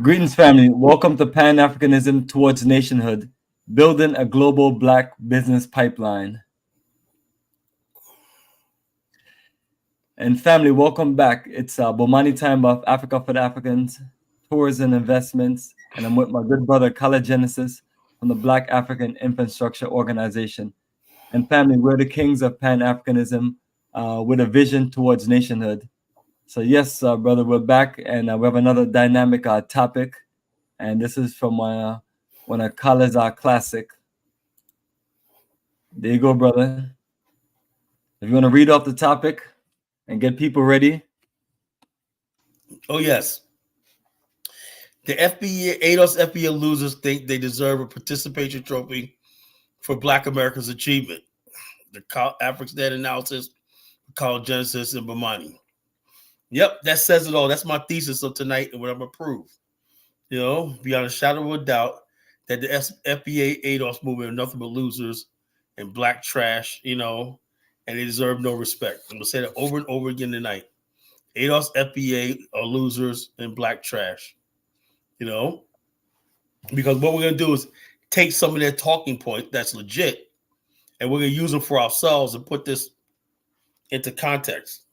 Greetings, family. Welcome to Pan-Africanism towards Nationhood, building a global Black business pipeline. And family, welcome back. It's Bomani time of Africa for the Africans, tours and investments, and I'm with my good brother, Kala Genesis, from the Black African Infrastructure Organization. And family, we're the kings of Pan-Africanism with a vision towards nationhood. So yes, brother, we're back, and we have another dynamic topic. And this is from one of Kala's classic. There you go, brother. If you want to read off the topic and get people ready. Oh, yes. The FBA, ADOS FBA losers think they deserve a participation trophy for Black America's achievement. The Afrikstan analysis, called Genesis and Bomani. Yep, that says it all. That's my thesis of tonight and what I'm going to prove. Beyond a shadow of a doubt that the FBA ADOS movement are nothing but losers and Black trash, and they deserve no respect. I'm going to say that over and over again tonight. ADOS FBA are losers and Black trash. Because what we're going to do is take some of their talking point that's legit, and we're going to use them for ourselves and put this into context,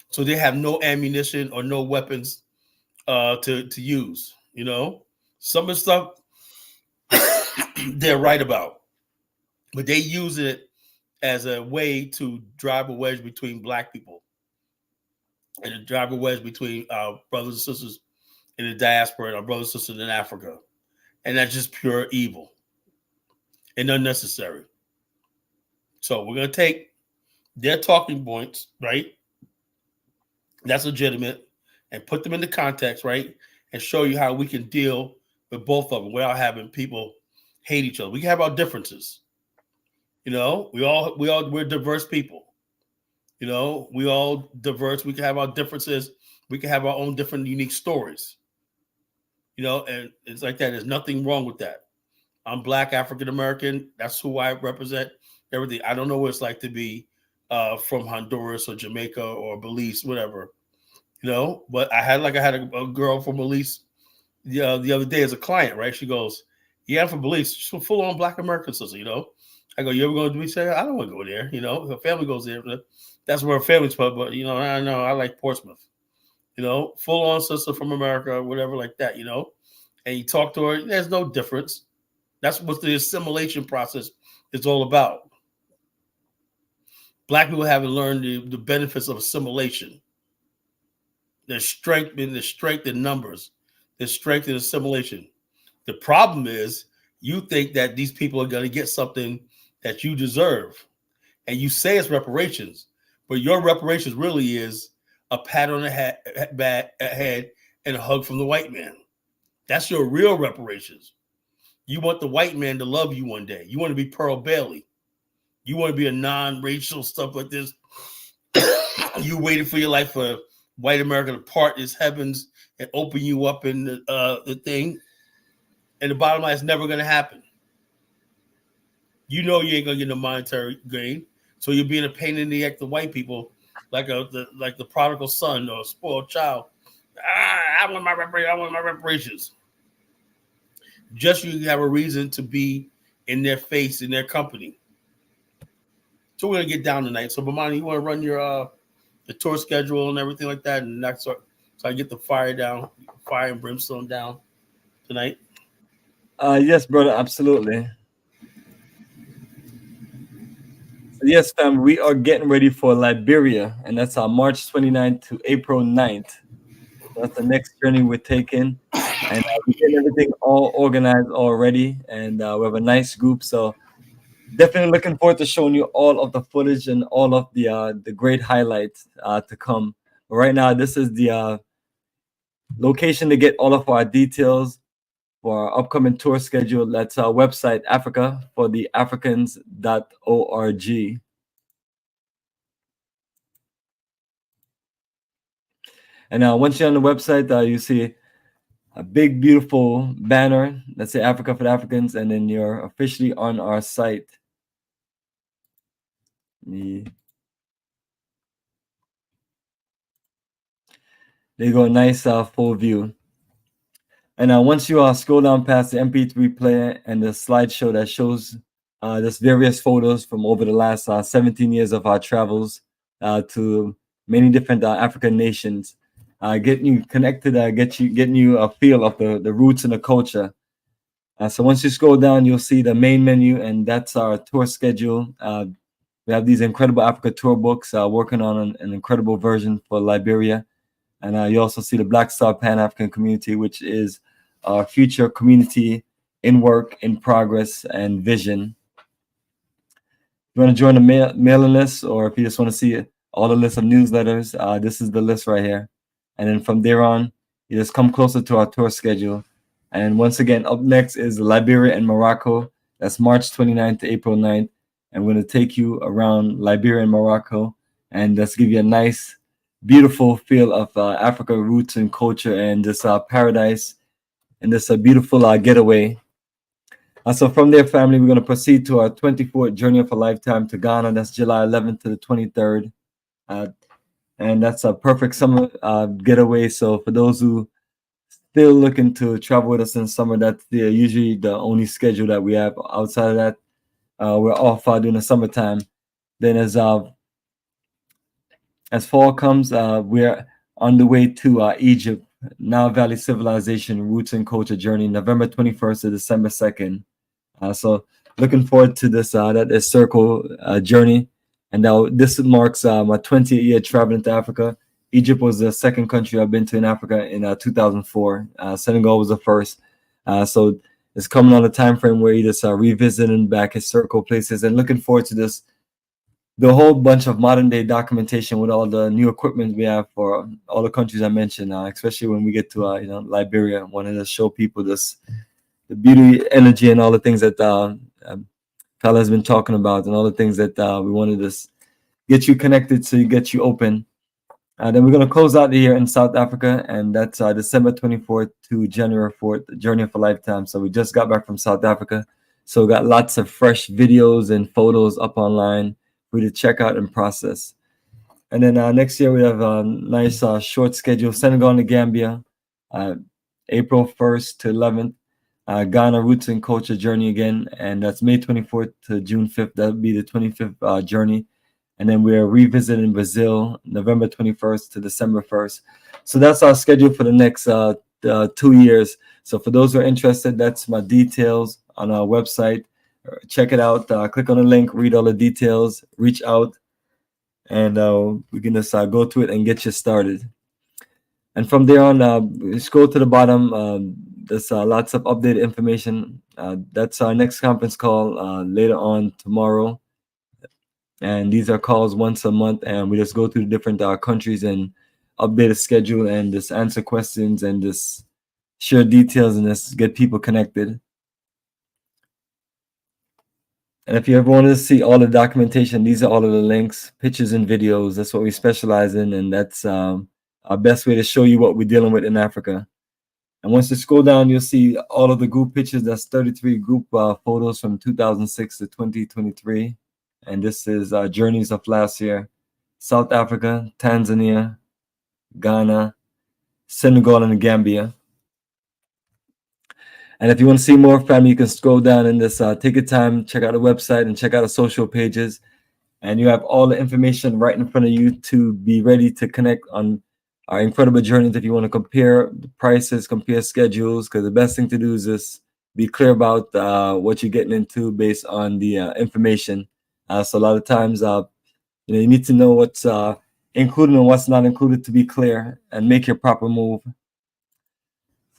so they have no ammunition or no weapons to use. Some of the stuff they're right about, but they use it as a way to drive a wedge between Black people and to drive a wedge between our brothers and sisters in the diaspora and our brothers and sisters in Africa. And that's just pure evil and unnecessary. So we're going to take their talking points, right? That's legitimate, and put them into context, right? And show you how we can deal with both of them without having people hate each other. We can have our differences. We're diverse people. We all diverse. We can have our differences. We can have our own different unique stories. And it's like that. There's nothing wrong with that. I'm Black, African American. That's who I represent. Everything. I don't know what it's like to be from Honduras or Jamaica or Belize, whatever. But I had a girl from Belize the other day as a client, right? She goes, "Yeah, I'm from Belize." She's a full-on Black American sister, I go, "You ever going to Belize?" I don't want to go there. Her family goes there. That's where her family's from. But I know I like Portsmouth. Full-on sister from America, whatever like that. And you talk to her, there's no difference. That's what the assimilation process is all about. Black people haven't learned the benefits of assimilation. There's strength in numbers. There's strength in assimilation. The problem is you think that these people are going to get something that you deserve. And you say it's reparations, but your reparations really is a pat on the head and a hug from the white man. That's your real reparations. You want the white man to love you one day. You want to be Pearl Bailey. You want to be a non-racial stuff like this. You waited for your life for white America to part its heavens and open you up in the thing. And the bottom line is never going to happen. You know you ain't going to get no monetary gain. So you're being a pain in the neck to white people like the prodigal son or a spoiled child. I want my reparations. Just so you have a reason to be in their face, in their company. So we're going to get down tonight. So, Bomani, you want to run your the tour schedule and everything like that, and that's so I get the fire and brimstone down tonight. Yes, brother, absolutely. So yes, fam, we are getting ready for Liberia, and that's March 29th to April 9th. That's the next journey we're taking, and we're getting everything all organized already, and we have a nice group. So definitely looking forward to showing you all of the footage and all of the great highlights to come. But right now, this is the location to get all of our details for our upcoming tour schedule. That's our website, africafortheafricans.org. And once you're on the website, you see a big, beautiful banner that says Africa for the Africans, and then you're officially on our site. There you go, nice full view. And once you scroll down past the MP3 player and the slideshow that shows just various photos from over the last 17 years of our travels to many different African nations, getting you connected, getting you a feel of the roots and the culture. So once you scroll down, you'll see the main menu, and that's our tour schedule. We have these incredible Africa tour books, working on an incredible version for Liberia. And you also see the Black Star Pan-African community, which is our future community in work, in progress, and vision. If you want to join the mailing list, or if you just want to see all the list of newsletters, this is the list right here. And then from there on, you just come closer to our tour schedule. And once again, up next is Liberia and Morocco. That's March 29th to April 9th. And we're going to take you around Liberia and Morocco and just give you a nice, beautiful feel of Africa roots and culture and this paradise and this beautiful getaway. So from there, family, we're going to proceed to our 24th Journey of a Lifetime to Ghana. That's July 11th to the 23rd. And that's a perfect summer getaway. So for those who still looking to travel with us in summer, that's usually the only schedule that we have. Outside of that, we're off during the summertime. Then as fall comes, we're on the way to Egypt, Nile Valley Civilization, Roots and Culture Journey, November 21st to December 2nd. So looking forward to this circle journey. And now this marks my 20th year traveling to Africa. Egypt was the second country I've been to in Africa in 2004. Senegal was the first. So it's coming on a time frame where you're just revisiting back historical places and looking forward to the whole bunch of modern day documentation with all the new equipment we have for all the countries I mentioned, especially when we get to Liberia. I wanted to show people the beauty, energy, and all the things that Fela has been talking about, and all the things that we wanted to get you connected to get you open. Then we're going to close out the year in South Africa, and that's December 24th to January 4th, Journey of a Lifetime. So we just got back from South Africa. So we got lots of fresh videos and photos up online for you to check out and process. And then next year we have a nice short schedule: Senegal and Gambia, April 1st to 11th. Ghana Roots and Culture Journey again, and that's May 24th to June 5th. That'll be the 25th journey. And then we're revisiting Brazil, November 21st to December 1st. So that's our schedule for the next 2 years. So for those who are interested, that's my details on our website. Check it out. Click on the link, read all the details, reach out, and we can just go through it and get you started. And from there on, scroll to the bottom. There's lots of updated information. That's our next conference call later on tomorrow. And these are calls once a month, and we just go through the different countries and update a schedule and just answer questions and just share details and just get people connected. And if you ever want to see all the documentation, these are all of the links, pictures and videos. That's what we specialize in, and that's our best way to show you what we're dealing with in Africa. And once you scroll down, you'll see all of the group pictures. That's 33 group photos from 2006 to 2023. And this is journeys of last year: South Africa, Tanzania, Ghana, Senegal, and Gambia. And if you want to see more, family, you can scroll down in this. Take your time, check out the website, and check out the social pages. And you have all the information right in front of you to be ready to connect on our incredible journeys. If you want to compare the prices, compare schedules, because the best thing to do is just be clear about what you're getting into based on the information. So a lot of times, you need to know what's included and what's not included to be clear and make your proper move.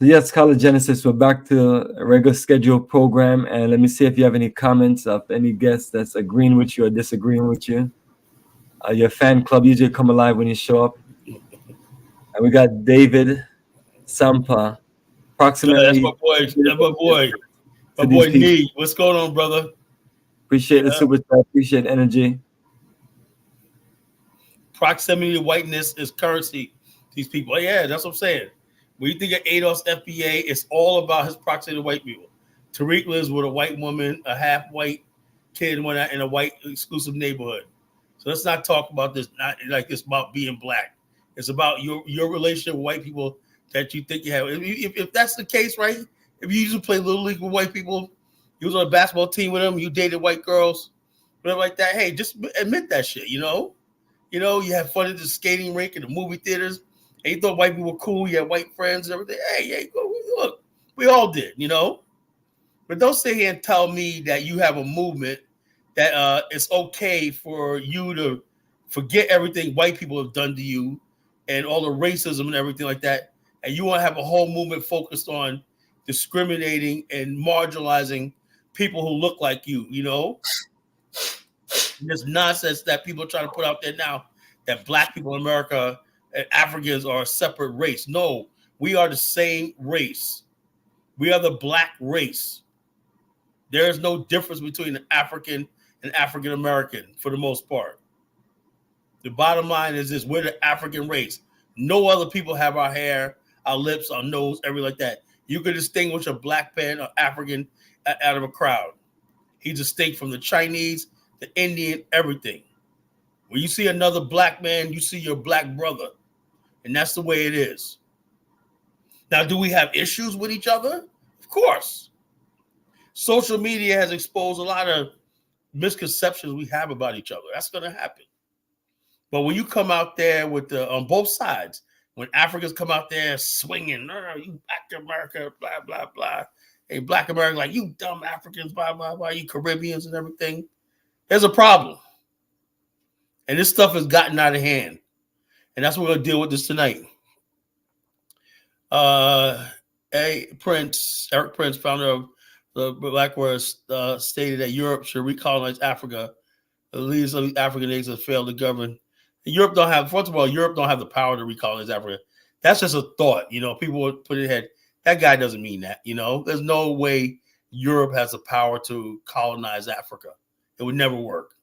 So yes, College Genesis, we're back to a regular scheduled program. And let me see if you have any comments of any guests that's agreeing with you or disagreeing with you. Your fan club usually come alive when you show up. And we got David Sampa. Approximately. That's my boy. That's my boy. My boy Nee. What's going on, brother? Appreciate the super chat. Appreciate energy. Proximity to whiteness is currency. These people. Oh, yeah, that's what I'm saying. When you think of ADOS FBA, it's all about his proximity to white people. Tariq lives with a white woman, a half-white kid in a white exclusive neighborhood. So let's not talk about this. Not like it's about being black. It's about your relationship with white people that you think you have. If that's the case, right? If you used to play Little League with white people, you was on a basketball team with them, you dated white girls, whatever like that, hey, just admit that shit, you know? You know, you had fun at the skating rink and the movie theaters, and you thought white people were cool, you had white friends and everything. Hey, look, we all did, you know? But don't sit here and tell me that you have a movement that it's okay for you to forget everything white people have done to you and all the racism and everything like that. And you want to have a whole movement focused on discriminating and marginalizing people who look like you know? This nonsense that people are trying to put out there now that black people in America and Africans are a separate race. No, we are the same race. We are the black race. There is no difference between an African and African American for the most part. The bottom line is this: we're the African race. No other people have our hair, our lips, our nose, everything like that. You can distinguish a black man or African out of a crowd. He's distinct from the Chinese, the Indian, everything. When you see another black man, you see your black brother. And that's the way it is. Now, do we have issues with each other? Of course. Social media has exposed a lot of misconceptions we have about each other. That's going to happen. But when you come out there with on both sides, when Africans come out there swinging, no, you black America, blah, blah, blah. Hey, black America, like, you dumb Africans, blah, blah, blah, you Caribbeans and everything. There's a problem. And this stuff has gotten out of hand. And that's what we're going to deal with this tonight. Eric Prince, founder of the Black World, stated that Europe should recolonize Africa. The leaders of the African nations have failed to govern. Europe don't have the power to recolonize Africa. That's just a thought. You know, people would put it in their head. That guy doesn't mean that. You know, there's no way Europe has the power to colonize Africa. It would never work.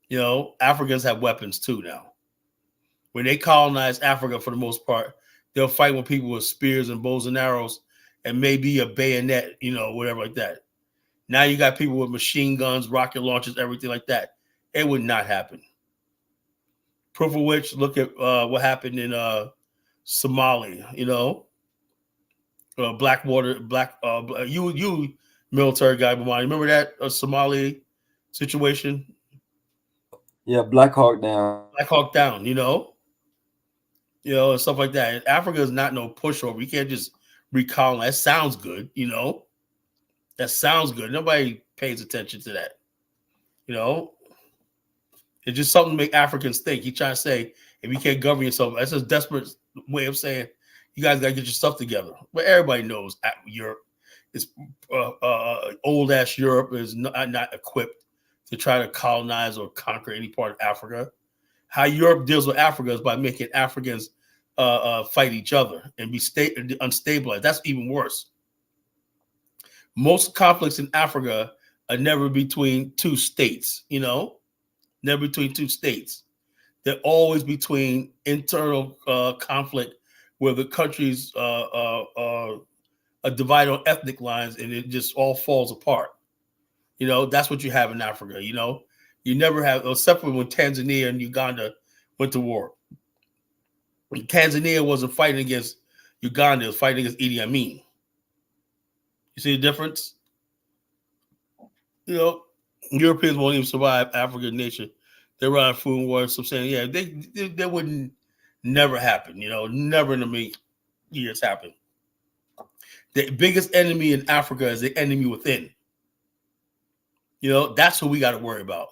You know, Africans have weapons too now. When they colonize Africa, for the most part, they'll fight with people with spears and bows and arrows and maybe a bayonet, you know, whatever like that. Now you got people with machine guns, rocket launchers, everything like that. It would not happen. Proof of which, look at what happened in Somalia, you know. You military guy, Bomani. Remember that Somali situation? Yeah, Black Hawk Down. Black Hawk Down, you know, and stuff like that. And Africa is not no pushover. You can't just recolonize. That sounds good, you know. That sounds good. Nobody pays attention to that, you know. It's just something to make Africans think. He's trying to say, if you can't govern yourself, that's a desperate way of saying you guys got to get your stuff together. But everybody knows Europe is old ass Europe is not equipped to try to colonize or conquer any part of Africa. How Europe deals with Africa is by making Africans fight each other and be unstabilized. That's even worse. Most conflicts in Africa are never between two states, you know, never between two states. They're always between internal conflict where the countries are divided on ethnic lines and it just all falls apart. You know, that's what you have in Africa, you know. You never have, except for when Tanzania and Uganda went to war. When Tanzania wasn't fighting against Uganda, it was fighting against Idi Amin. You see the difference? You know, Europeans won't even survive African nation. They're running food wars. So saying, yeah, they wouldn't never happen, you know, never in a million years happen. The biggest enemy in Africa is the enemy within. You know, that's who we got to worry about.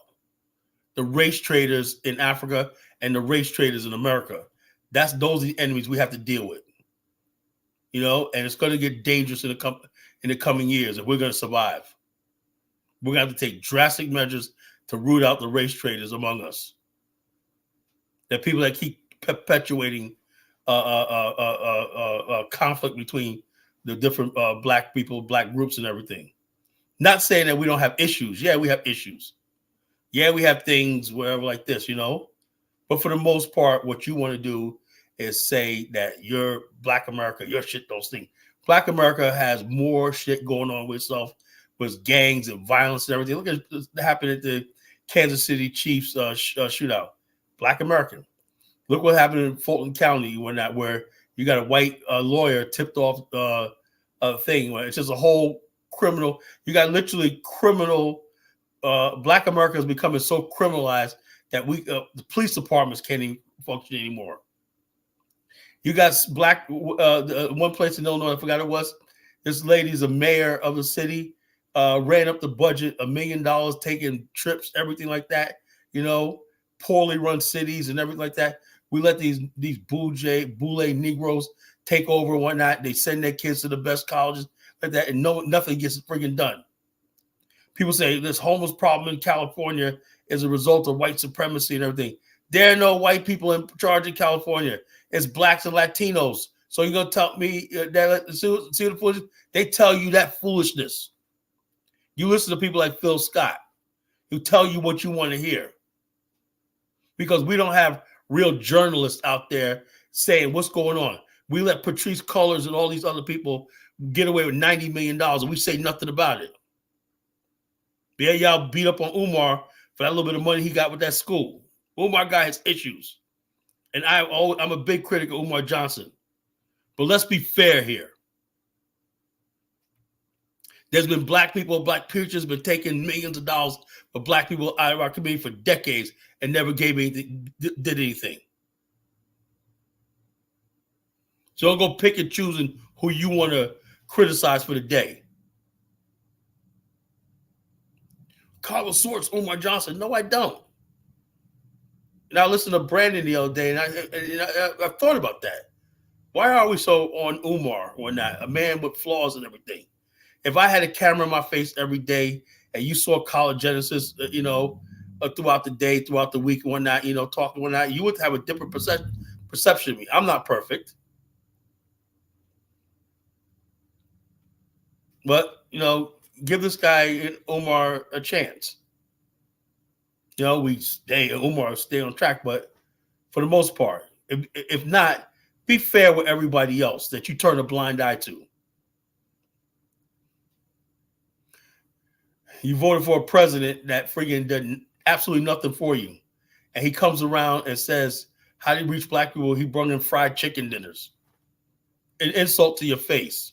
The race traders in Africa and the race traders in America. Those are the enemies we have to deal with. You know, and it's going to get dangerous in the coming years if we're going to survive. We're going to have to take drastic measures to root out the race traders among us. The people that keep perpetuating conflict between the different black people, black groups and everything. Not saying that we don't have issues. Yeah, we have issues. Yeah, we have things wherever like this, you know. But for the most part, what you want to do is say that you're Black America, your shit don't stink. Black America has more shit going on with itself, with gangs and violence and everything. Look at what happened at the Kansas City Chiefs shootout. Black American. Look what happened in Fulton County where You got a white lawyer tipped off a thing. It's just a whole criminal. You got literally criminal. Black America is becoming so criminalized that the police departments can't even function anymore. You got black. One place in Illinois, I forgot it was. This lady's a mayor of the city. Ran up the budget $1 million, taking trips, everything like that. Poorly run cities and everything like that. We let these boule Negroes take over and whatnot. They send their kids to the best colleges like that, and nothing gets friggin' done. People say this homeless problem in California is a result of white supremacy and everything. There are no white people in charge in California. It's blacks and Latinos. So you're gonna tell me that see the foolishness? They tell you that foolishness. You listen to people like Phil Scott, who tell you what you want to hear. Because we don't have real journalists out there saying what's going on. We let Patrice Cullors and all these other people get away with $90 million and we say nothing about it. Yeah, y'all beat up on Umar for that little bit of money he got with that school. Umar got his issues. And I'm a big critic of Umar Johnson. But let's be fair here. There's been black people, black preachers been taking millions of dollars for black people out of our community for decades and never gave anything, did anything. So don't go pick and choosing who you want to criticize for the day. Carlos Swartz, Umar Johnson. No, I don't. And I listened to Brandon the other day, and I thought about that. Why are we so on Umar or not? A man with flaws and everything. If I had a camera in my face every day and you saw College Genesis, throughout the day, throughout the week and whatnot, talking whatnot, you would have a different perception of me. I'm not perfect. But, give this guy, Umar, a chance. Umar stay on track, but for the most part, if not, be fair with everybody else that you turn a blind eye to. You voted for a president that friggin' did absolutely nothing for you. And he comes around and says, how do you reach black people? He brought in fried chicken dinners. An insult to your face.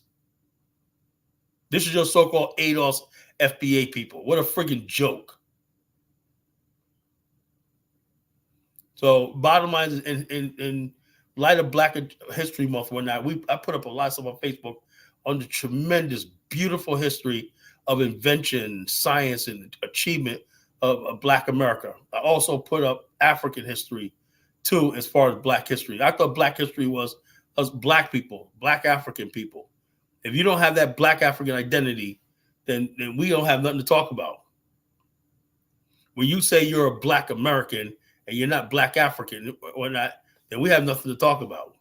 This is your so-called ADOS FBA people. What a friggin' joke. So bottom line is in light of Black History Month and whatnot, I put up a lot of stuff on Facebook on the tremendous, beautiful history of invention, science, and achievement of Black America. I also put up African history, too, as far as Black history. I thought Black history was us Black people, Black African people. If you don't have that Black African identity, then we don't have nothing to talk about. When you say you're a Black American and you're not Black African or not, then we have nothing to talk about.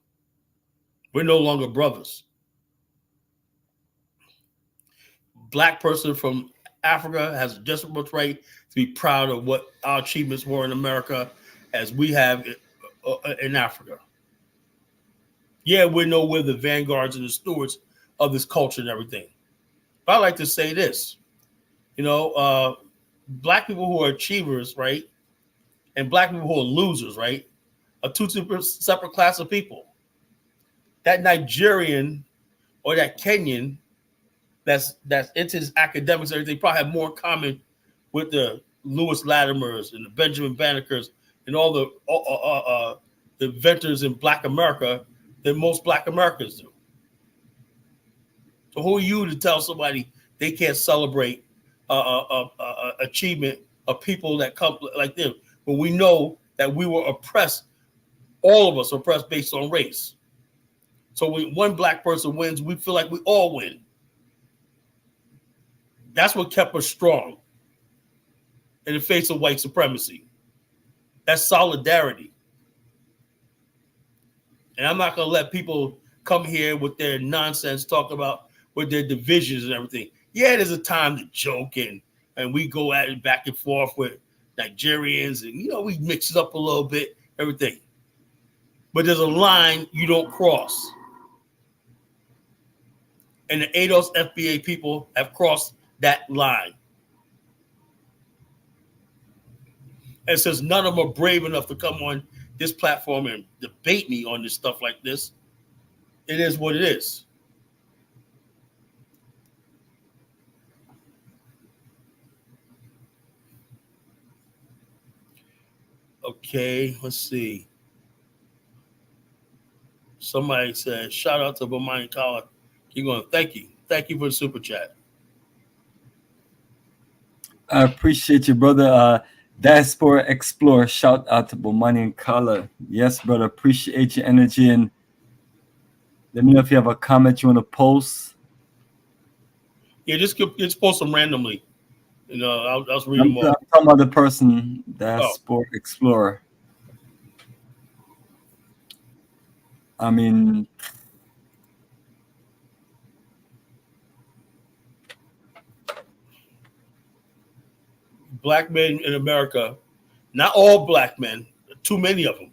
We're no longer brothers. Black person from Africa has just as much right to be proud of what our achievements were in America as we have in Africa. Yeah, we're the vanguards and the stewards of this culture and everything. But I like to say this, Black people who are achievers, right, and Black people who are losers, right, are two separate class of people. That Nigerian or that Kenyan that's into his academics and everything probably have more in common with the Lewis Latimers and the Benjamin Bannekers and all the inventors in Black America than most Black Americans do. So who are you to tell somebody they can't celebrate achievement of people that come like them? But we know that we were oppressed, all of us oppressed based on race. So when one Black person wins, we feel like we all win. That's what kept us strong in the face of white supremacy. That's solidarity. And I'm not going to let people come here with their nonsense, talk about with their divisions and everything. Yeah, there's a time to joke and we go at it back and forth with Nigerians and, we mix it up a little bit, everything. But there's a line you don't cross. And the ADOS FBA people have crossed that line. And since none of them are brave enough to come on this platform and debate me on this stuff like this, It is what it is. Okay, let's see. Somebody said, shout out to Bomani Colin. Keep going. Thank you. Thank you for the super chat. I appreciate you, brother. Diaspora Explorer, shout out to Bomani and Kala. Yes, brother, appreciate your energy, and let me know if you have a comment you want to post. Yeah, just post them randomly. You know, I'll read I'm them all. talking about the person, Diaspora Explorer. I mean, Black men in America, not all black men, too many of them.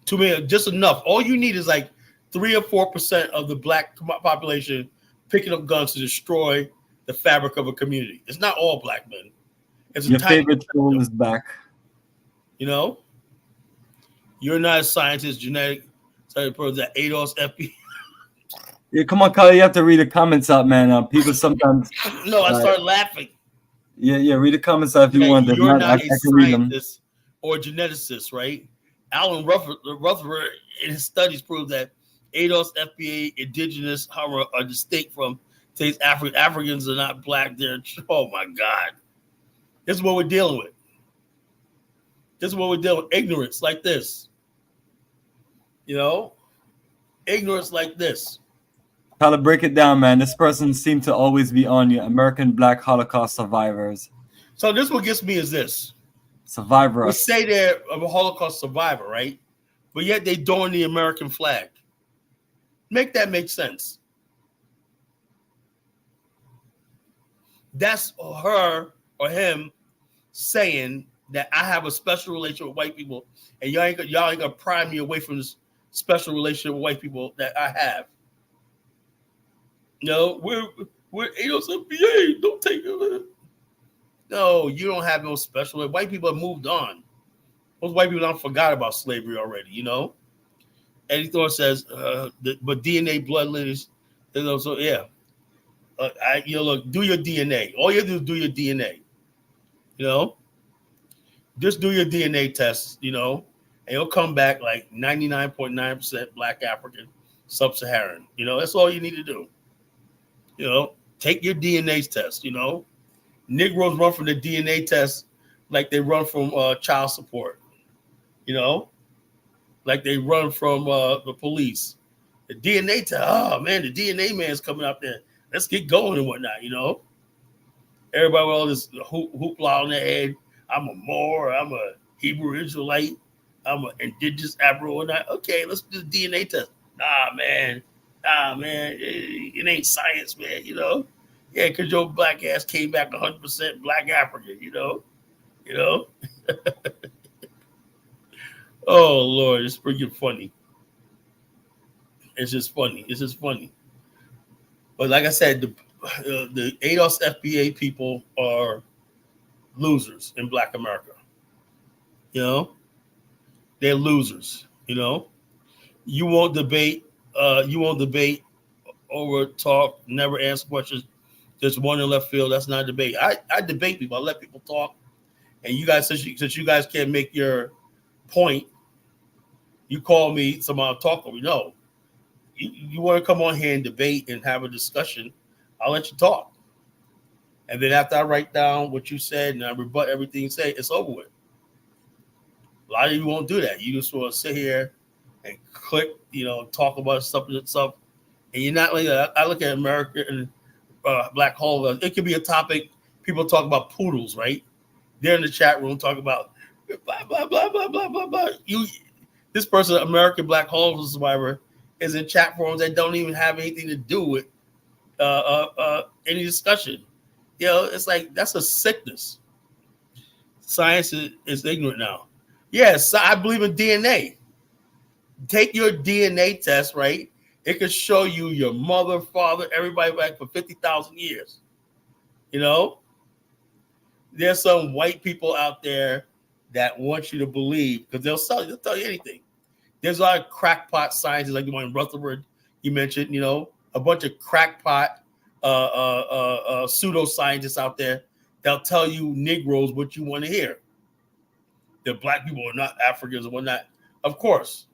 Too many, just enough. All you need is like 3 or 4% of the black population picking up guns to destroy the fabric of a community. It's not all black men. It's your favorite troll is back. You know, you're not a scientist, genetic, that ADOS, FBA. Yeah, come on, Kyle. You have to read the comments out, man. People sometimes. No, I started laughing. Yeah. Read the comments out if you want. You're not I a can read them. scientist or a geneticist, right? Alan Rutherford in his studies proved that ADOS, FBA, indigenous are distinct from today's Africans are not black. They're, oh my God. This is what we're dealing with. This is what we're dealing with. Ignorance like this. You know? Ignorance like this. How to break it down, man. This person seemed to always be on you. American Black Holocaust survivors. So this what gets me is this. Survivor. We say they're a Holocaust survivor, right? But yet they don the American flag. Make that make sense. That's her or him saying that I have a special relationship with white people, and y'all ain't gonna pry me away from this special relationship with white people that I have. No, we're ADOS FBA. Don't take it. No, you don't have no special. White people have moved on. Most white people don't forgot about slavery already. You know. Eddie Thorne says, but DNA blood lineage. So yeah, look, do your DNA. All you have to do is do your DNA. You know, just do your DNA test. You know, and it'll come back like 99.9% Black African, Sub-Saharan. You know, that's all you need to do. You know, take your DNA test. You know, Negroes run from the DNA test like they run from child support. You know, like they run from the police. The DNA test, oh man, the DNA man's coming out there. Let's get going and whatnot, you know. Everybody with all this hoopla on their head. I'm a Moor, I'm a Hebrew Israelite, I'm an indigenous Afro and that. Okay, let's do the DNA test. Nah, man, it ain't science, man, you know. Yeah, because your black ass came back 100% Black African, you know. Oh Lord, it's freaking funny. It's just funny. But like I said, the ADOS FBA people are losers in Black America. You know, they're losers. You know, you won't debate over talk, never answer questions. Just one in left field. That's not a debate. I debate people. I let people talk. And you guys, since you guys can't make your point, you call me, somehow talk with me. No. You want to come on here and debate and have a discussion, I'll let you talk. And then after I write down what you said and I rebut everything you say, it's over with. A lot of you won't do that. You just want to sit here and click, you know, talk about stuff. And you're not like that. I look at American Black Hole. It could be a topic. People talk about poodles, right? They're in the chat room talking about blah, blah, blah, blah, blah, blah, blah. This person, American Black Holocaust survivor, is in chat forums that don't even have anything to do with any discussion. You know, it's like that's a sickness. Science is ignorant now. Yes, I believe in DNA. Take your DNA test, right? It can show you your mother, father, everybody back for 50,000 years. You know, there's some white people out there that want you to believe because they'll tell you anything. There's a lot of crackpot scientists like the one in Rutherford you mentioned, a bunch of crackpot pseudo-scientists out there that'll tell you Negroes what you want to hear. That black people are not Africans and whatnot. Of course.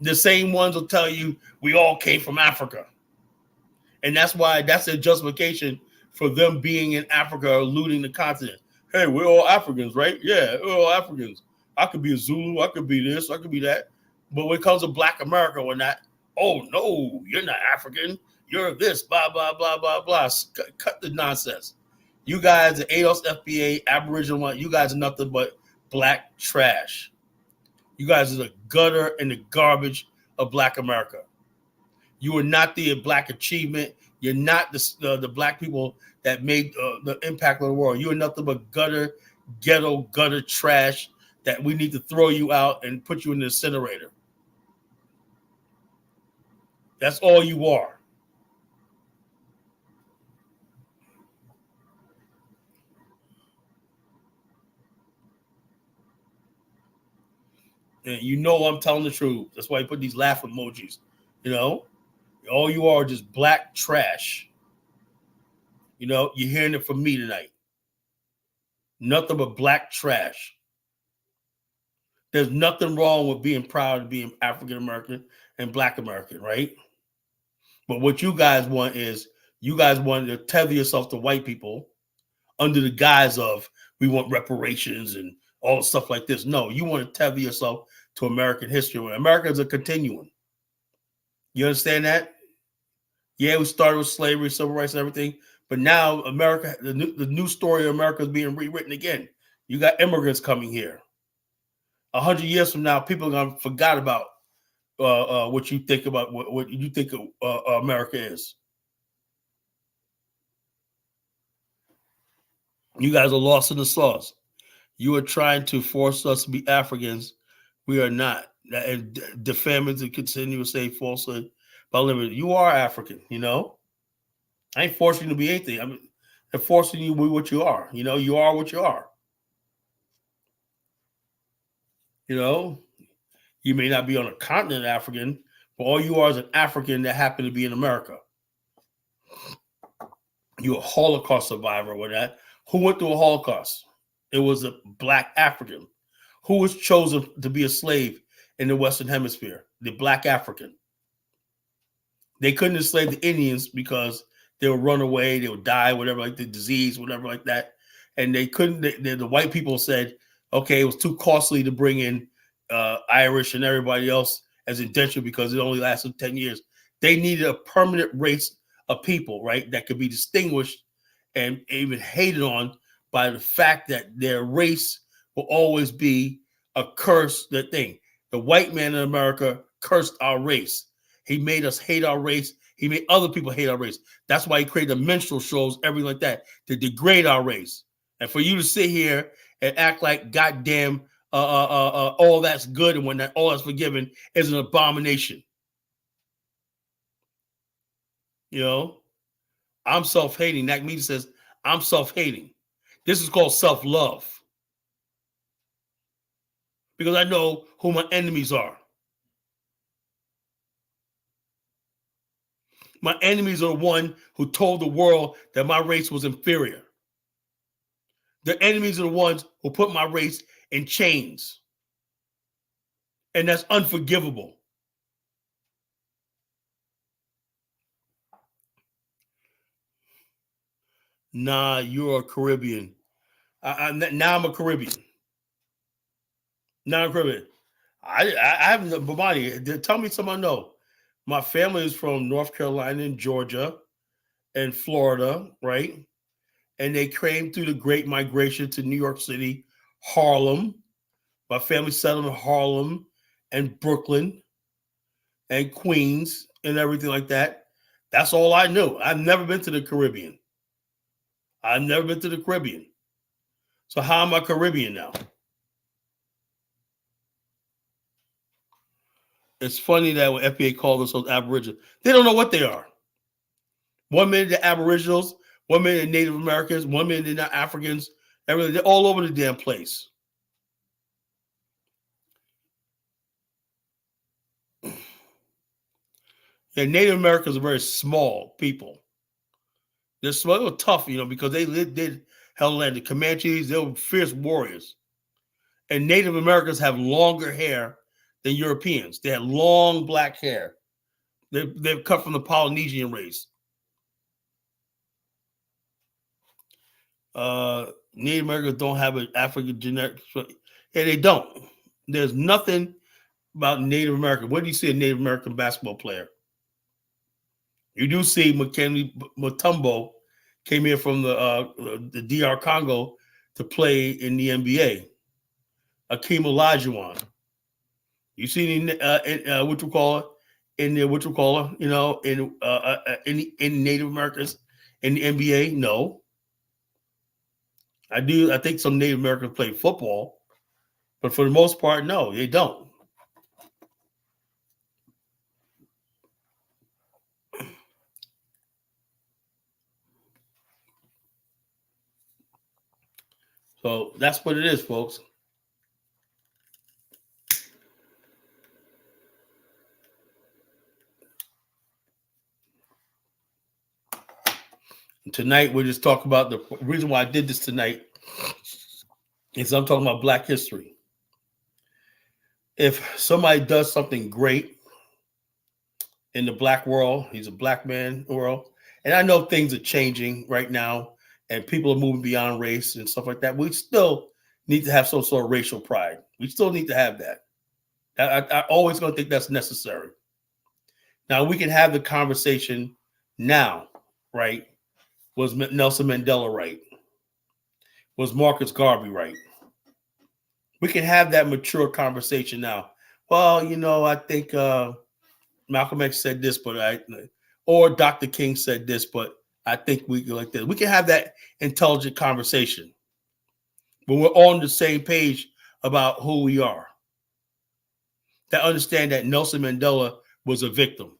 The same ones will tell you we all came from Africa. And that's why that's a justification for them being in Africa or looting the continent. Hey, we're all Africans, right? Yeah, we're all Africans. I could be a Zulu, I could be this, I could be that. But when it comes to Black America, we're not, oh, no, you're not African. You're this, blah, blah, blah, blah, blah. Cut the nonsense. You guys, the ADOS, FBA, Aboriginal one, you guys are nothing but black trash. You guys are the gutter and the garbage of Black America. You are not the black achievement. You're not the black people that made the impact on the world. You are nothing but gutter, ghetto, gutter trash that we need to throw you out and put you in the incinerator. That's all you are. And I'm telling the truth. That's why I put these laugh emojis. All you are just black trash. You're hearing it from me tonight. Nothing but black trash. There's nothing wrong with being proud of being African American and Black American, right? But what you guys want is you guys want to tether yourself to white people under the guise of we want reparations and all stuff like this. No, you want to tether yourself to American history. America is a continuum. You understand that? Yeah, we started with slavery, civil rights, and everything. But now America, the new story of America is being rewritten again. You got immigrants coming here. 100 years from now, people are going to forget about what you think about what you think America is. You guys are lost in the sauce. You are trying to force us to be Africans. We are not. And defaming to continue to say falsehood about liberty. You are African, I ain't forcing you to be anything. I'm forcing you to be what you are. You are what you are. You may not be on a continent African, but all you are is an African that happened to be in America. You're a Holocaust survivor or that. Who went through a Holocaust? It was a Black African. Who was chosen to be a slave in the Western Hemisphere? The Black African. They couldn't enslave the Indians because they would run away, they would die, whatever, like the disease, whatever like that. And they couldn't, the white people said, okay, it was too costly to bring in Irish and everybody else as indenture because it only lasted 10 years. They needed a permanent race of people, right, that could be distinguished and even hated on by the fact that their race will always be a curse, that thing. The white man in America cursed our race. He made us hate our race. He made other people hate our race. That's why he created the minstrel shows, everything like that, to degrade our race. And for you to sit here and act like goddamn all that's good and when that all that's forgiven is an abomination. I'm self-hating. That means says I'm self-hating. This is called self-love. Because I know who my enemies are. My enemies are the one who told the world that my race was inferior. The enemies are the ones who put my race in chains. And that's unforgivable. Nah, you're a Caribbean. Now I'm a Caribbean. Now I'm a Caribbean. I haven't, Bomani, tell me something I know. My family is from North Carolina and Georgia and Florida, right? And they came through the Great Migration to New York City, Harlem. My family settled in Harlem and Brooklyn and Queens and everything like that. That's all I knew. I've never been to the Caribbean. So how am I Caribbean now? It's funny that when FBA called themselves Aboriginal, they don't know what they are. 1 minute they're Aboriginals, 1 minute they're Native Americans, 1 minute they're not Africans. They're all over the damn place. And Native Americans are very small people. They're small, they were tough, because they held land. The Comanches, they were fierce warriors. And Native Americans have longer hair than Europeans. They had long black hair. They've come from the Polynesian race. Native Americans don't have an African genetic. Yeah, they don't. There's nothing about Native American. Where do you see a Native American basketball player? You do see McKinley Mutombo came here from the DR Congo to play in the NBA. Akeem Olajuwon. You see in Native Americans in the NBA? No. I think some Native Americans play football, but for the most part, no, they don't. So that's what it is, folks. Tonight, we'll just talk about the reason why I did this tonight is I'm talking about Black history. If somebody does something great in the Black world, he's a Black man world, and I know things are changing right now and people are moving beyond race and stuff like that, we still need to have some sort of racial pride. We still need to have that. I always going to think that's necessary. Now, we can have the conversation now, right? Was Nelson Mandela right? Was Marcus Garvey right? We can have that mature conversation now. Well, I think Malcolm X said this, or Dr. King said this, but I think we go like this. We can have that intelligent conversation when we're on the same page about who we are. That understand that Nelson Mandela was a victim.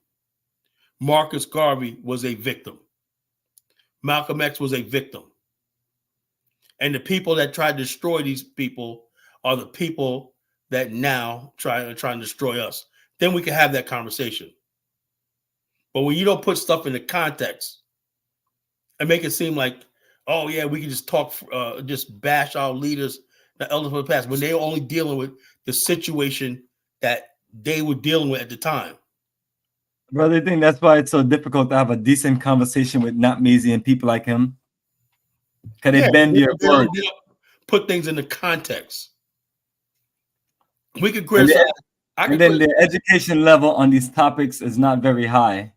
Marcus Garvey was a victim. Malcolm X was a victim. And the people that tried to destroy these people are the people that now try to destroy us. Then we can have that conversation. But when you don't put stuff into context and make it seem like, oh yeah, we can just talk, just bash our leaders, the elders of the past, when they're only dealing with the situation that they were dealing with at the time. Brother, I think that's why it's so difficult to have a decent conversation with not Mazy and people like him. Can they bend your word? They don't put things into context. We could criticize. And then the education level on these topics is not very high.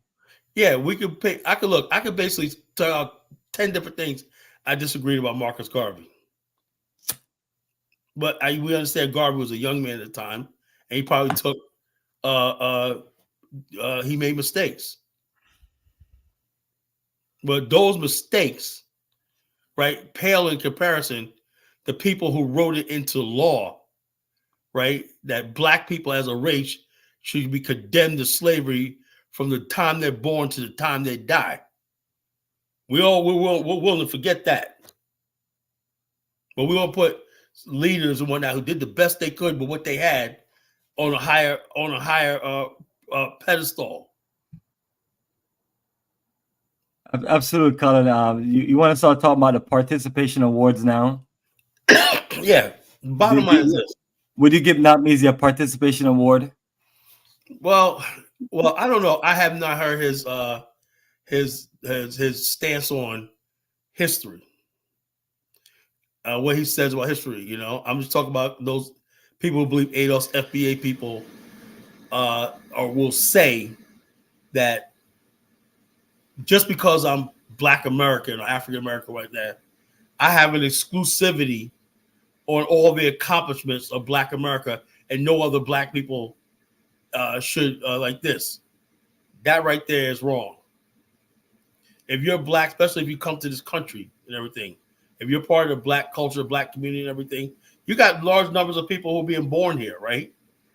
Yeah, we could pick. I could basically tell out 10 different things I disagreed about Marcus Garvey. But we understand Garvey was a young man at the time, and he probably took he made mistakes. But those mistakes, right, pale in comparison to people who wrote it into law, right, that Black people as a race should be condemned to slavery from the time they're born to the time they die. We're willing to forget that. But we won't put leaders and whatnot who did the best they could with what they had on a higher pedestal. Absolute, Colin. You want to start talking about the participation awards now? Yeah. Bottom line is this. Would you give Not Mazy a participation award? Well, I don't know. I have not heard his stance on history. What he says about history, I'm just talking about those people who believe ADOS, FBA people, or will say that just because I'm Black American or African American right there, I have an exclusivity on all the accomplishments of Black America, and no other Black people should like this. That right there is wrong. If you're Black, especially if you come to this country and everything, if you're part of the Black culture, Black community and everything, you got large numbers of people who are being born here, right?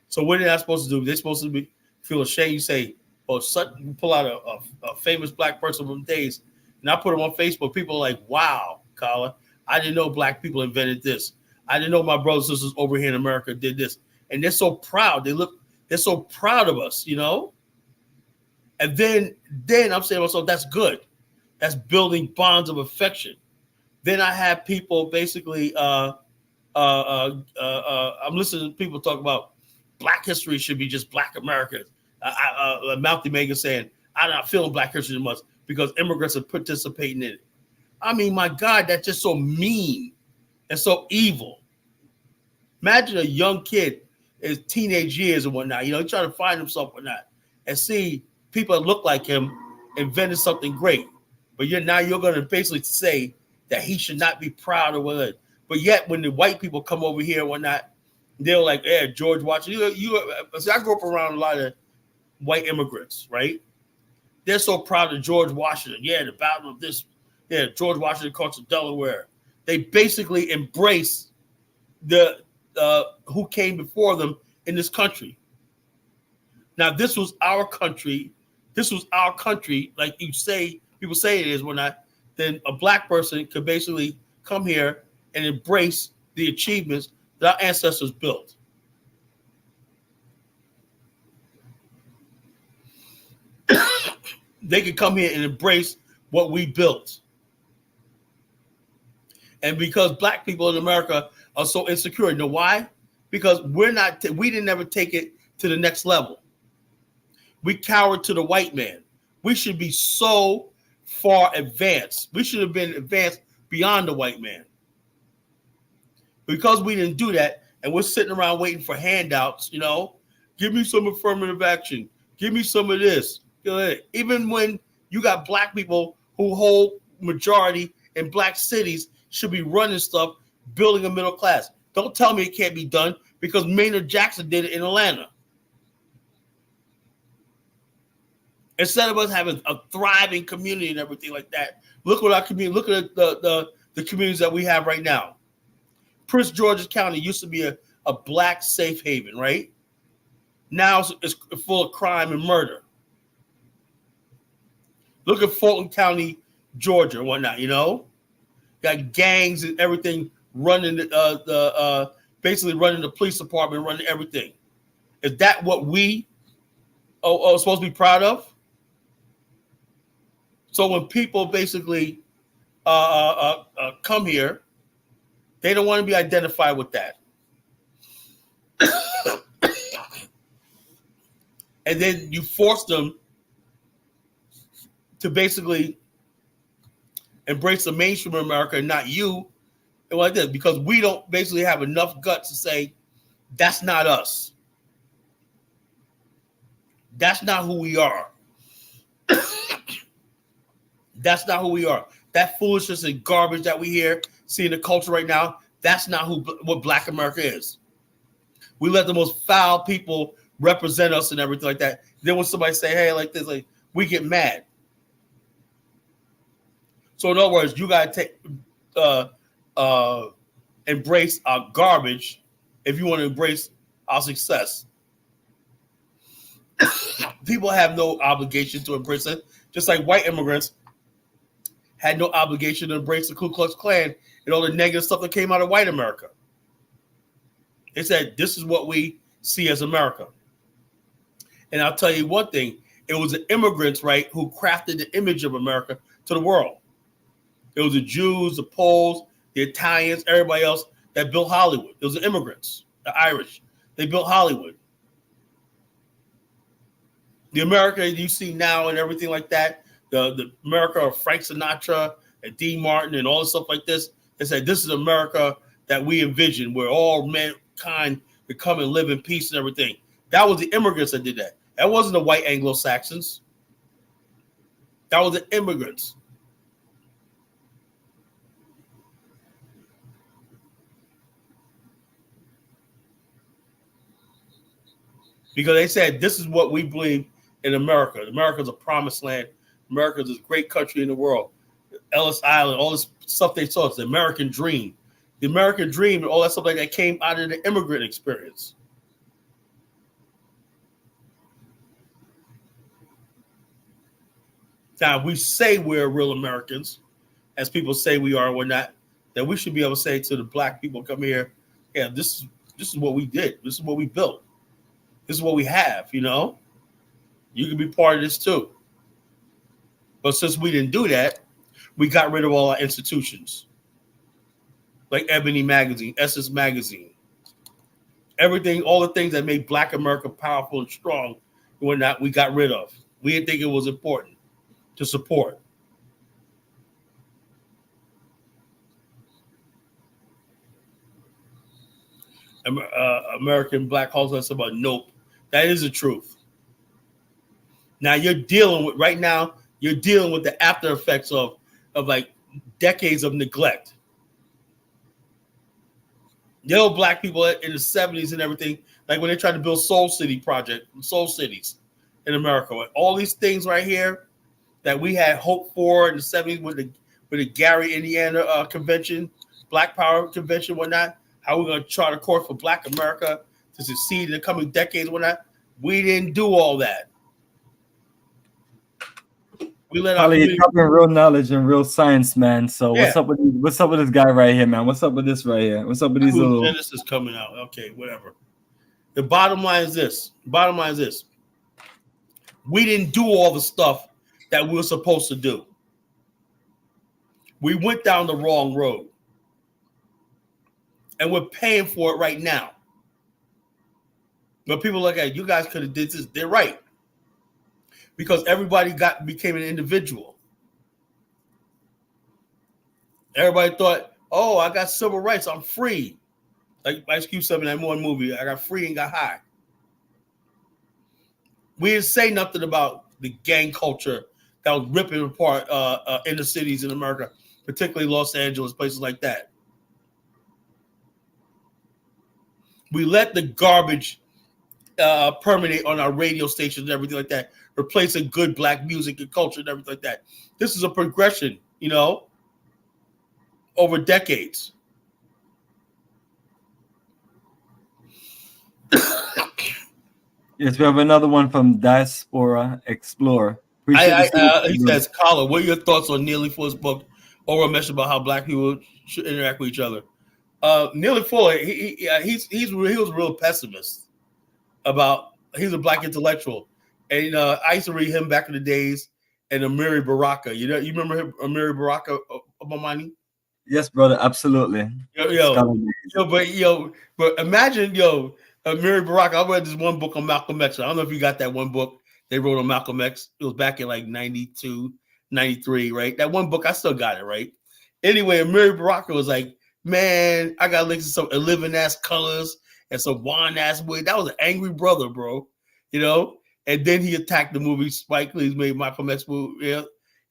So what are they supposed to do? They're supposed to feel ashamed. You say, oh, you pull out a famous Black person from the days, and I put them on Facebook. People are like, wow, Colin, I didn't know Black people invented this. I didn't know my brothers and sisters over here in America did this. And they're so proud. They're so proud of us, And then I'm saying, well, so that's good. That's building bonds of affection. Then I have people basically, I'm listening to people talk about Black history should be just Black Americans. Mouthy Megan saying, I'm not feeling Black history much because immigrants are participating in it. I mean, my God, that's just so mean and so evil. Imagine a young kid, his teenage years and whatnot, you know, trying to find himself or not, and see people that look like him invented something great. But you're going to basically say that he should not be proud of it. But yet, when the white people come over here and whatnot, they're like, "Yeah, George Washington." So I grew up around a lot of white immigrants, right? They're so proud of George Washington. Yeah, the Battle of this. Yeah, George Washington crossed Delaware. They basically embrace the who came before them in this country. Now, this was our country. This was our country, like you say, people say it is. When then a Black person could basically come here and embrace the achievements that our ancestors built. They could come here and embrace what we built. And because Black people in America are so insecure, you know why? Because we didn't ever take it to the next level. We cowered to the white man. We should be so far advanced. We should have been advanced beyond the white man. Because we didn't do that, and we're sitting around waiting for handouts, you know, give me some affirmative action. Give me some of this. Even when you got Black people who hold majority in Black cities should be running stuff, building a middle class. Don't tell me it can't be done because Maynard Jackson did it in Atlanta. Instead of us having a thriving community and everything like that, look at our community. Look at the communities that we have right now. Prince George's County used to be a Black safe haven, right? Now it's full of crime and murder. Look at Fulton County, Georgia, and whatnot. You know, got gangs and everything running basically running the police department, running everything. Is that what we are supposed to be proud of? So when people basically come here, they don't want to be identified with that. And then you force them to basically embrace the mainstream of America and not you, and like this, because we don't basically have enough guts to say, that's not us. That's not who we are. That's not who we are. That foolishness and garbage that we see in the culture right now, that's not what Black America is. We let the most foul people represent us and everything like that. Then when somebody say, hey, like this, like we get mad. So in other words, you gotta embrace our garbage if you want to embrace our success. People have no obligation to embrace it, just like white immigrants had no obligation to embrace the Ku Klux Klan and all the negative stuff that came out of white America. They said, this is what we see as America. And I'll tell you one thing, it was the immigrants, right, who crafted the image of America to the world. It was the Jews, the Poles, the Italians, everybody else that built Hollywood. It was the immigrants, the Irish. They built Hollywood. The America you see now and everything like that, the America of Frank Sinatra and Dean Martin and all this stuff like this, they said this is America that we envision, where all mankind could come and live in peace and everything. That was the immigrants that did that. That wasn't the white Anglo-Saxons. That was the immigrants. Because they said this is what we believe in America. America is a promised land. America is this great country in the world. Ellis Island, all this stuff they saw, it's the American dream. The American dream and all that stuff like that came out of the immigrant experience. Now, we say we're real Americans, as people say we are and whatnot, that we should be able to say to the Black people come here, yeah, this is what we did. This is what we built. This is what we have, you know. You can be part of this too. But since we didn't do that, we got rid of all our institutions. Like Ebony Magazine, Essence Magazine. Everything, all the things that made Black America powerful and strong and whatnot, we got rid of. We didn't think it was important to support. American Black Hustle said about nope. That is the truth. Now you're dealing with the after effects of like decades of neglect. The old Black people in the 70s and everything, like when they tried to build Soul Cities in America, all these things right here that we had hoped for in the 70s with the Gary, Indiana convention, Black Power convention, whatnot. How we're going to chart a course for Black America to succeed in the coming decades, whatnot. We didn't do all that. We let Probably you're talking real knowledge and real science, man. So Yeah. what's up with this guy right here, man? What's up with this right here? What's up with these little Genesis coming out? Okay, whatever. The bottom line is this. We didn't do all the stuff that we were supposed to do. We went down the wrong road. And we're paying for it right now. But people look at you guys could have did this. They're right. Because everybody became an individual. Everybody thought, oh, I got civil rights. I'm free. Like Ice Cube said in that one movie, I got free and got high. We didn't say nothing about the gang culture that was ripping apart inner cities in America, particularly Los Angeles, places like that. We let the garbage permeate on our radio stations and everything like that, replacing good Black music and culture and everything like that. This is a progression, over decades. Yes, we have another one from Diaspora Explorer. He says, Carla, what are your thoughts on Neely Fuller's book, Oral Message about how Black people should interact with each other? Neely Fuller, he was a real pessimist about. He's a Black intellectual, and I used to read him back in the days. And Amiri Baraka, you remember him, Amiri Baraka, Bomani? Yes, brother, absolutely. But imagine, Amiri Baraka. I read this one book on Malcolm X. I don't know if you got that one book they wrote on Malcolm X. It was back in like 92, 93, right? That one book, I still got it, right? Anyway, Amiri Baraka was like, man, I got links to some 11-ass colors and some wine-ass wood. That was an angry brother, bro. And then he attacked the movie Spike Lee's made Malcolm X movie.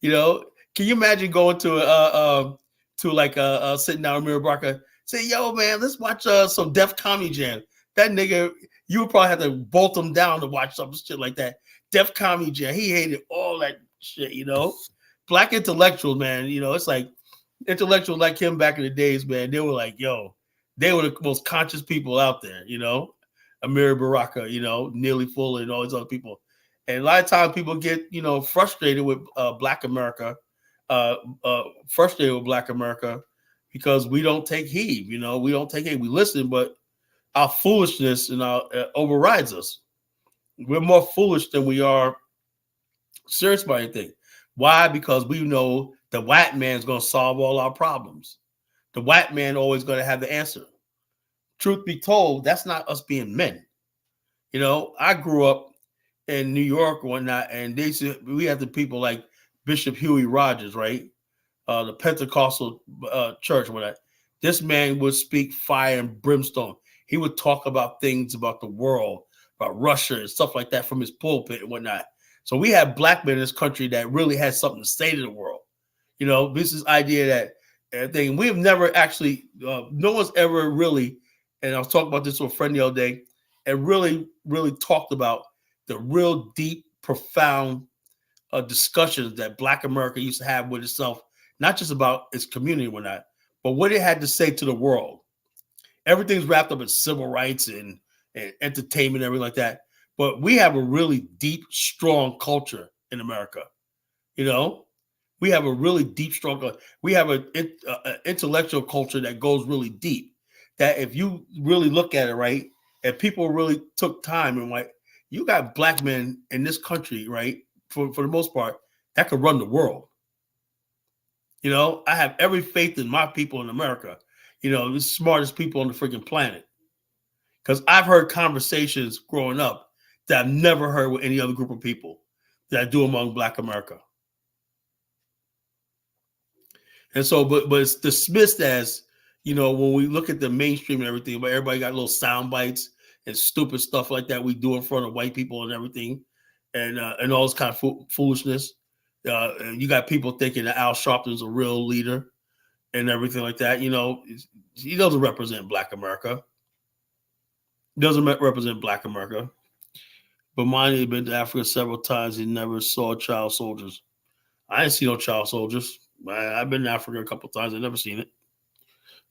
Can you imagine going to sitting down with Amiri Baraka, say, yo, man, let's watch some Def Comedy Jam. That nigga, you would probably have to bolt him down to watch some shit like that. Def Comedy Jam. He hated all that shit, Black intellectuals, man. It's like intellectuals like him back in the days, man. They were like, they were the most conscious people out there, Amiri Baraka, Neely Fuller, and all these other people. And a lot of times people get, frustrated with Black America, because we don't take heed, we don't take heed. We listen, but our foolishness overrides us. We're more foolish than we are serious about anything. Why? Because we know the white man's going to solve all our problems. The white man always going to have the answer. Truth be told, that's not us being men. I grew up in New York or whatnot, and we have the people like Bishop Huey Rogers, right? The Pentecostal church, whatnot. This man would speak fire and brimstone. He would talk about things about the world, about Russia and stuff like that from his pulpit and whatnot. So we have Black men in this country that really has something to say to the world. This is idea that thing. We have never actually, no one's ever really, and I was talking about this with a friend the other day, and really, really talked about the real deep, profound discussions that Black America used to have with itself, not just about its community and whatnot, but what it had to say to the world. Everything's wrapped up in civil rights and entertainment and everything like that. But we have a really deep, strong culture in America. We have a really deep, strong culture. We have an intellectual culture that goes really deep. That if you really look at it, right, and people really took time and you got black men in this country, right? For the most part, that could run the world. You know, I have every faith in my people in America. You know, the smartest people on the freaking planet. Because I've heard conversations growing up that I've never heard with any other group of people that I do among Black America. And so, but it's dismissed as, you know, when we look at the mainstream and everything, but everybody got little sound bites and stupid stuff like that we do in front of white people and everything, and all this kind of foolishness. And you got people thinking that Al Sharpton's a real leader and everything like that. You know, he doesn't represent Black America. Doesn't represent Black America. Bomani had been to Africa several times. He never saw child soldiers. I didn't see no child soldiers. I've been to Africa a couple of times. I've never seen it.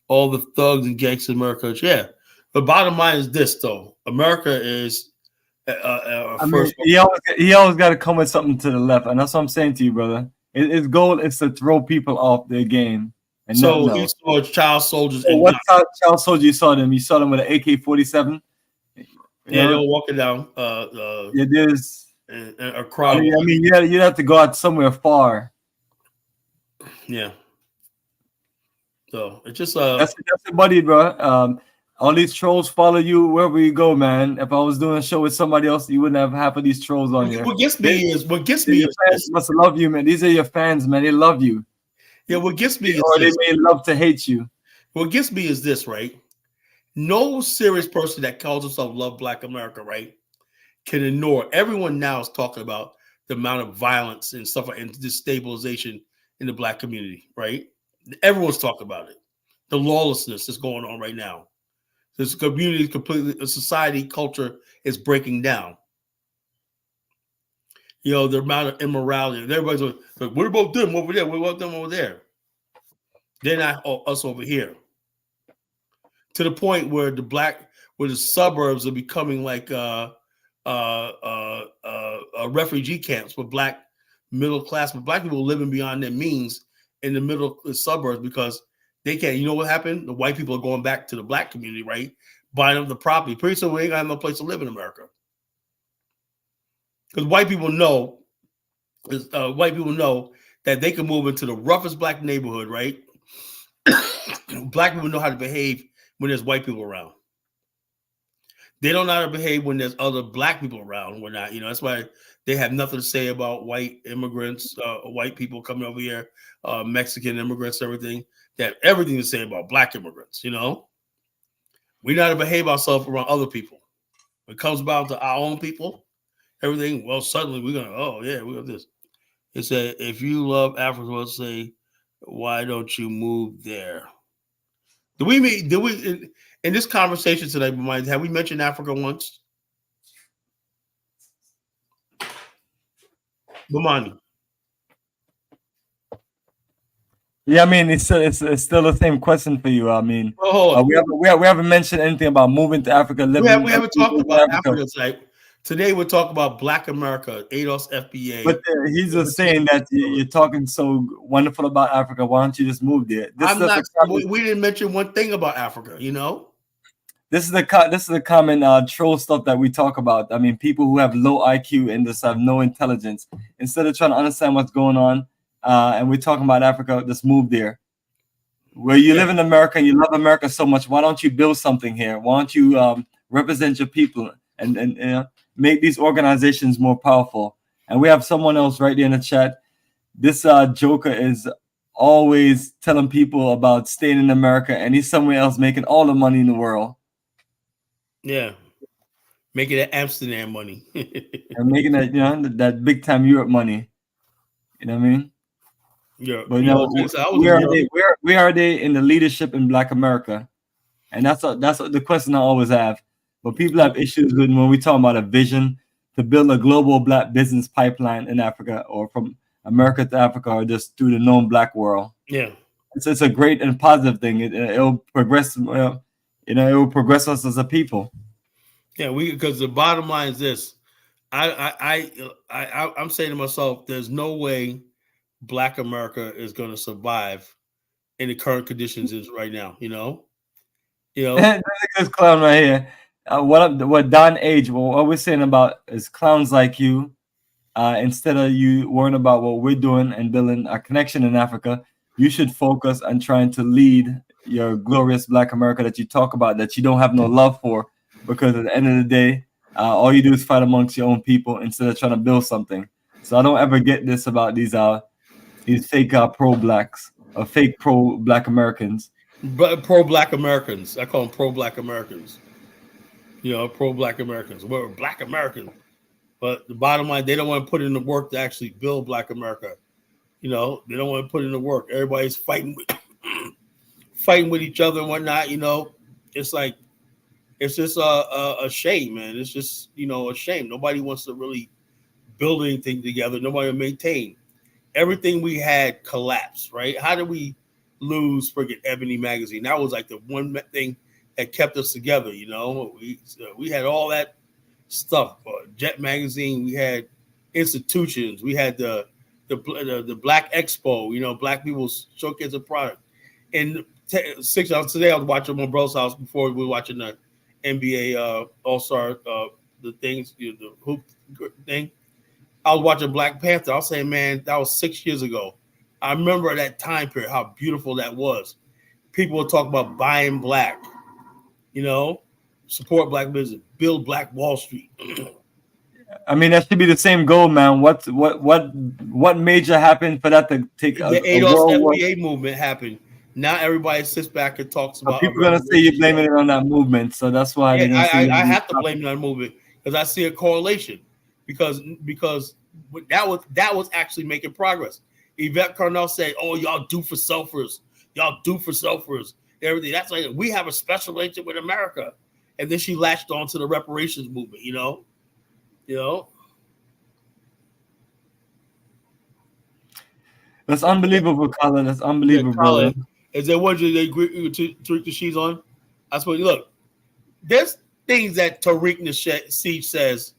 All the thugs and gangs in America. Yeah. The bottom line is this, though. America is first. He always got to come with something to the left. And that's what I'm saying to you, brother. His goal is to throw people off their game. And so he saw child soldiers. So what child soldier you saw them? You saw them with an AK-47? Yeah, they were walking down. There's a crowd. I mean, you'd have to go out somewhere far. Yeah. So it's just that's it, buddy, bro. All these trolls follow you wherever you go, man. If I was doing a show with somebody else, you wouldn't have half of these trolls on here. What gets me is fans must love you, man. These are your fans, man. They love you. Yeah, what gets me or they may love to hate you. What gets me is this, right? No serious person that calls himself love Black America, right, can ignore. Everyone now is talking about the amount of violence and stuff and destabilization in the Black community, right? Everyone's talking about it. The lawlessness that's going on right now. This community is completely, society, culture is breaking down. You know, the amount of immorality. Everybody's like, what about them over there? What about them over there? They're not us over here. To the point where the suburbs are becoming like refugee camps for Black middle class, but Black people living beyond their means in the middle suburbs because they can't. You know what happened? The white people are going back to the Black community, right? Buying up the property. Pretty soon we ain't got no place to live in America. Because white people know that they can move into the roughest Black neighborhood, right? Black people know how to behave when there's white people around. They don't know how to behave when there's other Black people around. We're not, that's why they have nothing to say about white immigrants, white people coming over here, Mexican immigrants, everything. They have everything to say about Black immigrants, We know how to behave ourselves around other people. When it comes about to our own people, everything, well, suddenly we're going to, we got this. It said, if you love Africa, let's say, why don't you move there? Did we in this conversation today, have we mentioned Africa once? Bomani. Yeah, I mean, it's still the same question for you. I mean, we haven't mentioned anything about moving to Africa. We haven't talked about Africa. Today we're talking about Black America, ADOS, FBA. But he's just saying that you're talking so wonderful about Africa. Why don't you just move there? We didn't mention one thing about Africa, This is the common troll stuff that we talk about. I mean, people who have low IQ and just have no intelligence. Instead of trying to understand what's going on, and we're talking about Africa, just move there. Where you live in America and you love America so much, why don't you build something here? Why don't you represent your people and make these organizations more powerful? And we have someone else right there in the chat. This joker is always telling people about staying in America, and he's somewhere else making all the money in the world. Yeah, making that Amsterdam money and making that that big time Europe money. You know what I mean? Yeah, but where are they in the leadership in Black America? And that's the question I always have. But people have issues with when we talk about a vision to build a global Black business pipeline in Africa, or from America to Africa, or just through the known Black world. Yeah, it's a great and positive thing. It'll progress. It will progress us as a people. Yeah, because the bottom line is this. I'm saying to myself, there's no way Black America is going to survive in the current conditions is right now. This clown right here. what Don Age, what we're saying about is clowns like you. Instead of you worrying about what we're doing and building a connection in Africa, you should focus on trying to lead your glorious Black America that you talk about, that you don't have no love for, because at the end of the day, all you do is fight amongst your own people instead of trying to build something. So I don't ever get this about these fake pro-blacks or fake pro-Black Americans. But pro-Black Americans, I call them pro-Black Americans. You know, pro-Black Americans. We're Black Americans. But the bottom line, they don't want to put in the work to actually build Black America. You know, they don't want to put in the work. Everybody's fighting with each other and whatnot. You know, it's like, it's just a shame, man. It's just, you know, a shame. Nobody wants to really build anything together. Nobody will maintain. Everything we had collapsed, right? How did we lose friggin' Ebony magazine? That was like the one thing that kept us together. You know, we had all that stuff. Jet magazine. We had institutions. We had the Black Expo. You know, Black people's showcase of product. And 6 hours today, I was watching my brother's house before we were watching the NBA All-Star the things, you know, the hoop thing. I was watching Black Panther. I was saying, man, that was 6 years ago. I remember that time period, how beautiful that was. People would talk about buying Black, you know, support Black business, build Black Wall Street. I mean, that should be the same goal, man. What major happened for that to take the a ADOS FBA movement happened. Now everybody sits back and talks about. People are gonna say you're blaming it on that movement, so that's why. Yeah, I have to blame it on the movement because I see a correlation. Because that was actually making progress. Yvette Carnell said, "Oh, y'all do for selfers. Y'all do for selfers. Everything." That's like, we have a special relationship with America, and then she latched on to the reparations movement. You know. That's unbelievable, Colin. That's unbelievable, yeah, Colin, brother. Is there one they agree to Tariq Nasheed's on? I suppose. Look, there's things that Tariq Nasheed says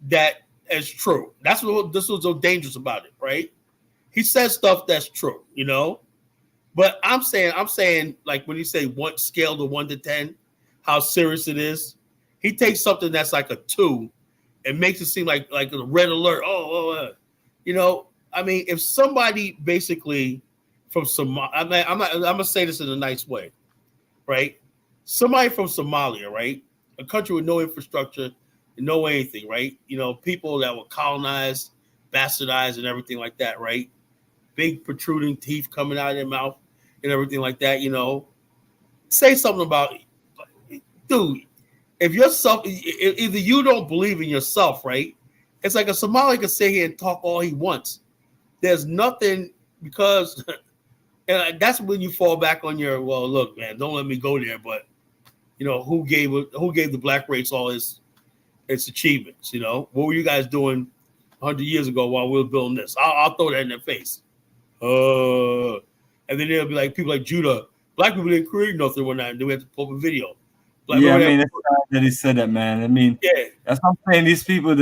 that is true. That's what this was so dangerous about it, right? He says stuff that's true, you know. But I'm saying, like when you say one scale to 1 to 10, how serious it is. He takes something that's like a 2 and makes it seem like a red alert. You know. I mean, if somebody basically from Somalia, I'm gonna say this in a nice way, right? Somebody from Somalia, right? A country with no infrastructure, no anything, right? You know, people that were colonized, bastardized, and everything like that, right? Big protruding teeth coming out of their mouth and everything like that, you know. Say something about, dude, if either you don't believe in yourself, right? It's like a Somali can sit here and talk all he wants. There's nothing, because and that's when you fall back on your, well, look, man, don't let me go there, but you know, who gave the Black race all its achievements? You know, what were you guys doing 100 years ago while we were building this? I'll throw that in their face. And then there'll be like people like Judah. Black people didn't create nothing when that. Then we have to pull up a video. I mean, it's sad that he said that, man. I mean, yeah, that's what I'm saying. These people,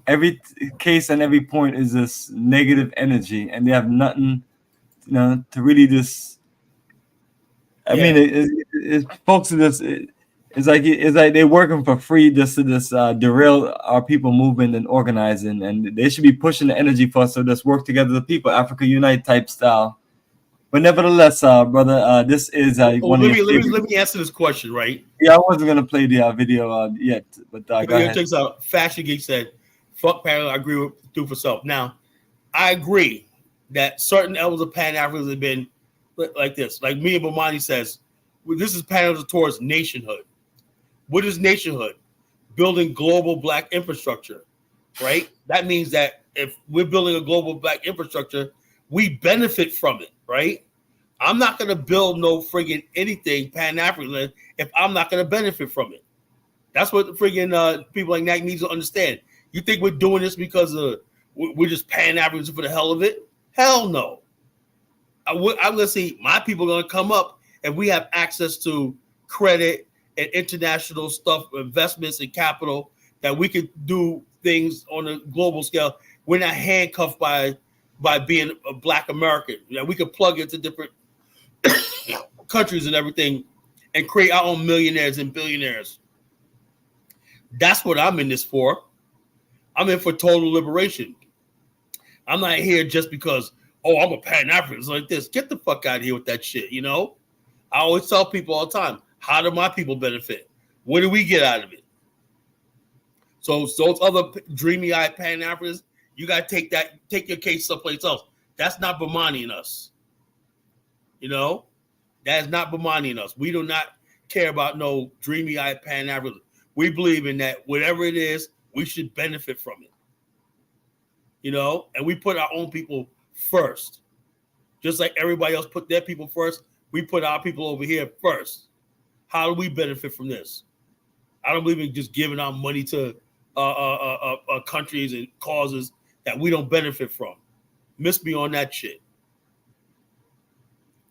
every case and every point is this negative energy, and they have nothing, you know, to really just. I mean, it folks are just. It's like they're working for free just to derail our people movement and organizing, and they should be pushing the energy for us to just work together, the people, Africa Unite type style. But nevertheless, brother, this is let me answer this question, right? Yeah, I wasn't gonna play the video yet, but go ahead. Checks out. Fashion Geek said, "Fuck panel." I agree with do for self. Now, I agree that certain elements of Pan-Africanism have been like this. Like me and Bomani says, this is panels towards nationhood. What is nationhood? Building global Black infrastructure, right? That means that if we're building a global Black infrastructure, we benefit from it, right? I'm not going to build no friggin' anything Pan-African if I'm not going to benefit from it. That's what the friggin' people like Nat needs to understand. You think we're doing this because we're just Pan-Africans for the hell of it? Hell no. I'm going to see my people are going to come up and we have access to credit and international stuff, investments and capital that we could do things on a global scale. We're not handcuffed by being a Black American. You know, we could plug into different countries and everything and create our own millionaires and billionaires. That's what I'm in this for. I'm in for total liberation. I'm not here just because, oh, I'm a Pan-African. It's like this. Get the fuck out of here with that shit, you know? I always tell people all the time, how do my people benefit? What do we get out of it? So those other dreamy-eyed Pan-Africans, you got to take your case someplace else. That's not Bomani in us. You know? That is not Bomani in us. We do not care about no dreamy-eyed Pan-Africans. We believe in that whatever it is, we should benefit from it. You know? And we put our own people first. Just like everybody else put their people first, we put our people over here first. How do we benefit from this? I don't believe in just giving our money to countries and causes that we don't benefit from. Miss me on that shit.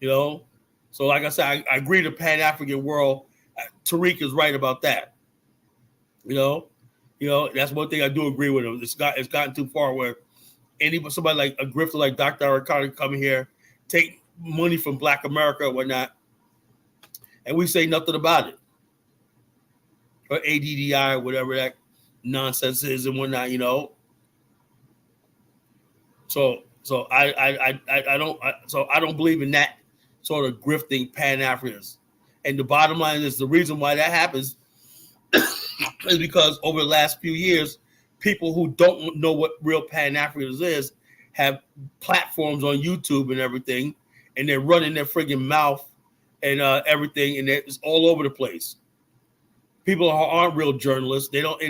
You know? So like I said, I agree the Pan-African world. Tariq is right about that. You know, that's one thing I do agree with him. It's gotten too far where somebody like a grifter like Dr. Arikari come here, take money from Black America or whatnot, and we say nothing about it. Or ADDI or whatever that nonsense is and whatnot, you know. So I don't believe in that sort of grifting Pan-Africans. And the bottom line is the reason why that happens is because over the last few years, people who don't know what real Pan-Africans is have platforms on YouTube and everything, and they're running their friggin' mouth and everything, and it's all over the place. People aren't real journalists. They don't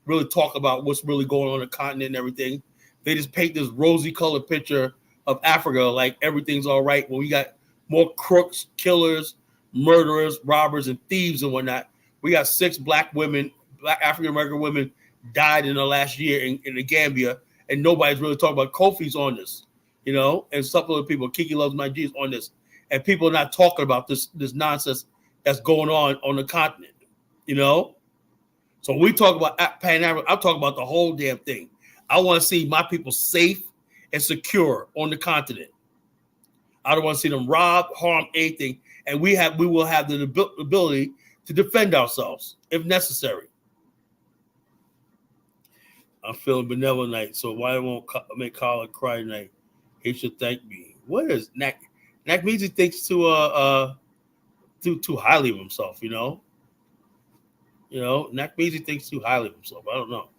really talk about what's really going on the continent and everything. They just paint this rosy-colored picture of Africa like everything's all right when we got more crooks, killers, murderers, robbers, and thieves and whatnot. We got 6 Black African-American women died in the last year in the Gambia, and nobody's really talking about Kofi's on this, you know, and some other people, Kiki Loves My G's on this, and people are not talking about this nonsense that's going on the continent, you know. So we talk about Pan-African. I'm talking about the whole damn thing. I want to see my people safe and secure on the continent. I don't want to see them rob, harm, anything, and we will have the ability to defend ourselves if necessary. I'm feeling benevolent tonight, so why won't make Carla cry tonight? He should thank me. What is Nak? Nak means he thinks too highly of himself, you know. You know, Nak means he thinks too highly of himself. I don't know.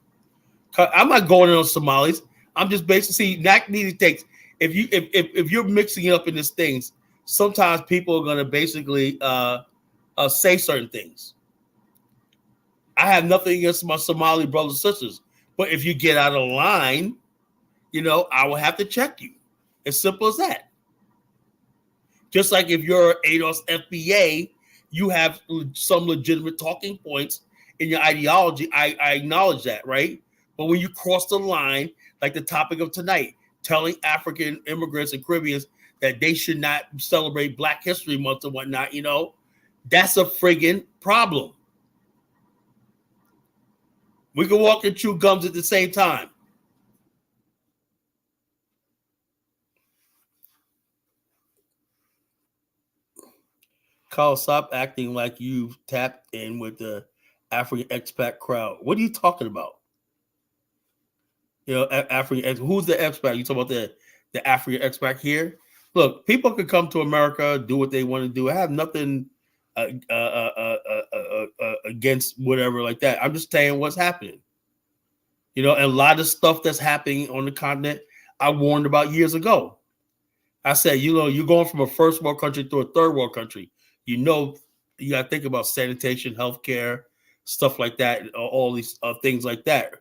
I'm not going on Somalis. I'm just basically Nak means he thinks if you're mixing it up in these things, sometimes people are gonna basically say certain things. I have nothing against my Somali brothers and sisters, but if you get out of line, you know, I will have to check you. As simple as that. Just like if you're ADOS FBA, you have some legitimate talking points in your ideology. I acknowledge that, right? But when you cross the line, like the topic of tonight, telling African immigrants and Caribbeans that they should not celebrate Black History Month and whatnot, you know, that's a friggin' problem. We can walk and chew gums at the same time. Carl, stop acting like you've tapped in with the African expat crowd. What are you talking about? You know, African. Who's the expat? You talking about the African expat here? Look, people can come to America, do what they want to do. I have nothing against whatever like that. I'm just saying what's happening. You know, and a lot of stuff that's happening on the continent, I warned about years ago. I said, you know, you're going from a first world country to a third world country. You know, you got to think about sanitation, healthcare, stuff like that, all these things like that.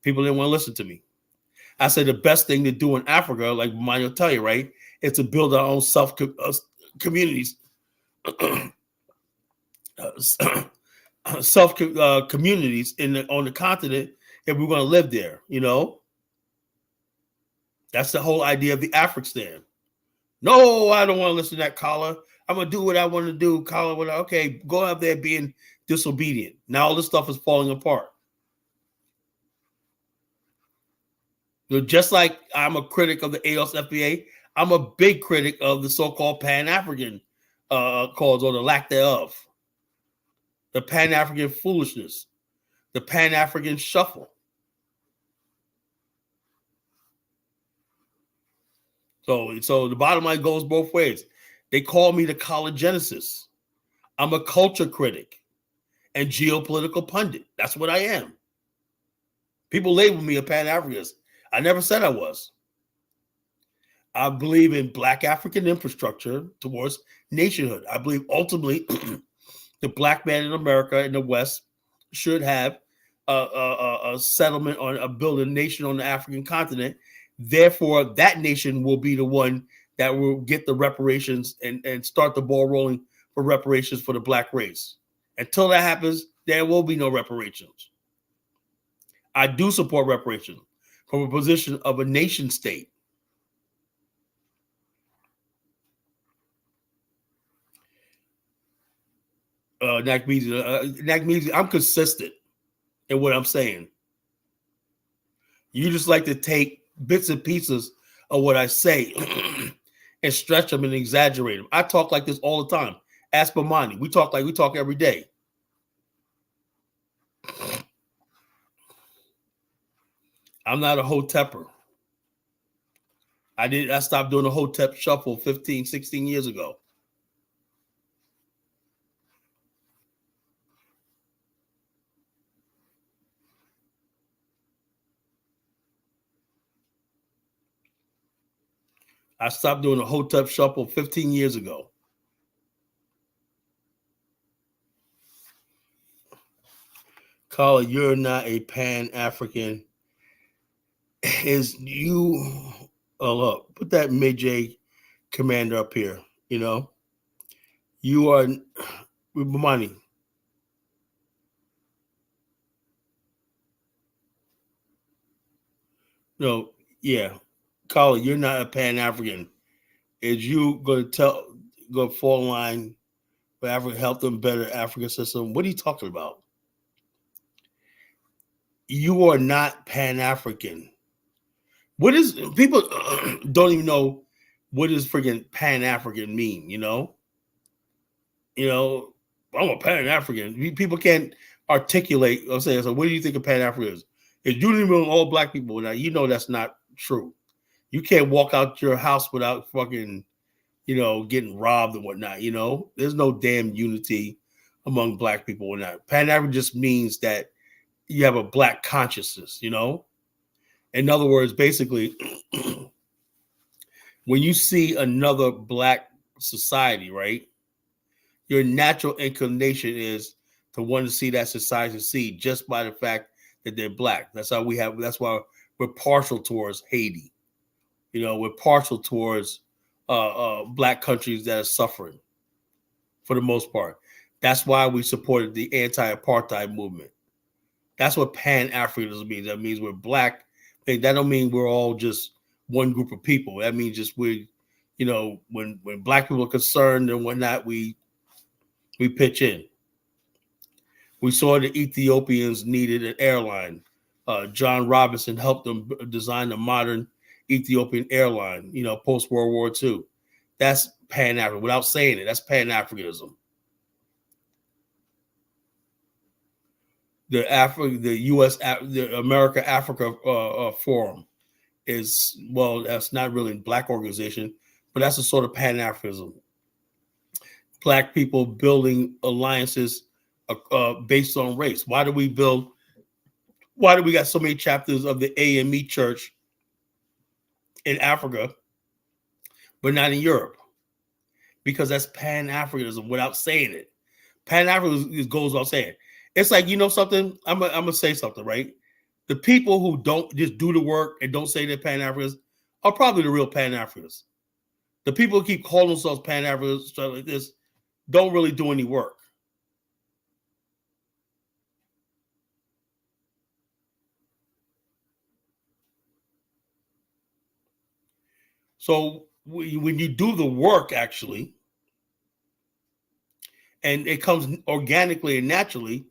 People didn't want to listen to me. I said the best thing to do in Africa, like Bomani will tell you, right, is to build our own self communities, communities on the continent if we're going to live there. You know, that's the whole idea of the Afrikstan. No, I don't want to listen to that, Kala. I'm going to do what I want to do, Kala. Okay, go out there being disobedient. Now all this stuff is falling apart. You know, just like I'm a critic of the ADOS FBA, I'm a big critic of the so-called Pan-African cause, or the lack thereof, the Pan-African foolishness, the Pan-African shuffle. So the bottom line goes both ways. They call me the collagenicist. I'm a culture critic and geopolitical pundit. That's what I am. People label me a Pan-Africanist. I never said I was. I believe in Black African infrastructure towards nationhood. I believe ultimately the Black man in America in the West should have a settlement on build a nation on the African continent. Therefore, that nation will be the one that will get the reparations and start the ball rolling for reparations for the Black race. Until that happens, there will be no reparations. I do support reparations from a position of a nation state. Nakmeezy, I'm consistent in what I'm saying. You just like to take bits and pieces of what I say and stretch them and exaggerate them. I talk like this all the time. Ask Bomani. We talk every day. I'm not a hotepper. I stopped doing the hotep shuffle 15, 16 years ago. I stopped doing the hotep shuffle 15 years ago. Carla, you're not a Pan-African. Is you look, put that Midjay commander up here, you know. You are with money. No, yeah. Carla, you're not a Pan-African. Is you gonna fall in line for Africa, help them better African system? What are you talking about? You are not Pan-African. What is people don't even know what does freaking Pan-African mean, you know? You know, I'm a Pan-African. People can't articulate or say, so what do you think of Pan-African is? If you don't even all Black people, now you know that's not true. You can't walk out your house without fucking, you know, getting robbed and whatnot, you know? There's no damn unity among Black people or not. Pan-African just means that you have a Black consciousness, you know? In other words, basically, when you see another Black society, right, your natural inclination is to want to see that society succeed just by the fact that they're Black. That's why we're partial towards Haiti. You know, we're partial towards Black countries that are suffering for the most part. That's why we supported the anti-apartheid movement. That's what Pan-Africanism means. That means we're Black. That don't mean we're all just one group of people. That means just we, you know, when Black people are concerned and whatnot, we pitch in. We saw the Ethiopians needed an airline. John Robinson helped them design a modern Ethiopian airline, you know, post World War II. That's Pan-African. Without saying it, that's Pan-Africanism. The U.S. the America Africa Forum is, well, that's not really a Black organization, but that's a sort of Pan-Africanism. Black people building alliances based on race. Why do we got so many chapters of the AME Church in Africa, but not in Europe? Because that's Pan-Africanism without saying it. Pan-Africanism goes without saying it. It's like, you know something? I'm gonna say something, right? The people who don't just do the work and don't say they're Pan-Africans are probably the real Pan-Africans. The people who keep calling themselves Pan-Africans, stuff like this, don't really do any work. So when you do the work, actually, and it comes organically and naturally,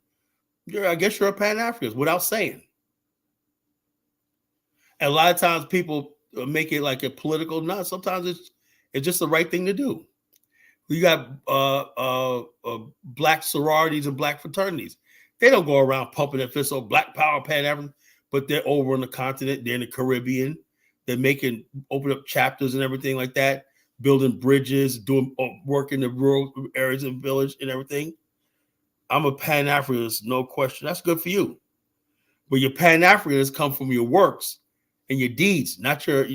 I guess you're a Pan-Africanist without saying. And a lot of times people make it like a political nut. Sometimes it's just the right thing to do. You got black sororities and black fraternities. They don't go around pumping their fists on Black Power, Pan-African, but they're over on the continent. They're in the Caribbean. They're open up chapters and everything like that, building bridges, doing work in the rural areas of the village and everything. I'm a Pan-Africanist, no question. That's good for you. But your Pan-Africanists come from your works and your deeds, not your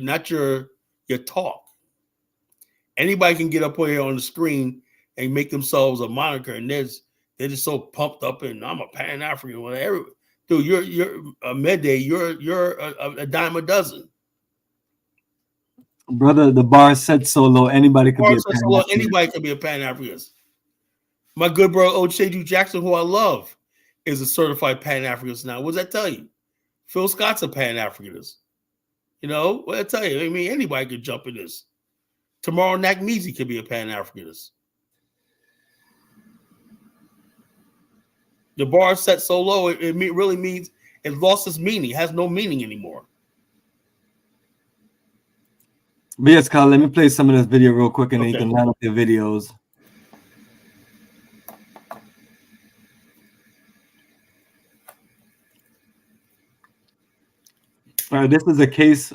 talk. Anybody can get up here on the screen and make themselves a moniker, and they're just so pumped up and I'm a Pan-African. Whatever, dude, you're a midday. You're a dime a dozen. Brother, the bar set so low, anybody could be a Pan-Africanist. Anybody could be a Pan-Africanist. My good brother Ocheju Jackson, who I love, is a certified Pan-Africanist now. What does that tell you? Phil Scott's a Pan-Africanist. You know, what I tell you? I mean, anybody could jump in this. Tomorrow, Nakmeezy could be a Pan-Africanist. The bar is set so low, it really means it lost its meaning. It has no meaning anymore. But yes, Kyle, let me play some of this video real quick, and then you can line up your videos. All right, this is a case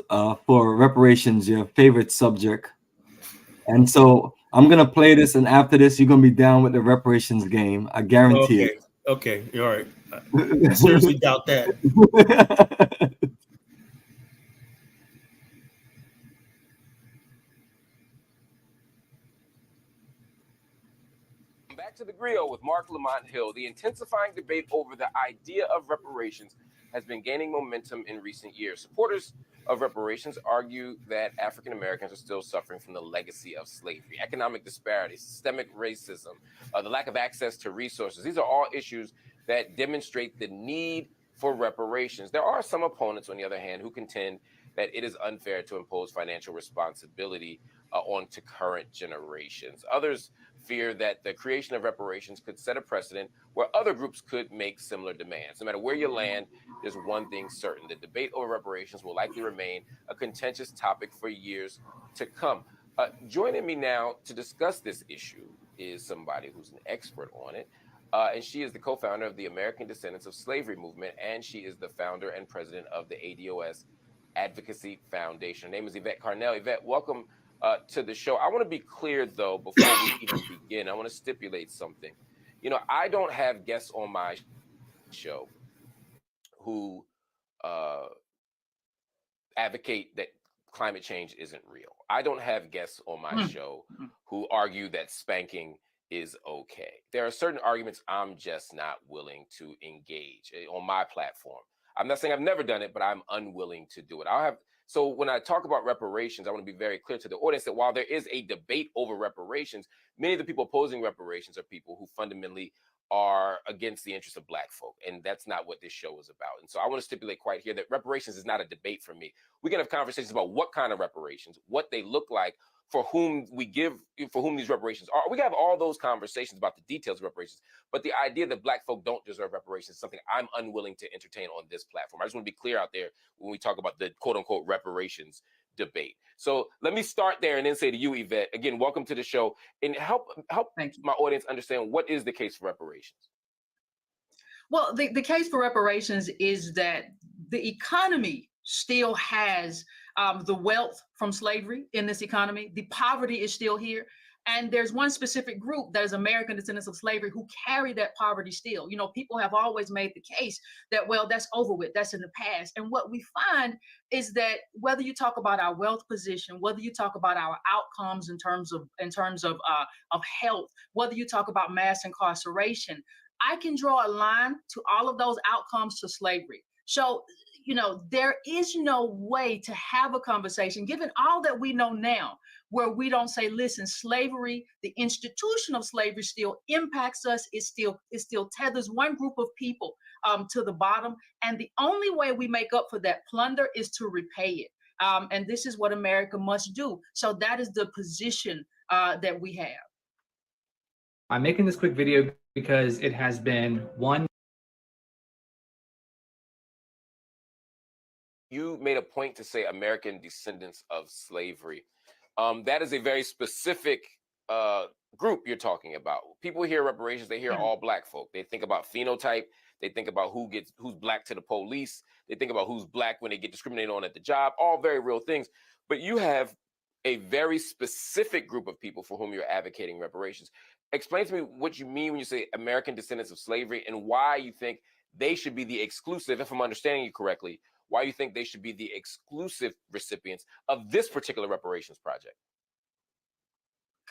for reparations, your favorite subject. And so I'm going to play this, and after this, you're going to be down with the reparations game. I guarantee it. Okay, all right. I seriously doubt that. Back to the grill with Mark Lamont Hill. The intensifying debate over the idea of reparations has been gaining momentum in recent years. Supporters of reparations argue that African Americans are still suffering from the legacy of slavery, economic disparity, systemic racism, the lack of access to resources. These are all issues that demonstrate the need for reparations. There are some opponents, on the other hand, who contend that it is unfair to impose financial responsibility onto current generations. Others fear that the creation of reparations could set a precedent where other groups could make similar demands. No matter where you land, there's one thing certain: the debate over reparations will likely remain a contentious topic for years to come. Joining me now to discuss this issue is somebody who's an expert on it, and she is the co-founder of the American Descendants of Slavery Movement, and she is the founder and president of the ADOS Advocacy Foundation. Her name is Yvette Carnell. Yvette, welcome to the show. I want to be clear, though, before we even begin. I want to stipulate something. You know, I don't have guests on my show who advocate that climate change isn't real. I don't have guests on my show who argue that spanking is okay. There are certain arguments I'm just not willing to engage on my platform. I'm not saying I've never done it, but I'm unwilling to do it. So when I talk about reparations, I want to be very clear to the audience that while there is a debate over reparations, many of the people opposing reparations are people who fundamentally are against the interests of Black folk. And that's not what this show is about. And so I want to stipulate quite here that reparations is not a debate for me. We can have conversations about what kind of reparations, what they look like, for whom these reparations are. We can have all those conversations about the details of reparations, but the idea that Black folk don't deserve reparations is something I'm unwilling to entertain on this platform. I just want to be clear out there when we talk about the quote unquote reparations debate. So let me start there and then say to you, Yvette, again, welcome to the show, and help my audience understand what is the case for reparations. Well, the case for reparations is that the economy still has the wealth from slavery in this economy. The poverty is still here. And there's one specific group that is American descendants of slavery who carry that poverty still. You know, people have always made the case that, well, that's over with, that's in the past. And what we find is that whether you talk about our wealth position, whether you talk about our outcomes in terms of health, whether you talk about mass incarceration, I can draw a line to all of those outcomes to slavery. So, you know, there is no way to have a conversation, given all that we know now, where we don't say, listen, slavery, the institution of slavery still impacts us. It still tethers one group of people to the bottom. And the only way we make up for that plunder is to repay it. And this is what America must do. So that is the position that we have. I'm making this quick video because it has been one. You made a point to say American descendants of slavery. That is a very specific group you're talking about. People hear reparations, they hear all black folk. They think about phenotype. They think about who's black to the police. They think about who's black when they get discriminated on at the job. All very real things. But you have a very specific group of people for whom you're advocating reparations. Explain to me what you mean when you say American descendants of slavery, and why you think they should be the exclusive, if I'm understanding you correctly, why you think they should be the exclusive recipients of this particular reparations project.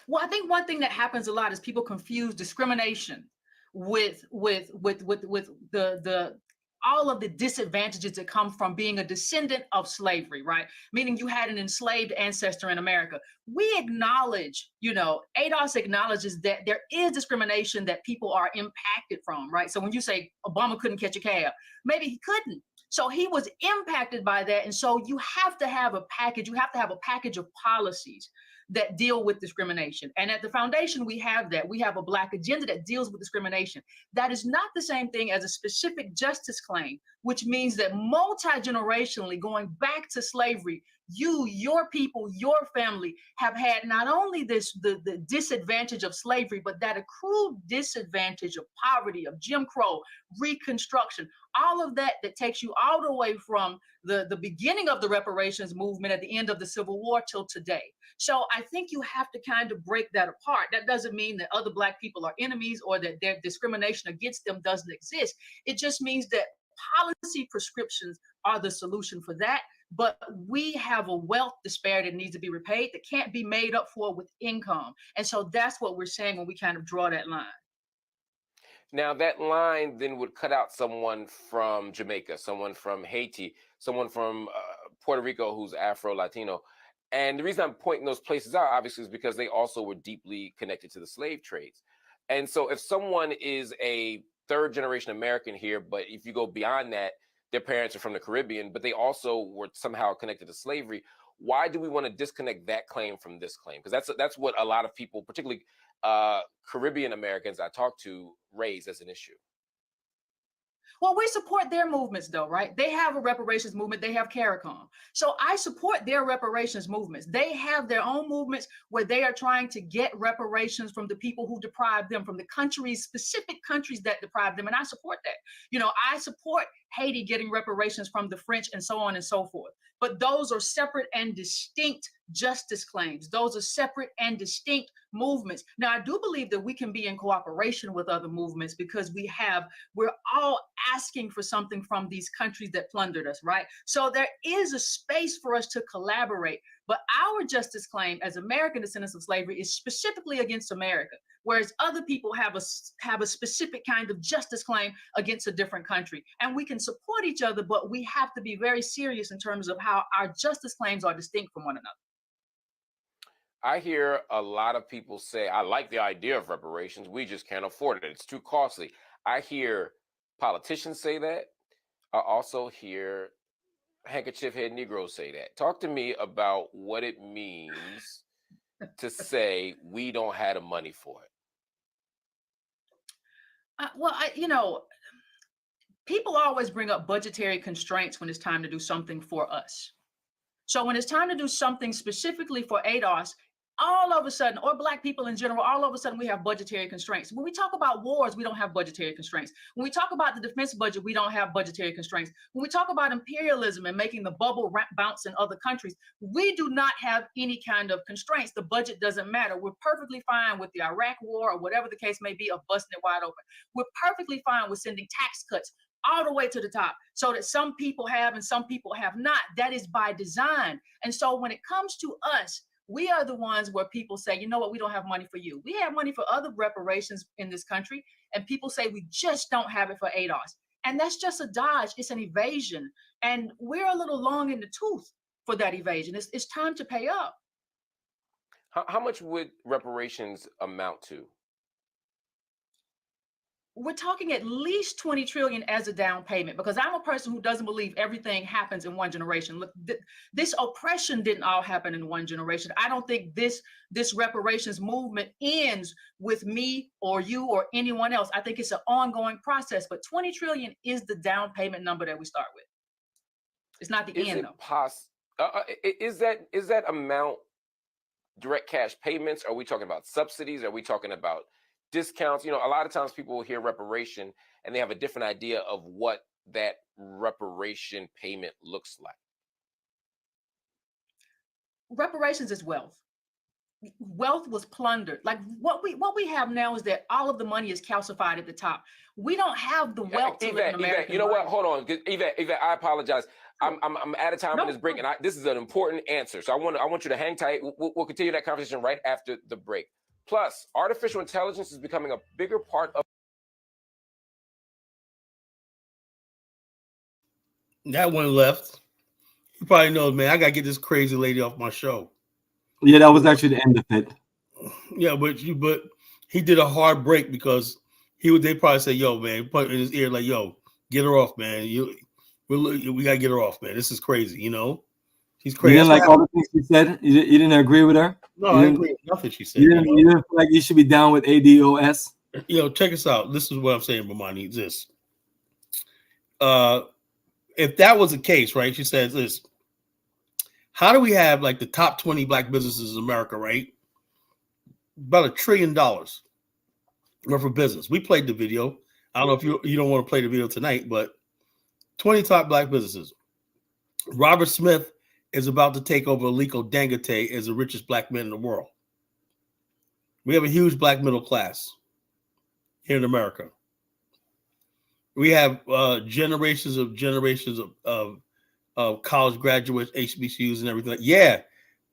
Well, I think one thing that happens a lot is people confuse discrimination with the all of the disadvantages that come from being a descendant of slavery, right? Meaning you had an enslaved ancestor in America. We acknowledge, ADOS acknowledges that there is discrimination that people are impacted from, right? So when you say Obama couldn't catch a cab, maybe he couldn't. So he was impacted by that. And so you have to have a package. You have to have a package of policies that deal with discrimination. And at the foundation, we have that. We have a Black agenda that deals with discrimination. That is not the same thing as a specific justice claim, which means that multi-generationally, going back to slavery, you, your people, your family have had not only the disadvantage of slavery, but that accrued disadvantage of poverty, of Jim Crow, Reconstruction, all of that takes you all the way from the beginning of the reparations movement at the end of the Civil War till today. So I think you have to kind of break that apart. That doesn't mean that other Black people are enemies or that their discrimination against them doesn't exist. It just means that policy prescriptions are the solution for that. But we have a wealth disparity that needs to be repaid that can't be made up for with income. And so that's what we're saying when we kind of draw that line. Now, that line then would cut out someone from Jamaica, someone from Haiti, someone from Puerto Rico who's Afro-Latino. And the reason I'm pointing those places out, obviously, is because they also were deeply connected to the slave trades. And so if someone is a third-generation American here, but if you go beyond that, their parents are from the Caribbean, but they also were somehow connected to slavery, why do we want to disconnect that claim from this claim? Because that's what a lot of people, particularly Caribbean Americans I talk to, raise as an issue. Well, we support their movements though, right? They have a reparations movement, they have CARICOM. So I support their reparations movements. They have their own movements where they are trying to get reparations from the people who deprived them, from the countries, specific countries that deprived them. And I support that. I support Haiti getting reparations from the French and so on and so forth. But those are separate and distinct justice claims. Those are separate and distinct movements. Now, I do believe that we can be in cooperation with other movements because we're all asking for something from these countries that plundered us, right? So there is a space for us to collaborate. But our justice claim as American descendants of slavery is specifically against America, whereas other people have a specific kind of justice claim against a different country. And we can support each other, but we have to be very serious in terms of how our justice claims are distinct from one another. I hear a lot of people say, I like the idea of reparations, we just can't afford it, it's too costly. I hear politicians say that. I also hear handkerchief head Negroes say that. Talk to me about what it means to say we don't have the money for it. People always bring up budgetary constraints when it's time to do something for us. So when it's time to do something specifically for ADOS, all of a sudden, or Black people in general, all of a sudden we have budgetary constraints. When we talk about wars, we don't have budgetary constraints. When we talk about the defense budget, we don't have budgetary constraints. When we talk about imperialism and making the bubble bounce in other countries, we do not have any kind of constraints. The budget doesn't matter. We're perfectly fine with the Iraq war or whatever the case may be of busting it wide open. We're perfectly fine with sending tax cuts all the way to the top so that some people have and some people have not. That is by design. And so when it comes to us, we are the ones where people say, you know what, we don't have money for you. We have money for other reparations in this country, and people say we just don't have it for ADOS. And that's just a dodge. It's an evasion. And we're a little long in the tooth for that evasion. It's time to pay up. How much would reparations amount to? We're talking at least 20 trillion as a down payment, because I'm a person who doesn't believe everything happens in one generation. Look, this oppression didn't all happen in one generation. I don't think this reparations movement ends with me or you or anyone else. I think it's an ongoing process, but 20 trillion is the down payment number that we start with. It's not the end though. Is that amount direct cash payments? Are we talking about subsidies? Are we talking about discounts? You know, a lot of times people will hear reparation and they have a different idea of what that reparation payment looks like. Reparations is wealth. Wealth was plundered. Like what we have now is that all of the money is calcified at the top. We don't have the wealth to live in American you know life. what? Hold on, Yvette, I apologize. I'm out of time No, for this break, and this is an important answer. So I want you to hang tight. We'll continue that conversation right after the break. Plus, artificial intelligence is becoming a bigger part of that one left. You probably know, man. I gotta get this crazy lady off my show. Yeah, that was actually the end of it. Yeah, but he did a hard break because they probably say, "Yo, man," put in his ear like, "Yo, get her off, man. We gotta get her off, man. This is crazy." You know, she's crazy. You didn't like all the things she said. You didn't agree with her. No, I agree with nothing she said. You didn't feel like you should be down with ADOS. Yo, check us out. This is what I'm saying, Bomani. This, if that was the case, right? She says this. How do we have like the top 20 black businesses in America, right? About $1 trillion worth of business. We played the video. I don't know if you don't want to play the video tonight, but 20 top black businesses. Robert Smith is about to take over Aliko Dangote as the richest black man in the world. We have a huge black middle class here in America. We have generations of college graduates, HBCUs, and everything. Yeah,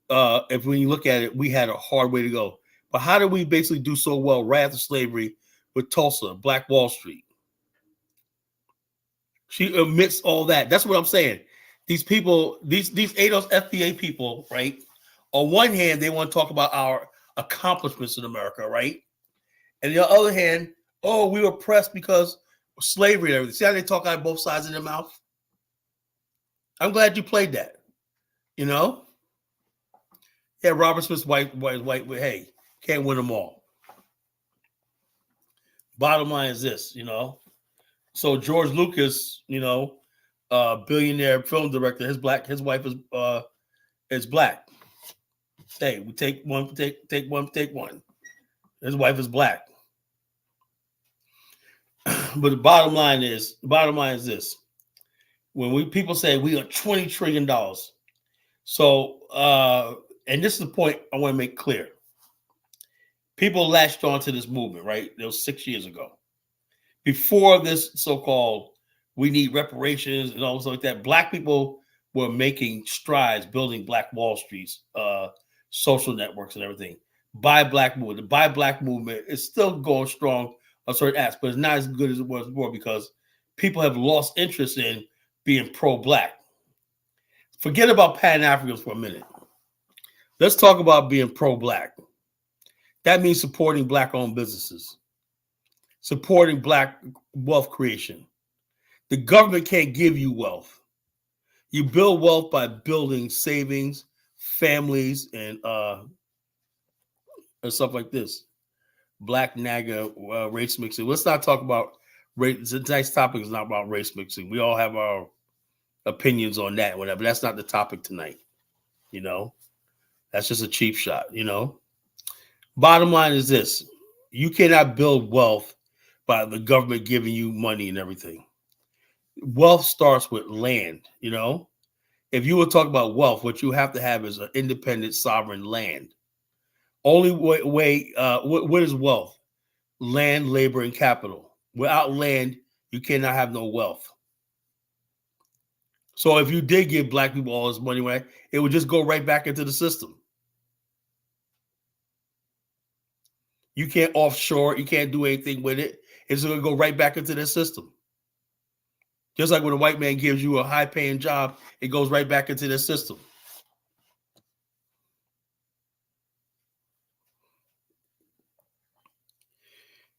if when you look at it, we had a hard way to go. But how did we basically do so well right after slavery with Tulsa, Black Wall Street? She admits all that. That's what I'm saying. These people, these ADOS FBA people, right? On one hand, they want to talk about our accomplishments in America, right? And on the other hand, oh, we were oppressed because of slavery and everything. See how they talk out of both sides of their mouth? I'm glad you played that. You know? Yeah, Robert Smith's white. Hey, can't win them all. Bottom line is this, you know. So George Lucas, you know, billionaire film director, his wife is black. Hey, we take one. His wife is black. But the bottom line is this. When people say we are $20 trillion. So, and this is the point I want to make clear. People latched onto this movement, right? It was 6 years ago. Before this so-called we need reparations and all stuff like that, black people were making strides building Black Wall Streets, social networks and everything. Buy Black movement. The Buy Black movement is still going strong on certain aspects, but it's not as good as it was before because people have lost interest in being pro-black. Forget about Pan-Africans for a minute. Let's talk about being pro-black. That means supporting black-owned businesses, supporting black wealth creation. The government can't give you wealth. You build wealth by building savings, families, and stuff like this. Black NAGA race mixing. Let's not talk about race. Tonight's topic is not about race mixing. We all have our opinions on that, whatever. That's not the topic tonight. You know, that's just a cheap shot. You know, bottom line is this: you cannot build wealth by the government giving you money and everything. Wealth starts with land. You know, if you were talking about wealth, what you have to have is an independent, sovereign land. Only way. What is wealth? Land, labor, and capital. Without land, you cannot have no wealth. So if you did give black people all this money, right, it would just go right back into the system. You can't offshore. You can't do anything with it. It's going to go right back into the system. Just like when a white man gives you a high-paying job, it goes right back into the system.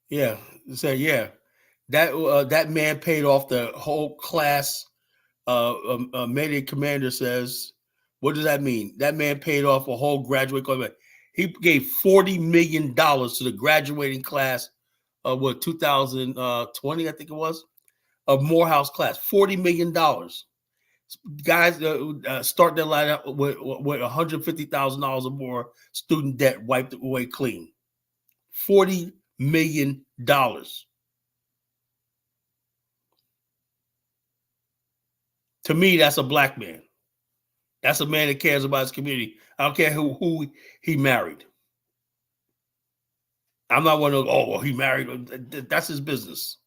Yeah, so yeah, that man paid off the whole class. Mayday commander says, what does that mean? That man paid off a whole graduate class. He gave $40 million to the graduating class of 2020, I think it was, of Morehouse class. $40 million. Guys start their line out with $150,000 or more student debt wiped away clean. $40 million. To me, that's a black man. That's a man that cares about his community. I don't care who he married. I'm not one of those, oh, well, he married. That's his business.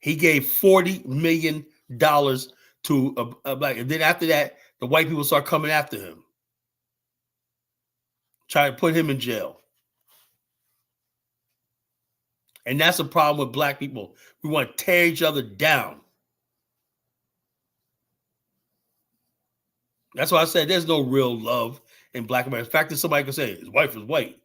He gave $40 million to a black. And then after that, the white people start coming after him. Try to put him in jail. And that's the problem with black people. We want to tear each other down. That's why I said there's no real love in black America. The fact that somebody can say his wife is white,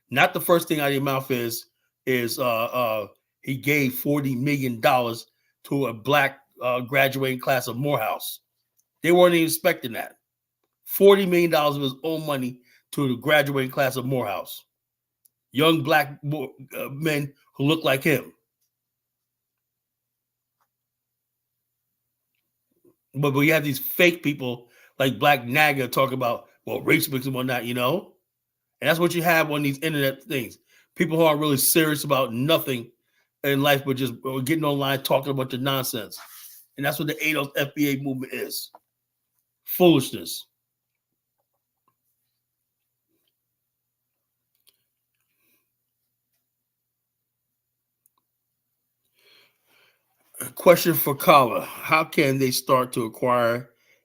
not the first thing out of your mouth is he gave $40 million to a black graduating class of Morehouse. They weren't even expecting that. $40 million of his own money to the graduating class of Morehouse. Young black men who look like him. But we have these fake people like Black Naga talk about, well, race mixing and whatnot, you know? And that's what you have on these internet things. People who aren't really serious about nothing in life, but just getting online talking a bunch of nonsense. And that's what the ADOS FBA movement is. Foolishness. Question for Kala. How can they start to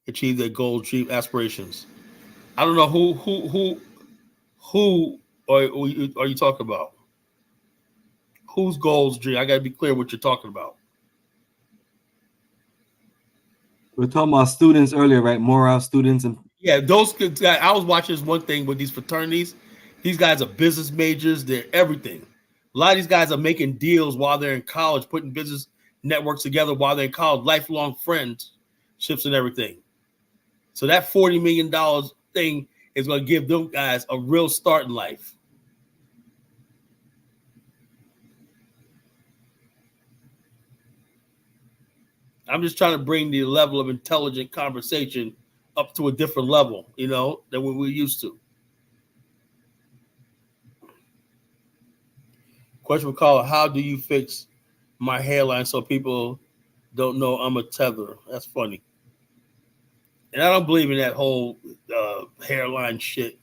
achieve their goals, dream, aspirations? I don't know who are you talking about? Whose goals, dream? I got to be clear what you're talking about. We're talking about students earlier, right? Morehouse students and yeah, those kids. I was watching this one thing with these fraternities. These guys are business majors. They're everything. A lot of these guys are making deals while they're in college, putting business networks together while they're in college, lifelong friendships and everything. So that $40 million thing is going to give them guys a real start in life. I'm just trying to bring the level of intelligent conversation up to a different level, you know, than what we're used to. Question for caller: how do you fix my hairline so people don't know I'm a tether? That's funny. And I don't believe in that whole hairline shit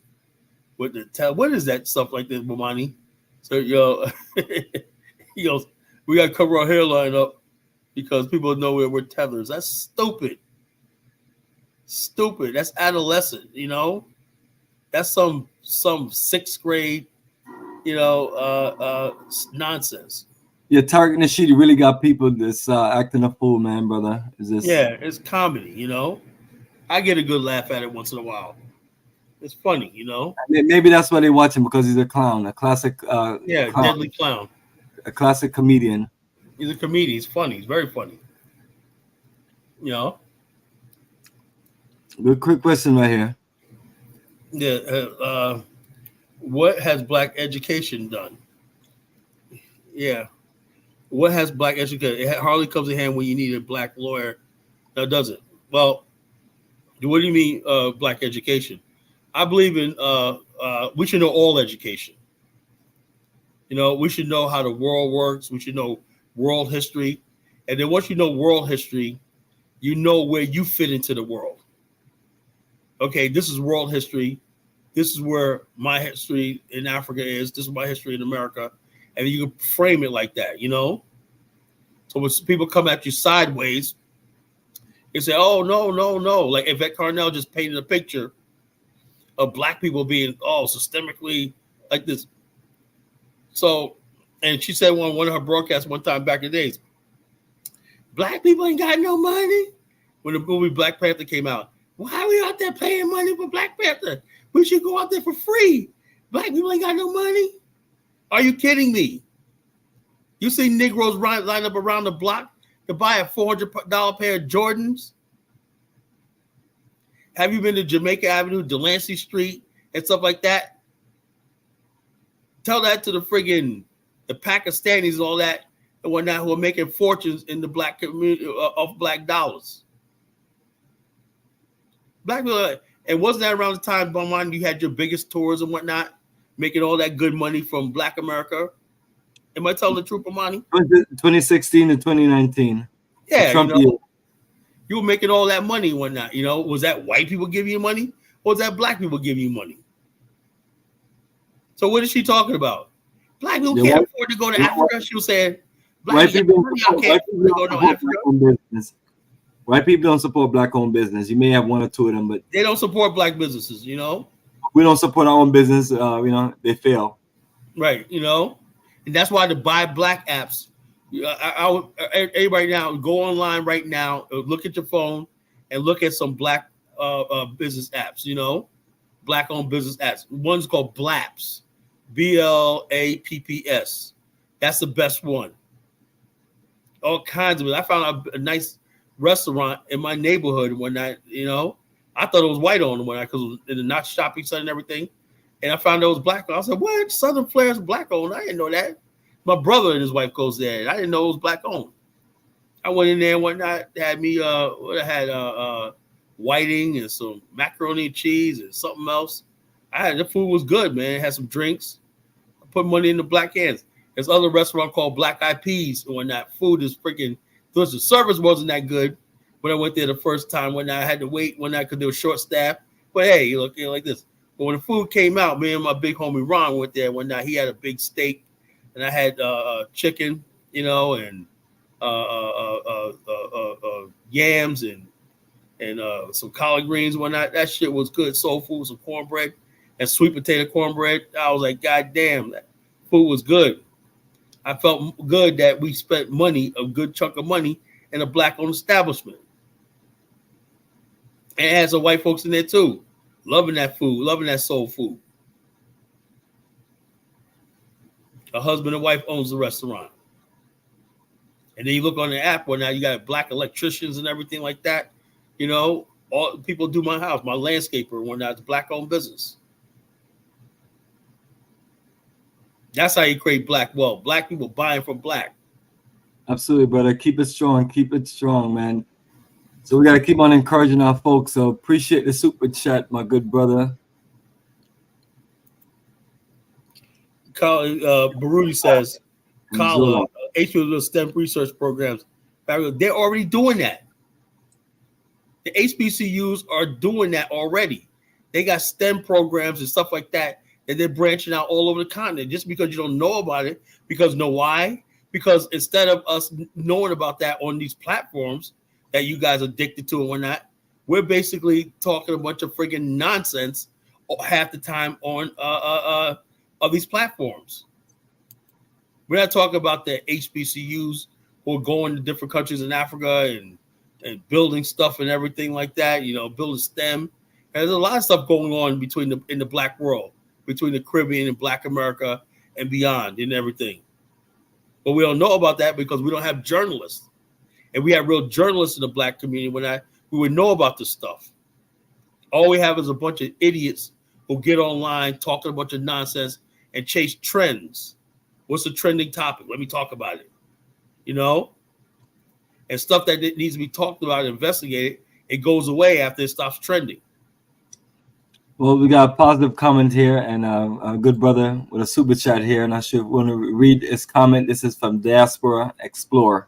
with the tether. What is that stuff like this, Bomani? So, he goes, we got to cover our hairline up because people know we're tethers. That's stupid. Stupid. That's adolescent, you know? That's some sixth grade, nonsense. Yeah, targeting the shit. You really got people that's acting a fool, man, brother. Is this? Yeah, it's comedy, you know. I get a good laugh at it once in a while. It's funny, you know. Maybe that's why they watch him, because he's a clown, a classic. Clown. Deadly clown. A classic comedian. He's a comedian. He's funny. He's very funny. You know. Good quick question right here. Yeah. What has black education done? Yeah. What has black education? It hardly comes in hand when you need a black lawyer. No, does it? Well, what do you mean black education? I believe in we should know all education. You know, we should know how the world works. We should know world history. And then once you know world history, you know where you fit into the world. Okay, this is world history. This is where my history in Africa is. This is my history in America. And you can frame it like that, you know? So when people come at you sideways, you say, oh, no. Like Yvette Carnell just painted a picture of black people being, systemically like this. So, and she said on one of her broadcasts one time back in the days, black people ain't got no money. When the movie Black Panther came out, why are we out there paying money for Black Panther? We should go out there for free. Black people ain't got no money. Are you kidding me? You see Negroes line up around the block to buy a $400 pair of Jordans? Have you been to Jamaica Avenue, Delancey Street, and stuff like that? Tell that to the Pakistanis and all that. and whatnot who are making fortunes in the black community of black dollars. Black people, and wasn't that around the time, Bomani, you had your biggest tours and whatnot, making all that good money from Black America? Am I telling the truth, Bomani? 2016 to 2019. Yeah, Trump year. You were making all that money and whatnot. Was that white people giving you money, or was that black people giving you money? So what is she talking about? Black people can't afford to go to Africa. She was saying, white people can't go to Africa. Business. White people don't support black-owned business. You may have one or two of them, but they don't support black businesses. We don't support our own business. They fail. Right. And that's why the Buy Black apps. Everybody now go online right now. Look at your phone and look at some black business apps. Black-owned business apps. One's called BLAPS, BLAPPS. That's the best one. All kinds of it. I found a nice restaurant in my neighborhood one night. I thought it was white on one night because it was in the not shopping center and everything. And I found out it was black. I said, "What? Southern Flair is black owned? I didn't know that." My brother and his wife goes there, and I didn't know it was black owned. I went in there and whatnot. Had me whiting and some macaroni and cheese and something else. The food was good, man. Had some drinks. I put money in the black hands. There's other restaurant called Black Eyed Peas and whatnot. Food is freaking delicious. The service wasn't that good when I went there the first time. When I had to wait one night because they were short staffed. But hey, you look like this. But when the food came out, me and my big homie Ron went there one night. He had a big steak, and I had chicken, and yams and some collard greens and whatnot. That shit was good. Soul food, some cornbread, and sweet potato cornbread. I was like, God damn, that food was good. I felt good that we spent money, a good chunk of money, in a black-owned establishment. And it had some white folks in there too, loving that food, loving that soul food. A husband and wife owns the restaurant. And then you look on the app where now you got black electricians and everything like that. All people do my house, my landscaper, when that's black-owned business. That's how you create black wealth. Black people buying from black. Absolutely, brother. Keep it strong, man. So we got to keep on encouraging our folks. So appreciate the super chat, my good brother. Baruti says, Kala, HBCU STEM research programs. They're already doing that. The HBCUs are doing that already. They got STEM programs and stuff like that. And they're branching out all over the continent just because you don't know about it. Because know why? Because instead of us knowing about that on these platforms that you guys are addicted to and whatnot, we're basically talking a bunch of friggin' nonsense half the time on of these platforms. We're not talking about the HBCUs who are going to different countries in Africa and building stuff and everything like that, building STEM. And there's a lot of stuff going on in the black world, between the Caribbean and Black America and beyond and everything. But we don't know about that because we don't have journalists. And we have real journalists in the black community we would know about this stuff. All we have is a bunch of idiots who get online talking a bunch of nonsense and chase trends. What's the trending topic? Let me talk about it. And stuff that needs to be talked about and investigated, it goes away after it stops trending. Well, we got a positive comment here and a good brother with a super chat here. And I should want to read his comment. This is from Diaspora Explorer.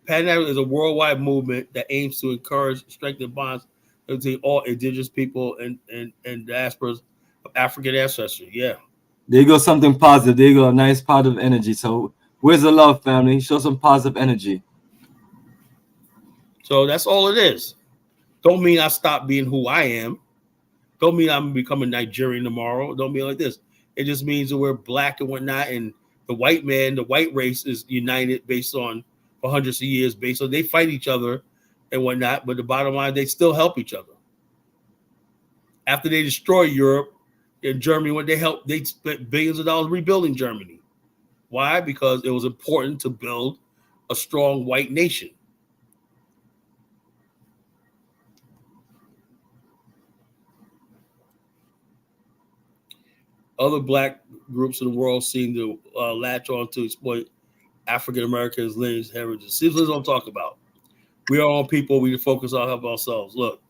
Pan-Africanism is a worldwide movement that aims to encourage, strengthen bonds between all indigenous people and diasporas of African ancestry. Yeah. There you go, something positive. There you go, a nice positive energy. So where's the love, family? Show some positive energy. So that's all it is. Don't mean I stop being who I am. Don't mean I'm becoming Nigerian tomorrow. Don't mean like this. It just means that we're black and whatnot, and the white race is united based on for hundreds of years, based on they fight each other and whatnot. But the bottom line, they still help each other. After they destroy Europe and Germany, when they spent billions of dollars rebuilding Germany. Why? Because it was important to build a strong white nation. Other black groups in the world seem to latch on to exploit African Americans, lineage, heritage. See, this is what I'm talking about. We are all people. We focus on help ourselves. Look,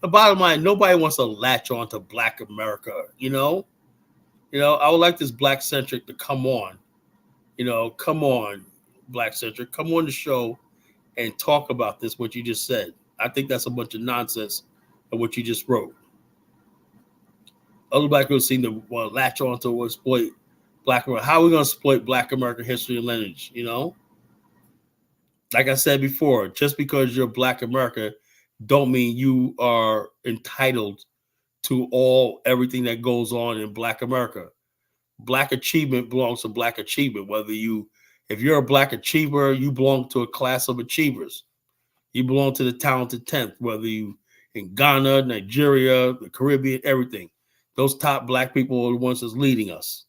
the bottom line, nobody wants to latch on to Black America. You know, I would like this Black centric to come on. Come on, Black centric, come on the show and talk about this. What you just said. I think that's a bunch of nonsense of what you just wrote. Other Black people seem to want to latch on to or exploit Black America. How are we going to exploit Black American history and lineage? Like I said before, just because you're Black America don't mean you are entitled to everything that goes on in Black America. Black achievement belongs to Black achievement. If you're a Black achiever, you belong to a class of achievers. You belong to the talented 10th, whether you in Ghana, Nigeria, the Caribbean, everything. Those top Black people are the ones that's leading us.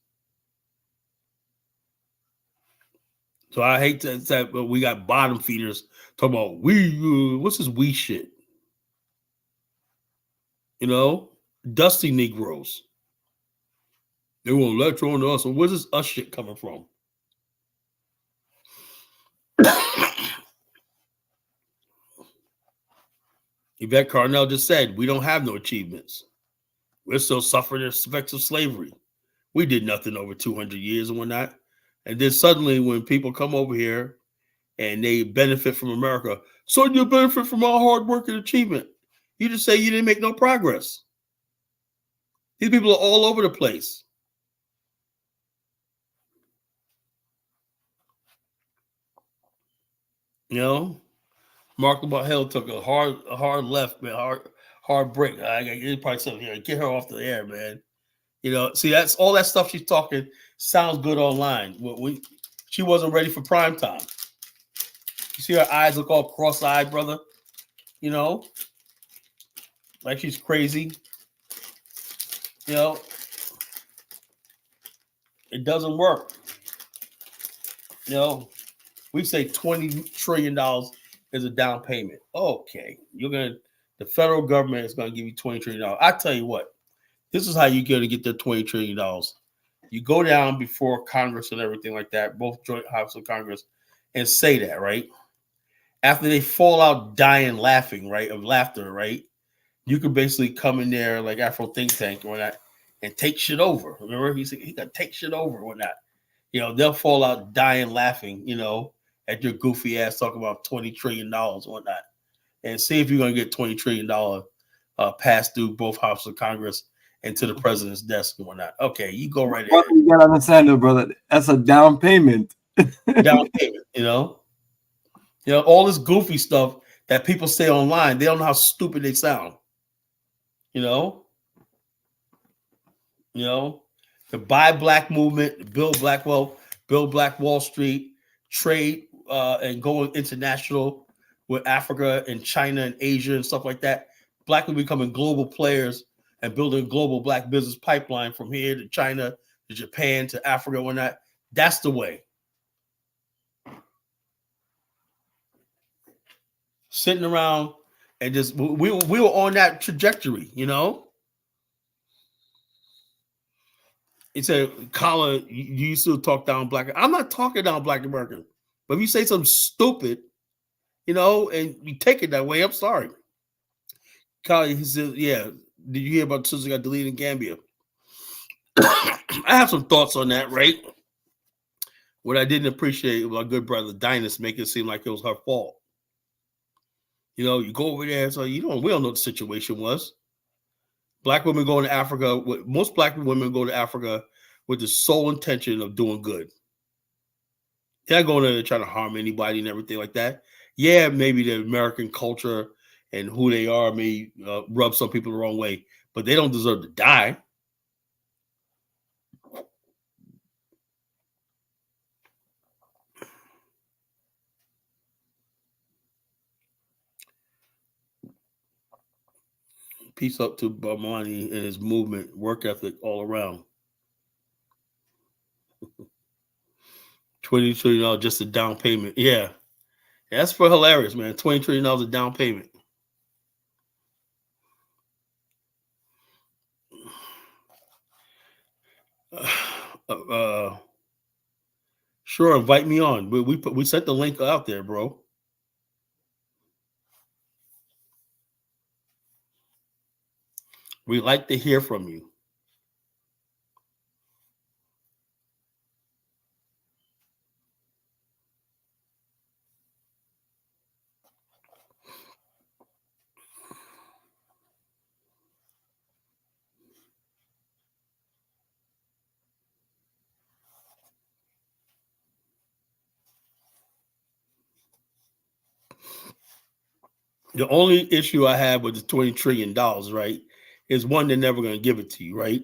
So I hate that but we got bottom feeders talking about what's this we shit? Dusty Negroes. They won't lecture on us. So where's this us shit coming from? Yvette Carnell just said, we don't have no achievements. We're still suffering the effects of slavery. We did nothing over 200 years and whatnot. And then suddenly when people come over here and they benefit from America, so you benefit from our hard work and achievement. You just say you didn't make no progress. These people are all over the place. Mark Hill took a hard left, man, hard break. I probably something here. Get her off the air, man. See, that's all that stuff she's talking sounds good online. She wasn't ready for prime time. You see her eyes look all cross-eyed, brother? Like she's crazy. It doesn't work. We say $20 trillion is a down payment. Okay, the federal government is gonna give you $20 trillion. I tell you what, this is how you're gonna get the $20 trillion. You go down before Congress and everything like that, both joint houses of Congress, and say that, right? After they fall out dying laughing, right, of laughter, right? You could basically come in there like Afro think tank or whatnot and take shit over. Remember, he said he got to take shit over or whatnot. They'll fall out dying laughing, at your goofy ass talking about $20 trillion and whatnot. And see if you're going to get $20 trillion passed through both houses of Congress and to the president's desk and whatnot. Okay, you go right ahead. You got to understand, though, brother. That's a down payment. Down payment, all this goofy stuff that people say online, they don't know how stupid they sound. The Buy Black movement, Build Black Wealth, Build Black Wall Street, trade and going international with Africa and China and Asia and stuff like that. Black people becoming global players and building a global Black business pipeline from here to China to Japan to Africa and whatnot. That's the way. Sitting around and just we were on that trajectory, He said, Colin, you still talk down Black. I'm not talking down Black American. But if you say something stupid, and you take it that way, I'm sorry. Colin, he said, yeah, did you hear about the sister got deleted in Gambia? I have some thoughts on that, right? What I didn't appreciate was my good brother Dynas making it seem like it was her fault. You go over there, so we don't know what the situation was. Black women going to Africa, most Black women go to Africa with the sole intention of doing good. They're not going there trying to harm anybody and everything like that. Yeah, maybe the American culture and who they are may rub some people the wrong way, but they don't deserve to die. Peace up to Bomani and his movement, work ethic all around. $20 trillion just a down payment. Yeah. That's for hilarious, man. $20 trillion a down payment. Sure, invite me on. We sent the link out there, bro. We like to hear from you. The only issue I have with the $20 trillion, right, is one, they're never going to give it to you, right?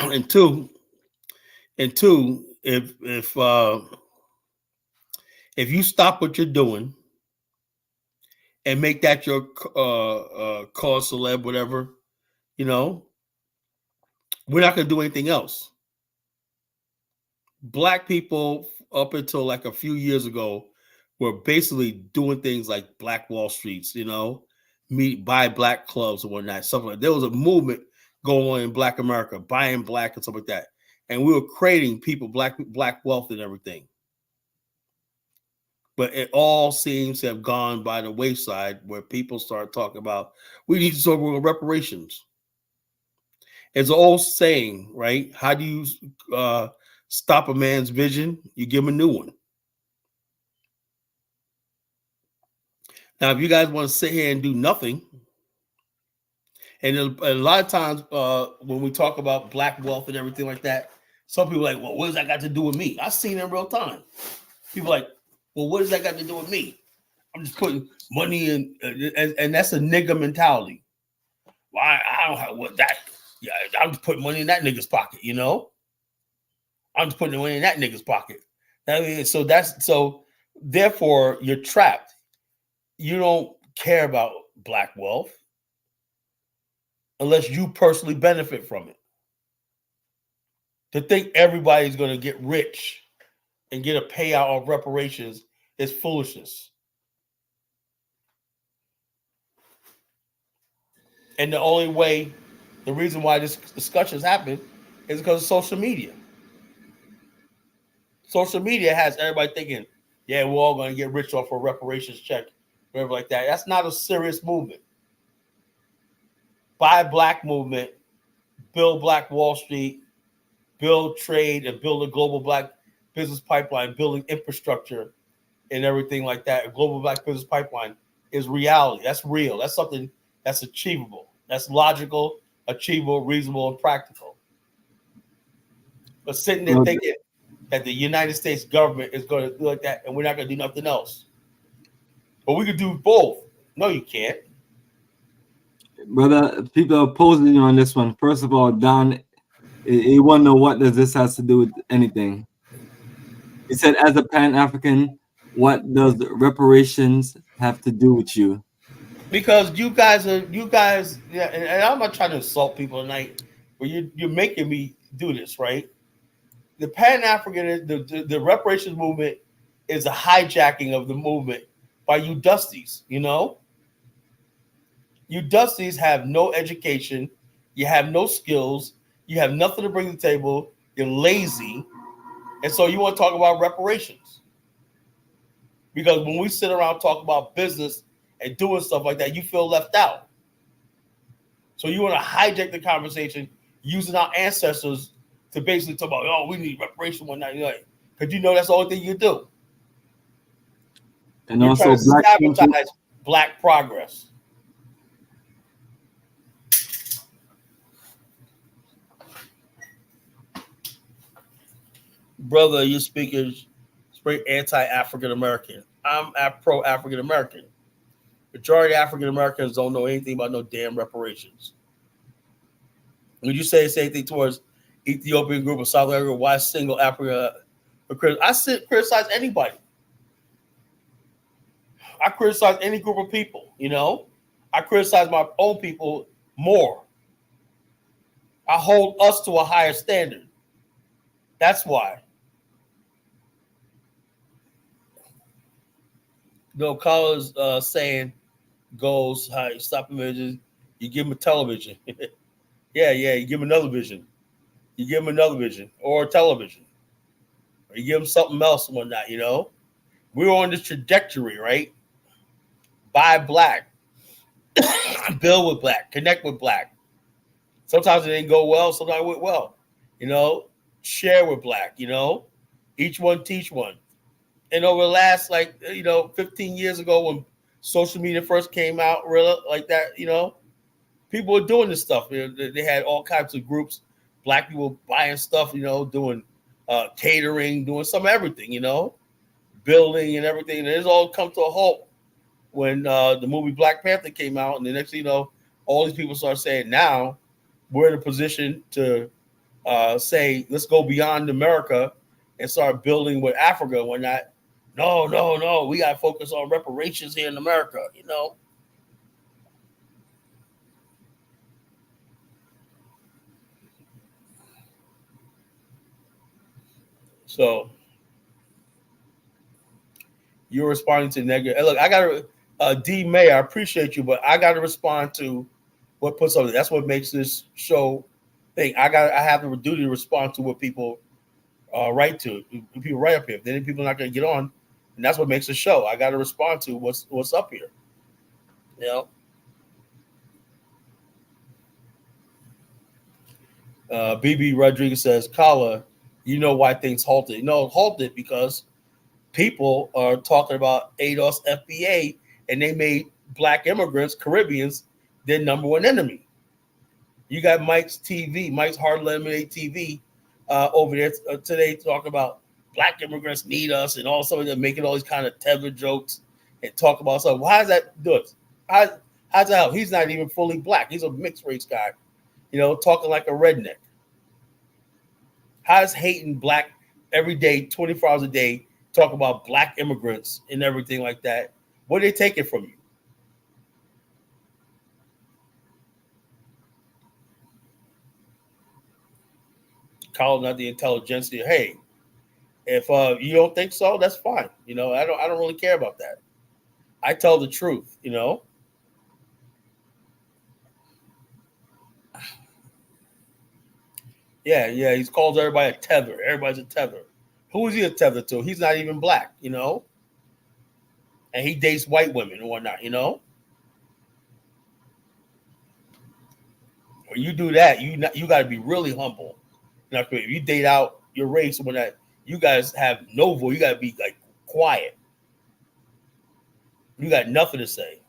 and two, if you stop what you're doing and make that your cause celeb, whatever, you know, we're not going to do anything else. Black people up until like a few years ago were basically doing things like Black Wall Streets, you know, buy black clubs and whatnot, stuff like that. There was a movement going on in Black America, buying black and stuff like that. And we were creating people, black wealth and everything. But it all seems to have gone by the wayside where people start talking about, we need to talk about reparations. It's an old saying, right? How do you stop a man's vision? You give him a new one. Now, if you guys want to sit here and do nothing, and a lot of times when we talk about black wealth and everything like that, some people are like, well, what does that got to do with me? I've seen it in real time. People are like, well, what does that got to do with me? I'm just putting money in, and that's a nigga mentality. Well, I don't have what that. Yeah, I'm just putting money in that nigga's pocket, you know? I'm just putting money in that nigga's pocket. So therefore, you're trapped. You don't care about black wealth unless you personally benefit from it. To think everybody's going to get rich and get a payout of reparations is foolishness. And the reason why this discussion has happened is because of social media. Social media has everybody thinking, yeah, we're all going to get rich off a reparations check, whatever like that. That's not a serious movement. Buy black movement, build Black Wall Street, build trade, and build a global black business pipeline, building infrastructure and everything like that. A global black business pipeline is reality. That's real. That's something that's achievable. That's logical, achievable, reasonable, and practical. But sitting there thinking that the United States government is going to do like that and we're not going to do nothing else. But we could do both. No, you can't. Brother, people are opposing you on this one. First of all, Don, you want to know what does this has to do with anything? He said, as a Pan-African, what does reparations have to do with you? Because you guys, yeah, and I'm not trying to insult people tonight, but you're making me do this, right? The Pan-African, the reparations movement is a hijacking of the movement by you dusties, you know? You dusties have no education, you have no skills, you have nothing to bring to the table, you're lazy, and so you want to talk about reparations. Because when we sit around talk about business and doing stuff like that, you feel left out. So you want to hijack the conversation using our ancestors to basically talk about, oh, we need reparation one night, because you know that's the only thing you do. And you're also, trying to sabotage black progress. Brother, you speaking straight anti-African American. I'm pro-African American. Majority of African Americans don't know anything about no damn reparations. Would you say the same thing towards Ethiopian group of South Africa? Why single Africa? I criticize anybody. I criticize any group of people, you know? I criticize my own people more. I hold us to a higher standard. That's why. No callers saying goes, hi, stop images. You give them a television. yeah, you give them another vision. You give them another vision or a television. or you give them something else and whatnot. You know, we were on this trajectory, right? Buy black, build with black, connect with black. Sometimes it didn't go well, sometimes it went well. You know, share with black. You know, each one teach one. And over the last 15 years ago when social media first came out, really like that, you know, people were doing this stuff. You know, they had all kinds of groups, black people buying stuff, you know, doing catering, doing some everything, you know, building and everything. And it's all come to a halt when the movie Black Panther came out. And the next thing you know, all these people start saying, now we're in a position to say, let's go beyond America and start building with Africa and whatnot. No. We got to focus on reparations here in America, you know. So you're responding to negative. Hey, look, I got to, D. May, I appreciate you, but I got to respond to what puts on. That's what makes this show thing. I have the duty to respond to what people write to. People write up here. Then people are not going to get on. And that's what makes the show. I got to respond to what's up here. You know? BB Rodriguez says, Kala, you know why things halted. No, halted because people are talking about ADOS FBA, and they made black immigrants, Caribbeans, their number one enemy. You got Mike's Hard Lemonade TV over there today talking about black immigrants need us and all something. They're making all these kind of tether jokes and talk about something. Well, how does that do it? How's that help? He's not even fully black. He's a mixed race guy, you know, talking like a redneck. How's hating black every day, 24 hours a day, talk about black immigrants and everything like that? What are they taking from you? Call not the intelligentsia. Hey, if you don't think so, that's fine. You know, I don't really care about that. I tell the truth, you know. Yeah, he calls everybody a tether. Everybody's a tether. Who is he a tether to? He's not even black, you know. And he dates white women and whatnot, you know. When you do that, you got to be really humble. If you date out your race and whatnot, you guys have no voice. You got to be like quiet. You got nothing to say.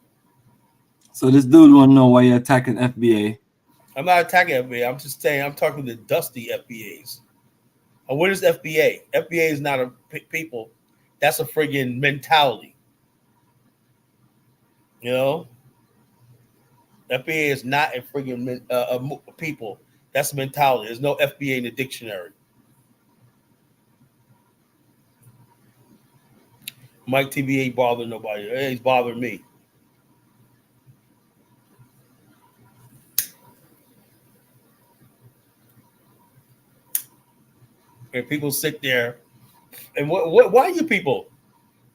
So this dude want to know why you're attacking FBA. I'm not attacking FBA. I'm just saying I'm talking to dusty FBAs. And what is FBA? FBA is not a people. That's a friggin' mentality. You know? FBA is not a friggin' people. That's a mentality. There's no FBA in the dictionary. Mike TV ain't bothering nobody. He's bothering me. And people sit there, and why are you people?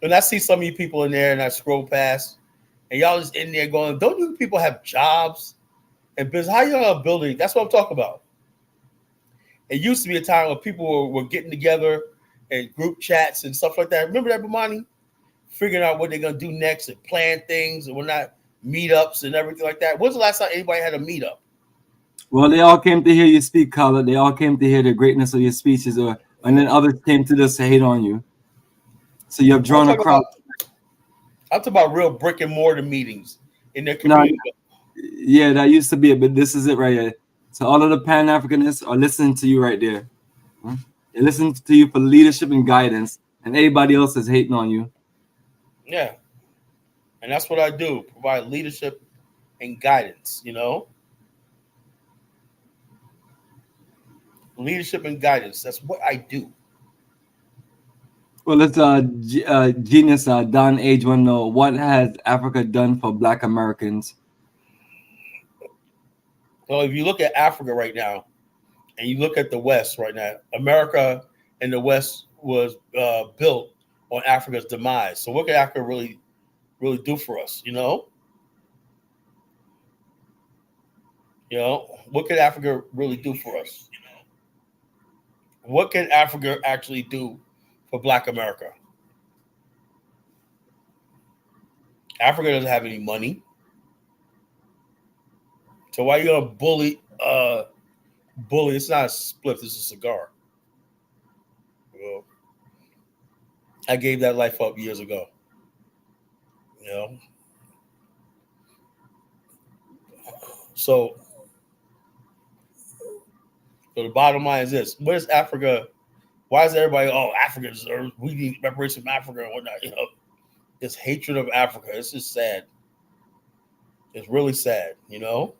And I see some of you people in there, and I scroll past, and y'all just in there going, don't you people have jobs and business? How y'all building? That's what I'm talking about. It used to be a time when people were getting together in group chats and stuff like that. Remember that, Bomani? Figuring out what they're going to do next and plan things and whatnot, meetups and everything like that. When's the last time anybody had a meetup? Well, they all came to hear you speak, Khaled. They all came to hear the greatness of your speeches, and then others came to just hate on you. So you have drawn a crowd. I'm talking about real brick and mortar meetings in their community. Yeah, that used to be it, but this is it right here. So all of the Pan-Africanists are listening to you right there. They're listening to you for leadership and guidance, and everybody else is hating on you. Yeah. And that's what I do, provide leadership and guidance, you know? Leadership and guidance. That's what I do. Well, let's genius Don Age want to know, what has Africa done for Black Americans? Well, if you look at Africa right now, and you look at the West right now, America and the West was built on Africa's demise. So what can Africa really do for us? You know, what can Africa really do for us? What can Africa actually do for Black America. Africa doesn't have any money. So why are you gonna bully? It's not a spliff. It's a cigar. Well, I gave that life up years ago. You know. So the bottom line is this: where's Africa? Why is everybody? Oh, Africa deserves. We need reparations from Africa and whatnot. You know, this hatred of Africa. It's just sad. It's really sad. You know,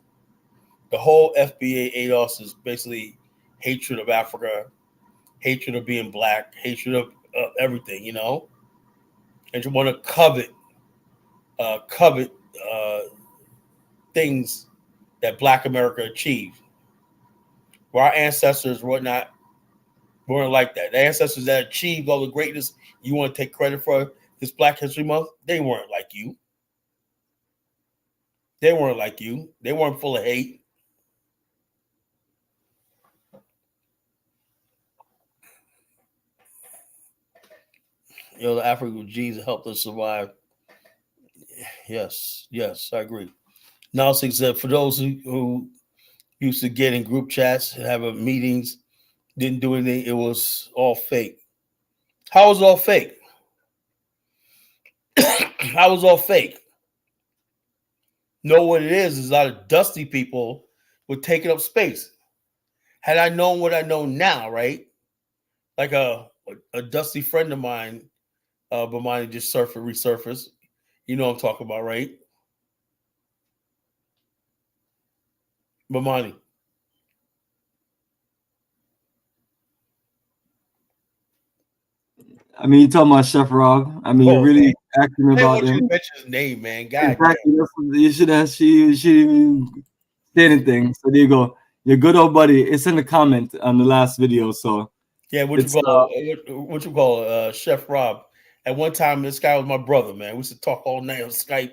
the whole FBA ADOS is basically hatred of Africa, hatred of being Black, hatred of everything. You know, and you want to covet things that Black America achieved. Where our ancestors weren't like that. The ancestors that achieved all the greatness you want to take credit for this Black History Month, they weren't like you. They weren't like you. They weren't full of hate. You know, the African G's helped us survive. Yes, I agree. Now, for those who used to get in group chats and have meetings, didn't do anything, it was all fake. How was it all fake? How was all fake? Know what it is a lot of dusty people were taking up space. Had I known what I know now, right? Like a dusty friend of mine, Bomani just resurfaced. You know what I'm talking about, right? Bomani. I mean, you're talking about Chef Rob. I mean, you're really asking about him. You mention his name, man. God, exactly. You should have. She didn't say anything. So there you go. Your good old buddy. It's in the comment on the last video. So yeah, what you call Chef Rob? At one time, this guy was my brother, man. We used to talk all night on Skype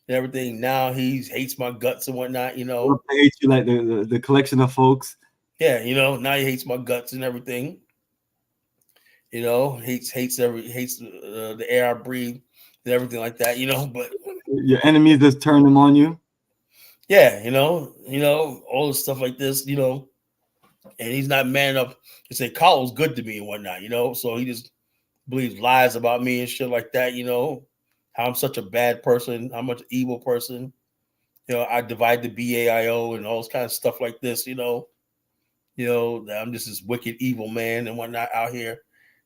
and everything. Now he hates my guts and whatnot. You know, I hate you like the collection of folks. Yeah, you know, now he hates my guts and everything. You know, hates the air I breathe and everything like that. You know, but your enemies just turn them on you. Yeah, you know, all the stuff like this. You know, and he's not man enough to say Carl's good to me and whatnot. You know, so he just believes lies about me and shit like that. You know, how I'm such a bad person, how much evil person. You know, I divide the BAIO and all this kind of stuff like this. You know, that I'm just this wicked, evil man and whatnot out here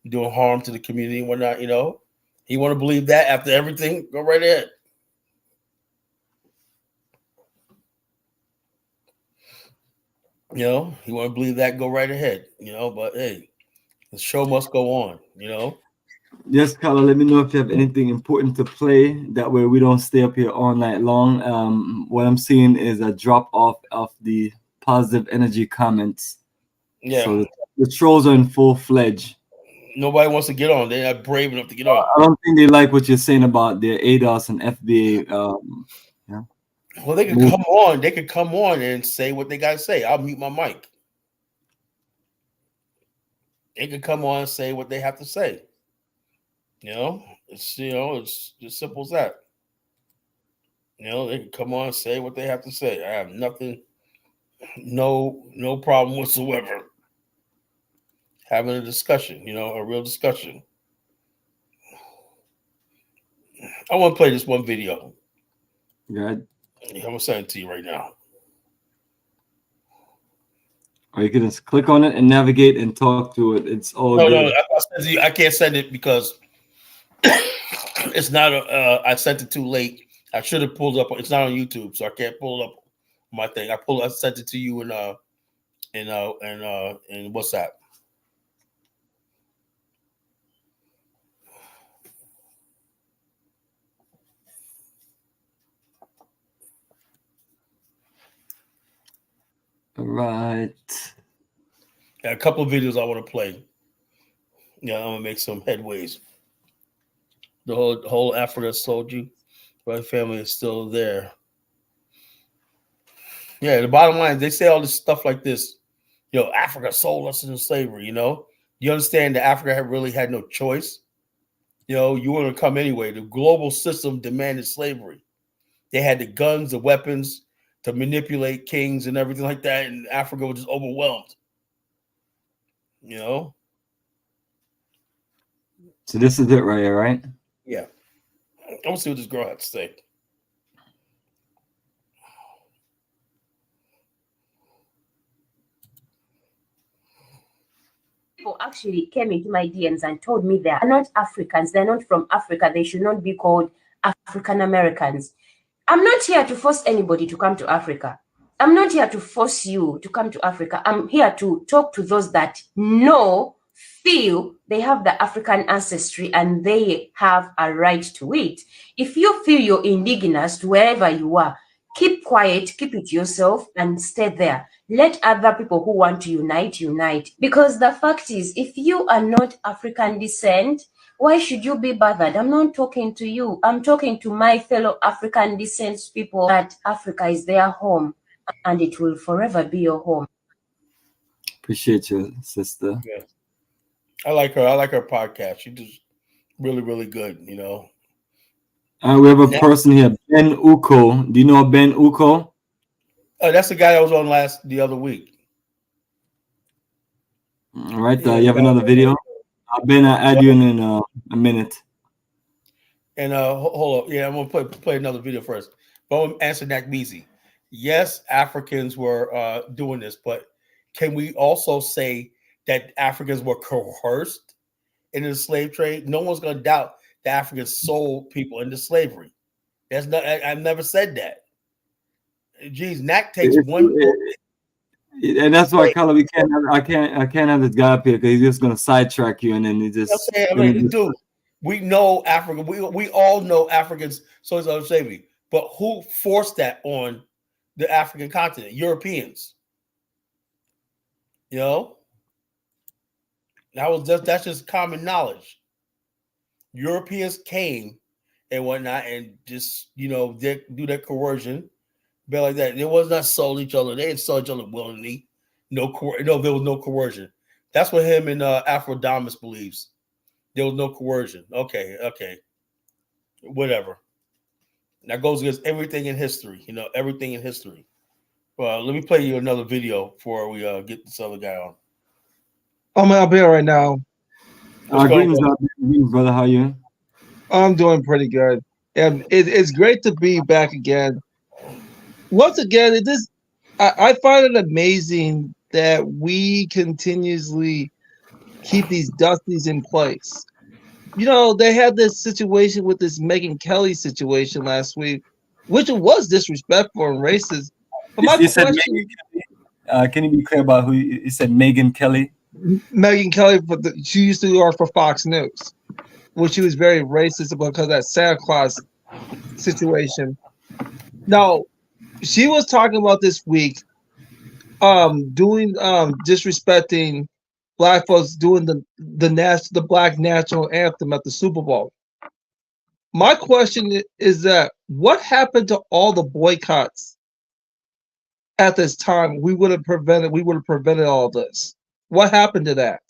doing harm to the community and whatnot. You know, you want to believe that after everything? Go right ahead. You know, you want to believe that? Go right ahead. You know, but hey, the show must go on. You know. Yes, Carla, let me know if you have anything important to play. That way we don't stay up here all night long. What I'm seeing is a drop off of the positive energy comments. Yeah. So the trolls are in full fledged. Nobody wants to get on. They're not brave enough to get on. I don't think they like what you're saying about the ADOS and FBA. Yeah. Well, they could come on. They could come on and say what they got to say. I'll mute my mic. They could come on and say what they have to say. You know, it's just simple as that. You know, they can come on and say what they have to say. I have nothing, no problem whatsoever having a discussion, you know, a real discussion. I want to play this one video. Good. I'm going to send it to you right now. Or you can just click on it and navigate and talk to it. It's all good. No, I can't send it because it's not. I sent it too late. I should have pulled up. It's not on YouTube, so I can't pull it up my thing. I sent it to you in WhatsApp. All right. Got a couple of videos I want to play. Yeah, I'm gonna make some headways. The whole Africa sold you. My family is still there. Yeah, the bottom line, they say all this stuff like this. You know, Africa sold us into slavery. You know, You understand that Africa had really had no choice. You know, you want to come anyway. The global system demanded slavery. They had the guns, the weapons to manipulate kings and everything like that, and Africa was just overwhelmed. You know? So this is it right here, right? Yeah. I want to see what this girl had to say. People actually came into my DMs and told me they are not Africans, they're not from Africa, they should not be called African Americans. I'm not here to force anybody to come to Africa. I'm not here to force you to come to Africa. I'm here to talk to those that feel they have the African ancestry and they have a right to it. If you feel you're indigenous to wherever you are, keep quiet, keep it to yourself and stay there. Let other people who want to unite. Because the fact is, if you are not African descent, why should you be bothered? I'm not talking to you. I'm talking to my fellow African descent people that Africa is their home and it will forever be your home. Appreciate you, sister. Yeah. I like her. I like her podcast. She does really, really good, you know. We have a person here, Ben Uko. Do you know Ben Uko? Oh, that's the guy that was on the other week. All right. You have another video? Ben, I'll add you in a minute. And hold up. Yeah, I'm going to play another video first. But I'm going to answer Nakmeezy. Yes, Africans were doing this, but can we also say that Africans were coerced into the slave trade? No one's going to doubt that Africans sold people into slavery. That's not. I've never said that. Geez, Nak takes one. And that's why, Color, I can't have this guy up here because he's just going to sidetrack you, and then he just. Dude, we know Africa. We all know Africans sold into slavery, but who forced that on the African continent? Europeans. You know, that's just common knowledge. Europeans came and whatnot, and just they do that coercion, but like that. They was not sold each other. They didn't sell each other willingly. There was no coercion. That's what him and Afrodamus believes. There was no coercion. Okay, whatever. That goes against everything in history. Everything in history. Well, let me play you another video before we get this other guy on. I'm up here right now. Greetings, brother. How are you? I'm doing pretty good. And it's great to be back again. Once again, I find it amazing that we continuously keep these dusties in place. They had this situation with this Megyn Kelly situation last week, which was disrespectful and racist. But my question, can you be clear about who you said? Megyn Kelly. Megyn Kelly, she used to work for Fox News, which she was very racist because of that Santa Claus situation. Now, she was talking about this week, disrespecting Black folks doing the Black national anthem at the Super Bowl. My question is that what happened to all the boycotts at this time? We would have prevented all this. What happened to that?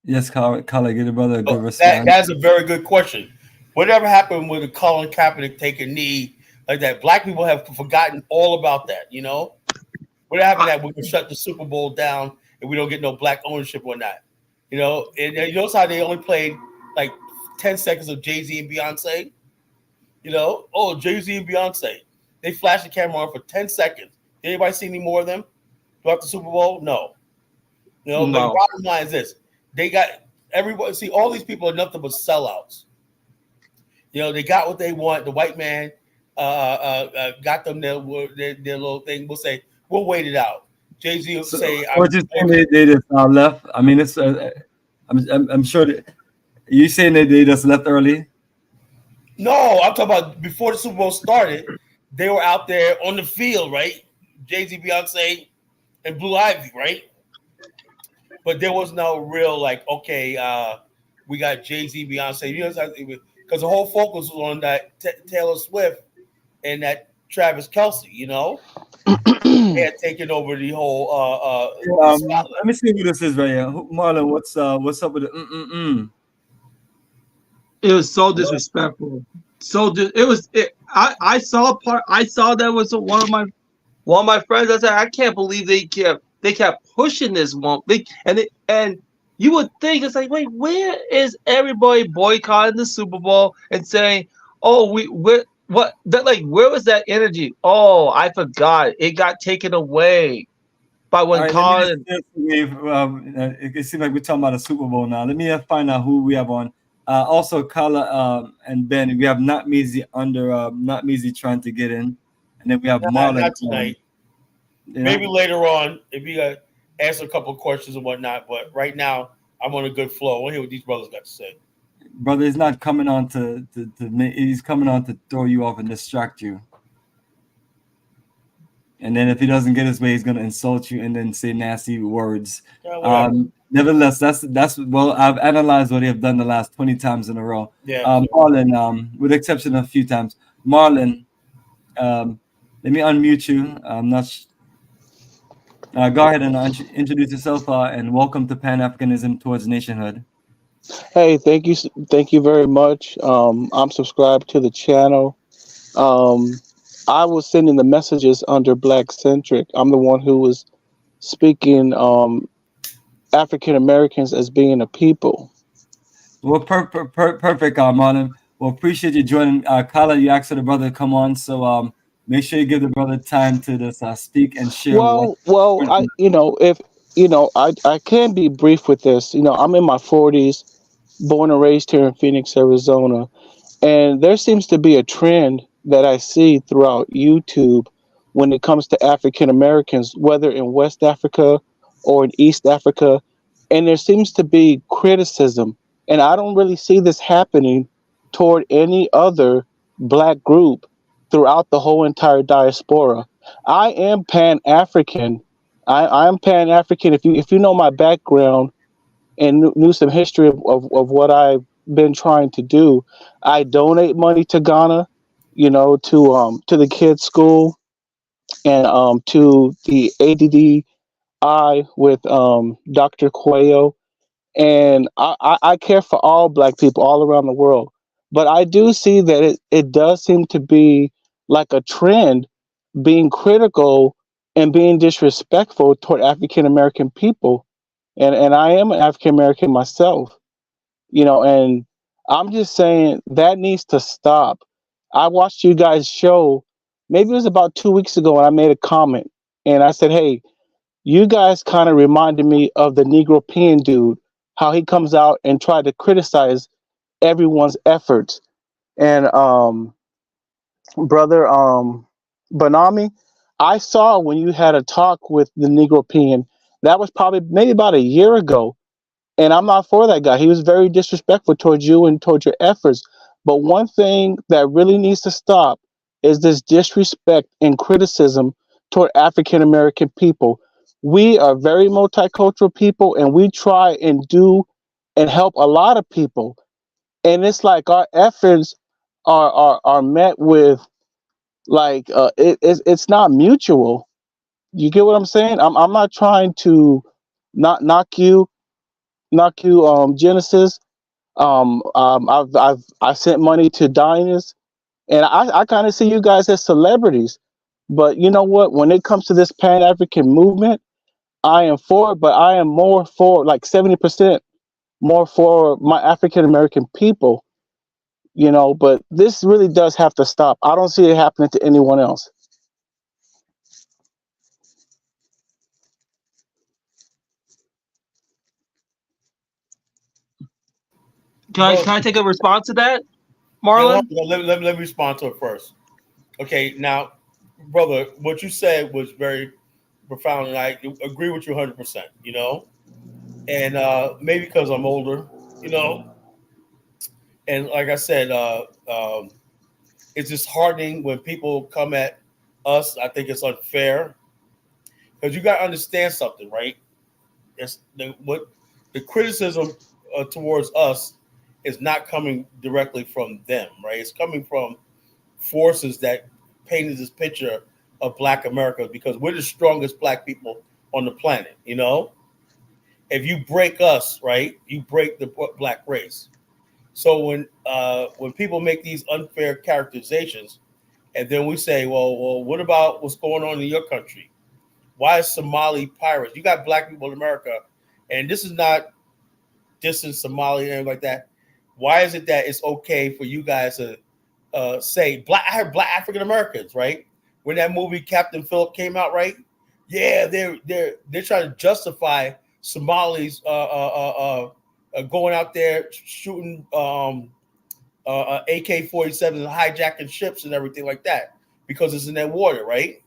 Yes, Colin, get a brother a good response. That's a very good question. Whatever happened with the Colin Kaepernick take a knee like that? Black people have forgotten all about that. What happened that we can shut the Super Bowl down and we don't get no black ownership on that? And you notice how they only played like 10 seconds of Jay-Z and Beyonce? Jay-Z and Beyonce. They flashed the camera on for 10 seconds. Did anybody see any more of them throughout the Super Bowl? No. No. The bottom line is this. They got everybody. See, all these people are nothing but sellouts. They got what they want. The white man got them their little thing. We'll say, we'll wait it out. Jay-Z will say, or just they just left. I mean, it's I'm sure that you saying that they just left early. No, I'm talking about before the Super Bowl started. They were out there on the field, right? Jay-Z, Beyonce, and Blue Ivy, right? But there was no real we got Jay-Z, Beyonce, because the whole focus was on that Taylor Swift and that Travis Kelce, they had taken over the whole Scotland. Let me see who this is right here. Marlon, what's up with the It was so disrespectful. I saw that was one of my friends. I said, I can't believe they kept pushing this one. And you would think it's like, wait, where is everybody boycotting the Super Bowl and saying, oh, where was that energy? Oh, I forgot. It got taken away by All when right, Colin. it seems like we're talking about a Super Bowl now. Let me find out who we have on. Also, Carla and Ben, we have Not Measy Not Measy trying to get in, and then we have Marlon. Not tonight. Maybe later on, if you got answer a couple of questions and whatnot. But right now, I'm on a good flow. I want to hear what these brothers got to say. Brother is not coming on to he's coming on to throw you off and distract you. And then if he doesn't get his way, he's gonna insult you and then say nasty words. Yeah, nevertheless, that's well, I've analyzed what they have done the last 20 times in a row. Yeah. Marlon, with the exception of a few times, Marlon, let me unmute you. I'm not. Go ahead and introduce yourself and welcome to Pan-Africanism towards nationhood. Hey, thank you very much. I'm subscribed to the channel. I was sending the messages under Black Centric. I'm the one who was speaking African Americans as being a people. Well, perfect, Marlon. Well, appreciate you joining. Kala, you asked for the brother to come on, so make sure you give the brother time to just speak and share. I can be brief with this. I'm in my 40s, born and raised here in Phoenix, Arizona, and there seems to be a trend that I see throughout YouTube when it comes to African Americans, whether in West Africa or in East Africa, and there seems to be criticism, and I don't really see this happening toward any other Black group throughout the whole entire diaspora. I am Pan-African. I am Pan-African. If you know my background and knew some history of what I've been trying to do, I donate money to Ghana, to the kids' school and to the ADDI with Dr. Cuello. And I care for all Black people all around the world. But I do see that it does seem to be like a trend being critical and being disrespectful toward African American people. And I am an African American myself, and I'm just saying that needs to stop. I watched you guys' show, maybe it was about 2 weeks ago, and I made a comment. And I said, hey, you guys kind of reminded me of the Negro Peon dude, how he comes out and tried to criticize everyone's efforts. And brother Bomani, I saw when you had a talk with the Negro Peon, that was probably maybe about a year ago. And I'm not for that guy. He was very disrespectful towards you and towards your efforts. But one thing that really needs to stop is this disrespect and criticism toward African American people. We are very multicultural people, and we try and do and help a lot of people. And it's like our efforts are met with like it's not mutual. You get what I'm saying? I'm not trying to not knock you, Genesis. I sent money to diners, and I kind of see you guys as celebrities. But you know what? When it comes to this Pan African movement, I am for it, but I am more for, like, 70% more for my African American people. But this really does have to stop. I don't see it happening to anyone else. Can I take a response to that, Marlon? Yeah, let me respond to it first. Okay, now, brother, what you said was very profound, and I agree with you 100%. And maybe because I'm older, and like I said, it's disheartening when people come at us. I think it's unfair because you got to understand something, right? It's the criticism towards us is not coming directly from them, right? It's coming from forces that painted this picture of Black America because we're the strongest Black people on the planet. You know, if you break us, right, you break the Black race. So when people make these unfair characterizations, and then we say, well, what about what's going on in your country? Why is Somali pirates? You got Black people in America, and this is not dissing Somali and anything like that. Why is it that it's okay for you guys to say black? I heard Black African Americans, right? When that movie Captain Phillip came out, right? Yeah, they're trying to justify Somalis going out there shooting AK-47s and hijacking ships and everything like that because it's in that water, right?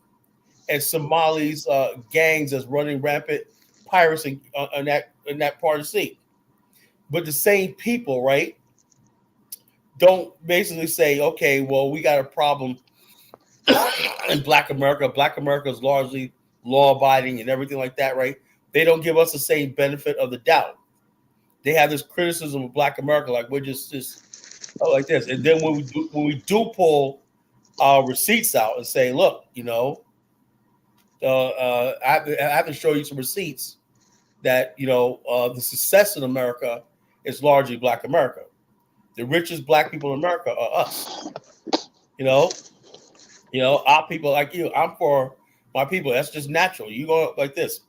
And Somalis gangs that's running rampant piracy in that part of the sea. But the same people, right, don't basically say, okay, well, we got a problem in Black America. Black America is largely law-abiding and everything like that, right? They don't give us the same benefit of the doubt. They have this criticism of Black America, like we're just like this. And then when we do pull our receipts out and say, look, you know, I have to show you some receipts that, you know, the success in America is largely Black America. The richest Black people in America are us. You know, our people like you. I'm for my people. That's just natural. You go like this.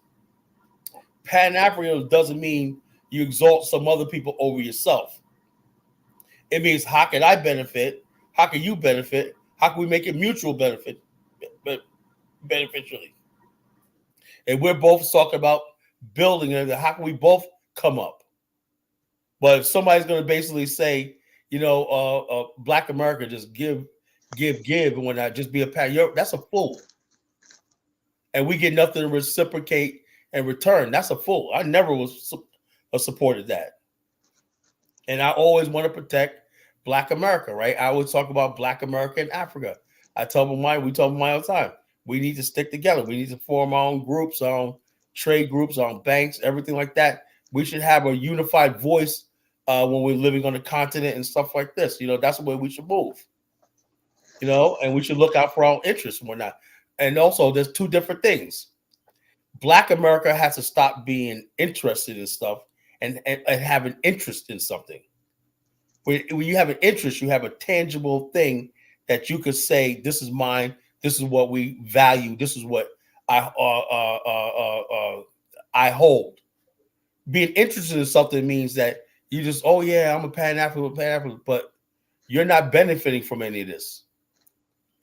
Pan-Africanism doesn't mean you exalt some other people over yourself. It means how can I benefit? How can you benefit? How can we make it mutual benefit, beneficially? And we're both talking about building it. How can we both come up? But if somebody's going to basically say, you know, Black America just give, and when I just be a pat, that's a fool. And we get nothing to reciprocate and return. That's a fool. I never was supported that. And I always want to protect Black America, right? I always talk about Black America and Africa. We tell them all the time. We need to stick together. We need to form our own groups, our own trade groups, our own banks, everything like that. We should have a unified voice when we're living on the continent and stuff like this. You know, that's the way we should move. You know, and we should look out for our own interests and whatnot. And also, there's two different things. Black America has to stop being interested in stuff and have an interest in something. When you have an interest, you have a tangible thing that you could say, this is mine, this is what we value, this is what I hold. Being interested in something means that you just, oh yeah, I'm a Pan-African, but you're not benefiting from any of this.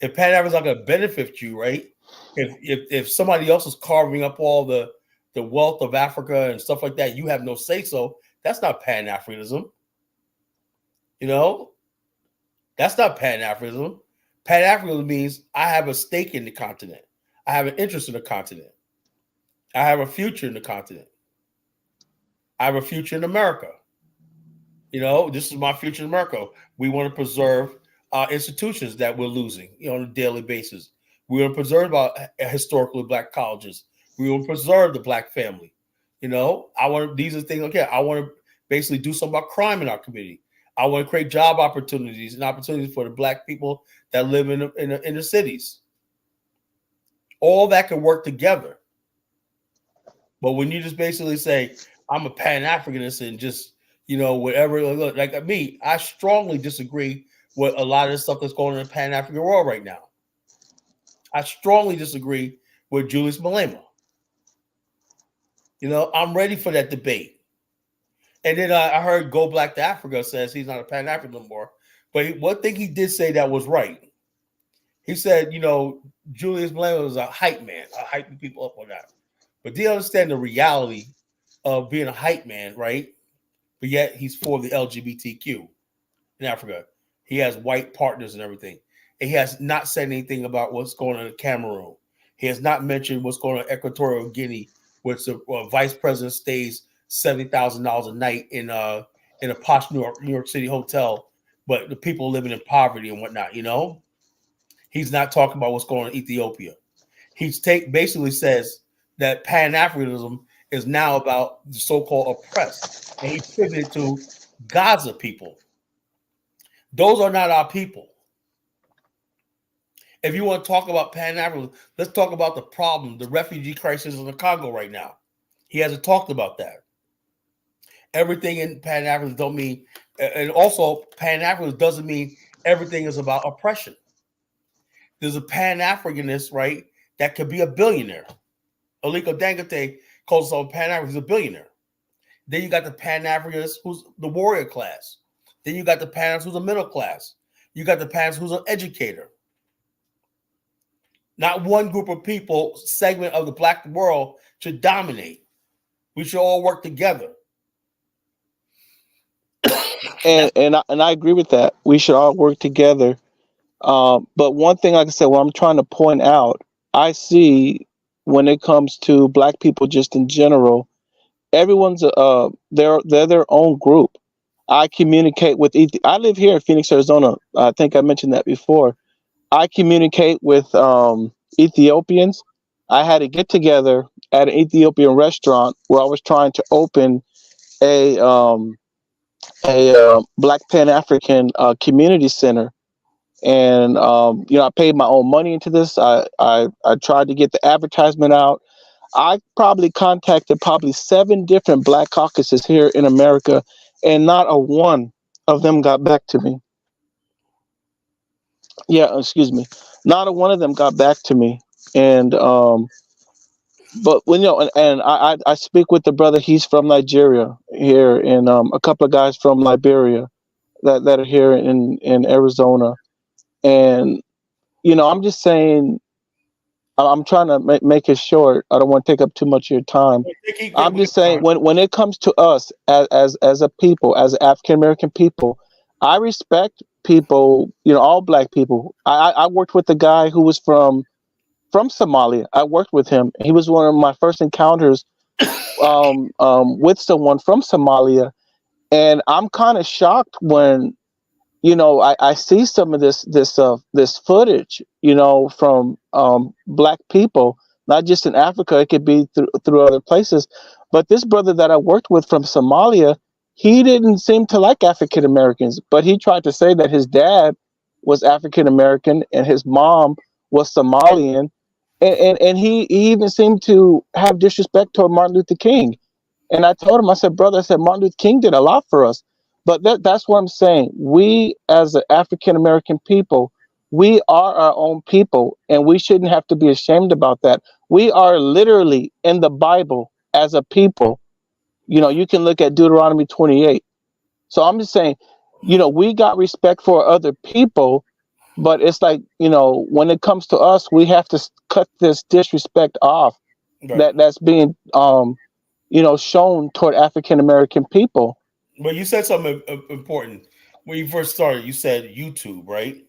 If Pan-African's not going to benefit you, right? If somebody else is carving up all the wealth of Africa and stuff like that, you have no say so. That's not Pan-Africanism. You know, that's not Pan-Africanism. Pan-Africanism means I have a stake in the continent. I have an interest in the continent. I have a future in the continent. I have a future in America. You know, this is my future in America. We want to preserve our institutions that we're losing, you know, on a daily basis. We want to preserve our historically Black colleges. We want to preserve the Black family. You know, these are things, okay, I want to basically do something about crime in our community. I want to create job opportunities and opportunities for the Black people that live in the cities. All that can work together. But when you just basically say, I'm a Pan-Africanist and just, you know, whatever, like me, I strongly disagree with a lot of the stuff that's going on in the Pan-African world right now. I strongly disagree with Julius Malema. You know, I'm ready for that debate. And then I heard Go Black to Africa says he's not a Pan-African no more. But one thing he did say that was right. He said, you know, Julius Malema was a hype man, hyping people up on that. But do you understand the reality of being a hype man, right? But yet he's for the LGBTQ in Africa. He has white partners and everything. And he has not said anything about what's going on in Cameroon. He has not mentioned what's going on in Equatorial Guinea, where the vice president stays $70,000 a night in a posh New York City hotel, but the people living in poverty and whatnot, you know? He's not talking about what's going on in Ethiopia. Basically says that Pan-Africanism is now about the so-called oppressed. And he pivoted to Gaza people. Those are not our people. If you want to talk about Pan-Africanism, let's talk about the problem, the refugee crisis in the Congo right now. He hasn't talked about that. Everything in Pan-Africanism don't mean, and also Pan-Africanism doesn't mean everything is about oppression. There's a Pan-Africanist, right, that could be a billionaire. Aliko Dangote calls himself a Pan-Africanist, he's a billionaire. Then you got the Pan-Africanist who's the warrior class. Then you got the Pan-Africanist who's a middle class. You got the Pan-Africanist who's an educator. Not one group of people, segment of the Black world should dominate. We should all work together. And I agree with that. We should all work together. But one thing, like I said, what I'm trying to point out, I see when it comes to Black people just in general, everyone's they're their own group. I communicate with I live here in Phoenix, Arizona. I think I mentioned that before. I communicate with Ethiopians. I had a get together at an Ethiopian restaurant where I was trying to open a Black Pan-African community center, and I paid my own money into this. I tried to get the advertisement out. I probably contacted 7 different Black caucuses here in America, and not a one of them got back to me. Yeah, excuse me. Not a one of them got back to me. And but when and I speak with the brother. He's from Nigeria here, and a couple of guys from Liberia that are here in Arizona. And I'm just saying, I'm trying to make it short. I don't want to take up too much of your time. I'm just saying, when it comes to us as a people, as African American people, I respect people, all Black people. I worked with a guy who was from Somalia. I worked with him. He was one of my first encounters with someone from Somalia, and I'm kind of shocked when I see some of this footage, from Black people, not just in Africa. It could be through other places. But this brother that I worked with from Somalia, he didn't seem to like African Americans, but he tried to say that his dad was African American and his mom was Somalian. And he even seemed to have disrespect toward Martin Luther King. And I told him, I said, brother, Martin Luther King did a lot for us. But that's what I'm saying. We, as an African American people, we are our own people, and we shouldn't have to be ashamed about that. We are literally in the Bible as a people. You can look at Deuteronomy 28. So I'm just saying, we got respect for other people, but it's like, when it comes to us, we have to cut this disrespect off. Right. That's being, shown toward African American people. But you said something important when you first started. You said YouTube, right?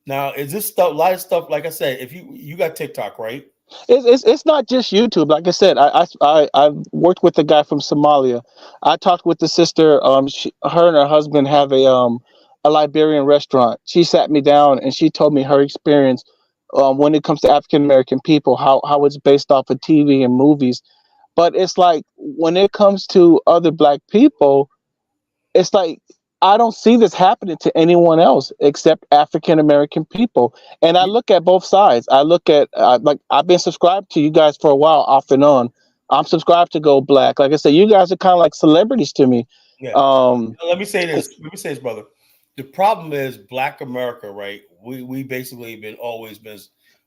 Now, is this stuff, a lot of stuff? Like I said, if you got TikTok, right? It's not just YouTube. Like I said, I worked with a guy from Somalia. I talked with the sister. Her and her husband have a Liberian restaurant. She sat me down and she told me her experience when it comes to African American people, how it's based off of TV and movies. But it's like when it comes to other Black people, it's like I don't see this happening to anyone else except African American people. And I look at both sides. I look at like I've been subscribed to you guys for a while, off and on. I'm subscribed to Go Black. Like I said, you guys are kind of like celebrities to me. Yeah. Let me say this, brother. The problem is Black America, right? We basically always been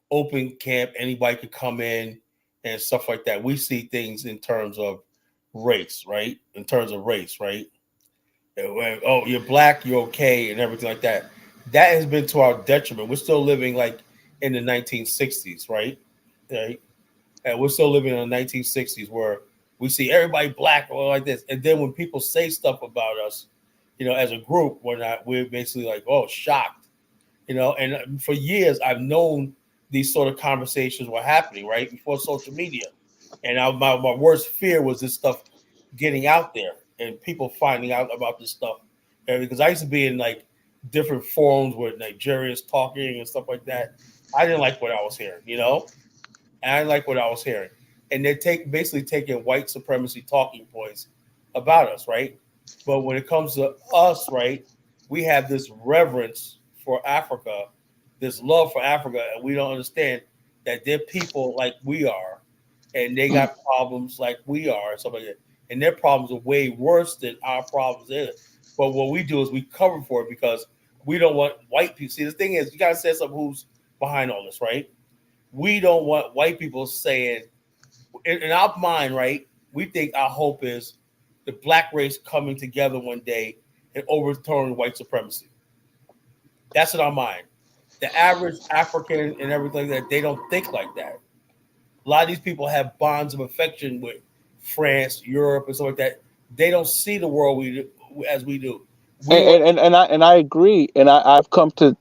open camp. Anybody could come in and stuff like that. We see things in terms of race, right? In terms of race, right? Oh, you're Black, you're okay, and everything like that. That has been to our detriment. We're still living like in the 1960s, right? Right? And we're still living in the 1960s where we see everybody Black or like this. And then when people say stuff about us, as a group, we're basically like, oh, shocked. And for years I've known these sort of conversations were happening, right? Before social media. And my worst fear was this stuff getting out there and people finding out about this stuff. And because I used to be in like different forums where Nigerians talking and stuff like that. I didn't like what I was hearing, And I didn't like what I was hearing. And they're basically taking white supremacy talking points about us, right? But when it comes to us, right, we have this reverence for Africa this love for Africa, and we don't understand that they're people like we are, and they got problems like we are, and stuff like that. And their problems are way worse than our problems is. But what we do is we cover for it because we don't want white people. See, the thing is, you got to say something who's behind all this, right? We don't want white people saying, in our mind, right? We think our hope is the black race coming together one day and overthrowing white supremacy. That's in our mind. The average African and everything that they don't think like that. A lot of these people have bonds of affection with France, Europe, and stuff like that. They don't see the world as we do. And I agree, and I've come to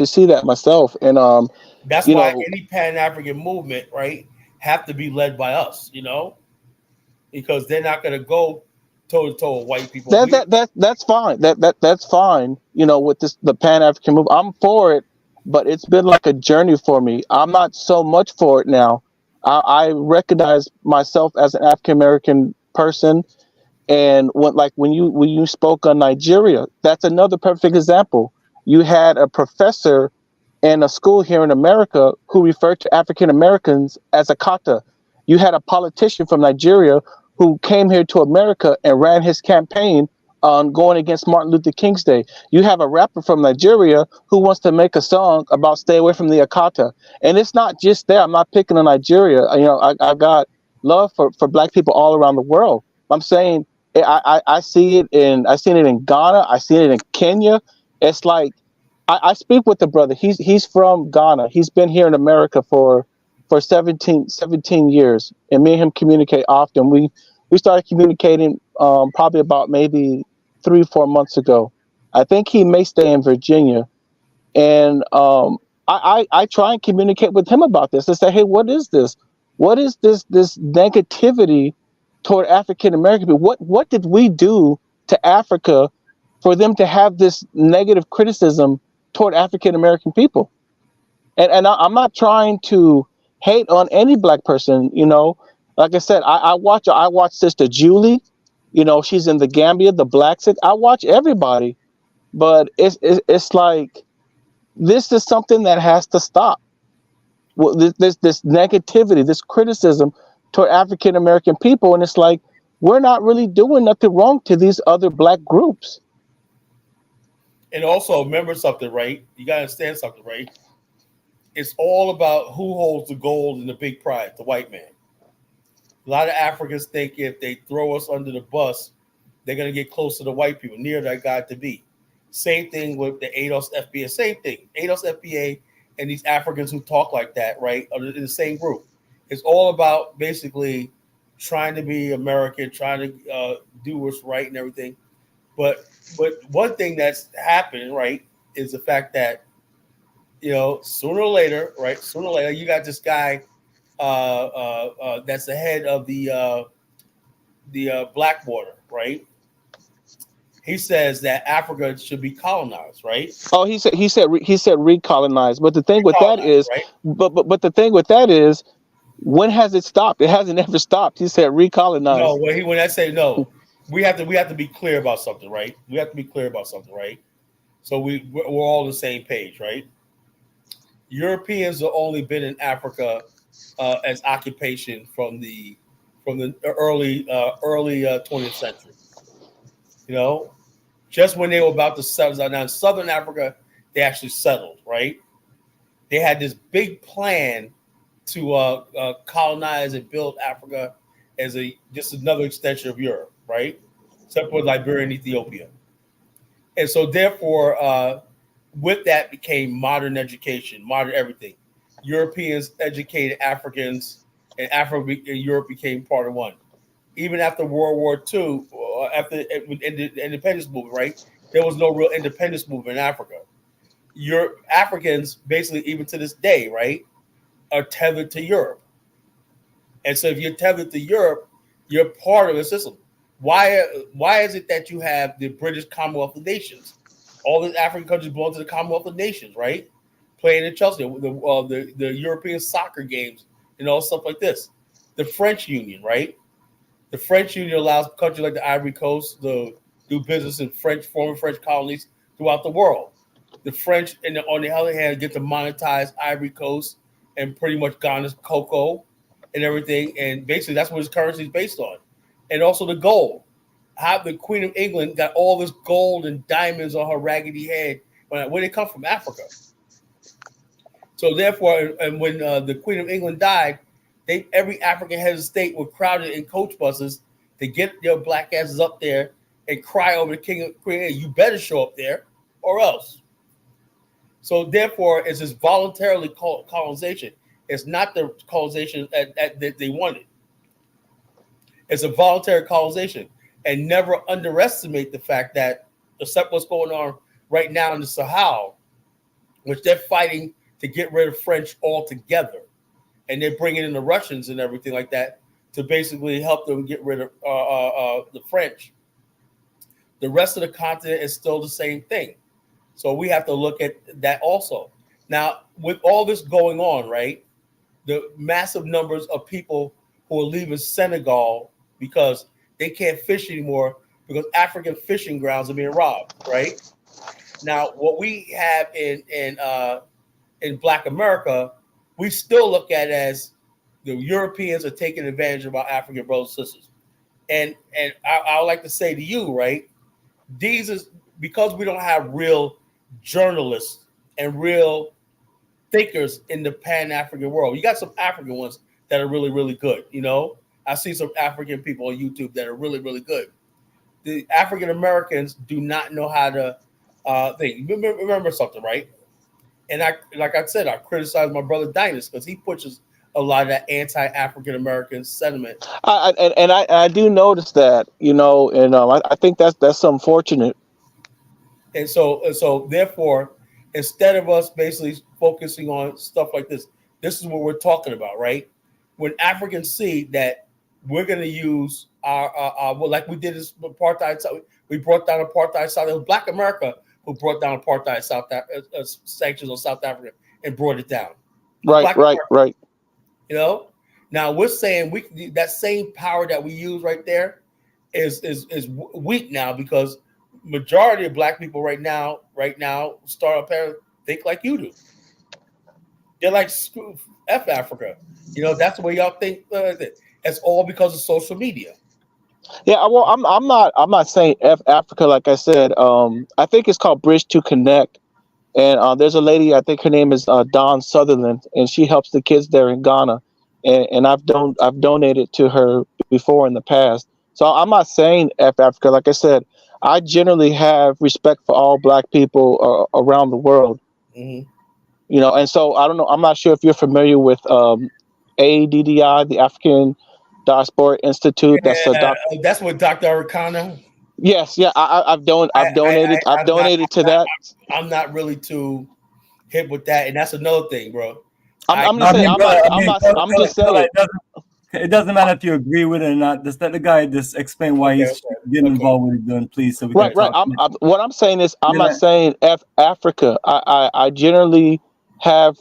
see that myself, and that's you why know, any Pan-African movement, right, have to be led by us, because they're not going to go toe to toe with white people. that's fine. That's fine. With the Pan-African move, I'm for it, but it's been like a journey for me. I'm not so much for it now. I recognize myself as an African American person, and when you spoke on Nigeria, that's another perfect example. You had a professor in a school here in America who referred to African Americans as a kata. You had a politician from Nigeria who came here to America and ran his campaign on going against Martin Luther King's Day. You have a rapper from Nigeria who wants to make a song about stay away from the Akata. And it's not just there. I'm not picking on Nigeria. I got love for black people all around the world. I'm saying I see it I seen it in Ghana. I seen it in Kenya. It's like I speak with the brother. He's from Ghana. He's been here in America for 17 years, and me and him communicate often. We started communicating probably about maybe 3-4 months ago. I think he may stay in Virginia, and I try and communicate with him about this and say, hey, what is this? What is this negativity toward African American people? What did we do to Africa for them to have this negative criticism toward African American people? And I'm not trying to hate on any black person. Like I said, I watch Sister Julie. She's in the Gambia, the blacks. I watch everybody, but it's like this is something that has to stop. Well, this negativity, this criticism toward African American people, and it's like we're not really doing nothing wrong to these other black groups. And also remember something, right? You got to understand something, right? It's all about who holds the gold and the big prize, the white man. A lot of Africans think if they throw us under the bus, they're going to get closer to white people, near that God to be. Same thing with the ADOS FBA, same thing. ADOS FBA and these Africans who talk like that, right, are in the same group. It's all about basically trying to be American, trying to do what's right and everything. But one thing that's happening, right, is the fact that, sooner or later, you got this guy that's the head of the Blackwater, right? He says that Africa should be colonized, right? Oh, he said recolonized. But the thing with that is, right? but the thing with that is, when has it stopped? It hasn't ever stopped. He said recolonized. No, when I say no, we have to be clear about something, right? We have to be clear about something, right? So we're all on the same page, right? Europeans have only been in Africa as occupation from the early 20th century. Just when they were about to settle. Now in Southern Africa, they actually settled, right? They had this big plan to colonize and build Africa as just another extension of Europe, right? Except for Liberia and Ethiopia. And so therefore, with that became modern education, modern everything. Europeans educated Africans, and Africa and Europe became part of one. Even after World War II, after the independence movement, right? There was no real independence movement in Africa. Africans, basically, even to this day, right, are tethered to Europe. And so if you're tethered to Europe, you're part of the system. Why is it that you have the British Commonwealth of Nations? All the African countries belong to the Commonwealth of Nations, right? Playing in Chelsea, the European soccer games and all stuff like this. The French Union, right? The French Union allows countries like the Ivory Coast to do business in former French colonies throughout the world. the French, on the other hand, get to monetize Ivory Coast and pretty much Ghana's cocoa and everything. And basically, that's what his currency is based on. And also the gold. How the Queen of England got all this gold and diamonds on her raggedy head. Where they come from? Africa. So therefore, and when the Queen of England died, every African head of state were crowded in coach buses to get their black asses up there and cry over the King of Queen. You better show up there, or else. So therefore, it's this voluntarily colonization. It's not the colonization that they wanted. It's a voluntary colonization, and never underestimate the fact that, except what's going on right now in the Sahel, which they're fighting to get rid of French altogether, and they're bringing in the Russians and everything like that to basically help them get rid of the French. The rest of the continent is still the same thing. So we have to look at that also. Now, with all this going on, right, the massive numbers of people who are leaving Senegal because they can't fish anymore because African fishing grounds are being robbed, right? Now, what we have in Black America, we still look at as the Europeans are taking advantage of our African brothers and sisters. And I would like to say to you, right, these is because we don't have real journalists and real thinkers in the Pan-African world. You got some African ones that are really, really good. You know, I see some African people on YouTube that are really, really good. The African Americans do not know how to think. Remember something, right? And like I said, I criticize my brother Dynas because he pushes a lot of that anti-African American sentiment. I do notice that, you know, and I think that's unfortunate. And so therefore, instead of us basically focusing on stuff like this is what we're talking about, right? When Africans see that we're going to use our well, like we did this apartheid, we brought down apartheid South. It was Black America who brought down apartheid sanctions on South Africa and brought it down. Right. You know, now we're saying that same power that we use right there is weak now because majority of Black people right now start up think like you do. They're like screw F Africa. You know, that's the way y'all think. It's all because of social media. Yeah, well, I'm not saying F Africa. Like I said, I think it's called Bridge to Connect. And there's a lady, I think her name is Dawn Sutherland, and she helps the kids there in Ghana. And I've donated to her before in the past. So I'm not saying F Africa. Like I said, I generally have respect for all Black people around the world. Mm-hmm. You know, and so I don't know. I'm not sure if you're familiar with ADDI, the African Diaspora Institute. Yeah, that's what Dr. Arikana. Yes, yeah, I've donated to that. I'm not really too hip with that, and that's another thing, bro. I'm just saying. It doesn't matter if you agree with it or not. Just let the guy just explain why he's getting involved with it, doing, please. So we can talk. What I'm saying is, I'm not saying F Africa. I generally have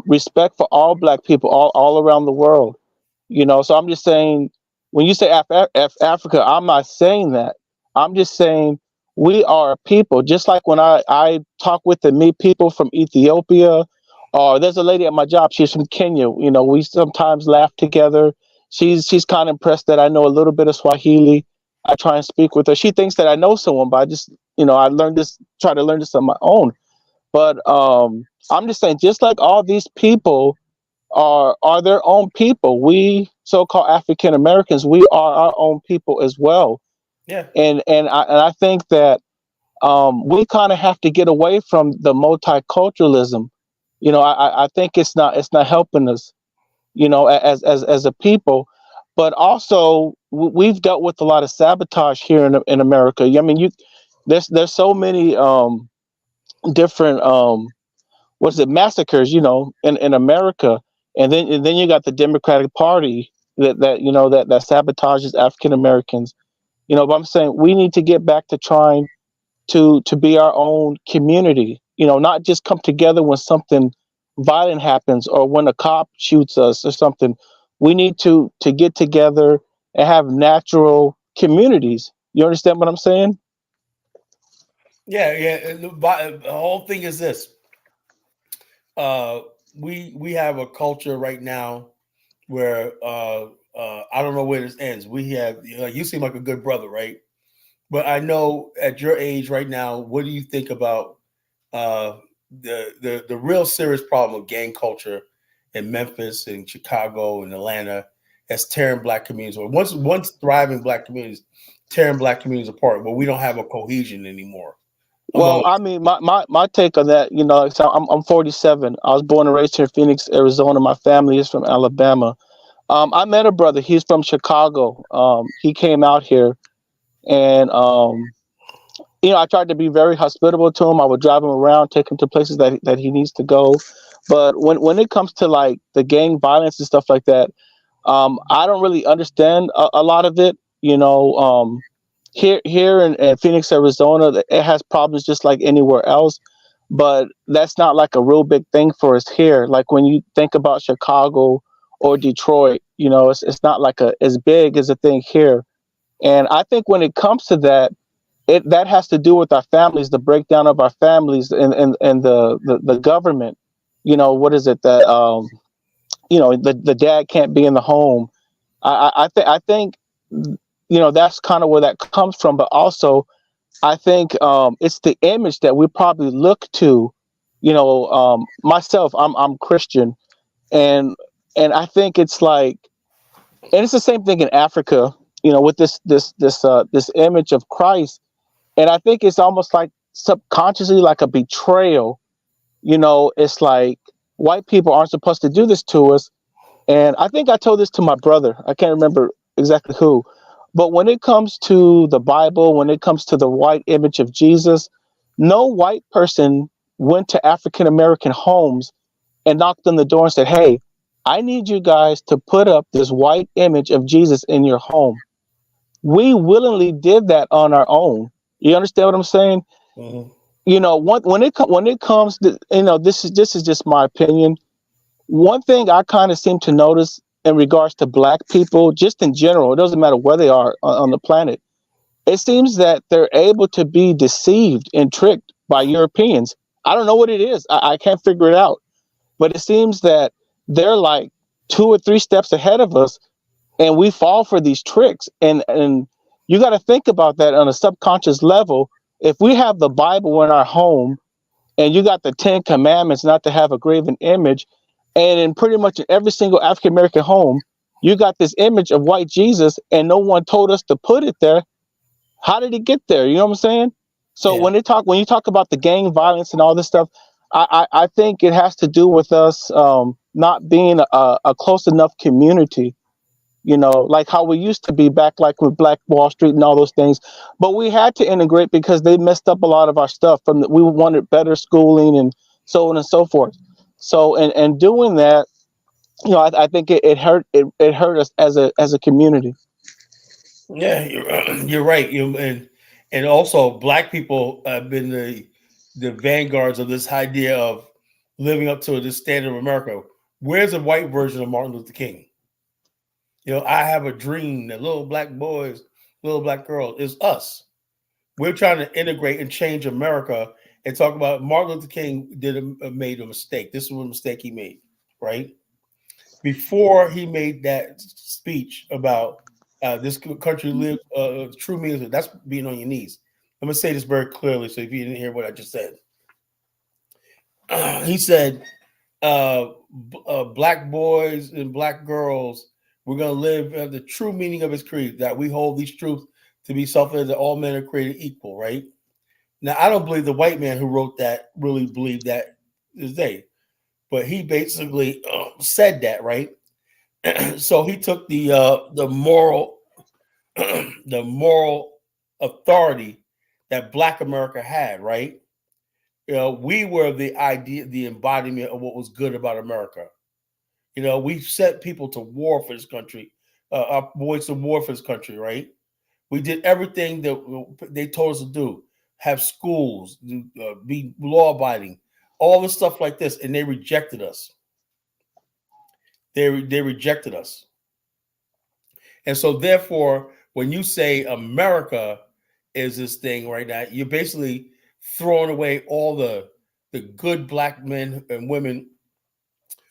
respect for all Black people all around the world. You know, so I'm just saying, when you say F Africa, I'm not saying that. I'm just saying we are a people. Just like when I talk with and meet people from Ethiopia, or there's a lady at my job, she's from Kenya. You know, we sometimes laugh together. She's kind of impressed that I know a little bit of Swahili. I try and speak with her. She thinks that I know someone, but I just, you know, try to learn this on my own. But I'm just saying, just like all these people are their own people, we so-called African Americans, we are our own people as well. Yeah. And I think that we kind of have to get away from the multiculturalism. You know, I think it's not helping us, you know, as a people. But also we've dealt with a lot of sabotage here in America. I mean, there's so many different massacres, you know, in America, and then you got the Democratic Party that you know that sabotages African Americans. You know, but I'm saying we need to get back to trying to be our own community. You know, not just come together when something violent happens or when a cop shoots us or something. We need to get together and have natural communities. You understand what I'm saying? Yeah, yeah. And the whole thing is this: we have a culture right now where I don't know where this ends. We have you seem like a good brother, right? But I know at your age right now, what do you think about the real serious problem of gang culture in Memphis and Chicago and Atlanta that's tearing black communities, or once thriving black communities, tearing black communities apart, but we don't have a cohesion anymore Well, among. I mean, my take on that, so I'm 47. I was born and raised here in Phoenix, Arizona. My family is from Alabama. I met a brother. He's from Chicago. He came out here, and I tried to be very hospitable to him. I would drive him around, take him to places that he needs to go. But when it comes to like the gang violence and stuff like that, I don't really understand a lot of it. Here in Phoenix, Arizona, it has problems just like anywhere else. But that's not like a real big thing for us here. Like when you think about Chicago or Detroit, it's not like as big as a thing here. And I think when it comes to that, that has to do with our families, the breakdown of our families, and the government. What is it that the dad can't be in the home. I think that's kind of where that comes from. But also, I think it's the image that we probably look to. Myself, I'm Christian, and I think it's like, and it's the same thing in Africa. With this image of Christ, and I think it's almost like subconsciously like a betrayal. It's like white people aren't supposed to do this to us. And I think I told this to my brother. I can't remember exactly who. But when it comes to the Bible, when it comes to the white image of Jesus, no white person went to African American homes and knocked on the door and said, "Hey, I need you guys to put up this white image of Jesus in your home." We willingly did that on our own. You understand what I'm saying? Mhm. When it comes to, this is just my opinion. One thing I kind of seem to notice in regards to black people, just in general, it doesn't matter where they are on the planet, it seems that they're able to be deceived and tricked by Europeans. I don't know what it is. I can't figure it out. But it seems that they're like 2 or 3 steps ahead of us, and we fall for these tricks. And you got to think about that on a subconscious level. If we have the Bible in our home, and you got the 10 Commandments not to have a graven image, and in pretty much every single African American home, you got this image of white Jesus, and no one told us to put it there. How did it get there? You know what I'm saying? So Yeah. when you talk about the gang violence and all this stuff, I think it has to do with us not being a close enough community. Like how we used to be back, like with Black Wall Street and all those things. But we had to integrate because they messed up a lot of our stuff. We wanted better schooling and so on and so forth. So and doing that, I think it hurt us as a community. Yeah, you're right. And also black people have been the vanguards of this idea of living up to this standard of America. Where's the white version of Martin Luther King? I have a dream that little black boys, little black girls is us. We're trying to integrate and change America and talk about Martin Luther King made a mistake. This was a mistake he made, right? Before he made that speech about this country lives true means that's being on your knees. I'm gonna say this very clearly, so if you didn't hear what I just said, he said, "Black boys and black girls, we're gonna live the true meaning of his creed that we hold these truths to be self-evident that all men are created equal." Right now, I don't believe the white man who wrote that really believed that is they, but he basically said that, right? So he took the moral the moral authority that Black America had, right? We were the idea, the embodiment of what was good about America. We sent people to war for this country, our boys to war for this country, right? We did everything that they told us to do: have schools, be law abiding, all the stuff like this, and they rejected us. They rejected us. And so, therefore, when you say America is this thing right now, you're basically throwing away all the good black men and women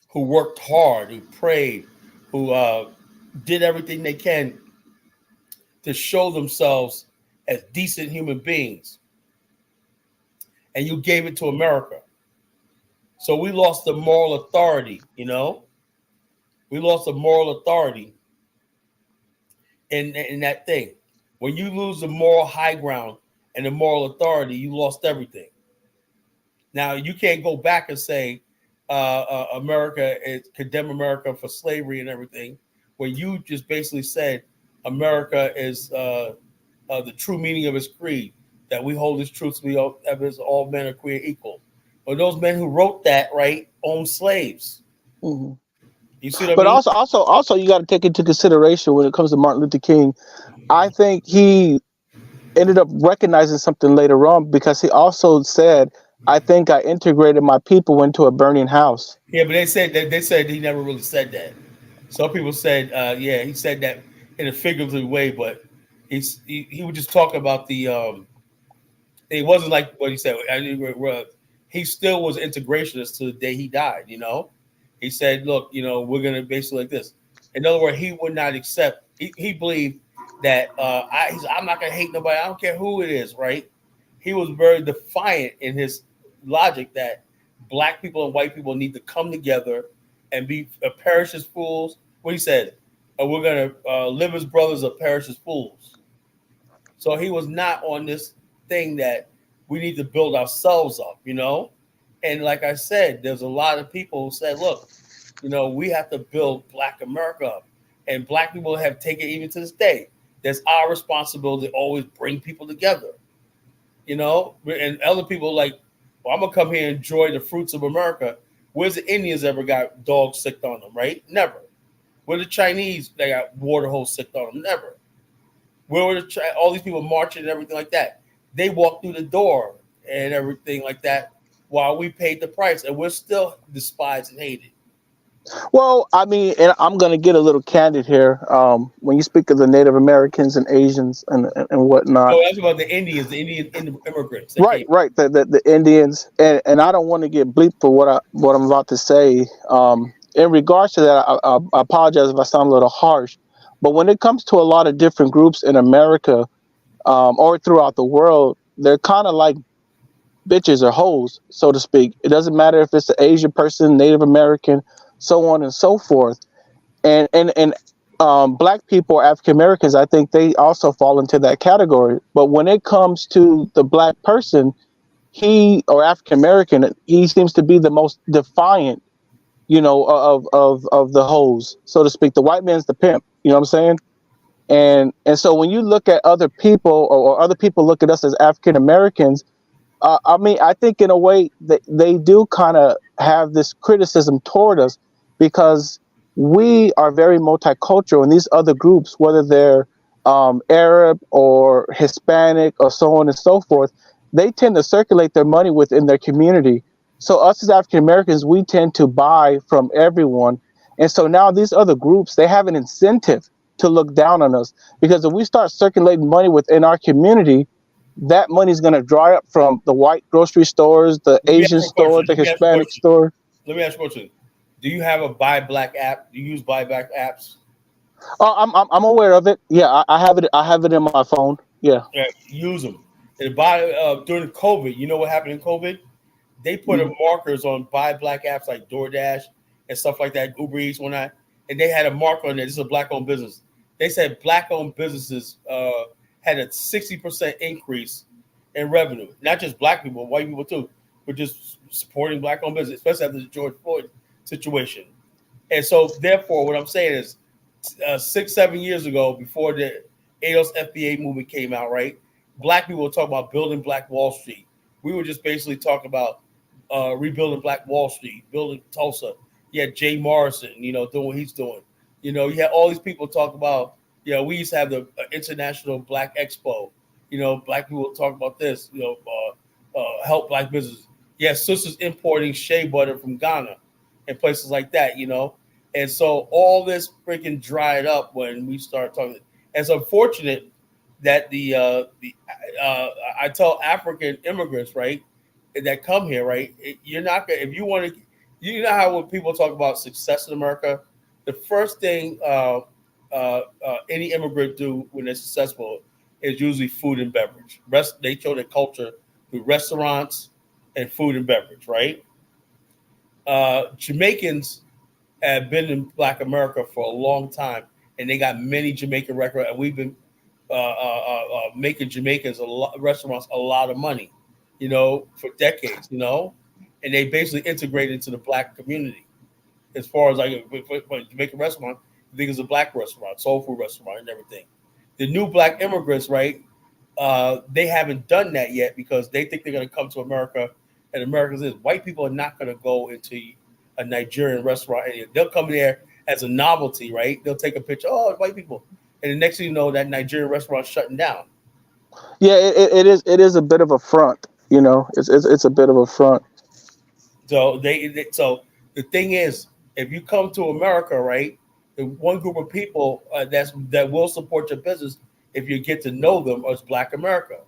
who worked hard, who prayed, who did everything they can to show themselves as decent human beings. And you gave it to America. So we lost the moral authority, you know? We lost the moral authority in that thing. When you lose the moral high ground and the moral authority, you lost everything. Now, you can't go back and say America condemn America for slavery and everything, when you just basically said America is the true meaning of its creed, that we hold its truth to be all men are created equal. But those men who wrote that, right, owned slaves. Mm-hmm. You see what But I mean? also, you got to take into consideration when it comes to Martin Luther King. I think he ended up recognizing something later on, because he also said, "I think I integrated my people into a burning house." Yeah, but they said he never really said that. Some people said, yeah, he said that in a figurative way, but he was just talking about the. It wasn't like what he said. He still was integrationist to the day he died. You know, he said, "Look, you know, we're gonna basically like this." In other words, he would not accept. He believed that I'm not gonna hate nobody. I don't care who it is. Right? He was very defiant in his logic that black people and white people need to come together and be perish as fools. What he said, we're gonna live as brothers or perish as fools. So he was not on this thing that we need to build ourselves up, you know? And like I said, there's a lot of people who said, look, you know, we have to build Black America up. And Black people have taken even to this day. There's our responsibility to always bring people together, you know? And other people like, well, I'm going to come here and enjoy the fruits of America. Where's the Indians ever got dogs sicked on them, right? Never. Where the Chinese, they got water holes sicked on them? Never. Where were all these people marching and everything like that? They walked through the door and everything like that while we paid the price, and we're still despised and hated. Well, I mean, and I'm going to get a little candid here. When you speak of the Native Americans and Asians and whatnot, So that's about the Indians, the Indian immigrants. right, the Indians, and I don't want to get bleeped for what I'm about to say. In regards to that, I apologize if I sound a little harsh, but when it comes to a lot of different groups in America, or throughout the world, they're kind of like bitches or hoes, so to speak. It doesn't matter if it's an Asian person, Native American, so on and so forth. And Black people, African Americans, I think they also fall into that category. But when it comes to the Black person, he, or African American, he seems to be the most defiant, you know, of the hoes, so to speak. The white man's the pimp. You know what I'm saying? And so when you look at other people, or other people look at us as African Americans, I mean, I think in a way that they do kind of have this criticism toward us, because we are very multicultural, and these other groups, whether they're Arab or Hispanic or so on and so forth, they tend to circulate their money within their community. So us as African Americans, we tend to buy from everyone. And so now these other groups, they have an incentive to look down on us, because if we start circulating money within our community, that money is going to dry up from the white grocery stores, the Asian store, the Hispanic store. Let me ask you a question. Do you have a Buy Black app? Do you use Buy Black apps? I'm aware of it. Yeah, I have it. I have it in my phone. Yeah. Use them. And during COVID, you know what happened in COVID? They put markers on Buy Black apps like DoorDash and stuff like that, Uber Eats, and they had a marker on there. This is a Black-owned business. They said Black-owned businesses had a 60% increase in revenue. Not just Black people, white people too, but just supporting Black-owned business, especially after the George Floyd situation. And so, therefore, what I'm saying is 6-7 years ago, before the ADOS FBA movement came out, right, Black people were talking about building Black Wall Street. We were just basically talking about rebuilding Black Wall Street, building Tulsa. You had Jay Morrison, you know, doing what he's doing. You know, you had all these people talk about, you know, we used to have the International Black Expo. You know, Black people talk about this, you know, help Black businesses. Yeah, sisters importing shea butter from Ghana and places like that, you know. And so all this freaking dried up when we started talking. And it's unfortunate that I tell African immigrants, right, that come here, right, you're not gonna, if you want to, you know how when people talk about success in America, the first thing any immigrant do when they're successful is usually food and beverage. They show their culture through restaurants and food and beverage, right? Jamaicans have been in Black America for a long time, and they got many Jamaican records, and we've been making Jamaicans restaurants a lot of money, for decades, and they basically integrated into the Black community. As far as like for Jamaican restaurant, I think it's a Black restaurant, soul food restaurant, and everything. The new Black immigrants, right? They haven't done that yet because they think they're going to come to America, and America says white people are not going to go into a Nigerian restaurant. And they'll come there as a novelty, right? They'll take a picture, oh, white people, and the next thing you know, that Nigerian restaurant's shutting down. Yeah, it is a bit of a front, it's a bit of a front. So so the thing is, if you come to America, right, the one group of people that will support your business if you get to know them is Black America.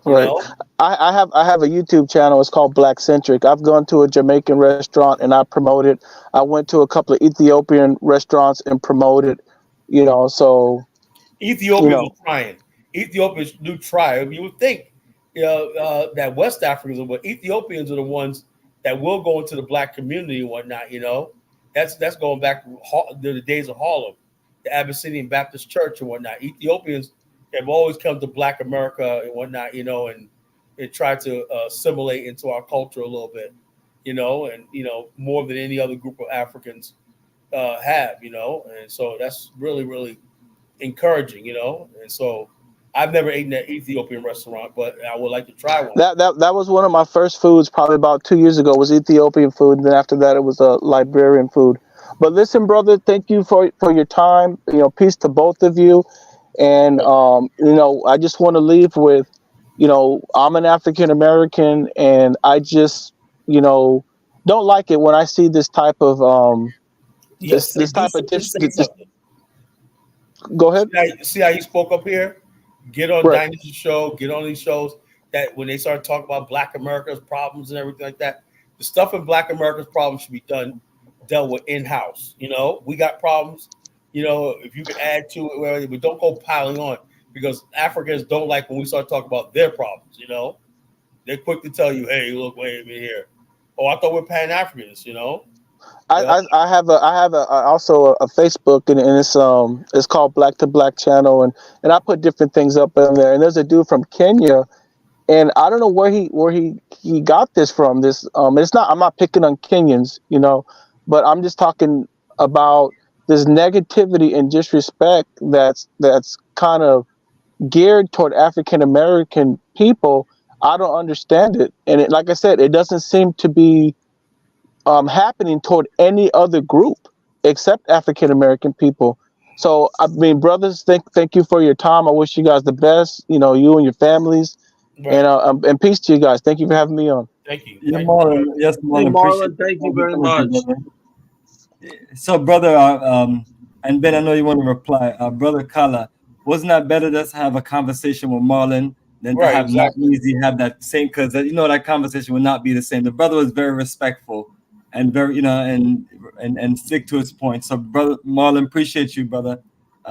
Right. I have a YouTube channel. It's called Black Centric. I've gone to a Jamaican restaurant and I promote it. I went to a couple of Ethiopian restaurants and promoted. So Ethiopians are trying. Ethiopians do try. You would think, that West Africans are, but Ethiopians are the ones that will go into the Black community and whatnot. That's going back to the days of Harlem, the Abyssinian Baptist Church and whatnot. Ethiopians have always come to Black America and whatnot, and try to assimilate into our culture a little bit, and more than any other group of Africans have, and so that's really, really encouraging, and so I've never eaten at Ethiopian restaurant, but I would like to try one. That was one of my first foods, probably about 2 years ago, was Ethiopian food. And then after that, it was Liberian food. But listen, brother, thank you for your time. Peace to both of you. And, I just want to leave with, I'm an African American, and I just, don't like it when I see this type of, this type of. Go ahead. See how you spoke up here? Get on Right. Dynasty's show, get on these shows that when they start talking about Black America's problems and everything like that, the stuff in Black America's problems should be dealt with in-house. We got problems, if you can add to it, but don't go piling on, because Africans don't like when we start talking about their problems, They're quick to tell you, hey, look, wait a minute here. Oh, I thought we're Pan-Africanists, I have also a Facebook, and it's called Black to Black channel, and I put different things up in there. And there's a dude from Kenya, and I don't know where he got this from. I'm not picking on Kenyans, but I'm just talking about this negativity and disrespect that's kind of geared toward African American people. I don't understand it, and like I said, it doesn't seem to be happening toward any other group except African American people. So, I mean, brothers, thank you for your time. I wish you guys the best, you and your families, Right. And peace to you guys. Thank you for having me on. Thank you. Yeah, Thank Marlon. you. Yes, Marlon. Hey, Marlon, appreciate thank you very much. brother. So, brother, and Ben, I know you want to reply. Brother Kala, wasn't that better just to have a conversation with Marlon than to Right, have exactly. not easy have that same? Because that conversation would not be the same. The brother was very respectful and very, and stick to his point. So, brother Marlon, appreciate you, brother.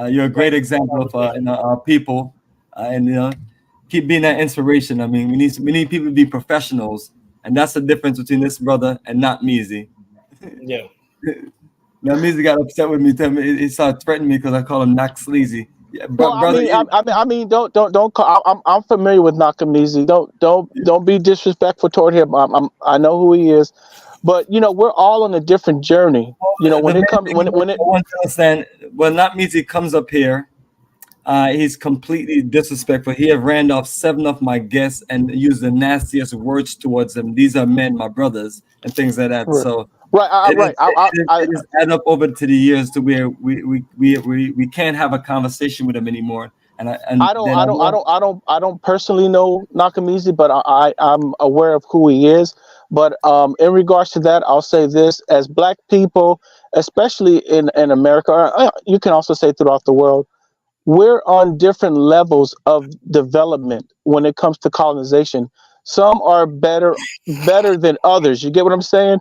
You're a great example of our people, and keep being that inspiration. I mean, we need people to be professionals, and that's the difference between this brother and not Measy. Yeah. Now, Measy got upset with me. He started threatening me because I call him Knock Sleazy. Yeah, Well, brother, I mean, don't call. I'm familiar with Nakamizi. Don't be disrespectful toward him. I know who he is, but we're all on a different journey. When it comes, when it. I want to understand. When Not Measy comes up here, he's completely disrespectful. He have ran off 7 of my guests and used the nastiest words towards them. These are men, my brothers, and things like that. Right. So. Right. It just add up over to the years to where we can't have a conversation with him anymore. I don't personally know Nakamizi, but I'm aware of who he is. But in regards to that, I'll say this: as Black people, especially in America, you can also say throughout the world, we're on different levels of development when it comes to colonization. Some are better than others. You get what I'm saying?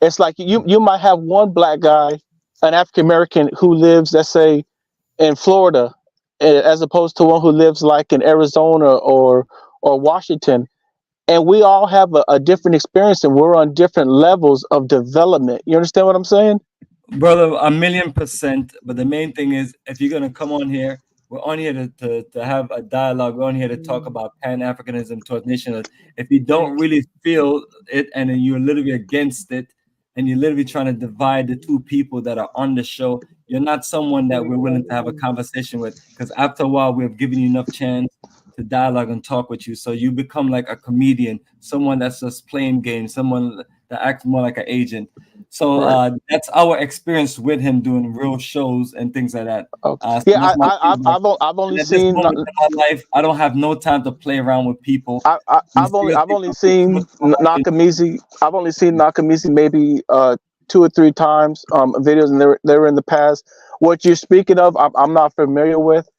It's like you might have one black guy, an African American who lives, let's say, in Florida, as opposed to one who lives like in Arizona or Washington, and we all have a different experience, and we're on different levels of development. You understand what I'm saying? Brother, 1,000,000%. But the main thing is, if you're gonna come on here, we're on here to have a dialogue. We're on here to talk about Pan-Africanism towards nationhood. If you don't really feel it and then you're literally against it, and you're literally trying to divide the two people that are on the show, you're not someone that we're willing to have a conversation with. Because after a while, we've given you enough chance to dialogue and talk with you. So you become like a comedian, someone that's just playing games, someone that acts more like an agent. So that's our experience with him doing real shows and things like that. Okay. So Yeah, that's my feedback. I've only And at this seen moment in my life, I don't have no time to play around with people. I've only seen Nakamizi. I've only seen Nakamizi maybe 2 or 3 times videos, and they were in the past. What you're speaking of, I'm not familiar with.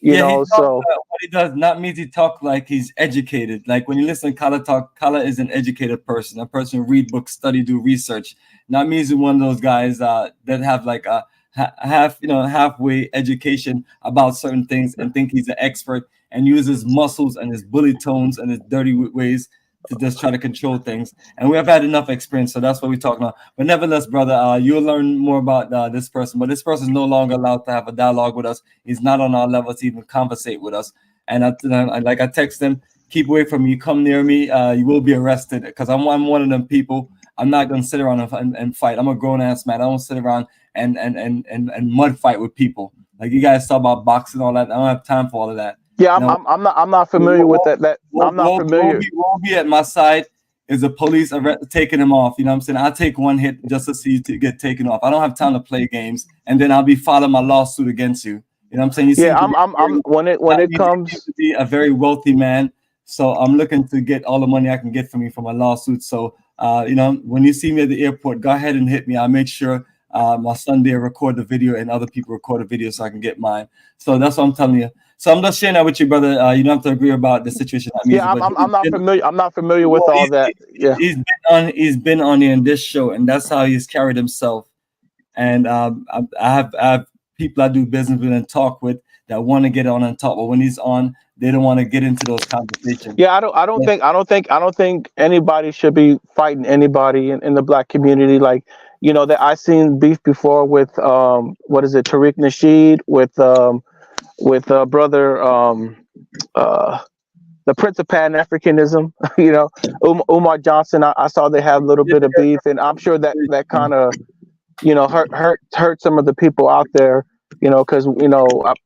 You know, he talks, so what he does not means he talk like he's educated. Like when you listen to Kala talk, Kala is an educated person, a person who read books, study, do research. Not me is one of those guys that have like a halfway education about certain things and think he's an expert and uses muscles and his bully tones and his dirty ways to just try to control things. And we have had enough experience, so that's what we're talking about. But nevertheless, brother, you'll learn more about this person. But this person is no longer allowed to have a dialogue with us. He's not on our level to even conversate with us. And I text him, keep away from me. You come near me, you will be arrested. Because I'm one of them people. I'm not gonna sit around and fight. I'm a grown ass man. I don't sit around and mud fight with people. Like you guys talk about boxing and all that. I don't have time for all of that. yeah, I'm not familiar with that. I'm not familiar. Won't be at my side is the police taking him off. You know what I'm saying? I'll take one hit just to see you to get taken off. I don't have time to play games, and then I'll be filing my lawsuit against you. You know what I'm saying? When it comes to be a very wealthy man, so I'm looking to get all the money I can get from you from a lawsuit. So when you see me at the airport, go ahead and hit me. I'll make sure my son there record the video and other people record the video so I can get mine. So that's what I'm telling you. So I'm just sharing that with you, brother. You don't have to agree about the situation. I'm not familiar. I'm not familiar with all that. Yeah, he's been on here in this show, and that's how he's carried himself. And I have people I do business with and talk with that want to get on and talk, but when he's on, they don't want to get into those conversations. Yeah, I don't think anybody should be fighting anybody in the Black community. Like, that I seen beef before with Tariq Nasheed with brother the Prince of Pan-Africanism, Umar Johnson. I saw they had a little bit of beef, and I'm sure that kind of hurt some of the people out there, because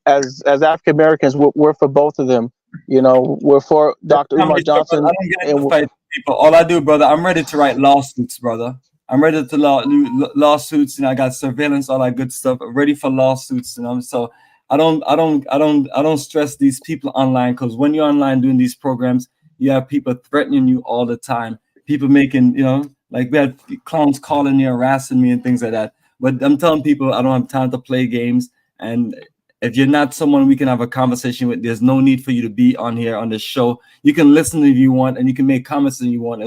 as African Americans, we're for both of them. We're for Dr. Umar Johnson. I don't get into fight people. All I do, brother, I'm ready to write lawsuits, brother. I'm ready to do lawsuits, and I got surveillance, all that good stuff. I'm ready for lawsuits, So I don't stress these people online, because when you're online doing these programs, you have people threatening you all the time. People making, like we had clowns calling me, harassing me and things like that. But I'm telling people I don't have time to play games. And if you're not someone we can have a conversation with, there's no need for you to be on here on the show. You can listen if you want, and you can make comments if you want.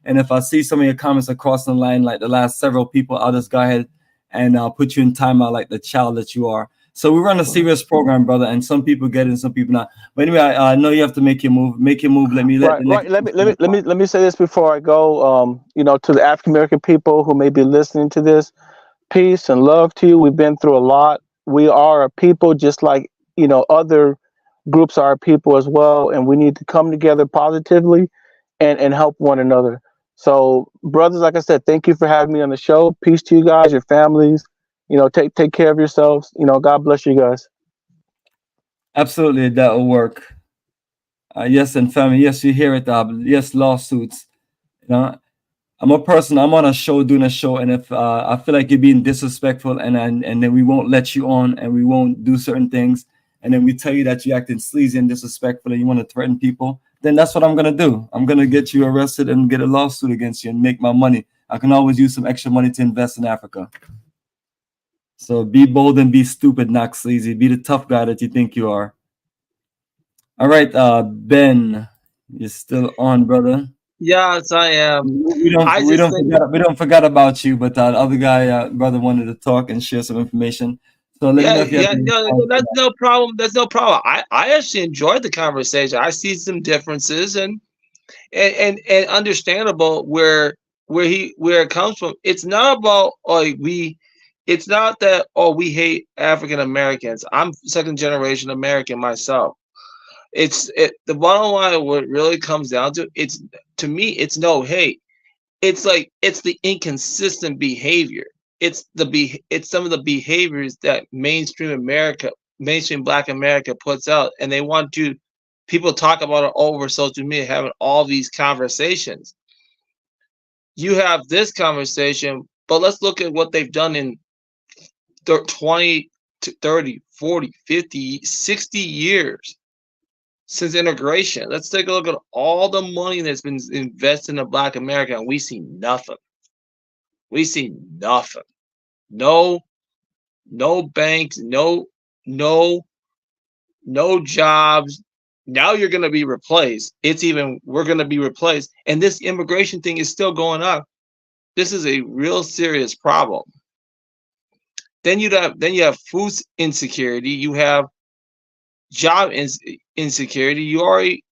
If I see some of your comments across the line, like the last several people, I'll just go ahead and I'll put you in timeout like the child that you are. So we run a serious program, brother, and some people get it and some people not. But anyway, I know you have to make your move. Make your move. Let me say this before I go. To the African American people who may be listening to this, peace and love to you. We've been through a lot. We are a people just like other groups are a people as well, and we need to come together positively and help one another. So, brothers, like I said, thank you for having me on the show. Peace to you guys, your families. Take care of yourselves. God bless you guys. Absolutely, that will work. Yes, and family. Yes, you hear it. Yes, lawsuits. I'm a person. I'm on a show, doing a show, and if I feel like you're being disrespectful, and then we won't let you on, and we won't do certain things, and then we tell you that you're acting sleazy and disrespectful, and you want to threaten people, then that's what I'm gonna do. I'm gonna get you arrested and get a lawsuit against you and make my money. I can always use some extra money to invest in Africa. So be bold and be stupid, not sleazy. Be the tough guy that you think you are. All right, Ben, you're still on, brother. Yes, I am. We don't I we just don't think forget, we don't forget about you, but the other guy, brother, wanted to talk and share some information. So let me know if you have any response to that's that. no problem. That's no problem. I actually enjoyed the conversation. I see some differences and understandable where it comes from. It's not about it's not that we hate African Americans. I'm second generation American myself. The bottom line what it really comes down to, it's to me it's no hate. It's like it's the inconsistent behavior. It's some of the behaviors that mainstream Black America puts out, and they want to people talk about it over social media, having all these conversations. You have this conversation, but let's look at what they've done in 20 to 30, 40, 50, 60 years since integration. Let's take a look at all the money that's been invested in Black America, and we see nothing. We see nothing. No, no banks, no jobs. Now you're going to be replaced. We're going to be replaced. And this immigration thing is still going on. This is a real serious problem. Then you have food insecurity. You have job insecurity. You already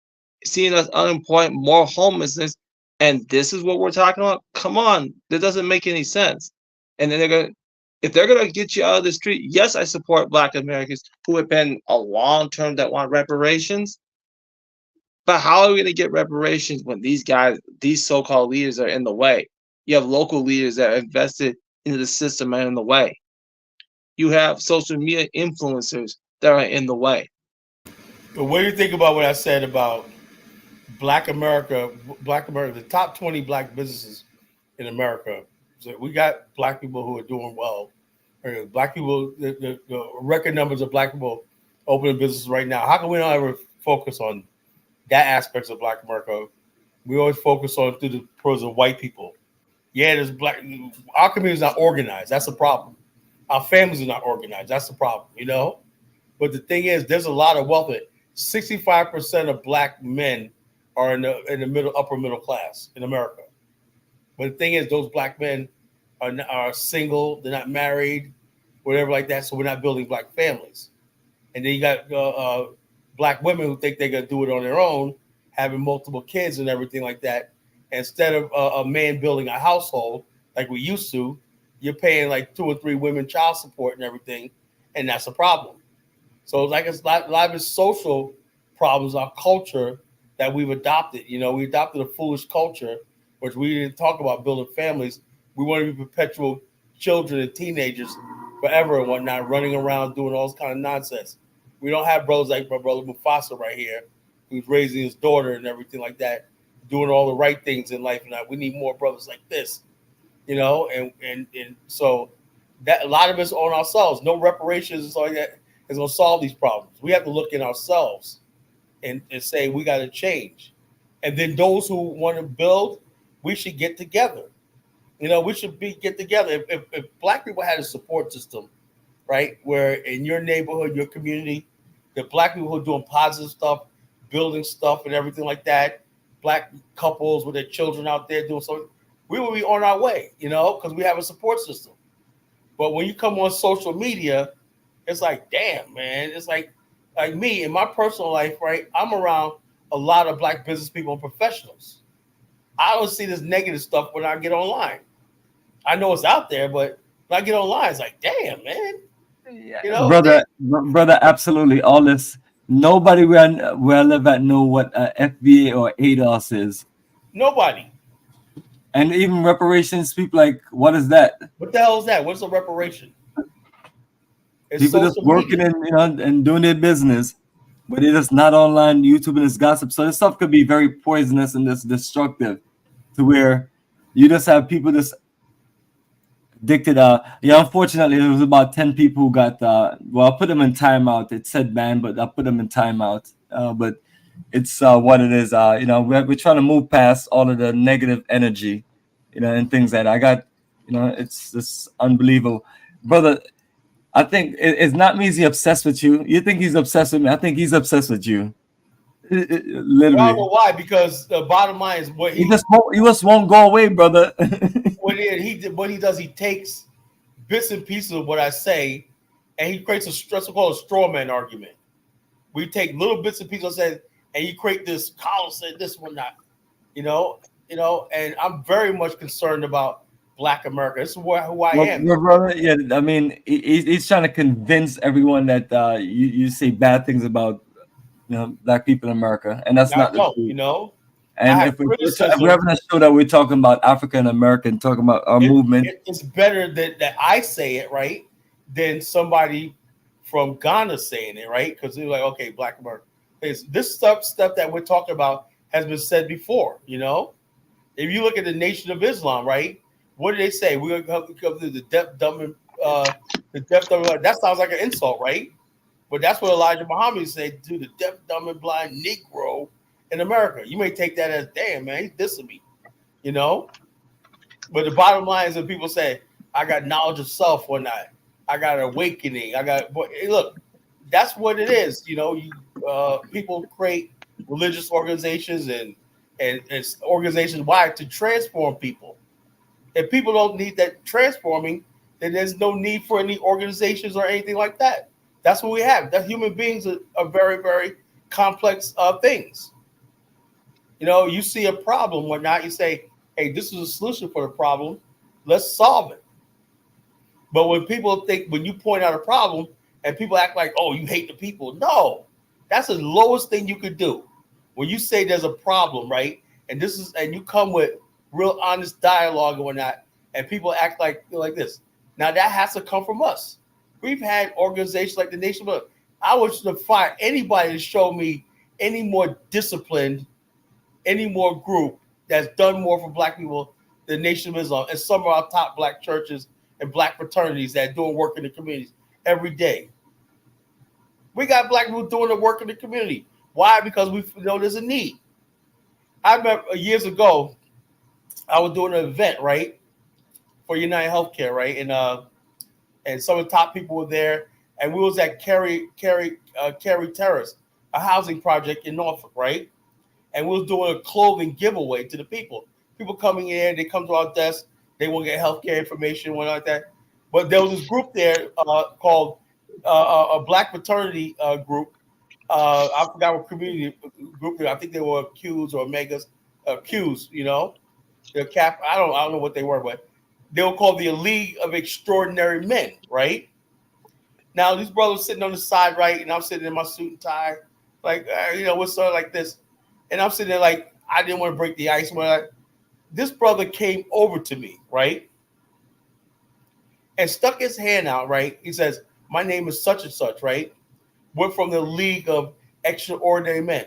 seeing us unemployment, more homelessness. And this is what we're talking about. Come on. That doesn't make any sense. And then if they're gonna get you out of the street, yes, I support Black Americans who have been a long term that want reparations. But how are we gonna get reparations when these so-called leaders are in the way? You have local leaders that are invested into the system and in the way. You have social media influencers that are in the way. But what do you think about what I said about Black America, the top 20 Black businesses in America? So we got Black people who are doing well. Black people, the record numbers of Black people opening businesses right now. How can we not ever focus on that aspects of Black America? We always focus on through the pros of white people. Yeah, there's our community is not organized. That's the problem. Our families are not organized. That's the problem, you know? But the thing is, there's a lot of wealth. 65% of Black men are in the upper middle class in America. But the thing is, those Black men are single, they're not married, whatever like that. So we're not building Black families. And then you got Black women who think they're gonna do it on their own, having multiple kids and everything like that. Instead of a man building a household like we used to, you're paying like 2 or 3 women child support and everything, and that's a problem. So it's a lot of social problems, our culture that we've adopted. You know, we adopted a foolish culture, which we didn't talk about building families. We want to be perpetual children and teenagers forever and whatnot, running around doing all this kind of nonsense. We don't have brothers like my brother Mufasa right here, who's raising his daughter and everything like that, doing all the right things in life. And we need more brothers like this, you know. And so that a lot of it's on ourselves. No reparations and stuff like that is going to solve these problems. We have to look in ourselves and say we got to change. And then those who want to build, we should get together. You know, we should get together. If Black people had a support system, right, where in your neighborhood, your community, the Black people who are doing positive stuff, building stuff and everything like that, Black couples with their children out there doing something, we will be on our way, you know, because we have a support system. But when you come on social media, it's like, damn, man, it's like me in my personal life, right? I'm around a lot of Black business people and professionals. I don't see this negative stuff when I get online. I know it's out there, but when I get online, it's like, damn, man. Yeah, you know, brother, absolutely. All this, nobody where I live at know what FBA or ADOS is. Nobody. And even reparations, people like, what is that? What the hell is that? What's a reparation? It's people just working and and doing their business, but they're just not online, YouTube and this gossip. So this stuff could be very poisonous and this destructive, to where you just have people just addicted. Unfortunately, there was about 10 people who got. Well, I put them in timeout. It said ban, but I put them in timeout. But it's what it is. We're trying to move past all of the negative energy, and things that I got. It's just unbelievable, brother. I think it's not me. He's obsessed with you. You think he's obsessed with me? I think he's obsessed with you. Well, I Literally, don't know why, because the bottom line is what he just won't go away, brother. what he does, he takes bits and pieces of what I say, and he creates what's called a straw man argument. We take little bits and pieces and you create this. Carlos said this one, not, you know. And I'm very much concerned about Black America. This is who I am. Well, brother, yeah, I mean, he's trying to convince everyone that you say bad things about Black people in America, and that's not the truth. You know. And if we're having a show that we're talking about African American, talking about our movement, it's better that I say it, right, than somebody from Ghana saying it, right? Because they're like, okay, Black America. This stuff that we're talking about has been said before, you know. If you look at the Nation of Islam, right, what do they say? We're going to come to the deaf, dumb, and that sounds like an insult, right? But that's what Elijah Muhammad said to the deaf, dumb, and blind Negro in America. You may take that as, damn, man, he's dissing me, you know. But the bottom line is that people say, I got knowledge of self or not. I got an awakening. Hey, look, that's what it is. You know, people create religious organizations and organizations wide to transform people. If people don't need that transforming, then there's no need for any organizations or anything like that. That's what we have. That human beings are very, very complex things. You know, you see a problem, whatnot, you say, hey, this is a solution for the problem. Let's solve it. But when you point out a problem and people act like, oh, you hate the people. No, that's the lowest thing you could do. When you say there's a problem, right? And you come with real honest dialogue and whatnot, and people act like this. Now that has to come from us. We've had organizations like the Nationhood. I would defy anybody to show me any more disciplined, any more group that's done more for Black people than Nation of Islam and some of our top Black churches and Black fraternities that are doing work in the communities every day. We got Black people doing the work in the community. Why? Because we know there's a need. I remember years ago, I was doing an event, right, for United Healthcare, right, and some of the top people were there, and we was at Cary Terrace, a housing project in Norfolk, right, and we was doing a clothing giveaway to the people. People coming in, they come to our desk, they want to get healthcare information, whatnot like that. But there was this group there called a Black fraternity group. I forgot what community group. I think they were Qs or Omegas, Qs. You know, the cap. I don't know what they were, but they were called the League of Extraordinary Men. Right now, these brothers sitting on the side, right, and I'm sitting in my suit and tie, like we're sort of like this, and I'm sitting there like I didn't want to break the ice. But this brother came over to me, right, and stuck his hand out. Right, he says, "My name is such and such." Right. We're from the League of Extraordinary Men.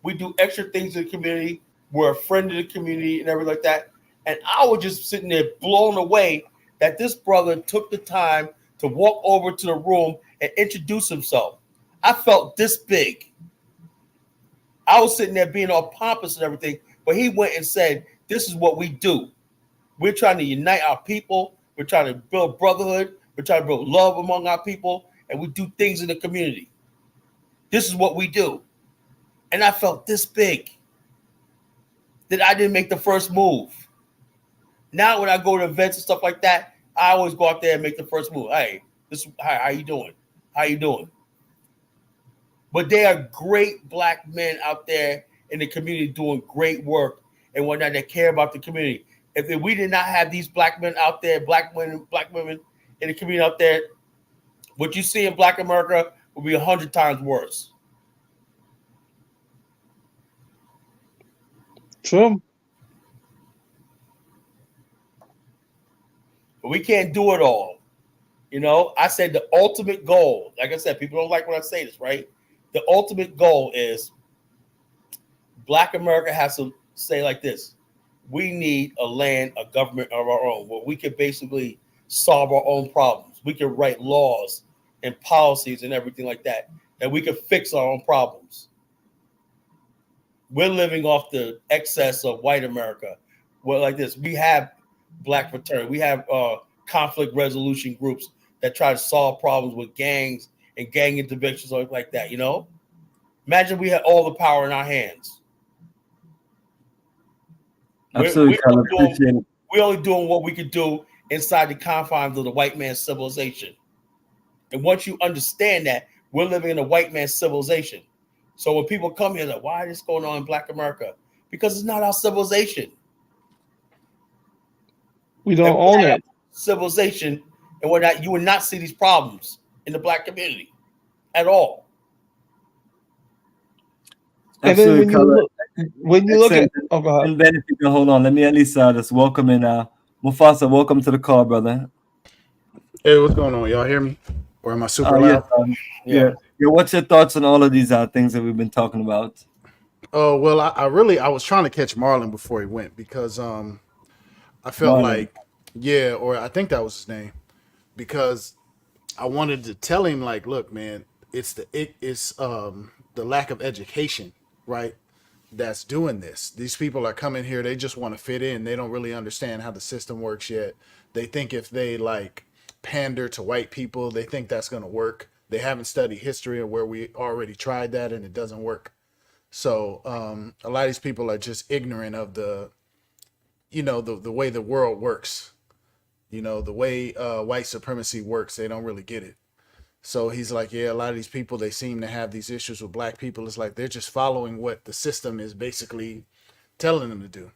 We do extra things in the community. We're a friend of the community and everything like that. And I was just sitting there blown away that this brother took the time to walk over to the room and introduce himself. I felt this big. I was sitting there being all pompous and everything, but he went and said, this is what we do. We're trying to unite our people. We're trying to build brotherhood. We're trying to build love among our people. And we do things in the community. This is what we do. And I felt this big that I didn't make the first move. Now when I go to events and stuff like that, I always go out there and make the first move. Hey, hi, how you doing? How you doing? But there are great Black men out there in the community doing great work and whatnot that care about the community. If we did not have these Black men out there, Black women in the community out there, what you see in Black America will be 100 times worse. True. But we can't do it all. You know, I said the ultimate goal, like I said, people don't like when I say this, right? The ultimate goal is Black America has to say like this. We need a land, a government of our own, where we can basically solve our own problems. We can write laws and policies and everything like that, and we can fix our own problems. We're living off the excess of white America. Well, like this, we have Black fraternity, we have conflict resolution groups that try to solve problems with gangs and gang interventions or like that. You know, imagine we had all the power in our hands. Absolutely, Carl. Appreciate it. We're only doing what we could do inside the confines of the white man's civilization. And once you understand that, we're living in a white man's civilization. So when people come here, like, why is this going on in Black America? Because it's not our civilization. We don't own it. Civilization, and we're not. You would not see these problems in the Black community at all. And then when you look at, oh, go ahead. And then if you can hold on, let me at least just welcome in Mufasa. Welcome to the call, brother. Hey, what's going on? Y'all hear me? Or am I super loud? Yeah. What's your thoughts on all of these things that we've been talking about? Oh, well, I was trying to catch Marlon before he went because I felt like, or I think that was his name, because I wanted to tell him, like, look, man, it's the lack of education, right, that's doing this. These people are coming here, they just want to fit in. They don't really understand how the system works yet. They think if they like pander to white people, they think that's going to work. They haven't studied history or where we already tried that and it doesn't work. So a lot of these people are just ignorant of the way the world works, the way white supremacy works. They don't really get it. So he's like, yeah, a lot of these people, they seem to have these issues with Black people. It's like they're just following what the system is basically telling them to do.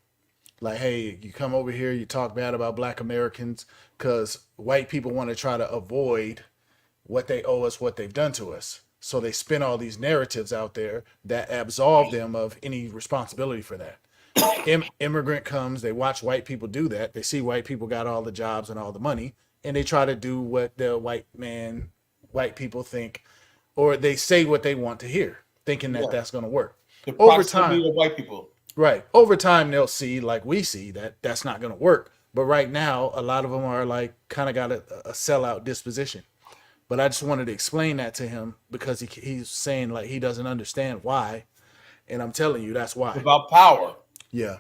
Like, hey, you come over here, you talk bad about Black Americans because white people want to try to avoid what they owe us, what they've done to us. So they spin all these narratives out there that absolve them of any responsibility for that. Immigrant comes, they watch white people do that. They see white people got all the jobs and all the money, and they try to do what the white people think, or they say what they want to hear, thinking that that's going to work. Over time, white people. Right. Over time, they'll see, like we see, that that's not going to work. But right now, a lot of them are like kind of got a sellout disposition. But I just wanted to explain that to him because he's saying like he doesn't understand why. And I'm telling you, that's why. It's about power. Yeah.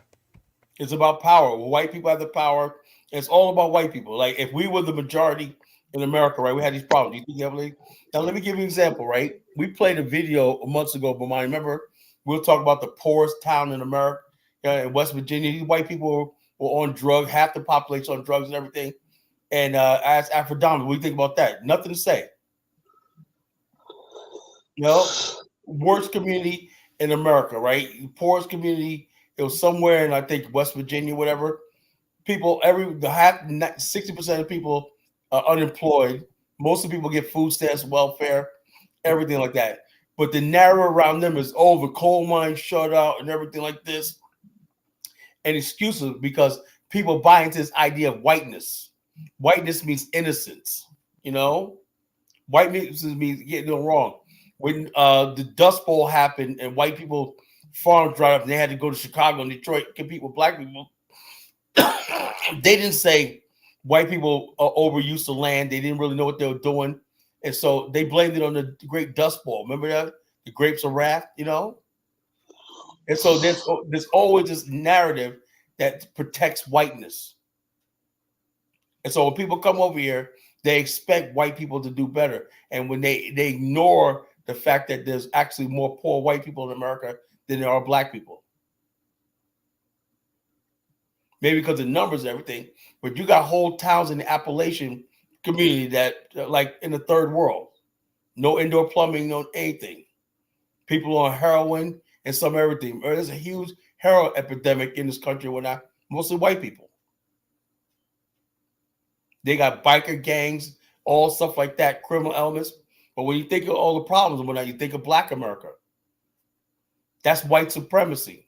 It's about power. Well, white people have the power. It's all about white people. Like if we were the majority in America, right, we had these problems. You think now, let me give you an example, right? We played a video months ago, Bomani. Remember, we'll talk about the poorest town in America, in West Virginia. These white people were on drugs, half the population on drugs and everything. And I asked Afrikstan, what do you think about that? Nothing to say. Worst community in America, right? Poorest community. It was somewhere in, I think, West Virginia, whatever. People, 60% of people are unemployed. Most of the people get food stamps, welfare, everything like that. But the narrative around them is, the coal mine shut out and everything like this. And excuses because people buy into this idea of whiteness. Whiteness means innocence, Whiteness means getting it wrong. When the Dust Bowl happened and white people farms dried up and they had to go to Chicago and Detroit to compete with Black people, they didn't say white people overused the land. They didn't really know what they were doing. And so they blamed it on the Great Dust Bowl. Remember that? The grapes of wrath, And so there's always this narrative that protects whiteness. And so when people come over here, they expect white people to do better. And when they ignore the fact that there's actually more poor white people in America than there are Black people. Maybe because of numbers and everything, but you got whole towns in the Appalachian community that like in the third world, no indoor plumbing, no anything. People on heroin and some everything. There's a huge heroin epidemic in this country mostly white people. They got biker gangs, all stuff like that, criminal elements. But when you think of all the problems, when you think of Black America, that's white supremacy.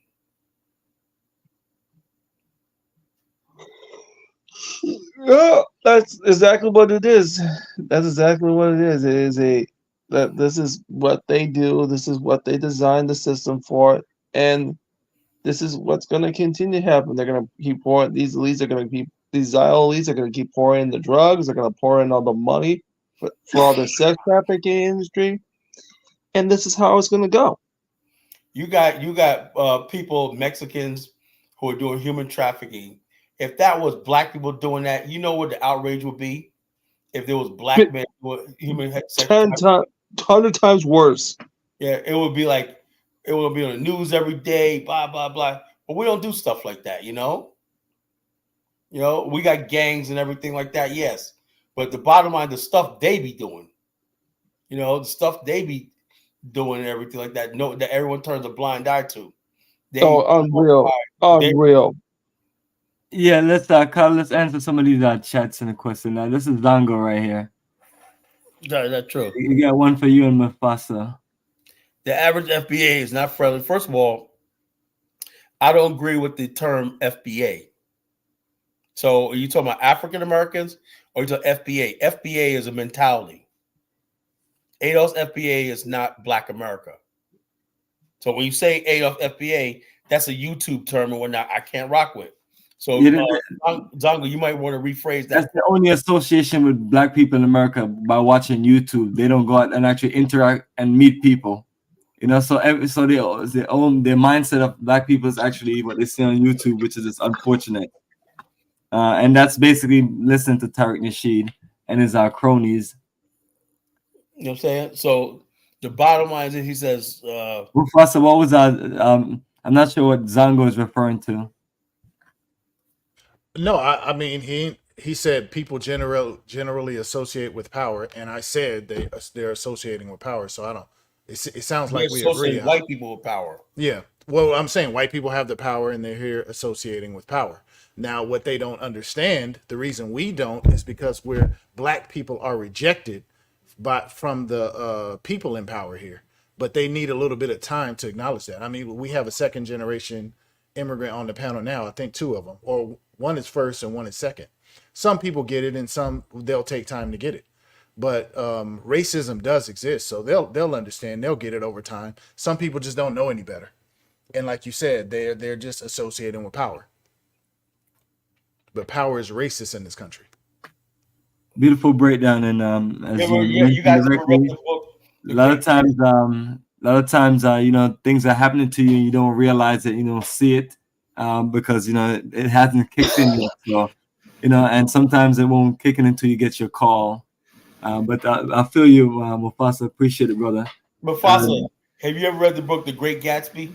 Yeah, that's exactly what it is. That's exactly what it is. This is what they do. This is what they designed the system for, and this is what's going to continue to happen. They're going to keep pouring. These elites are going to keep. These Zio elites are going to keep pouring the drugs. They're going to pour in all the money for all the sex trafficking industry, and this is how it's going to go. You got people, Mexicans, who are doing human trafficking. If that was Black people doing that, you know what the outrage would be? if there was black men with human sex 100 times worse. Yeah, it would be like it would be on the news every day, blah blah blah. But we don't do stuff like that, you know. You know, we got gangs and everything like that, yes. But the bottom line, the stuff they be doing, you know, the stuff they be doing and everything like that, no, that everyone turns a blind eye to. Unreal. Yeah, Carl, let's answer some of these chats in the question. Now, this is Zango right here. That's true. You got one for you and Mufasa. The average FBA is not friendly. First of all, I don't agree with the term FBA. So are you talking about African Americans or are you talking FBA? FBA is a mentality. ADOS FBA is not Black America. So when you say ADOS FBA, that's a YouTube term and whatnot I can't rock with. So Zongo, you might want to rephrase that. That's the only association with Black people in America by watching YouTube. They don't go out and actually interact and meet people. You know, so their mindset of Black people is actually what they see on YouTube, which is just unfortunate. And that's basically listen to Tariq Nasheed and his cronies. You know what I'm saying? So the bottom line is he says Mufasa, what was that? I'm not sure what Zango is referring to. No, I mean he said people generally associate with power, and I said they're associating with power. So I don't. It sounds like we agree. White people with power. Yeah. Well, I'm saying white people have the power, and they're here associating with power. Now, what they don't understand, the reason we don't, is because Black people are rejected from the people in power here. But they need a little bit of time to acknowledge that. I mean, we have a second generation immigrant on the panel now. I think 2 of them, or one is first and one is second. Some people get it, and some they'll take time to get it. But racism does exist, so they'll understand. They'll get it over time. Some people just don't know any better, and like you said, they're just associating with power. But power is racist in this country. Beautiful breakdown, and you guys ever read the book? A lot of times, you know, things are happening to you, and you don't realize it, you don't see it, because you know it hasn't kicked in yet. So, you know, and sometimes it won't kick in until you get your call. But I feel you, Mufasa. Appreciate it, brother. Mufasa, have you ever read the book The Great Gatsby?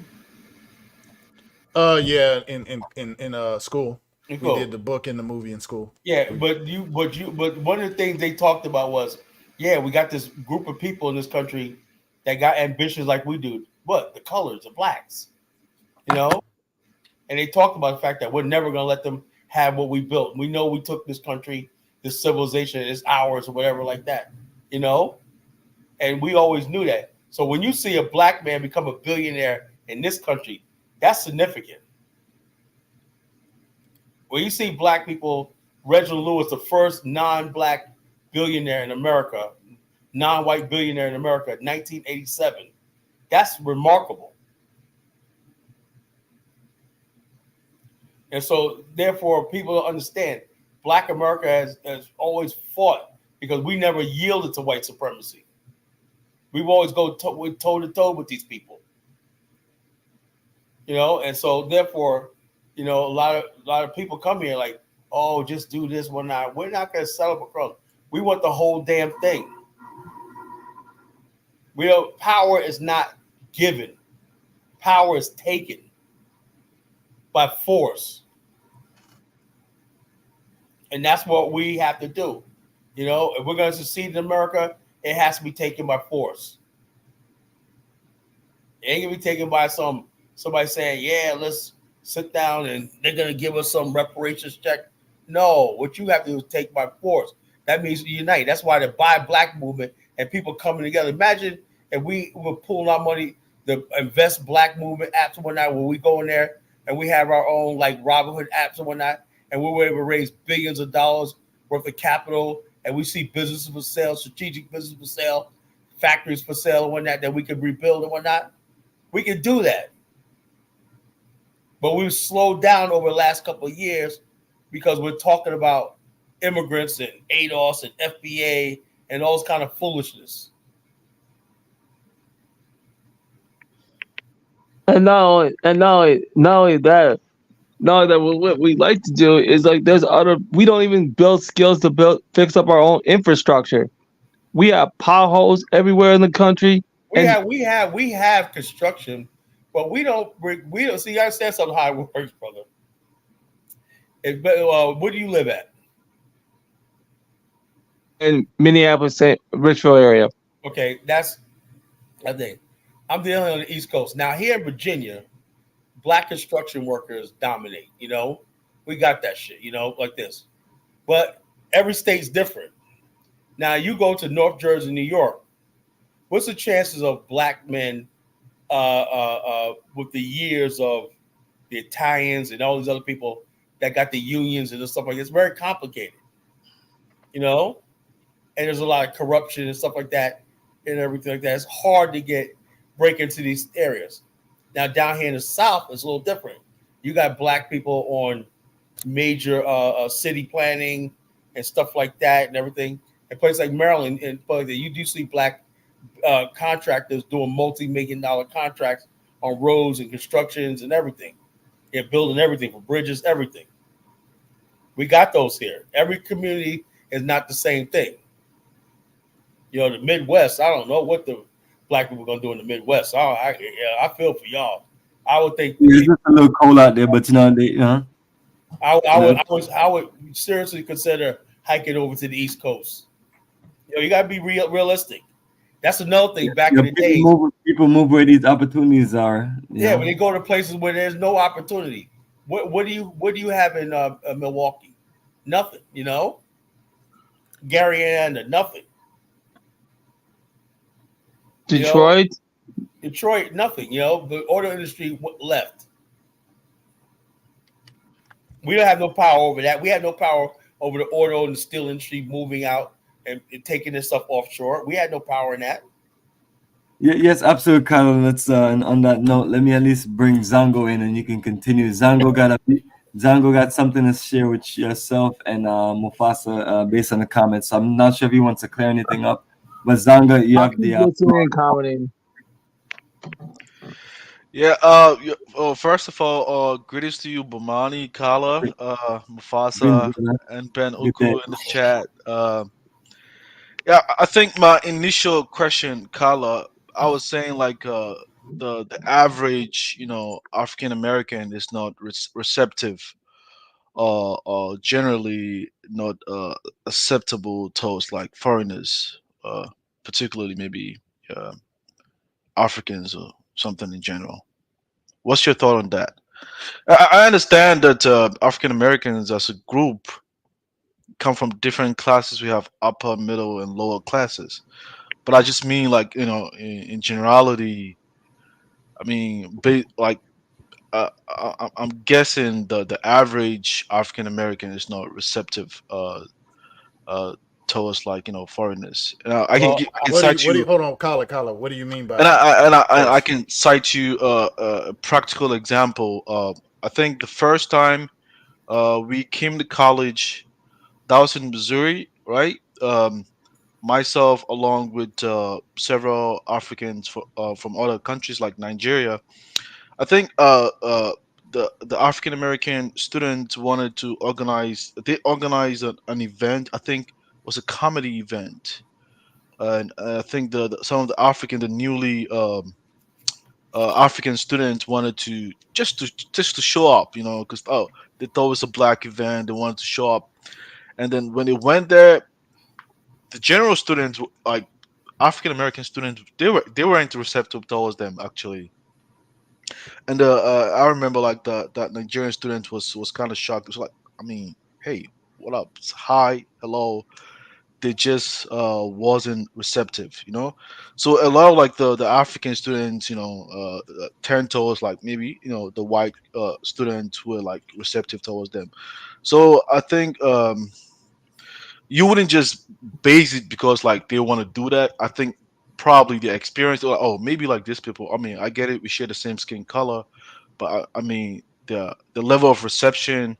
Yeah, in school. We did the book and the movie in school. Yeah, but one of the things they talked about was, yeah, we got this group of people in this country that got ambitions like we do. But the colors, the blacks, you know, and they talked about the fact that we're never going to let them have what we built. We know we took this country, this civilization, it's ours or whatever like that, you know, and we always knew that. So when you see a Black man become a billionaire in this country, that's significant. When you see Black people, Reginald Lewis, the first non-Black billionaire in America, non-white billionaire in America, 1987, that's remarkable. And so, therefore, people don't understand. Black America has always fought because we never yielded to white supremacy. We've always go toe-to-toe with these people. You know, and so, therefore, you know, a lot of people come here like, oh, just do this, we're not going to settle for crumbs. We want the whole damn thing. Power is not given. Power is taken by force. And that's what we have to do. You know, if we're going to succeed in America, it has to be taken by force. It ain't going to be taken by somebody saying, yeah, let's sit down and they're going to give us some reparations check. No, what you have to do is take by force. That means to unite. That's why the Buy Black movement and people coming together. Imagine if we were pulling our money, the Invest Black movement apps and whatnot, where we go in there and we have our own like Robinhood apps and whatnot, and we were able to raise billions of dollars worth of capital, and we see businesses for sale, strategic business for sale, factories for sale and whatnot that we could rebuild and whatnot. We could do that. But we've slowed down over the last couple of years because we're talking about immigrants and ADOS and FBA and all this kind of foolishness. And not only that, No, that what we like to do is like there's other. We don't even build skills to build fix up our own infrastructure. We have potholes everywhere in the country, and We have construction, but we don't see. You understand something how it works, brother. Where do you live at? in Minneapolis, St. Richville area. Okay, that's I think I'm dealing on the East Coast now. Here in Virginia, black construction workers dominate. We got that shit. Like this, but every state's different. Now you go to North Jersey, New York. What's the chances of black men with the years of the Italians and all these other people that got the unions and stuff like that? It's very complicated, and there's a lot of corruption and stuff like that and everything like that. It's hard to break into these areas. Now down here in the South, it's a little different. You got black people on major city planning and stuff like that and everything. In places like Maryland and like that, you do see black contractors doing multi-million-dollar contracts on roads and constructions and everything. They're building everything from bridges, everything. We got those here. Every community is not the same thing. The Midwest, I don't know what the black people are going to do in the Midwest. I feel for y'all. I would think It's just a little cold out there, but I would seriously consider hiking over to the East Coast. You got to be realistic. That's another thing. Back in the day, people move where these opportunities are. When they go to places where there's no opportunity. What do you have in Milwaukee? Nothing. Gary, nothing. Detroit. Detroit, nothing. The auto industry left. We don't have no power over that. We have no power over the auto and the steel industry moving out and taking this stuff offshore. We had no power in that. Yes, absolutely, Carlo. Let's and on that note, let me at least bring Zango in, and you can continue. Zango got something to share with yourself and Mufasa based on the comments. So I'm not sure if he wants to clear anything up, but Zango, you have the commenting. Yeah. First of all, greetings to you, Bomani, Kala, Mufasa, and Ben Uku in the chat. Yeah, I think my initial question, Kala, I was saying like the average, African American is not receptive, generally not acceptable towards like foreigners, particularly maybe uh, Africans or something in general. What's your thought on that? I understand that African Americans as a group come from different classes. We have upper, middle, and lower classes. But I just mean like in generality. I mean, like I'm guessing the average African American is not receptive uh, towards like foreigners. And I can cite you. Hold on, Kala. What do you mean by And that? I can cite you a practical example. I think the first time we came to college, that was in Missouri, right? Myself, along with several Africans from other countries like Nigeria. I think the African American students wanted to organize. They organized an event. I think it was a comedy event, and I think some of the newly African students wanted to just to show up, because they thought it was a black event. They wanted to show up, and then when they went there, the general students, like African American students, they weren't receptive towards them actually. And I remember like that Nigerian student was kind of shocked. It was like, I mean, hey, what up? Hi, hello. They just wasn't receptive. So a lot of like the African students, turned towards like maybe the white students were like receptive towards them. So I think you wouldn't just base it because like they want to do that. I think probably the experience, like, oh, maybe like these people. I mean, I get it. We share the same skin color, but I mean the level of reception,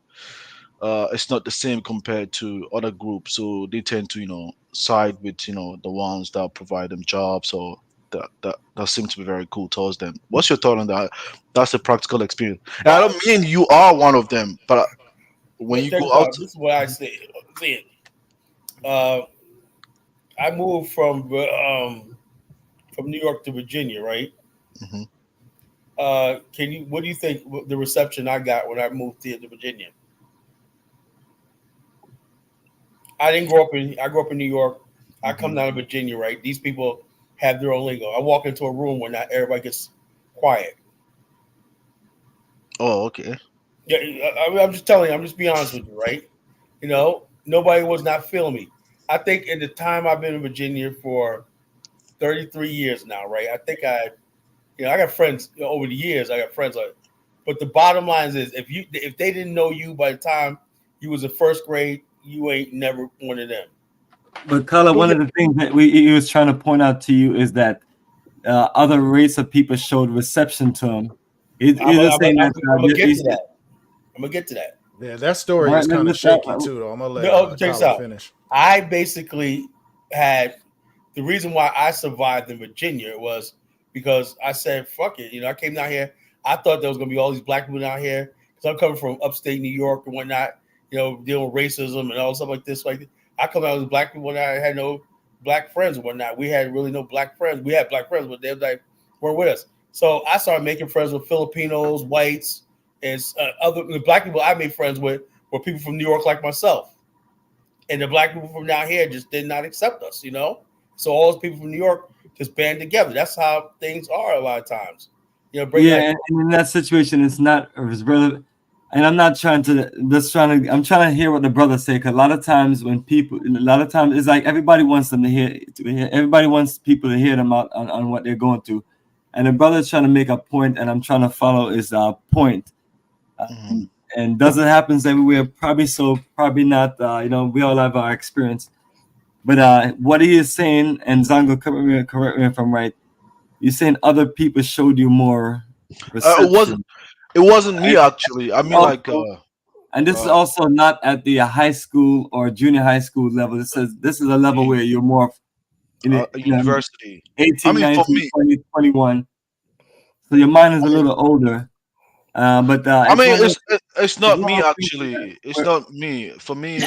it's not the same compared to other groups. So they tend to side with the ones that provide them jobs or that seem to be very cool towards them. What's your thought on that? That's a practical experience. And I don't mean you are one of them, but when you Check go this out, out. This is what I say. I moved from New York to Virginia, right? Mhm. What do you think the reception I got when I moved here to Virginia? I grew up in New York. I come down to Virginia, right? These people have their own lingo. I walk into a room where not everybody gets quiet. oh, okay. Yeah, I'm just telling you. I'm just being honest with you, right? You know, nobody was not feeling me. I think in the time I've been in Virginia for 33 years now, right? I think I got friends over the years. I got friends like, but the bottom line is, if they didn't know you by the time you was in first grade, you ain't never one of them. But Carla, one of the things that he was trying to point out to you is that other race of people showed reception to him. I'm gonna get to that. I'm gonna get to that. Yeah, that story is kind of shaky too, though. I'm gonna let check this Tyler out. finish. I basically had the reason why I survived in Virginia was because I said, fuck it. I came down here. I thought there was going to be all these black people down here because I'm coming from upstate New York and whatnot, dealing with racism and all stuff like this. I come out with black people and I had no black friends and whatnot. We had really no black friends. We had black friends, but they weren't with us. So I started making friends with Filipinos, whites, and the black people I made friends with were people from New York like myself. And the black people from down here just did not accept us, So all those people from New York just band together. That's how things are a lot of times. And in that situation, it's relevant. And I'm not trying to I'm trying to hear what the brothers say, because a lot of times it's like everybody wants them to hear. Everybody wants people to hear them out on what they're going through. And the brother's trying to make a point, and I'm trying to follow his point. And does it happen everywhere? Probably so, probably not. We all have our experience. But what he is saying, and Zango, correct me if I'm right, you're saying other people showed you more reception. It wasn't me actually. I mean, and this is also not at the high school or junior high school level. This is a level where you're more in university. 18, 19, 20, 21. So your mind is a little older. It's not me actually. It's not me. For me,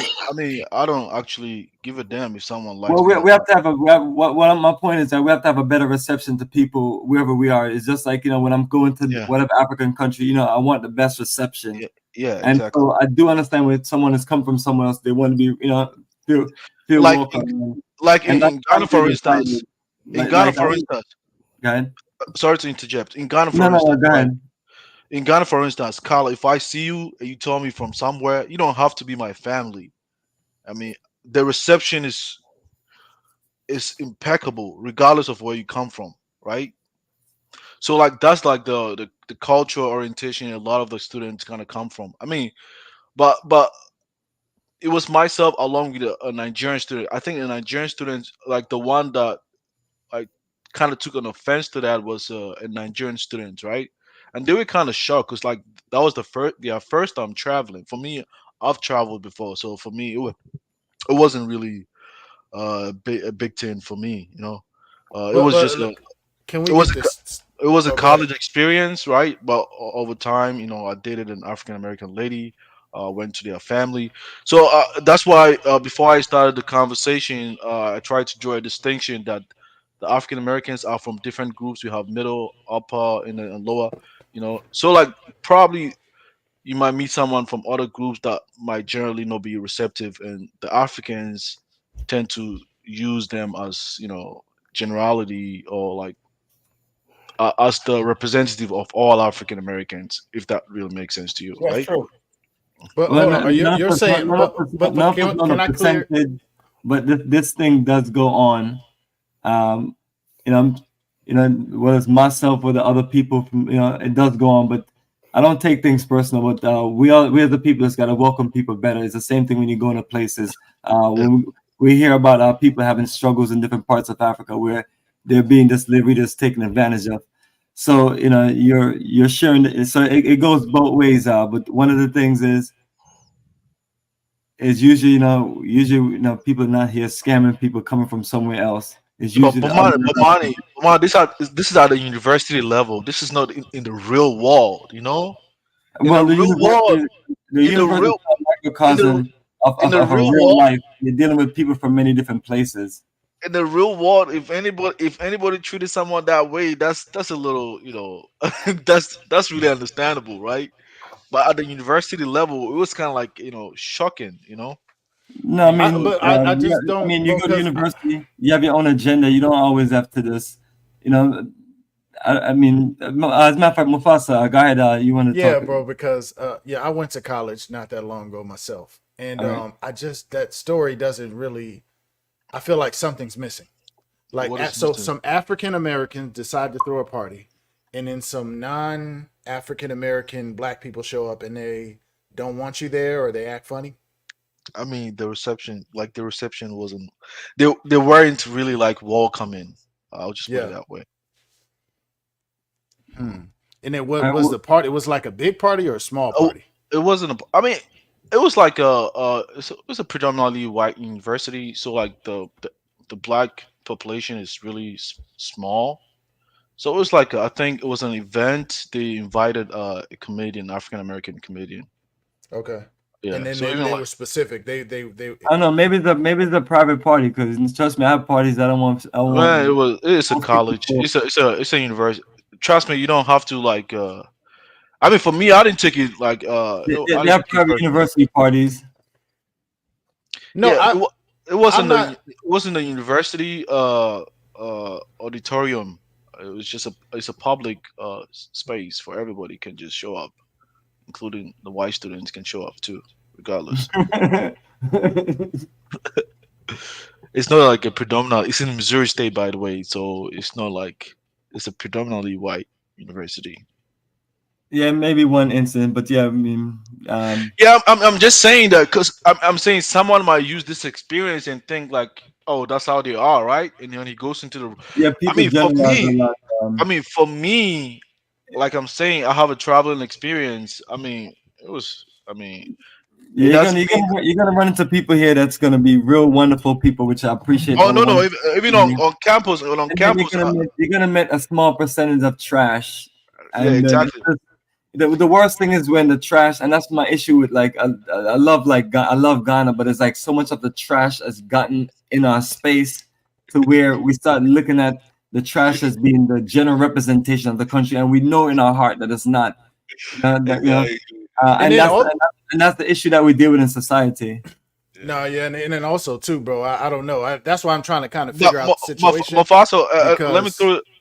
I don't actually give a damn if someone likes. Well, we have to have my point is that we have to have a better reception to people wherever we are. It's just like when I'm going to whatever African country, I want the best reception. Yeah, and exactly. so I do understand when someone has come from somewhere else, they want to be feel like welcome. In Ghana, for instance. Go ahead. Sorry to interject. In Ghana, for instance. Go ahead. In Ghana, for instance, Carl, if I see you and you tell me from somewhere, you don't have to be my family. I mean, the reception is impeccable, regardless of where you come from, right? So, that's the cultural orientation a lot of the students kind of come from. I mean, but it was myself along with a Nigerian student. I think the Nigerian students, the one that kind of took an offense to that was a Nigerian student, right? And they were kind of shocked because that was their first time traveling. For me, I've traveled before, so for me it wasn't really a big thing for me. It was just it was a college experience, right? But over time, I dated an African American lady. Went to their family, so that's why before I started the conversation, I tried to draw a distinction that the African Americans are from different groups. We have middle, upper, and lower. So probably you might meet someone from other groups that might generally not be receptive, and the Africans tend to use them as generality or as the representative of all African Americans, if that really makes sense to you, That's right? true. But hold on, you're saying, can I clear? But this thing does go on. Whether it's myself or the other people from, it does go on, but I don't take things personal. But we're the people that's got to welcome people better. It's the same thing when you go into places. When we hear about people having struggles in different parts of Africa where they're being just taken advantage of. So you're sharing. So it goes both ways. But one of the things is usually people are not here scamming people coming from somewhere else. It's But usually the underrepresented. Bomani, this is at the university level. This is not in the real world, you know. In the Well, real world, the in the university real is a microcosm in the of a real real world, life. You're dealing with people from many different places. in the real world, if anybody treated someone that way, that's a little, that's really understandable, right? But at the university level, it was kind of like, shocking, No, I mean, But I just don't, you bro, go to because university, you have your own agenda. You don't always have to just, you know. I mean, as a matter of fact, Mufasa, go ahead. You want to yeah, talk? bro, because yeah, I went to college not that long ago myself, and All right. I just that story doesn't really. I feel like something's missing. Like what is so, missing? some African Americans decide to throw a party, and then some non-African American black people show up, and they don't want you there, or they act funny. I mean, the reception wasn't. They weren't really like welcoming. I'll just put it Yeah. that way. Hmm. And then what All was right, the party? It was like a big party or a small Oh, party? it wasn't. I mean, it was like it's a predominantly white university, so like the black population is really small. So it was like I think it was an event. They invited a comedian, African American comedian. Okay. And Yeah. then So even they like were specific. They I don't know. Maybe it's a private party because trust me, I have parties that I don't want. I don't man, want it's a most people college. to. It's a university. Trust me, you don't have to like. I mean, for me, I didn't take it like. I They didn't have take it private personally. university parties. no, Yeah, it I'm wasn't not. it wasn't a university auditorium. It's a public space for everybody can just show up, including the white students can show up too, regardless. It's not like a predominant. It's in Missouri State, by the way, so it's not like it's a predominantly white university. Yeah, maybe one incident, but yeah, I mean, Yeah, I'm just saying that because I'm saying someone might use this experience and think like, oh, that's how they are, right? And then he goes into the. yeah, I people mean, for generalize a me, lot. like I'm saying, I have a traveling experience. I mean, it was. I mean, Yeah, it doesn't mean. you're gonna run into people here that's gonna be real wonderful people, which I appreciate Oh all the no, no, ones. even on campus, on And then campus. you're gonna meet a small percentage of trash, Yeah, and exactly. the worst thing is when the trash, and that's my issue with like I love like I love Ghana, but it's like so much of the trash has gotten in our space to where we start looking at the trash as being the general representation of the country, and we know in our heart that it's not. Exactly. And then all. And that's the issue that we deal with in society. No, yeah, and then also too, bro. I don't know. That's why I'm trying to kind of But figure out the situation Mafaso, because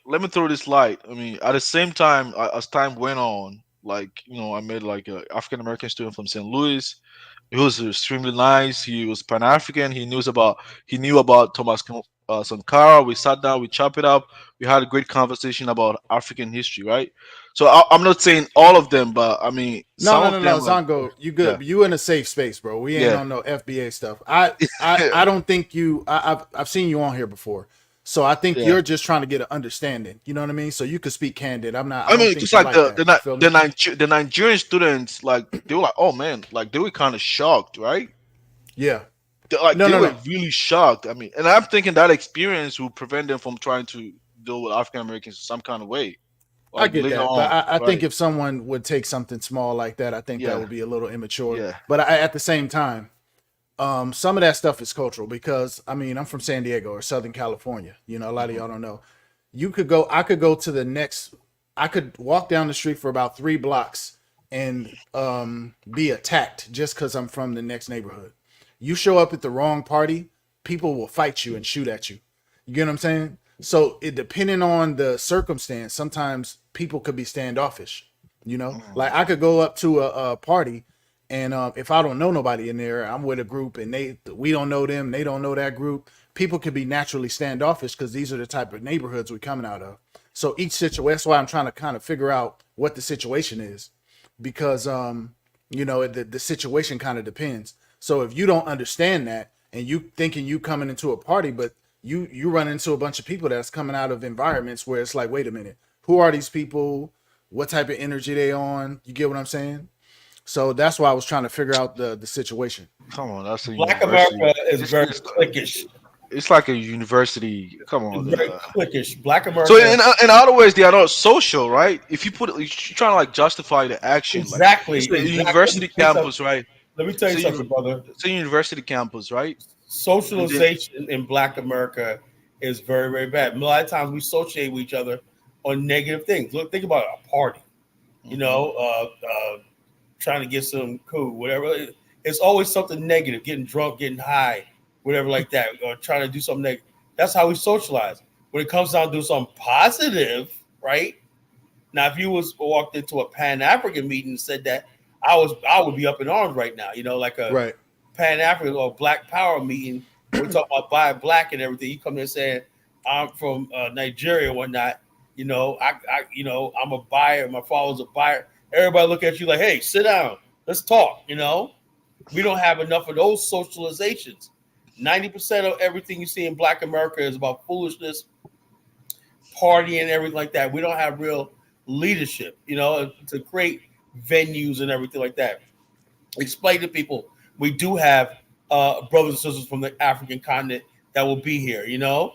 let me throw this light. I mean, at the same time, as time went on, like I met like a African American student from St. Louis. He was extremely nice. He was Pan African. He knew about Sankara. We sat down, we chopped it up. We had a great conversation about African history, right? So I'm not saying all of them, but I mean no, some no, of no, no, them. Like, Zongo, you yeah, good? You in a safe space, bro. We ain't yeah, on no FBA stuff. I don't think you. I've seen you on here before, so I think yeah. you're just trying to get an understanding. You know what I mean? So you could speak candid. I'm not. I I don't mean, think just you like like that. You feel me? the Nigerian students, like they were like, oh man, like they were kind of shocked, right? Yeah. Like No, they no, were no. really shocked. I mean, and I'm thinking that experience will prevent them from trying to deal with African Americans some kind of way, I like get later that, but on, I think right? if someone would take something small like that, I think that Yeah, would be a little immature. yeah. But at the same time, some of that stuff is cultural because I mean I'm from San Diego or Southern California. You know, a lot of Hmm. y'all don't know. You could go. I could go to the next. I could walk down the street for about 3 blocks and be attacked just because I'm from the next neighborhood. You show up at the wrong party, people will fight you and shoot at you. You get what I'm saying? So it depending on the circumstance, sometimes people could be standoffish. You know, like I could go up to a party, and if I don't know nobody in there, I'm with a group, and we don't know them, they don't know that group. People could be naturally standoffish because these are the type of neighborhoods we're coming out of. So each situation, that's why I'm trying to kind of figure out what the situation is, because the situation kind of depends. So if you don't understand that and you thinking you coming into a party, but you run into a bunch of people that's coming out of environments where it's like, wait a minute, who are these people? What type of energy they on? You get what I'm saying? So that's why I was trying to figure out the situation. Come on, that's a Black university. America is This very is cliquish. it's like a university. Come on. It's very cliquish. Black So America. in other ways, they are not social, right? If you put it, you're trying to like justify the action, like it's a Exactly. university campus, right? Let me tell you something, brother. It's a university campus, right? Socialization in Black America is very, very bad. A lot of times we associate with each other on negative things. Look, think about a party. You know, trying to get some cool, whatever. It's always something negative, getting drunk, getting high, whatever like that, or trying to do something negative. That's how we socialize. When it comes down to do something positive, right? Now, if you walked into a Pan-African meeting and said that, I would be up in arms right now. You know, like a Pan-African or Black Power meeting. We're talking about buy black and everything. You come there saying, I'm from Nigeria and whatnot. You know, I'm a buyer. My father's a buyer. Everybody look at you like, hey, sit down. Let's talk. You know, we don't have enough of those socializations. 90% of everything you see in Black America is about foolishness, partying, everything like that. We don't have real leadership, you know, to create venues and everything like that. Explain to people we do have brothers and sisters from the African continent that will be here, you know,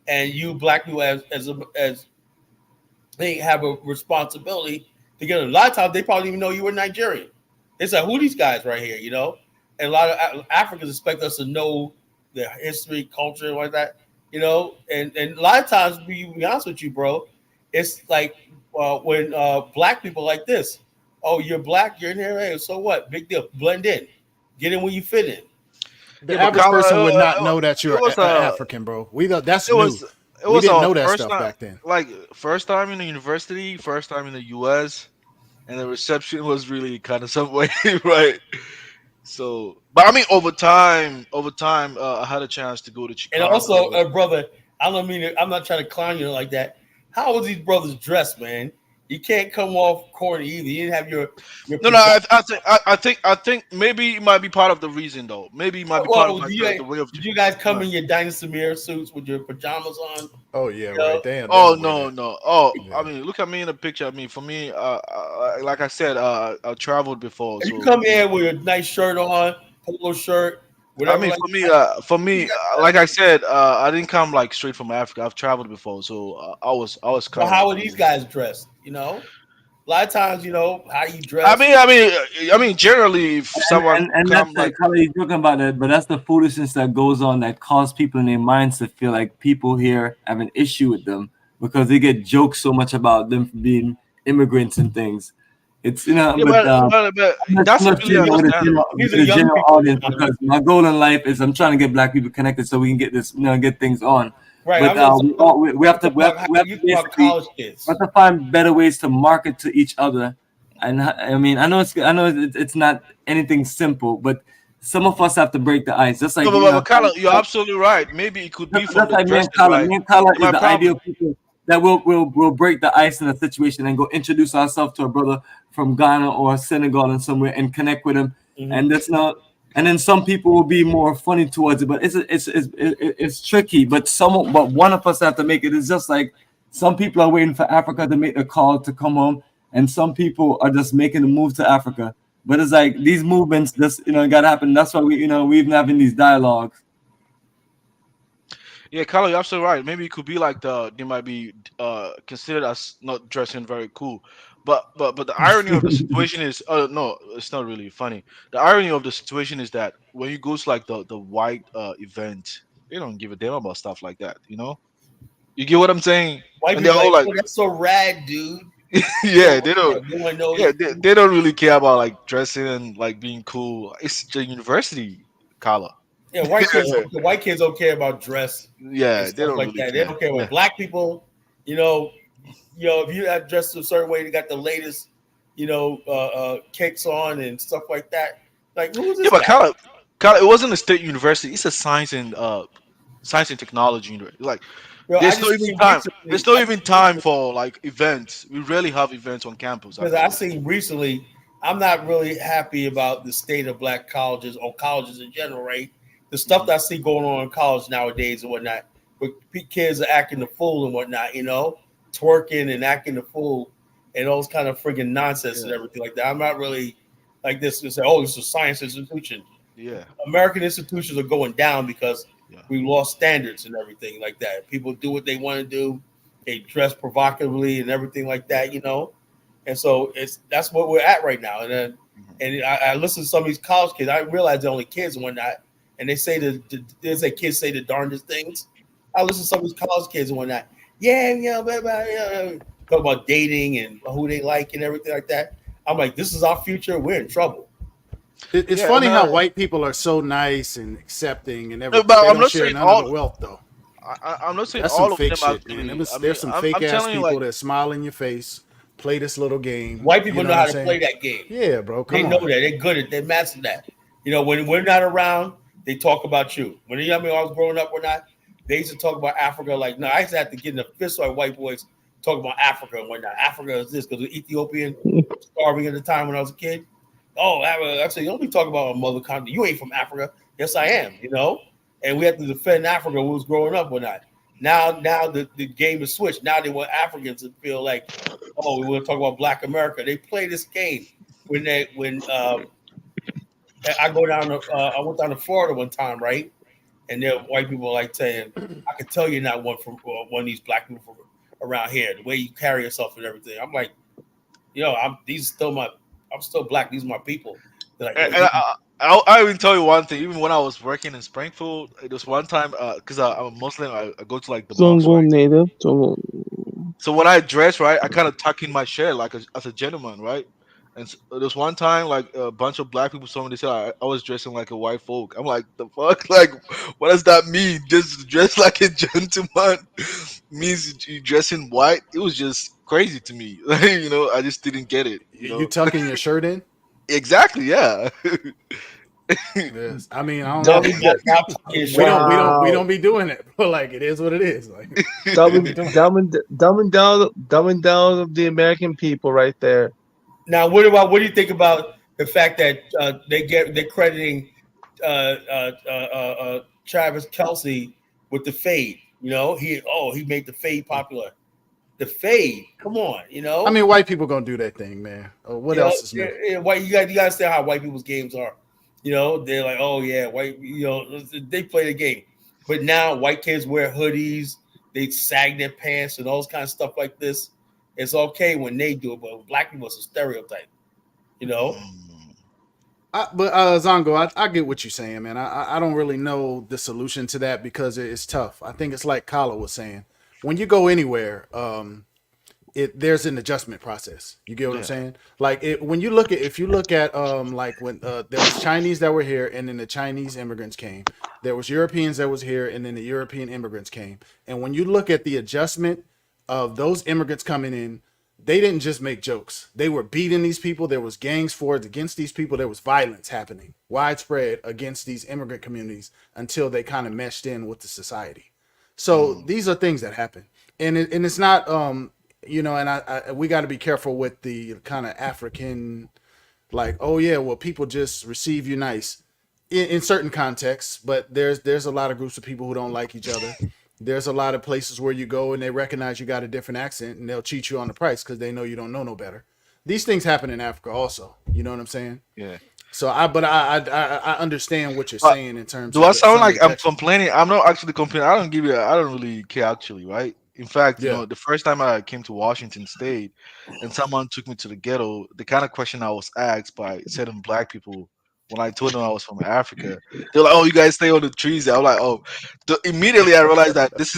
and you Black people as they have a responsibility to get. A lot of times they probably even know you were Nigerian. They say, who are these guys right here, you know? And a lot of Africans expect us to know their history, culture, and like that, you know. And a lot of times, to be honest with you, bro, it's like when Black people like this. Oh, you're Black, you're in here. Hey, so what? Big deal. Blend in. Get in where you fit in. The average person would not know that you're African, bro. That's new. We didn't know that stuff back then. Like first time in the university, first time in the US, and the reception was really kind of some way, right? So, but I mean, over time, I had a chance to go to Chicago. And also, brother, I'm not trying to clown you like that. How was these brothers dressed, man? You can't come off corny either. You didn't have your No. I think maybe it might be part of the reason though. Maybe it might be part of the way of. Did you guys come in your Dynasty Mirror suits with your pajamas on? Oh yeah, right. Oh no. Oh, yeah. I mean, look at me in the picture. I mean, for me, like I said, I traveled before. So you come in with a nice shirt on, polo shirt. I mean, for me, like I said, I didn't come like straight from Africa. I've traveled before, so I was. So how are these guys dressed? You know, a lot of times, you know, how you dress. I mean, generally, if someone and that's like how you're talking about that, but that's the foolishness that goes on that causes people in their minds to feel like people here have an issue with them because they get joked so much about them being immigrants and things. It's but that's the general audience because my goal in life is I'm trying to get Black people connected so we can get this, get things on. Right, but we have to find better ways to market to each other. And I mean, I know it's not anything simple, but some of us have to break the ice. Just like you're absolutely right. Maybe it could be from the me and Kala is the ideal people that will break the ice in a situation and go introduce ourselves to a brother from Ghana or Senegal and somewhere and connect with him. Mm-hmm. And that's not. And then some people will be more funny towards it, but it's tricky. But one of us have to make it. It's just like some people are waiting for Africa to make the call to come home, and some people are just making the move to Africa. But it's like these movements, gotta happen. That's why we've been having these dialogues. Yeah, Carlo, you're absolutely right. Maybe it could be like they might be considered as not dressing very cool. But the irony of the situation is no, it's not really funny. The irony of the situation is that when you go to like the white event, they don't give a damn about stuff like that, you know? You get what I'm saying? White people like, oh, that's so rad, dude. Yeah, they don't. Yeah, they don't really care about like dressing and like being cool. It's the university, Carla. Yeah, white kids don't care about dress. Yeah, they don't like really that. Care. They don't care about Black people. If you have dressed a certain way, you got the latest, kicks on and stuff like that. Like, who is this? Yeah, but Carla, it wasn't a state university. It's a science and technology university. Like, there's no even time for like events. We rarely have events on campus. Because I've seen recently, I'm not really happy about the state of Black colleges or colleges in general, right? The stuff that I see going on in college nowadays and whatnot, where kids are acting the fool and whatnot, twerking and acting the fool and all this kind of friggin' nonsense and everything like that. I'm not really like this to say, oh, this is a science institution. Yeah. American institutions are going down because Yeah. We lost standards and everything like that. People do what they want to do. They dress provocatively and everything like that, you know. And so that's what we're at right now. And then, Mhm. and I listen to some of these college kids. I realize they're only kids and whatnot, and they say kids say the darndest things. I listen to some of these college kids and whatnot. Yeah, blah, blah, talk about dating and who they like and everything like that. I'm like, this is our future. We're in trouble. It's Yeah, funny no, how white people are so nice and accepting and no, everything. but They I'm don't not share saying none of all. the wealth though. I'm not saying That's some all of fake them shit, man. actually. I mean, There's some fake I'm ass telling you, people like, that smile in your face, play this little game. White people You know know how what I'm to play saying? that game. Yeah, bro. They Come know on. that. They're good at. They master that. You know, when we're not around, they talk about you. When I was growing up or not, they used to talk about Africa. Like, no, I used to have to get in a fist with white boys talking about Africa and whatnot. Africa is this because the Ethiopian starving at the time when I was a kid. Oh, I said, you don't be talking about a mother country. You ain't from Africa. Yes, I am. You know, and we had to defend Africa when we was growing up or not. Now the game is switched. Now they want Africans to feel like, oh, we want to talk about Black America. They play this game when I went down to Florida one time, right? And there white people like saying, I can tell you're not one from one of these black people from around here. The way you carry yourself and everything. I'm like, I'm still black. These are my people. They're like, and well, you I even tell you one thing. Even when I was working in Springfield, it was one time because I'm a Muslim. I go to like the mosque, Zongo right? native. Zongo. So when I dress, right, I kind of tuck in my shirt like as a gentleman, right? And there's one time like a bunch of black people saw me. They said I was dressing like a white folk. I'm like, the fuck, like, what does that mean? Just dress like a gentleman means you dressing white? It was just crazy to me. You know, I just didn't get it. You You know, tucking your shirt in? exactly, yeah. Yes. I mean, I don't know. Dummy, now talking We shirt. wow. don't be doing it. But like it is what it is. Like we be Dumbing, doing. dumbing down of the American people right there. Now, what do you think about the fact that they're crediting Travis Kelsey with the fade? You know, he made the fade popular. The fade, come on, you I know. mean, white people gonna do that thing, man. What You know, else is new? white you guys see how white people's games are. You know, they're like, oh yeah, white. You know, they play the game, but now white kids wear hoodies, they sag their pants and all this kind of stuff like this. It's okay when they do it, but black people, it's a stereotype. You know, Mm. But Zongo, I get what you're saying, man. I don't really know the solution to that because it's tough. I think it's like Kala was saying. When you go anywhere, there's an adjustment process. You get what I'm Yeah. saying? Like when you look at if you look at like when there was Chinese that were here and then the Chinese immigrants came. There was Europeans that was here and then the European immigrants came. And when you look at the adjustment of those immigrants coming in, they didn't just make jokes. They were beating these people. There was gangs forged against these people. There was violence happening widespread against these immigrant communities until they kind of meshed in with the society. So Mm. these are things that happen, and it's not and we got to be careful with the kind of African, like, oh yeah, well people just receive you nice in certain contexts, but there's a lot of groups of people who don't like each other. There's a lot of places where you go and they recognize you got a different accent and they'll cheat you on the price because they know you don't know no better. These things happen in Africa also. You know what I'm saying? Yeah. So I understand what you're But saying in terms do of I sound some like I'm rejection. complaining? I'm not actually complaining. I don't really care actually, right? In fact, Yeah. the first time I came to Washington State and someone took me to the ghetto, the kind of question I was asked by certain black people when I told them I was from Africa, they're like, "Oh, you guys stay on the trees." I'm like, "Oh." Immediately I realized that this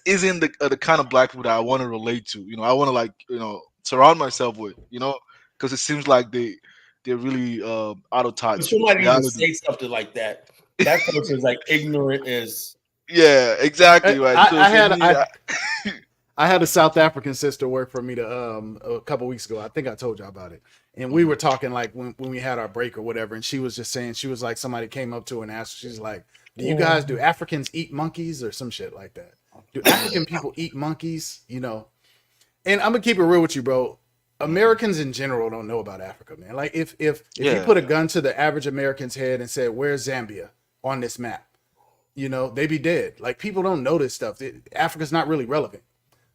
isn't the kind of black people that I want to relate to. You know, I want to like surround myself with. You know, because it seems like they're really out of for touch with somebody to even reality. say something like that, that person is like ignorant as. Yeah, I, exactly right. So I for had me, I had a South African sister work for me to a couple weeks ago. I think I told y'all about it. And we were talking like when we had our break or whatever, and she was just saying, she was like, somebody came up to her and asked, she's like, do Africans eat monkeys or some shit like that? Do African people eat monkeys? You know? And I'm gonna keep it real with you, bro. Americans in general don't know about Africa, man. Like if you yeah, put a gun to the average American's head and said, where's Zambia on this map? They'd be dead. Like people don't know this stuff. Africa's not really relevant.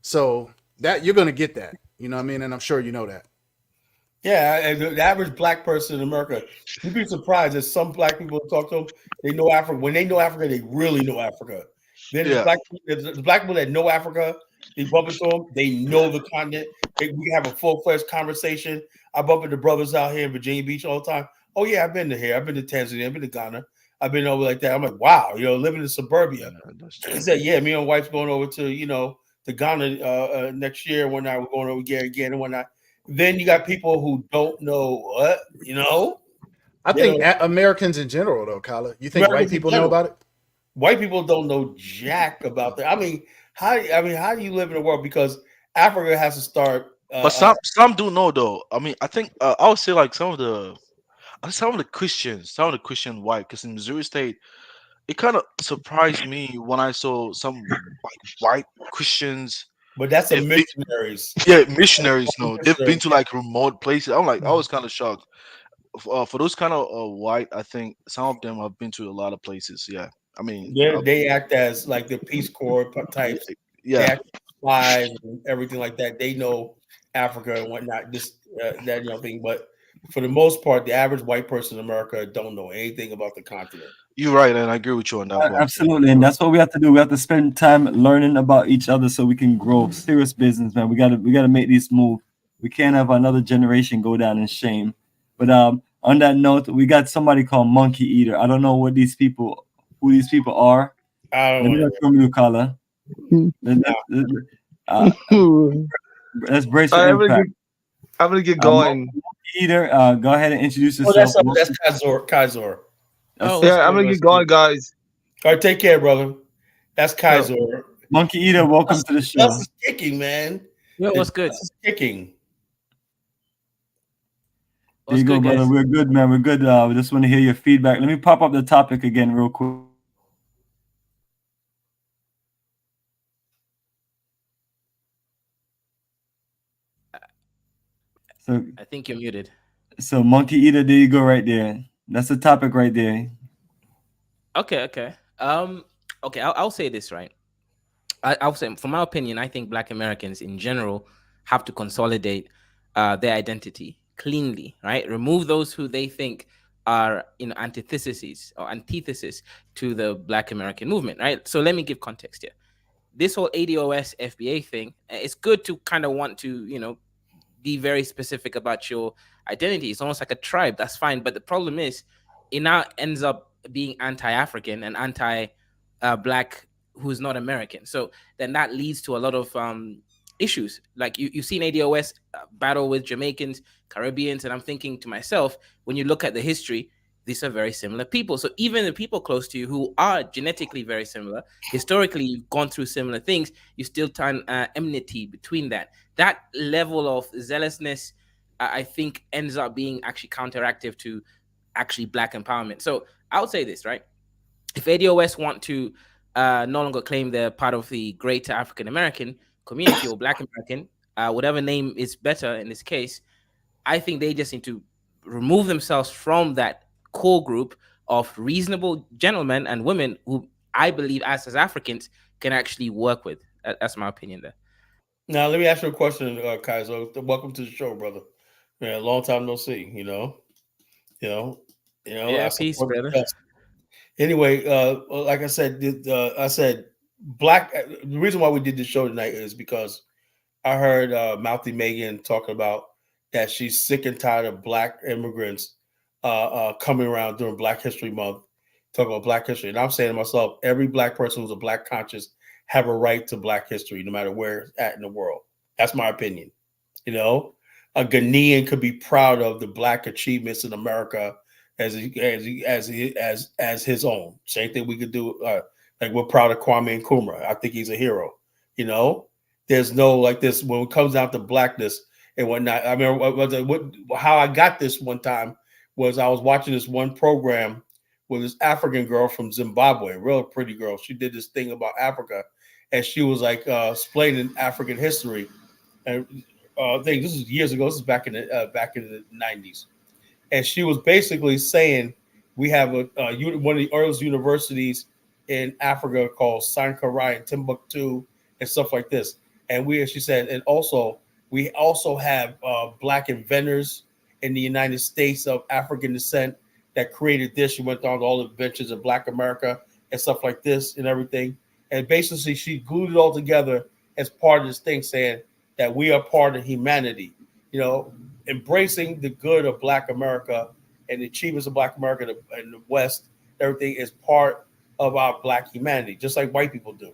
So that you're gonna get that. You know what I mean? And I'm sure you know that. Yeah, and the average black person in America, you'd be surprised that some black people talk to them, they know Africa. When they know Africa, they really know Africa. Then Yeah. the black people that know Africa, they bump into them, they know the continent. We can have a full-fledged conversation. I bump into brothers out here in Virginia Beach all the time. Oh yeah, I've been to here. I've been to Tanzania. I've been to Ghana. I've been over like that. I'm like, wow, living in suburbia. Yeah, that's He true. said, yeah, me and my wife's going over to Ghana next year when we're going over there again and whatnot. Then you got people who don't know what, I You think know, Americans in general, though, Kyla. You think white Americans in people know general. about it? White people don't know jack about that. I mean, how do you live in a world? Because Africa has to start. But some do know though. I mean, I think I would say like some of the Christians, some of the Christian white, because in Missouri State, it kind of surprised me when I saw some like white Christians. But that's the They've been, missionaries. yeah, missionaries. No, they've been Missionaries. to like remote places. I'm like, I was kind of shocked. For those kind of white, I think some of them have been to a lot of places. Yeah, I mean, They act as like the Peace Corps types. They yeah, act spies and everything like that. They know Africa and whatnot. That thing. But for the most part, the average white person in America don't know anything about the continent. you're right, and I agree with you on that point. Absolutely, and that's what we have to do. We have to spend time learning about each other so we can grow. Serious business, man. We gotta make this move. We can't have another generation go down in shame. But on that note, we got somebody called Monkey Eater. I don't know who these people are. I Let don't me know. know from you, Carla. Uh, let's brace for All right, impact. I'm gonna get going. Monkey Eater, go ahead and introduce Oh, yourself. that's Kaiser. Oh, Yeah, I'm gonna get going, guys. All right, take care, brother. That's Kaiser. Monkey Eater, welcome to the show. That's is kicking, man. Yo, what's good? That's kicking. There you go, brother. We're good, man. We're good. We just want to hear your feedback. Let me pop up the topic again real quick. So I think you're muted. So Monkey Eater, there you go right there. That's the topic right there. Okay. I'll say this, right? I'll say, from my opinion, I think Black Americans in general have to consolidate their identity cleanly, right? Remove those who they think are antithesis to the Black American movement, right? So let me give context here. This whole ADOS FBA thing, it's good to kind of want to, be very specific about your identity. It's almost like a tribe. That's fine. But the problem is it now ends up being anti-African and anti-Black who's not American. So then that leads to a lot of issues. Like you've seen ADOS battle with Jamaicans, Caribbeans, and I'm thinking to myself, when you look at the history, these are very similar people. So even the people close to you who are genetically very similar, historically you've gone through similar things, you still find enmity between that. That level of zealousness, I think, ends up being actually counteractive to actually Black empowerment. So I would say this, right? If ADOS want to no longer claim they're part of the greater African American community or Black American, whatever name is better in this case, I think they just need to remove themselves from that core group of reasonable gentlemen and women who I believe as Africans can actually work with. That's my opinion there. Now, let me ask you a question, Kaiser. Welcome to the show, brother. Man, long time no see. Yeah, peace, brother. Anyway, like I said, Black. The reason why we did this show tonight is because I heard Mouthy Megan talking about that she's sick and tired of Black immigrants coming around during Black History Month, talking about Black history. And I'm saying to myself, every Black person who's a Black conscious have a right to Black history, no matter where it's at in the world. That's my opinion. A Ghanaian could be proud of the Black achievements in America as his own. Same thing we could do. Like we're proud of Kwame Nkrumah. I think he's a hero. There's no like this when it comes down to Blackness and whatnot. I remember how I got this one time was I was watching this one program with this African girl from Zimbabwe, a real pretty girl. She did this thing about Africa, and she was like explaining African history. And I think this is years ago. This is back in the 90s, and she was basically saying we have one of the earliest universities in Africa called Sankara and Timbuktu and stuff like this. And she said, and also we also have Black inventors in the United States of African descent that created this. She went on all the adventures of Black America and stuff like this and everything. And basically, she glued it all together as part of this thing, saying that we are part of humanity. You know, embracing the good of Black America and the achievements of Black America and the West, everything is part of our Black humanity, just like white people do.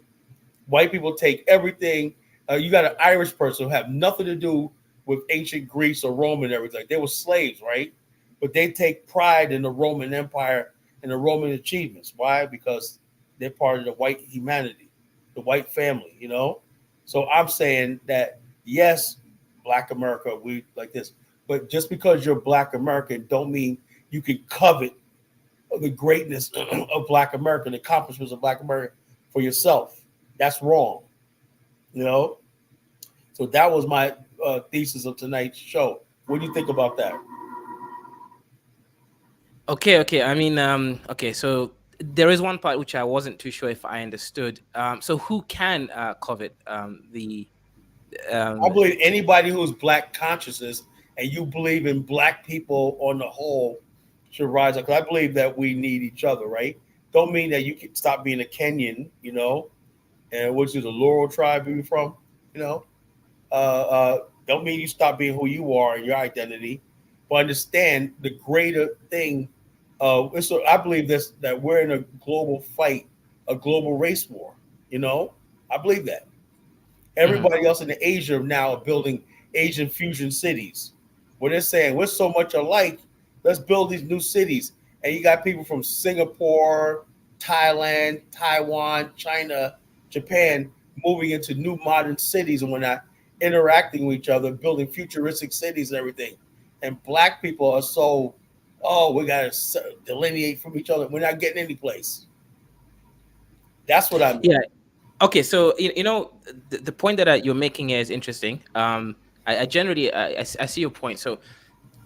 White people take everything. You got an Irish person who have nothing to do with ancient Greece or Rome and everything. They were slaves, right? But they take pride in the Roman Empire and the Roman achievements. Why? Because they're part of the white humanity, the white family, you know? So I'm saying that, yes, Black America, we like this. But just because you're Black American don't mean you can covet the greatness of Black America, the accomplishments of Black America for yourself. That's wrong, you know? So that was my thesis of tonight's show. What do you think about that? Okay. I mean, okay. So there is one part which I wasn't too sure if I understood. So who can covet the? I believe anybody who's Black consciousness and you believe in Black people on the whole should rise up. Because I believe that we need each other, right? Don't mean that you can stop being a Kenyan, you know, and which is a Laurel tribe you're from, you know. Don't mean you stop being who you are and your identity, but understand the greater thing. So I believe this, that we're in a global fight, a global race war. You know, I believe that. Everybody else in the Asia now are building Asian fusion cities, where they're saying we're so much alike. Let's build these new cities. And you got people from Singapore, Thailand, Taiwan, China, Japan moving into new modern cities, and we're not interacting with each other, building futuristic cities and everything. And Black people are so, we got to delineate from each other. We're not getting any place. That's what I mean. Yeah. Okay. So you know the point that you're making here is interesting. I generally I see your point. So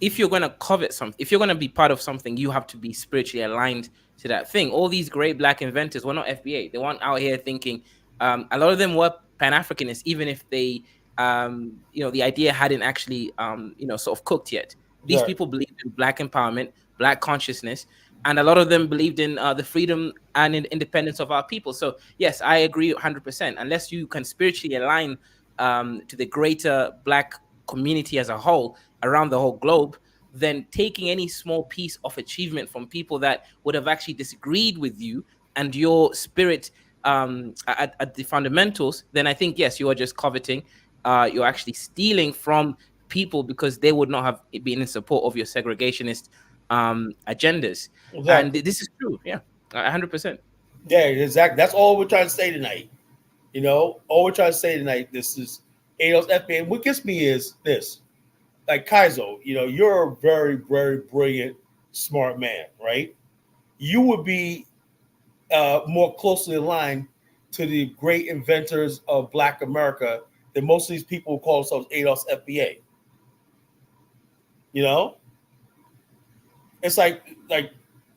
if you're going to covet something, if you're going to be part of something, you have to be spiritually aligned to that thing. All these great Black inventors were not FBA. They weren't out here thinking. A lot of them were Pan-Africanists, even if they, you know, the idea hadn't actually, you know, sort of cooked yet. These people believed in Black empowerment, Black consciousness, and a lot of them believed in the freedom and independence of our people. So yes, I agree 100%. Unless you can spiritually align to the greater Black community as a whole around the whole globe, then taking any small piece of achievement from people that would have actually disagreed with you and your spirit at the fundamentals, then I think, yes, you are just coveting. You're actually stealing from people because they would not have been in support of your segregationist agendas. Exactly. And this is true. Yeah, 100%. Yeah, exactly. That's all we're trying to say tonight. You know, all we're trying to say tonight, this is ADOS FBA. And what gets me is this. Like Kaizo, you know, you're a very, very brilliant, smart man, right? You would be more closely aligned to the great inventors of Black America than most of these people who call themselves ADOS FBA. You know? It's like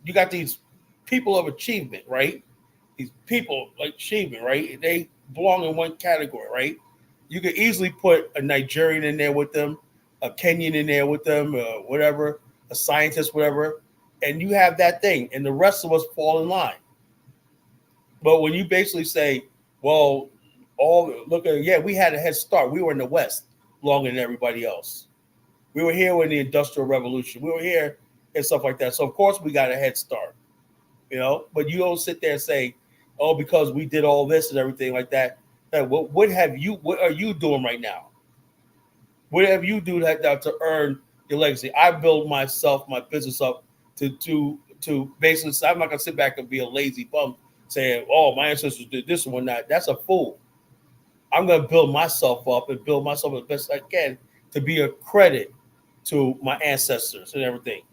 you got these people of achievement, right? These people like achievement, right? They belong in one category, right? You could easily put a Nigerian in there with them, a Kenyan in there with them, whatever, a scientist, whatever, and you have that thing, and the rest of us fall in line. But when you basically say, well, we had a head start. We were in the West longer than everybody else. We were here when the Industrial Revolution. We were here and stuff like that. So, of course, we got a head start, you know, but you don't sit there and say, oh, because we did all this and everything like that. What are you doing right now? Whatever you do to earn your legacy. I build my business up to basically, I'm not gonna sit back and be a lazy bum saying, oh, my ancestors did this and whatnot. That's a fool. I'm gonna build myself up and build myself as best I can to be a credit to my ancestors and everything.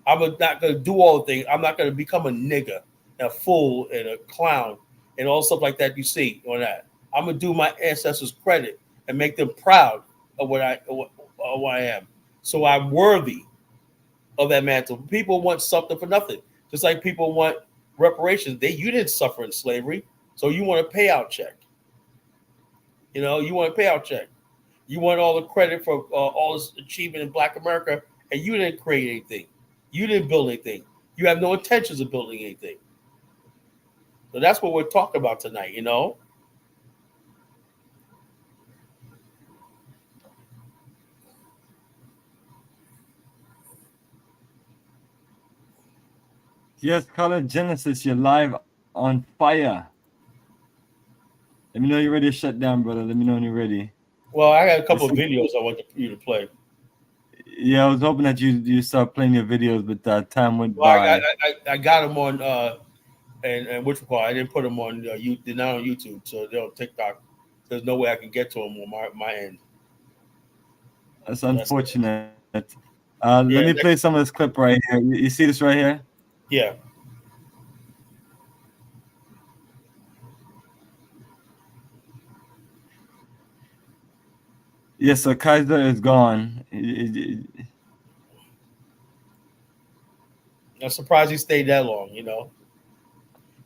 I'm not gonna do all the things. I'm not gonna become a nigger, a fool, and a clown, and all stuff like that you see on that. I'm gonna do my ancestors credit and make them proud of what I am. So I'm worthy of that mantle. People want something for nothing. Just like people want reparations. You didn't suffer in slavery, so you want a payout check. You know, you want a payout check. You want all the credit for all this achievement in Black America, and you didn't create anything. You didn't build anything. You have no intentions of building anything. So that's what we're talking about tonight, you know? Yes, Color Genesis, you're live on fire. Let me know you're ready to shut down, brother. Let me know when you're ready. Well, I got a couple of videos I want you to play. Yeah, I was hoping that you start playing your videos, but time went by. I got them on and which part I didn't put them on they're not on YouTube, so they're on TikTok. There's no way I can get to them on my end. That's unfortunate. Let me play some of this clip right here. You see this right here? Yeah. Yes, so Kaiser is gone. I'm surprised he stayed that long, you know.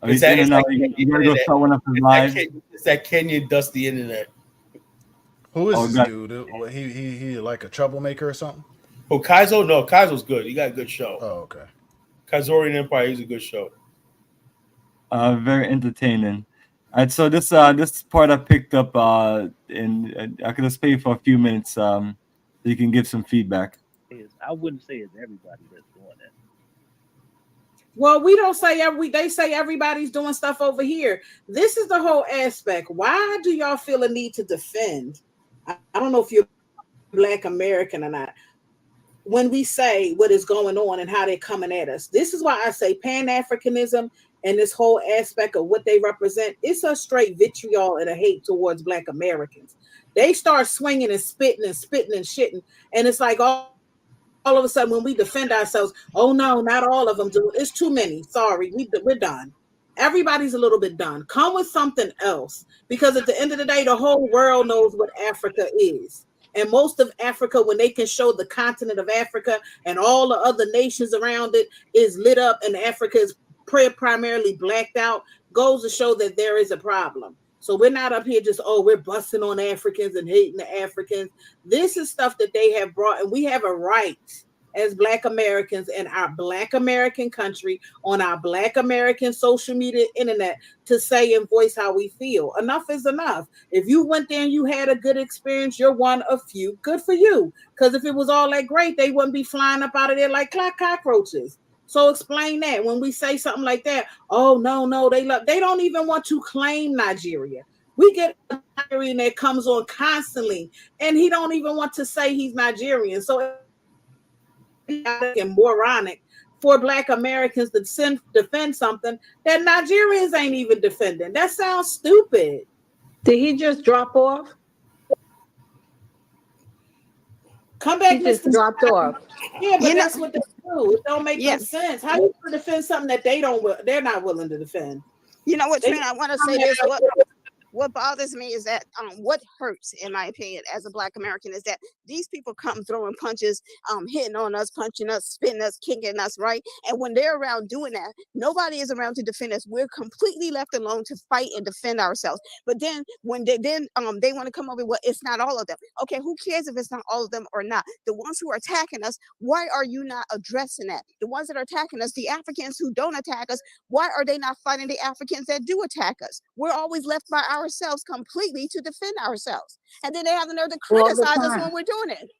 Oh, he's in and out. You gotta go start one up his live. It's that Kenyan dusty internet. Who is this dude? He like a troublemaker or something? Oh, Kaizo? No, Kaizo's good. He got a good show. Oh, okay. Kaizorian Empire, he's a good show. Very entertaining. All right, so this part I picked up and I can just play for a few minutes so you can give some feedback. I wouldn't say it's everybody that's doing that. Well, we don't say they say everybody's doing stuff over here. This is the whole aspect. Why do y'all feel a need to defend? I don't know if you're Black American or not. When we say what is going on and how they're coming at us, this is why I say Pan-Africanism and this whole aspect of what they represent, it's a straight vitriol and a hate towards Black Americans. They start swinging and spitting and shitting, and it's like all of a sudden when we defend ourselves, oh no, not all of them do it. It's too many. Sorry, we're done. Everybody's a little bit done. Come with something else, because at the end of the day, the whole world knows what Africa is. And most of Africa, when they can show the continent of Africa and all the other nations around it is lit up and Africa is primarily blacked out, goes to show that there is a problem. So we're not up here just, we're busting on Africans and hating the Africans. This is stuff that they have brought, and we have a right as Black Americans in our Black American country, on our Black American social media internet, to say and voice how we feel. Enough is enough. If you went there and you had a good experience, you're one of few. Good for you. Because if it was all that great, they wouldn't be flying up out of there like cockroaches. So explain that when we say something like that. Oh, no, they don't even want to claim Nigeria. We get a Nigerian that comes on constantly, and he don't even want to say he's Nigerian. So and moronic for Black Americans to defend something that Nigerians ain't even defending. That sounds stupid. Did he just drop off? Come back, he just dropped off. Yeah, but that's what they do. It don't make no sense. How you gonna defend something that they're not willing to defend? You know what, Trina, I want to say this. What bothers me is that what hurts, in my opinion, as a Black American, is that these people come throwing punches, hitting on us, punching us, spitting us, kicking us, right? And when they're around doing that, nobody is around to defend us. We're completely left alone to fight and defend ourselves. But then when they want to come over, well, it's not all of them. Okay, who cares if it's not all of them or not? The ones who are attacking us, why are you not addressing that? The ones that are attacking us, the Africans who don't attack us, why are they not fighting the Africans that do attack us? We're always left by ourselves completely to defend ourselves, and then they have the nerve to criticize us when we're doing it.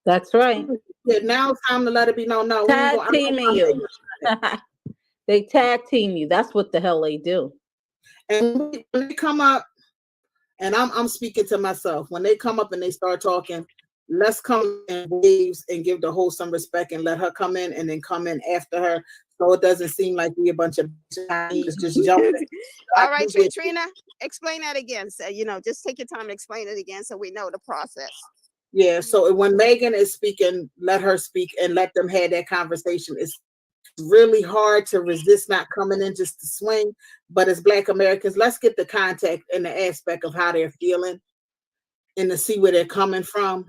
That's right. Yeah, now it's time to let it be known. No, tag teaming you. They tag team you. That's what the hell they do. And when they come up, and I'm speaking to myself, when they come up and they start talking, let's come in waves and give the host some respect and let her come in and then come in after her, so it doesn't seem like we a bunch of just jumping. All right, Trina, explain that again. So, just take your time to explain it again so we know the process. Yeah, so when Megan is speaking, let her speak and let them have that conversation. It's really hard to resist not coming in just to swing, but as Black Americans, let's get the context and the aspect of how they're feeling and to see where they're coming from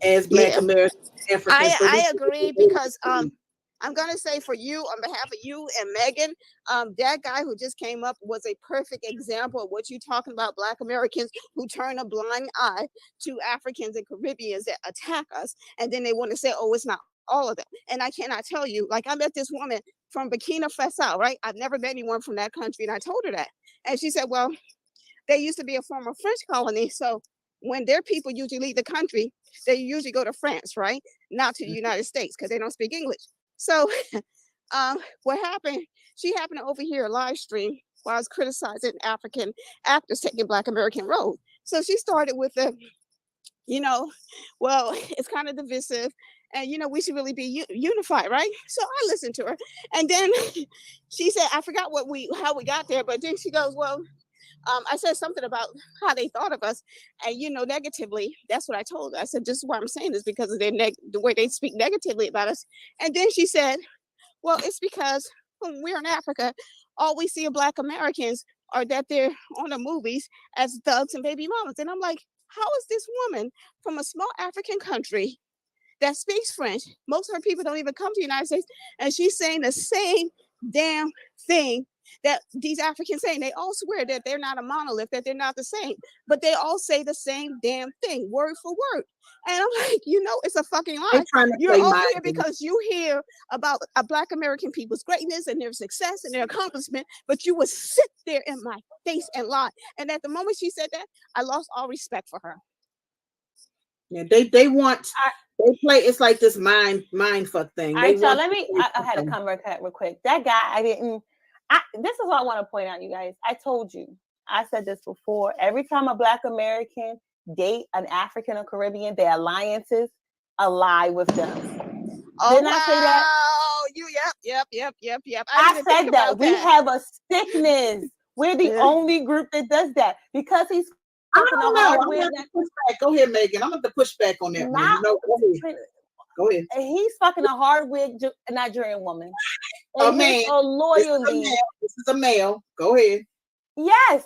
as Black Americans. I agree, because I'm going to say for you, on behalf of you and Megan, that guy who just came up was a perfect example of what you're talking about, Black Americans who turn a blind eye to Africans and Caribbeans that attack us. And then they want to say, oh, it's not all of them. And I cannot tell you, like I met this woman from Burkina Faso, right? I've never met anyone from that country. And I told her that. And she said, well, they used to be a former French colony. So when their people usually leave the country, they usually go to France, right? Not to the United States because they don't speak English. So what happened, she happened to overhear a live stream while I was criticizing African actors taking Black American roles. So she started with the, well, it's kind of divisive and, we should really be unified, right? So I listened to her. And then she said, I forgot how we got there. But then she goes, well, I said something about how they thought of us and, negatively. That's what I told her. I said, just why I'm saying this because of the way they speak negatively about us. And then she said, well, it's because when we're in Africa, all we see of Black Americans are that they're on the movies as thugs and baby mamas. And I'm like, how is this woman from a small African country that speaks French? Most of her people don't even come to the United States. And she's saying the same damn thing that these Africans say. They all swear that they're not a monolith, that they're not the same, but they all say the same damn thing, word for word. And I'm like, it's a fucking lie. You're over here because you hear about Black American people's greatness and their success and their accomplishment, but you would sit there in my face and lie. And at the moment she said that, I lost all respect for her. Yeah, they play. It's like this mind fuck thing. All right, so I had to come real quick. That guy, this is what I want to point out, you guys. I told you, I said this before. Every time a Black American date an African or Caribbean, their alliances ally with them. Oh, didn't I say that? Yep. I said that. We have a sickness. We're the only group that does that because he's. I don't know. I'm going to push back. Go ahead, Megan. I'm going to push back on that one. Go ahead. He's fucking a hard-wig Nigerian woman. A man. Loyalty. This is a male. Go ahead. Yes.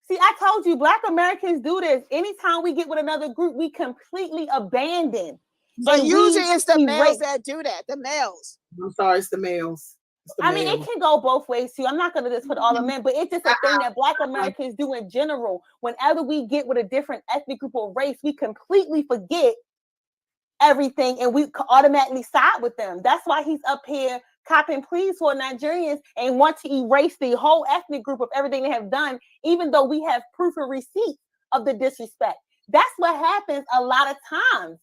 See, I told you, Black Americans do this. Anytime we get with another group, we completely abandon. But usually it's the males that do that. The males. I'm sorry, it's the males. I mean, it can go both ways too. I'm not going to just put all the men, but it's just a thing that Black Americans do in general. Whenever we get with a different ethnic group or race, we completely forget everything and we automatically side with them. That's why he's up here copping pleas for Nigerians and want to erase the whole ethnic group of everything they have done, even though we have proof and receipt of the disrespect. That's what happens a lot of times.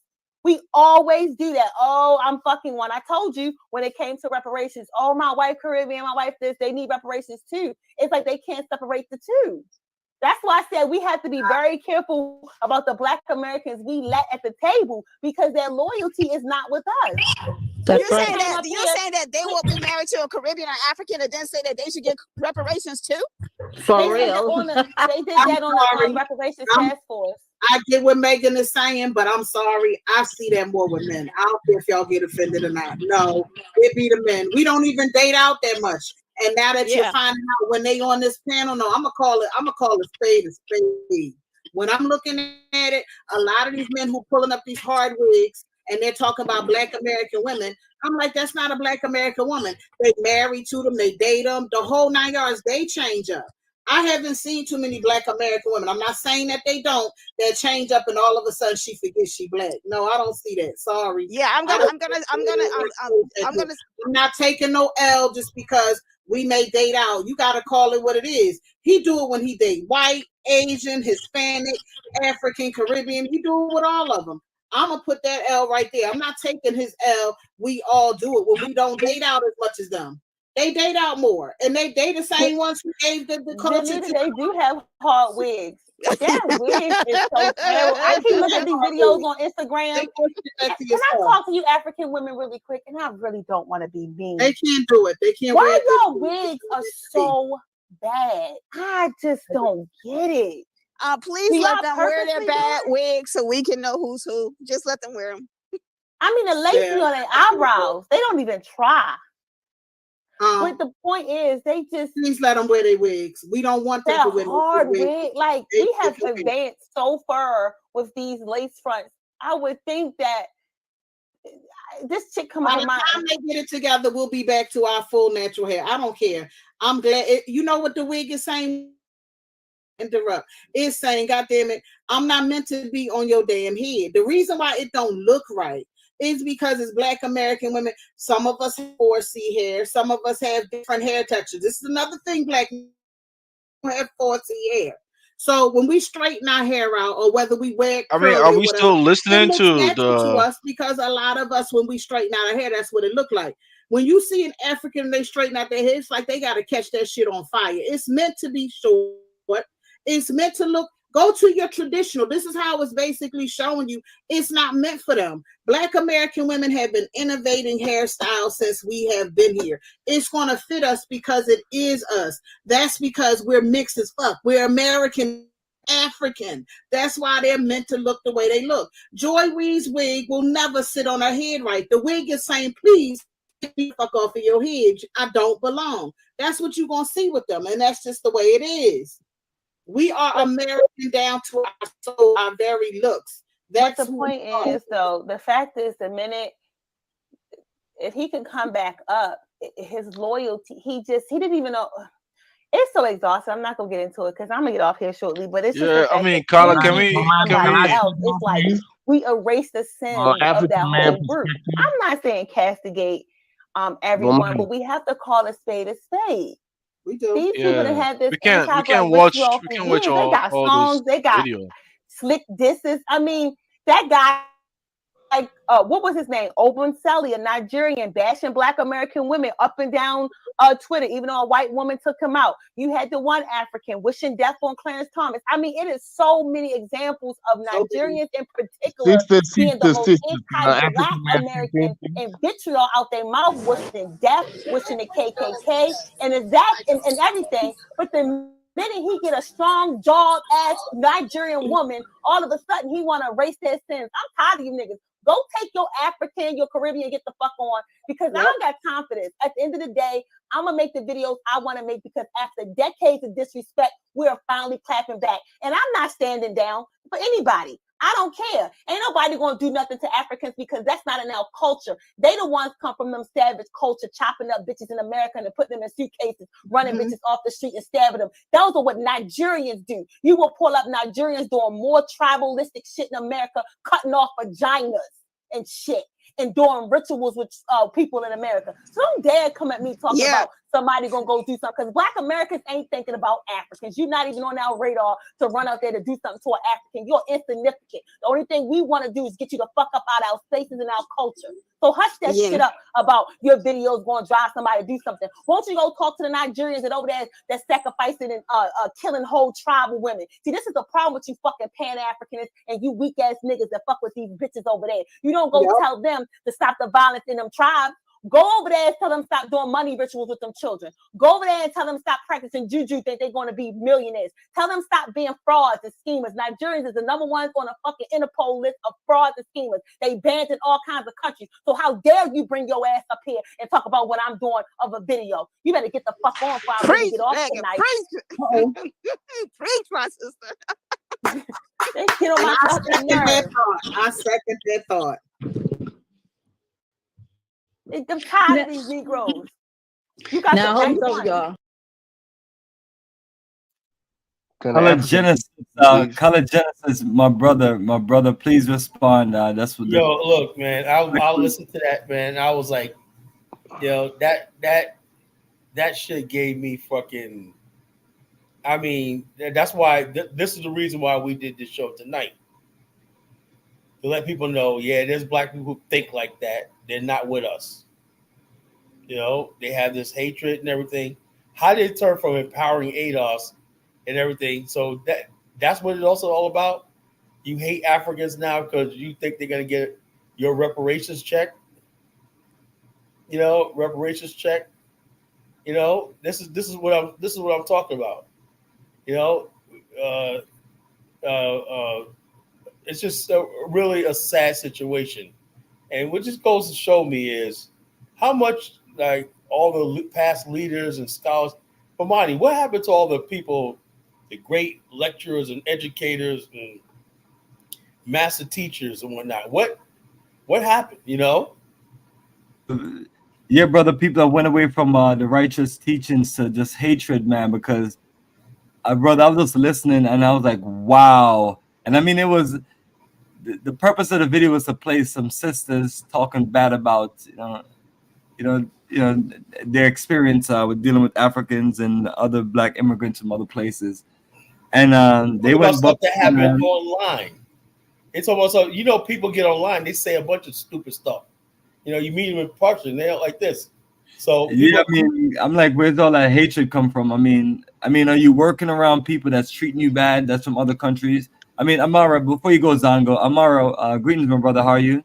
We always do that. Oh, I'm fucking one. I told you when it came to reparations. Oh, my wife Caribbean, my wife this, they need reparations too. It's like they can't separate the two. That's why I said we have to be very careful about the Black Americans we let at the table because their loyalty is not with us. You're saying that they will be married to a Caribbean or African and then say that they should get reparations too? For real. They did that on the reparations task force. I get what Megan is saying, but I'm sorry. I see that more with men. I don't care if y'all get offended or not. No, it be the men. We don't even date out that much. And now that you're finding out when they on this panel, no, I'm gonna call a spade a spade. When I'm looking at it, a lot of these men who pulling up these hard wigs and they're talking about Black American women, I'm like, that's not a Black American woman. They married to them, they date them, the whole 9 yards, they change up. I haven't seen too many Black American women. I'm not saying that they don't. That change up and all of a sudden she forgets she Black. No, I don't see that. Sorry. Yeah, I'm not taking no L just because we may date out. You got to call it what it is. He do it when he date white, Asian, Hispanic, African, Caribbean. He do it with all of them. I'm gonna put that L right there. I'm not taking his L. We all do it when we don't date out as much as them. They date out more, and they the same ones who gave the culture. They do have hard wigs. Their wigs is so terrible. I keep looking at these videos on Instagram. Can I talk to you African women really quick? And I really don't want to be mean. They can't do it. They can't. Why your wigs are so bad? I just don't get it. Please let them wear their bad wigs so we can know who's who. Just let them wear them. I mean, the lacy on their eyebrows. They don't even try. But the point is, they just please let them wear their wigs. We don't want them to wear hard wig. Like we have advanced so far with these lace fronts. I would think that this chick come up By with the my. time they get it together, we'll be back to our full natural hair. I don't care. I'm glad. You know what the wig is saying? Interrupt. It's saying, God damn it, I'm not meant to be on your damn head. The reason why it don't look right is because it's Black American women. Some of us have 4C hair. Some of us have different hair textures. This is another thing, Black people have 4C hair. So when we straighten our hair out, or whether we wear it I mean, curly are or we whatever, still it listening looks to natural to the? us because a lot of us, when we straighten out our hair, that's what it looked like. When you see an African, they straighten out their hair, it's like they got to catch that shit on fire. It's meant to be short. It's meant to look, go to your traditional. This is how it's basically showing you it's not meant for them. Black American women have been innovating hairstyles since we have been here. It's going to fit us because it is us. That's because we're mixed as fuck. We're American African. That's why they're meant to look the way they look. Joy Reid's wig will never sit on her head right. The wig is saying, please, get the fuck off of your head. I don't belong. That's what you're going to see with them. And that's just the way it is. We are American down to our soul, our very looks. That's the point is, though, the fact is, the minute if he can come back up, his loyalty, he didn't even know. It's so exhausting. I'm not gonna get into it because I'm gonna get off here shortly. But it's just the fact that Carla, when can he we? meets somebody else, it's like we erase the sins of that whole group. I'm not saying castigate everyone, but we have to call a spade a spade. We do. These people that have this We can't anti-black watch. ritual We for can't watch years. They got all songs. this They got video. slick disses. I mean, that guy. Like, what was his name? Obunselli, a Nigerian, bashing Black American women up and down Twitter, even though a white woman took him out. You had the one African wishing death on Clarence Thomas. I mean, it is so many examples of Nigerians in particular being the most anti-Black American and vitriol out their mouth, wishing death, wishing the KKK, and is that and everything. But the minute he get a strong jawed ass Nigerian woman, all of a sudden he want to erase their sins. I'm tired of you niggas. Go take your African, your Caribbean, get the fuck on, because I don't got time for this. At the end of the day, I'm gonna make the videos I want to make because after decades of disrespect, we are finally clapping back. And I'm not standing down for anybody. I don't care. Ain't nobody gonna do nothing to Africans because that's not in our culture. They the ones come from them savage culture, chopping up bitches in America and putting them in suitcases, running bitches off the street and stabbing them. Those are what Nigerians do. You will pull up Nigerians doing more tribalistic shit in America, cutting off vaginas and shit and doing rituals with people in America. So don't dare come at me talking about somebody gonna go do something, because Black Americans ain't thinking about Africans. You're not even on our radar to run out there to do something to an African. You're insignificant. The only thing we want to do is get you the fuck up out of our spaces and our culture. So hush that shit up about your videos going to drive somebody to do something. Won't you go talk to the Nigerians that over there that's sacrificing and killing whole tribal women? See, this is the problem with you fucking Pan-Africanists and you weak ass niggas that fuck with these bitches over there. You don't go tell them to stop the violence in them tribes. Go over there and tell them stop doing money rituals with them children. Go over there and tell them stop practicing juju, think they're going to be millionaires. Tell them stop being frauds and schemers. Nigerians is the number one on a fucking Interpol list of frauds and schemers. They banned in all kinds of countries. So how dare you bring your ass up here and talk about what I'm doing of a video? You better get the fuck on before I really get off tonight. Preach, my sister. They get on my fucking nerves. I second that thought. I'm tired of these Negroes. You got now, the hold right up, one. y'all. Color Genesis, my brother, please respond. That's what. Yo, look, man, I'll listen to that, man. I was like, yo, that shit gave me fucking. I mean, that's why this is the reason why we did this show tonight. To let people know, yeah, there's Black people who think like that. They're not with us. You know, they have this hatred and everything. How did it turn from empowering ADOS and everything? So that's what it's also all about. You hate Africans now because you think they're gonna get your reparations check. You know, reparations check. You know, this is what I'm talking about. You know, it's just really a sad situation, and what just goes to show me is how much like all the past leaders and scholars. Bomani, what happened to all the people, the great lecturers and educators and master teachers and whatnot? What What happened? You know? Yeah, brother, people that went away from the righteous teachings to just hatred, man, because brother, I was just listening and I was like, wow. And I mean, it was the purpose of the video was to play some sisters talking bad about their experience with dealing with Africans and other black immigrants from other places. And they went stuff that happened online. It's almost so, you know, people get online, they say a bunch of stupid stuff. You know, you meet them in person, they're like this. So yeah, I mean, I'm like, where's all that hatred come from? I mean, are you working around people that's treating you bad? That's from other countries. I mean, Amara, before you go, Zango, Amara, greetings, my brother. How are you?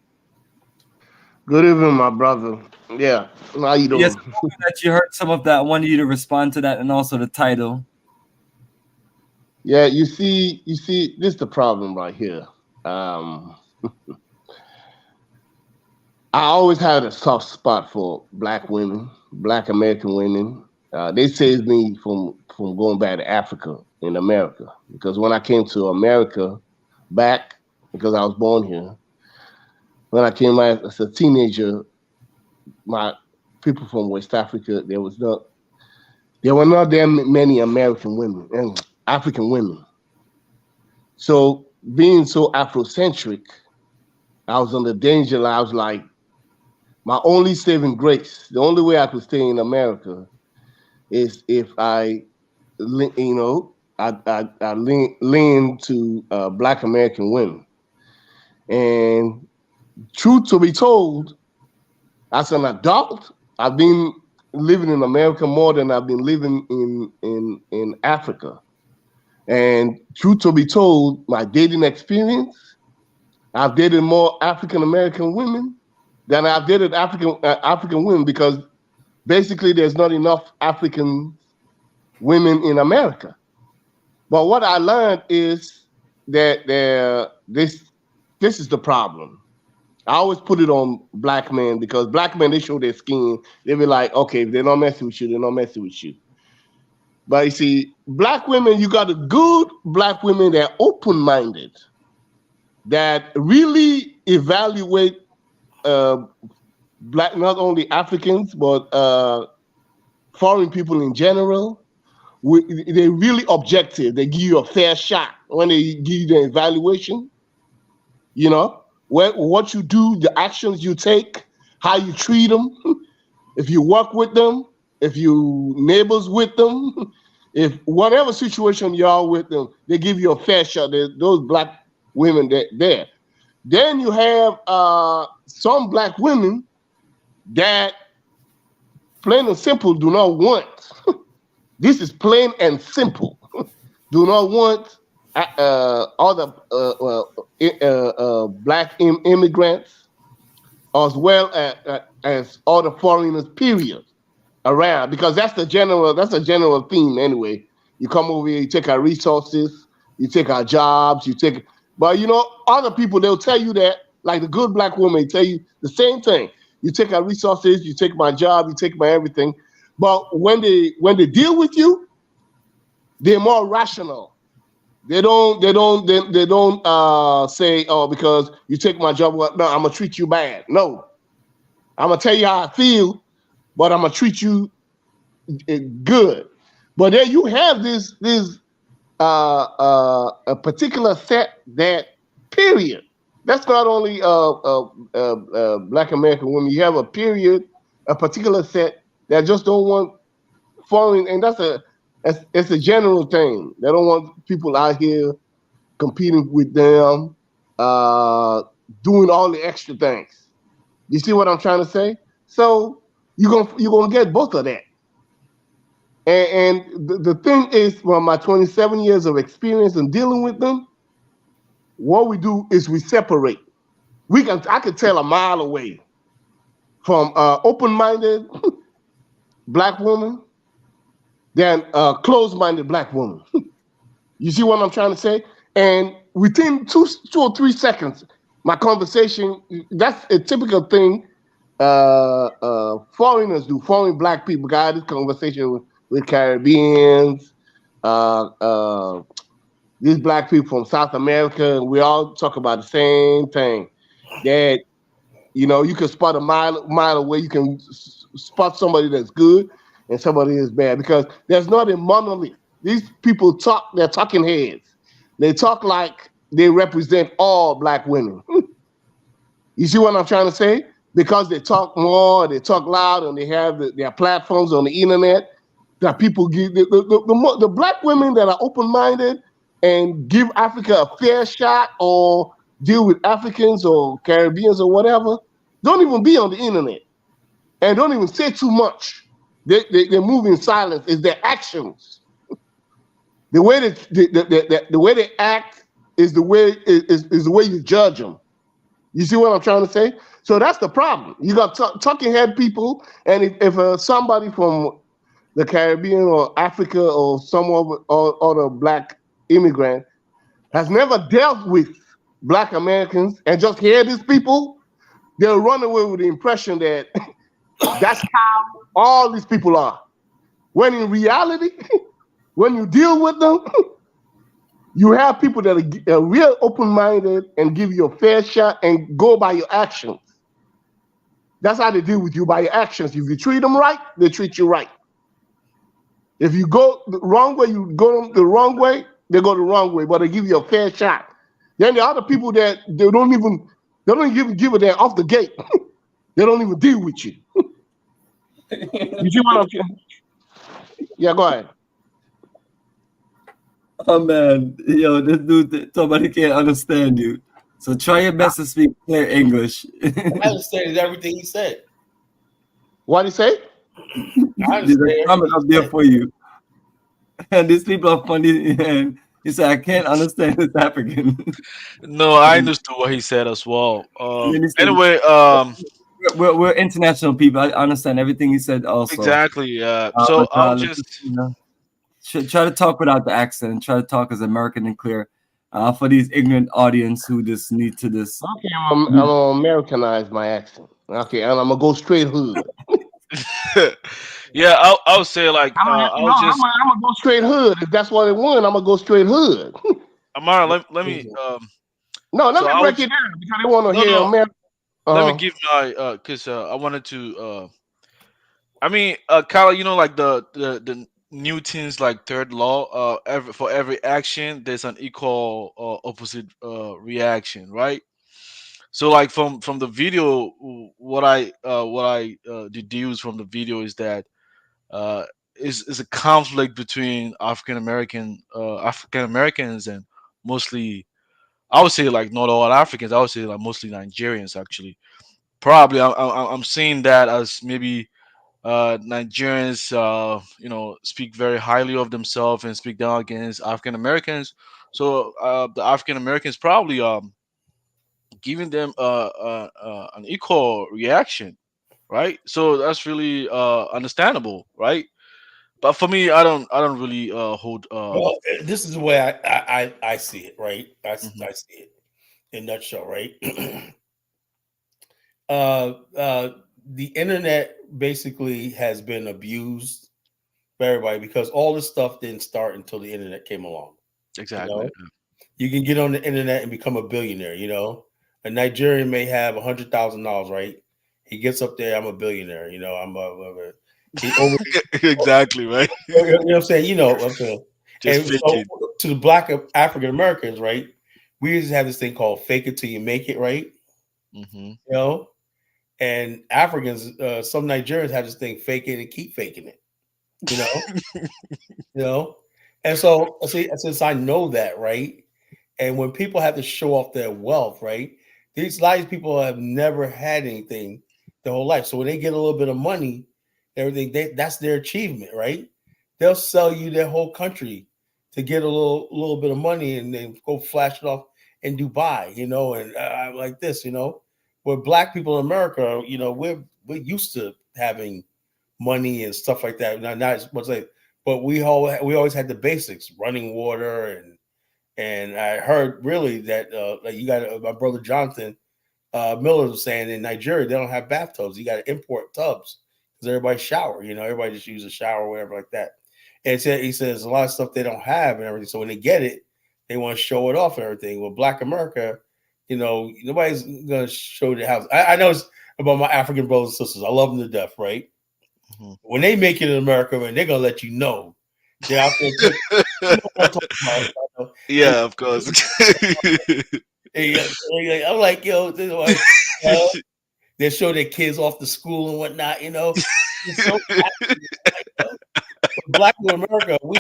Good evening, my brother. Yeah, how you doing? Yes, that you heard some of that. I wanted you to respond to that and also the title. Yeah, you see, this is the problem right here. I always had a soft spot for black women, black American women. They saved me from going back to Africa in America, because when I came to America back, because I was born here, when I came out as a teenager, my people from West Africa, there were not that many American women and African women. So being so Afrocentric, I was under danger. I was like, my only saving grace, the only way I could stay in America is if I lean to black American women. And truth to be told, as an adult, I've been living in America more than I've been living in Africa. And truth to be told, my dating experience, I've dated more African American women than I've dated African women, because basically there's not enough African women in America. But what I learned is that this is the problem. I always put it on black men, because black men, they show their skin. They be like, okay, if they're not messing with you, they're not messing with you. But you see, black women, you got a good black women that are open-minded, that really evaluate black, not only Africans, but foreign people in general. They're really objective. They give you a fair shot when they give you the evaluation. You know, what you do, the actions you take, how you treat them, if you work with them, if you neighbors with them, if whatever situation you are with them, they give you a fair shot. Those black women there. Then you have some black women that plain and simple do not want. This is plain and simple. Do not want other black immigrants, as well as other foreigners, period, around, because that's a general theme anyway. You come over here, you take our resources, you take our jobs, but you know, other people, they'll tell you that, like the good black woman tell you the same thing. You take our resources, you take my job, you take my everything. But when they deal with you, they're more rational. They don't say, oh, because you take my job, well, no, I'm gonna treat you bad. No, I'm gonna tell you how I feel, but I'm gonna treat you good. But then you have this a particular set, that period. That's not only black American women. You have a particular set that just don't want foreign, and it's a general thing. They don't want people out here competing with them, doing all the extra things. You see what I'm trying to say? So you're gonna get both of that. And the thing is, from my 27 years of experience in dealing with them, what we do is we separate. I could tell a mile away from open-minded black woman than closed-minded black woman. You see what I'm trying to say? And within two or 3 seconds, my conversation, that's a typical thing foreigners do, foreign black people. I had this conversation with Caribbeans, these black people from South America, and we all talk about the same thing, that You know, you can spot a mile away. You can spot somebody that's good and somebody that's bad because there's not a monolith. These people talk, they're talking heads. They talk like they represent all black women. You see what I'm trying to say? Because they talk more, they talk loud, and they have their platforms on the internet that people give the black women that are open-minded and give Africa a fair shot or deal with Africans or Caribbeans or whatever, don't even be on the internet and don't even say too much. They move in silence. It's their actions. The way the way they act is the way is the way you judge them. You see what I'm trying to say? So that's the problem. You got talking head people, and if somebody from the Caribbean or Africa or some other black immigrant has never dealt with black Americans and just hear these people, they'll run away with the impression that that's how all these people are. When in reality, when you deal with them, you have people that are real open-minded and give you a fair shot and go by your actions. That's how they deal with you, by your actions. If you treat them right, they treat you right. If you go the wrong way, you go the wrong way, they go the wrong way, but they give you a fair shot. Then the other people that they don't even give it there off the gate. They don't even deal with you. You see what I'm saying? Yeah, go ahead. Oh man, yo, this dude, somebody can't understand you. So try your best to speak clear English. I understand everything he said. What did he say? There's a comment up there for you. And these people are funny. And he said, I can't understand this African. No, I understood what he said as well. Anyway, we're international people. I understand everything he said also. Exactly. So I'll just try to talk without the accent. Try to talk as American and clear. For these ignorant audience who just need to this. Okay, I'm gonna Americanize my accent. Okay, and I'm gonna go straight hood. Yeah, I'll say like I'm gonna go straight hood. If that's what they want, I'm gonna go straight hood. Amara, let me let me break it down because they want to hear America. Let me give my because I wanted to I mean Kyle, you know, like the Newton's like third law, for every action there's an equal opposite reaction, right? So like from the video, what I deduce from the video is that is a conflict between African Americans and mostly, I would say, like not all Africans. I would say like mostly Nigerians actually. Probably I'm seeing that as maybe Nigerians you know, speak very highly of themselves and speak down against African Americans. So the African Americans probably giving them an equal reaction, right? So that's really understandable, right? But for me, I don't really hold. Well, this is the way I see it, right? I see it in a nutshell, right? The internet basically has been abused by everybody because all this stuff didn't start until the internet came along. Exactly. You know? You can get on the internet and become a billionaire. You know, a Nigerian may have $100,000, right? He gets up there, I'm a billionaire. You know, I'm exactly right. You know what I'm saying? You know what I'm saying? Just and so to the black African Americans, right? We used to have this thing called "fake it till you make it," right? You know, and Africans, some Nigerians have this thing: fake it and keep faking it. You know, you know. And so, see, since I know that, right? And when people have to show off their wealth, right? A lot of these people have never had anything their whole life. So when they get a little bit of money, everything, that's their achievement, right? They'll sell you their whole country to get a little bit of money and then go flash it off in Dubai, you know, and like this, you know. Where black people in America, you know, we're used to having money and stuff like that. Not as much like, but we always had the basics: running water, and I heard really that like you got my brother Jonathan Miller was saying in Nigeria they don't have bathtubs. You got to import tubs because everybody shower. You know, everybody just uses a shower or whatever like that. And he says a lot of stuff they don't have and everything. So when they get it, they want to show it off and everything. Well, Black America, You know, nobody's gonna show their house. I know it's about my African brothers and sisters. I love them to death, right? Mm-hmm. When they make it in America, man, they're gonna let you know. They're out there. You know what I'm talking about. Yeah, of course. I'm like, yo, they show their kids off to school and whatnot, you know. It's so Black in America, we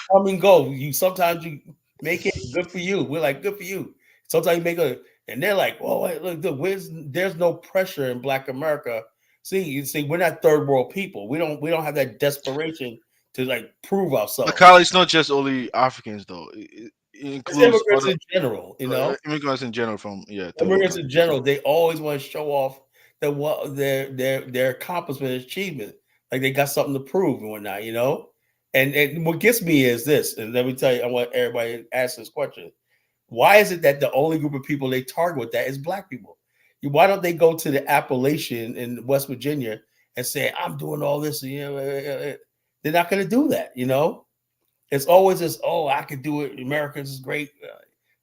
come and go. Sometimes you make it, good for you. We're like, good for you. Sometimes you make and they're like, well, wait, look, there's no pressure in Black America. See, we're not third world people. We don't have that desperation to like prove ourselves. But Kyle, it's not just only Africans though. It includes immigrants in general, you know. Immigrants in general immigrants in general, they always want to show off their accomplishment, achievement, like they got something to prove and whatnot, you know. And what gets me is this, and let me tell you, I want everybody to ask this question: why is it that the only group of people they target with that is Black people? Why don't they go to the Appalachian in West Virginia and say, I'm doing all this? You know, they're not going to do that, you know. It's always this, oh, I could do it. Americans is great.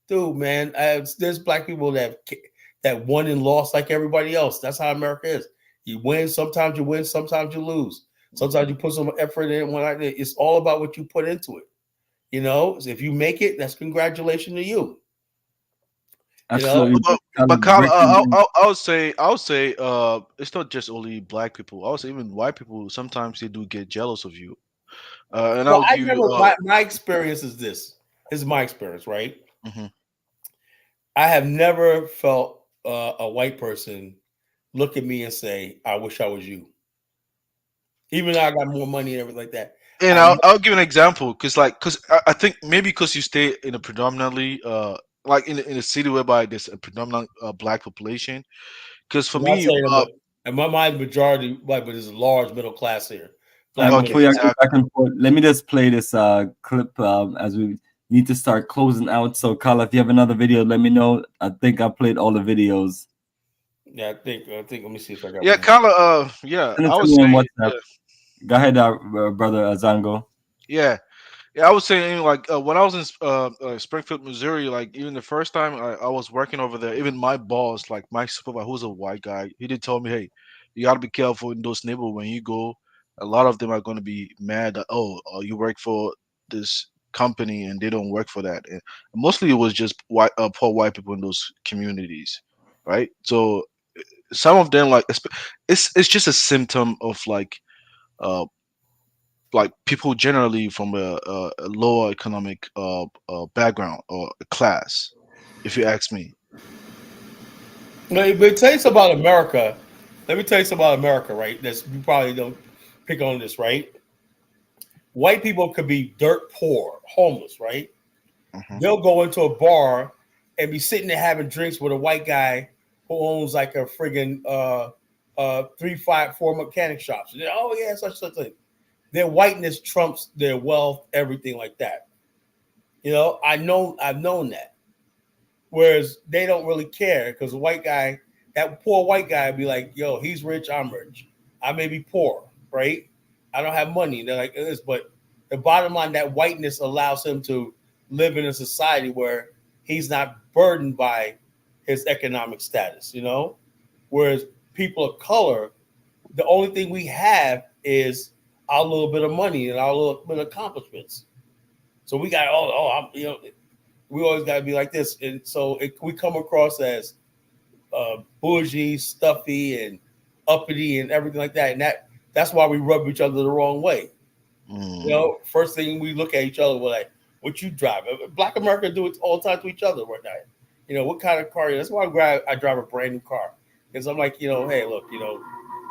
Dude, man, there's Black people that won and lost like everybody else. That's how America is. You win, sometimes you lose. Sometimes you put some effort in. It's all about what you put into it. You know, so if you make it, that's congratulations to you. Absolutely. But Kyle, I would say it's not just only Black people. I would say even white people sometimes they do get jealous of you. And well, I never. My experience is this. This is my experience, right? Mm-hmm. I have never felt a white person look at me and say, "I wish I was you," even though I got more money and everything like that. And I'll give an example because I think maybe because you stay in a predominantly like in a city whereby there's a predominant Black population. Because for me, in my mind, majority white, but there's a large middle class here. Before you go back and forth, let me just play this clip as we need to start closing out. So, Carla, if you have another video, let me know. I think I played all the videos. Yeah, I think. Let me see if I got. Yeah, Carla. Yeah, I was saying. Yeah. Go ahead, brother Zango. Yeah, I was saying like when I was in Springfield, Missouri, like even the first time I was working over there, even my boss, like my supervisor, who's a white guy, he did tell me, hey, you got to be careful in those neighborhoods when you go. A lot of them are going to be mad that you work for this company and they don't work for that. And mostly it was just poor white people in those communities, right? So some of them like it's just a symptom of like people generally from a lower economic background or class, if you ask me. But tell you something about America. Let me tell you something about America, right? You probably don't pick on this, right? White people could be dirt poor, homeless, right? Mm-hmm. They'll go into a bar and be sitting there having drinks with a white guy who owns like a friggin' 3-5-4 mechanic shops. Oh yeah, such thing. Their whiteness trumps their wealth, everything like that. You know, I've known that. Whereas they don't really care because the white guy, that poor white guy, be like, yo, he's rich, I'm rich. I may be poor, right? I don't have money. They're like this, but the bottom line, that whiteness allows him to live in a society where he's not burdened by his economic status, you know? Whereas people of color, the only thing we have is our little bit of money and our little bit of accomplishments. So we got we always got to be like this, and so we come across as bougie, stuffy, and uppity, and everything like that, and that's why we rub each other the wrong way. You know, first thing we look at each other, we're like, "What you drive?" Black America do it all the time to each other right now. You know, what kind of car? That's why I drive a brand new car because I'm like, hey, look,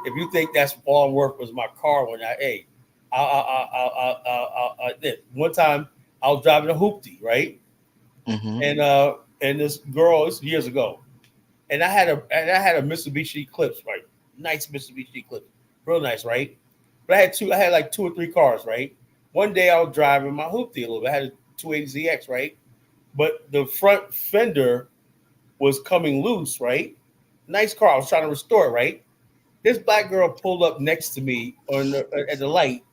if you think that's all I'm worth was my car, when one time I was driving a hoopty, right? Mm-hmm. And this girl, this years ago, and I had a Mitsubishi Eclipse, right? Nice Mitsubishi Eclipse, real nice, right? But I had like 2 or 3 cars, right? One day I was driving my hoopty a little bit. I had a 280ZX, right? But the front fender was coming loose, right? Nice car. I was trying to restore it, right? This black girl pulled up next to me at the light,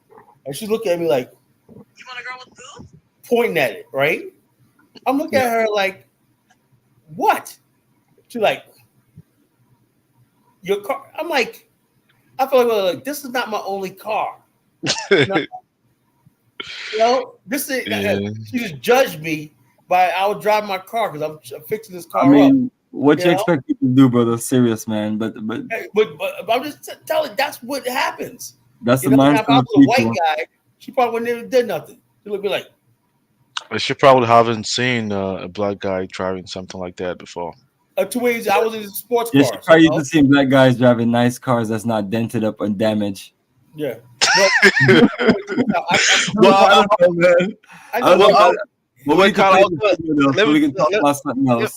and she looked at me like, "You want a girl with boobs?" Pointing at it, right? I'm looking at her like, what? She's like, your car. I'm like, I feel like this is not my only car. This is she just judged me by I would drive my car because I'm fixing this car up. What you expect people to do, brother? Serious, man. But I'm just telling. That's what happens. That's the If I mindset was of a white people. guy, she probably wouldn't have did nothing. She would be like, She probably haven't seen a black guy driving something like that before. 2 ways. I was in sports Yeah, cars. she probably used to see black guys driving nice cars that's not dented up or damaged. Yeah. Well, I don't know, man.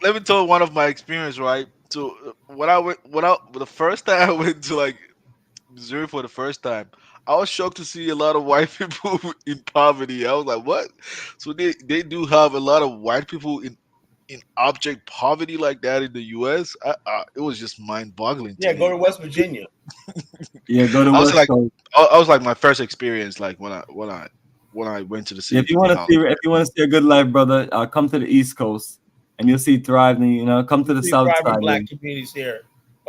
Let me tell you one of my experience, right? So the first time I went to like Missouri for the first time, I was shocked to see a lot of white people in poverty. I was like, what? So they do have a lot of white people in object poverty like that in the U.S. It was just mind-boggling. Yeah, go to West Virginia. Yeah, go to West Coast. I was like my first experience, like when I went to the city. If you want to see a good life, brother, come to the East Coast and you'll see thriving. You know, come to the South side. Black communities here,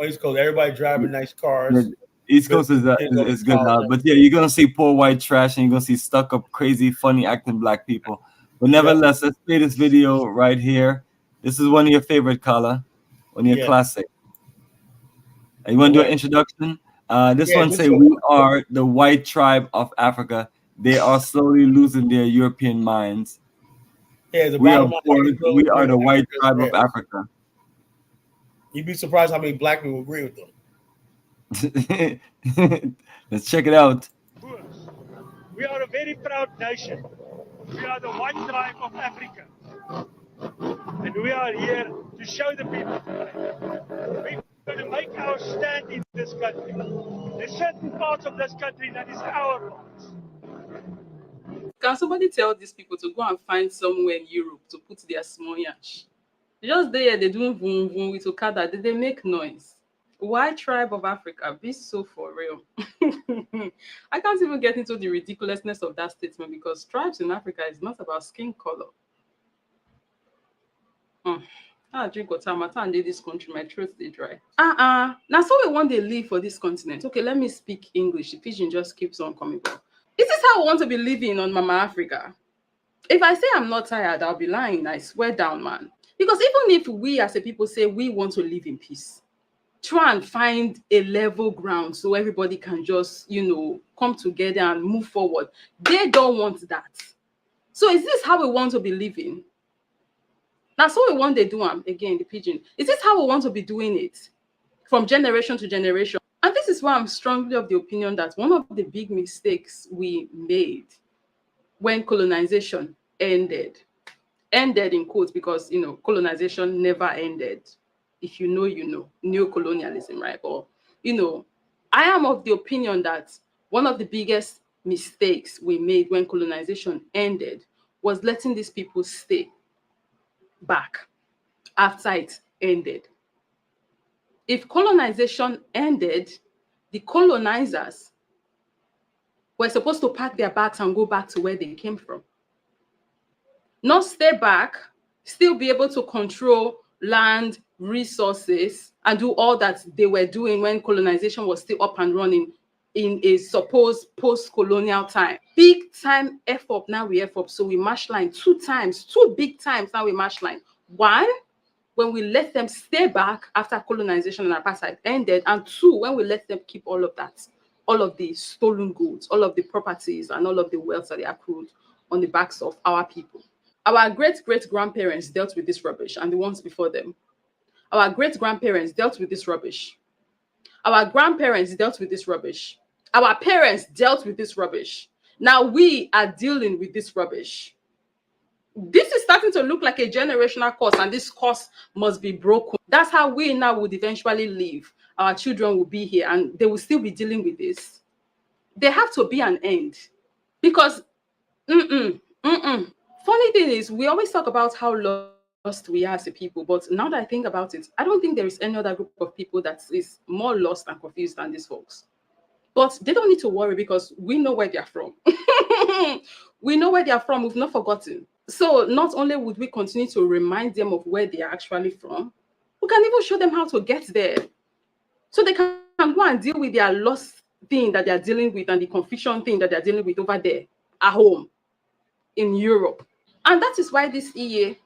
East Coast. Everybody driving nice cars. East Coast is good now, but yeah, you're gonna see poor white trash and you're gonna see stuck up, crazy, funny acting black people. But nevertheless, let's play this video right here. This is one of your favorite, Kala, one of your classic. You want to do an introduction? This one say, "We are the white tribe of Africa. They are slowly losing their European minds. We are the white tribe of Africa." You'd be surprised how many black people agree with them. Let's check it out. We are a very proud nation. We are the white tribe of Africa. And we are here to show the people we're going to make our stand in this country. There's certain parts of this country that is our parts. Can somebody tell these people to go and find somewhere in Europe to put their small yash? Just there, they do boom boom with Okada. They make noise. White tribe of Africa, be so for real. I can't even get into the ridiculousness of that statement because tribes in Africa is not about skin color. I drink water, my time in this country, my throat is dry. Now so we want to live for this continent. Okay, let me speak English. The pigeon just keeps on coming back. Is this how we want to be living on Mama Africa? If I say I'm not tired, I'll be lying. I swear down, man. Because even if we as a people say we want to live in peace, try and find a level ground so everybody can just, come together and move forward. They don't want that. So is this how we want to be living? That's what we want to do. Again, the pigeon. Is this how we want to be doing it from generation to generation? And this is why I'm strongly of the opinion that one of the big mistakes we made when colonization ended in quotes, because colonization never ended. If you know, neocolonialism, right? But I am of the opinion that one of the biggest mistakes we made when colonization ended was letting these people stay back after it ended. If colonization ended, the colonizers were supposed to pack their bags and go back to where they came from. Not stay back, still be able to control land, resources, and do all that they were doing when colonization was still up and running in a supposed post-colonial time. Big time effort, now we effort. So we march line 2 times, 2 big times, now we march line. 1, when we let them stay back after colonization and apartheid ended, and 2, when we let them keep all of that, all of the stolen goods, all of the properties, and all of the wealth that they accrued on the backs of our people. Our great-great-grandparents dealt with this rubbish, and the ones before them. Our great-grandparents dealt with this rubbish. Our grandparents dealt with this rubbish. Our parents dealt with this rubbish. Now we are dealing with this rubbish. This is starting to look like a generational curse, and this curse must be broken. That's how we now would eventually live. Our children will be here, and they will still be dealing with this. There have to be an end. Because, funny thing is, we always talk about how lost we are as a people, but now that I think about it, I don't think there is any other group of people that is more lost and confused than these folks. But they don't need to worry because we know where they are from. We know where they are from. We've not forgotten. So not only would we continue to remind them of where they are actually from, we can even show them how to get there. So they can go and deal with their lost thing that they're dealing with and the confusion thing that they're dealing with over there at home in Europe. And that is why this EA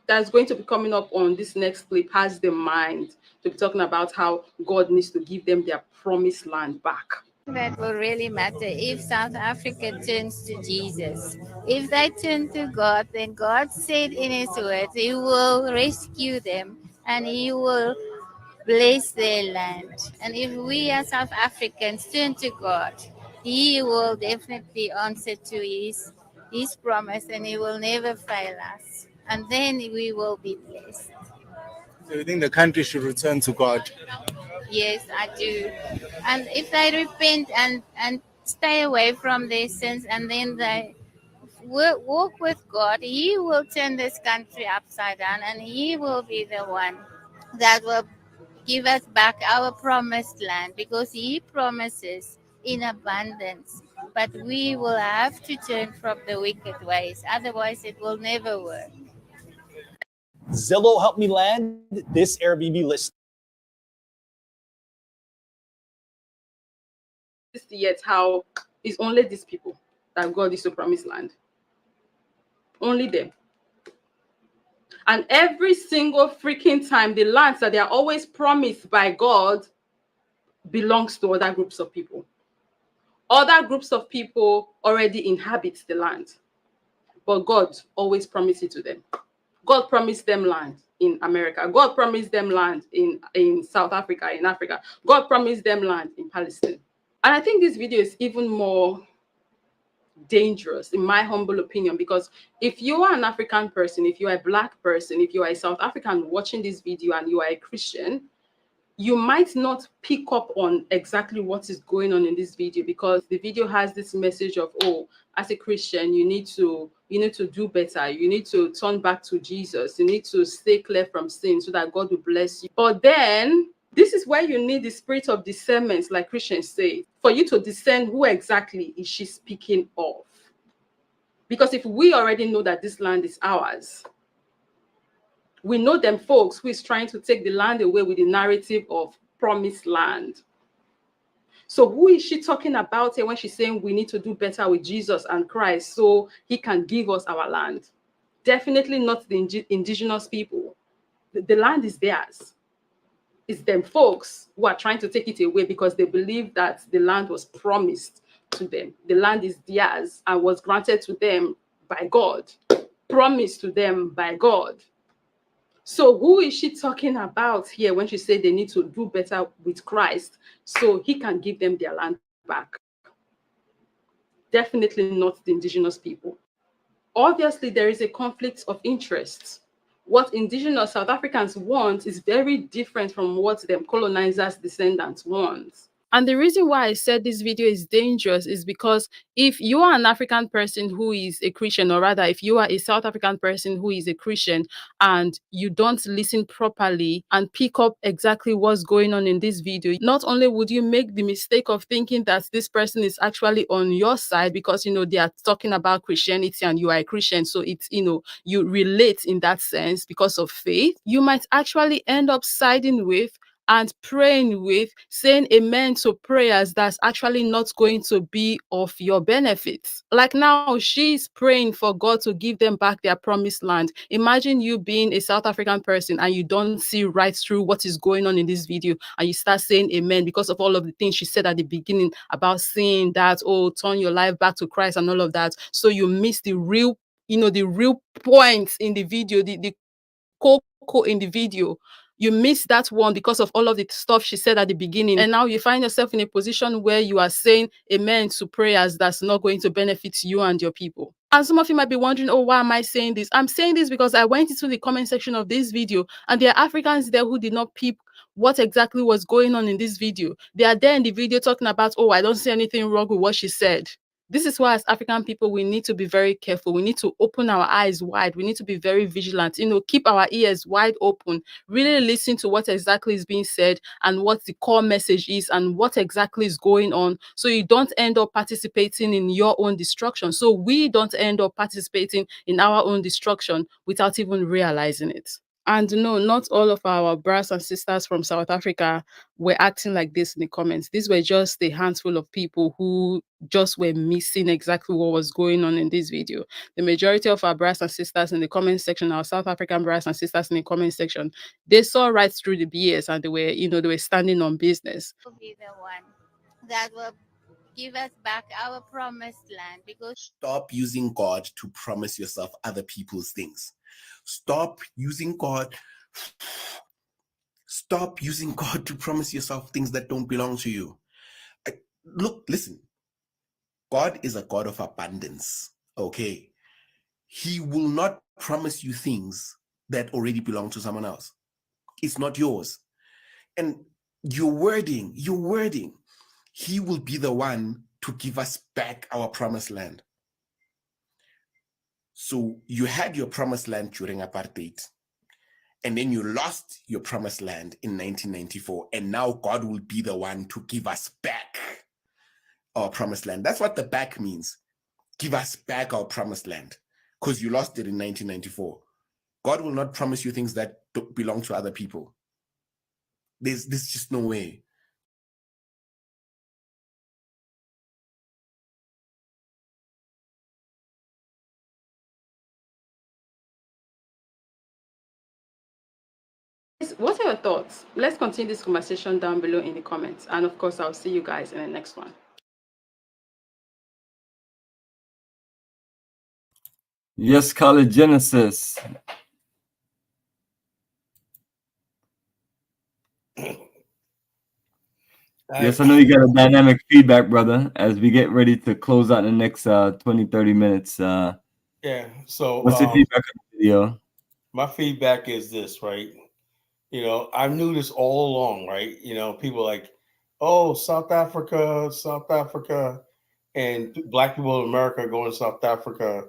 that's going to be coming up on this next clip has the mind to be talking about how God needs to give them their promised land back. That will really matter if South Africa turns to Jesus. If they turn to God, then God said in His word, He will rescue them and He will bless their land. And if we as South Africans turn to God, He will definitely answer to His promise and He will never fail us. And then we will be blessed. So you think the country should return to God? Yes, I do. And if they repent and stay away from their sins and then they walk with God, He will turn this country upside down and He will be the one that will give us back our promised land, because He promises in abundance. But we will have to turn from the wicked ways. Otherwise, it will never work. Zillow helped me land this Airbnb listing. Yet how it's only these people that God is to promised land. Only them. And every single freaking time, the lands that they are always promised by God belongs to other groups of people. Other groups of people already inhabit the land, but God always promised it to them. God promised them land in America. God promised them land in South Africa, in Africa. God promised them land in Palestine. And I think this video is even more dangerous, in my humble opinion, because if you are an African person, if you are a Black person, if you are a South African watching this video and you are a Christian, you might not pick up on exactly what is going on in this video, because the video has this message of, oh, as a Christian, you need to do better. You need to turn back to Jesus. You need to stay clear from sin so that God will bless you. But then this is where you need the spirit of discernment, like Christians say, for you to discern who exactly is she speaking of. Because if we already know that this land is ours, we know them folks who is trying to take the land away with the narrative of promised land. So who is she talking about here when she's saying we need to do better with Jesus and Christ so He can give us our land? Definitely not the indigenous people. The land is theirs. It's them folks who are trying to take it away because they believe that the land was promised to them. The land is theirs and was granted to them by God, promised to them by God. So who is she talking about here when she said they need to do better with Christ so He can give them their land back? Definitely not the indigenous people. Obviously, there is a conflict of interests. What indigenous South Africans want is very different from what them colonizers' descendants want. And the reason why I said this video is dangerous is because if you are an African person who is a Christian, or rather, if you are a South African person who is a Christian and you don't listen properly and pick up exactly what's going on in this video, not only would you make the mistake of thinking that this person is actually on your side because, they are talking about Christianity and you are a Christian. So it's, you relate in that sense because of faith. You might actually end up siding with and praying with, saying amen to prayers that's actually not going to be of your benefits. Like now, she's praying for God to give them back their promised land. Imagine you being a South African person and you don't see right through what is going on in this video and you start saying amen because of all of the things she said at the beginning about saying that, oh, turn your life back to Christ and all of that. So you miss the real, the real points in the video, the cocoa in the video. You missed that one because of all of the stuff she said at the beginning. And now you find yourself in a position where you are saying amen to prayers that's not going to benefit you and your people. And some of you might be wondering, oh, why am I saying this? I'm saying this because I went into the comment section of this video and there are Africans there who did not peep what exactly was going on in this video. They are there in the video talking about, oh, I don't see anything wrong with what she said. This is why as African people, we need to be very careful. We need to open our eyes wide. We need to be very vigilant, keep our ears wide open, really listen to what exactly is being said and what the core message is and what exactly is going on, so you don't end up participating in your own destruction. So we don't end up participating in our own destruction without even realizing it. And no, not all of our brothers and sisters from South Africa were acting like this in the comments. These were just a handful of people who just were missing exactly what was going on in this video. The majority of our brothers and sisters in the comment section, our South African brothers and sisters in the comment section, they saw right through the BS and they were standing on business. Will be the one that will give us back our promised land, because stop using God to promise yourself other people's things. Stop using God to promise yourself things that don't belong to you. Listen, God is a God of abundance, okay? He will not promise you things that already belong to someone else. It's not yours. And your wording, he will be the one to give us back our promised land. So you had your promised land during apartheid, and then you lost your promised land in 1994, and now God will be the one to give us back our promised land. That's what the back means. Give us back our promised land, because you lost it in 1994. God will not promise you things that don't belong to other people. There's just no way. What are your thoughts? Let's continue this conversation down below in the comments. And of course, I'll see you guys in the next one. Yes, College Genesis. Yes, I know you got a dynamic feedback, brother, as we get ready to close out in the next 20, 30 minutes. Yeah, so what's your feedback on the video? My feedback is this, right? I knew this all along, right? People like, oh, South Africa, and black people in America going to South Africa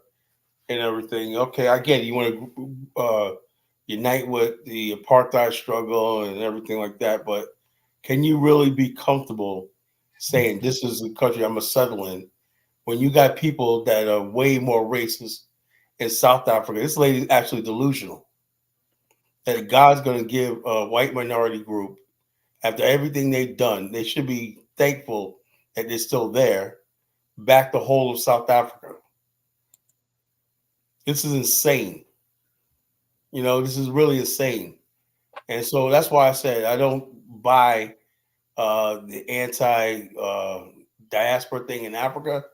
and everything. Okay, I get it. You want to unite with the apartheid struggle and everything like that, but can you really be comfortable saying this is the country I'm going to settle in when you got people that are way more racist in South Africa? This lady's actually delusional that God's going to give a white minority group, after everything they've done, they should be thankful that they're still there, back the whole of South Africa. This is insane. This is really insane. And so that's why I said I don't buy the anti-diaspora thing in Africa.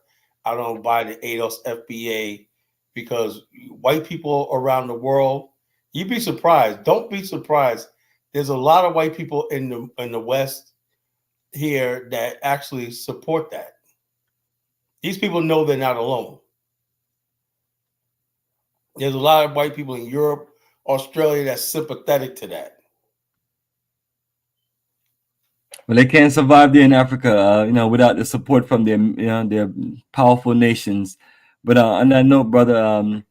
I don't buy the ADOS FBA, because white people around the world, you'd be surprised. Don't be surprised. There's a lot of white people in the West here that actually support that. These people know they're not alone. There's a lot of white people in Europe, Australia that's sympathetic to that. Well, they can't survive there in Africa, without the support from their powerful nations. But on that note, brother,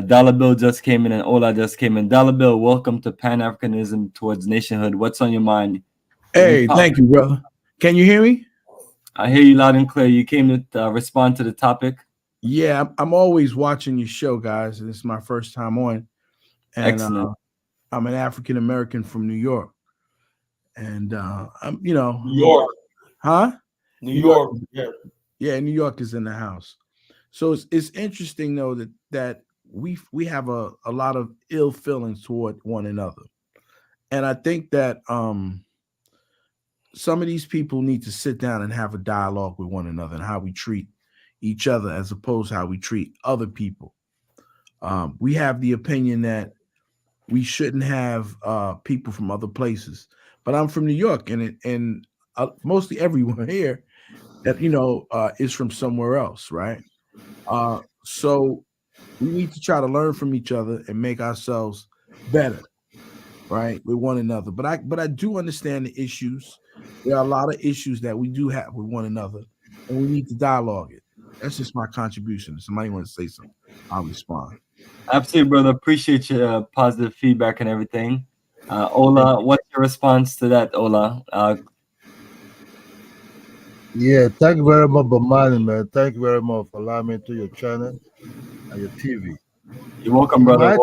Dollar Bill just came in and Ola just came in. Dollar Bill, welcome to Pan-Africanism towards nationhood. What's on your mind? Hey, thank you, brother. Can you hear me? I hear you loud and clear. You came to respond to the topic. Yeah, I'm always watching your show, guys. This is my first time on. And, excellent. I'm an African American from New York. And I'm, New York. Huh? New York. Yeah, New York is in the house. So it's interesting though that we have a lot of ill feelings toward one another. And I think that some of these people need to sit down and have a dialogue with one another and how we treat each other as opposed to how we treat other people. We have the opinion that we shouldn't have people from other places. But I'm from New York, and mostly everyone here that is from somewhere else, right? So we need to try to learn from each other and make ourselves better, right, with one another. But I do understand the issues. There are a lot of issues that we do have with one another, and we need to dialogue it. That's just my contribution. If somebody want to say something, I'll respond. Absolutely, brother. Appreciate your positive feedback and everything. Ola, what's your response to that, Ola? Yeah, thank you very much, Bomani, man. Thank you very much for allowing me to your channel and your TV. You're welcome, brother.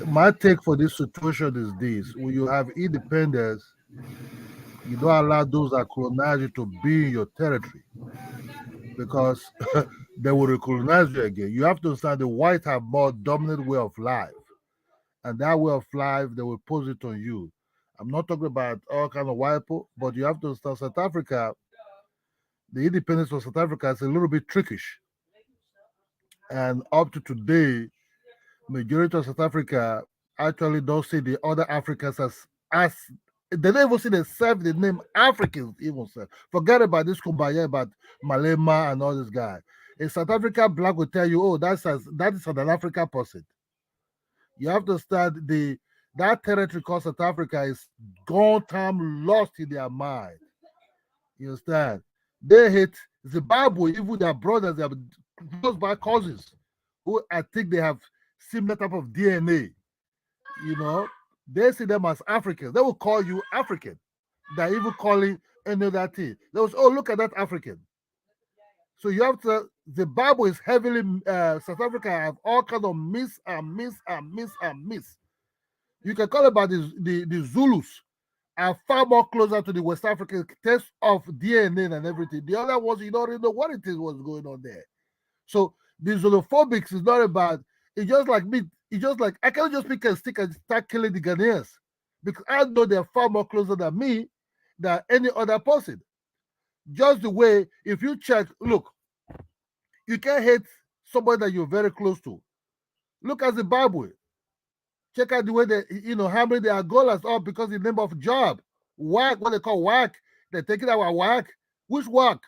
My take for this situation is this: when you have independence, you don't allow those that colonize you to be in your territory because they will recolonize you again. You have to understand the whites have more dominant way of life, and that way of life they will pose it on you. I'm not talking about all kind of white people, but you have to understand South Africa. The independence of South Africa is a little bit trickish, and up to today, majority of South Africa actually don't see the other Africans as they don't even see themselves the name Africans even say. Forget about this kumbaya about Malema and all this guy. A South Africa black will tell you, oh, that is an African person. You have to start that territory called South Africa is gone time lost in their mind. You understand? They hate Zimbabwe, even their brothers, they have close by cousins who I think they have similar type of DNA. You know, they see them as Africans. They will call you African. They're even calling any other thing. They will say, oh, look at that African. So you have to, Zimbabwe is heavily, South Africa have all kind of miss. You can call it about the Zulus are far more closer to the West African test of DNA and everything. The other ones, you don't really know what it is, what's going on there. So the xenophobics is not about, it's just like me, it's just like, I can't just pick a stick and start killing the Ghanaians because I know they're far more closer than me than any other person. Just the way, if you check, look, you can't hate somebody that you're very close to. Look at Zimbabwe. Check out the way they, how many they are goalers up because the name of job. Whack, what they call whack. They're taking our whack. Which whack?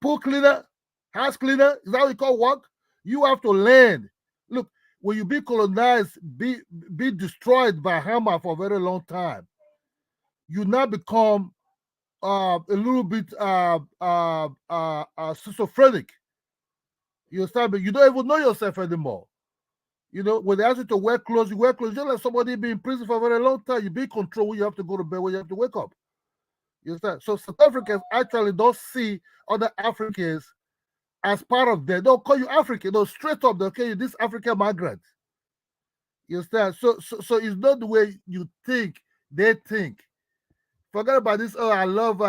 Pool cleaner? House cleaner? Is that what you call work? You have to learn. Look, when you be colonized, be destroyed by hammer for a very long time, you now become a little bit schizophrenic. You understand? But you don't even know yourself anymore. When they ask you to wear clothes, you wear clothes. Just like somebody be in prison for a very long time, you be in control when you have to go to bed, when you have to wake up. You understand? So South Africans actually don't see other Africans as part of them. They don't call you African. No, straight up, they'll call you this African migrant. You understand? So it's not the way you think, they think. Forget about this, oh, I love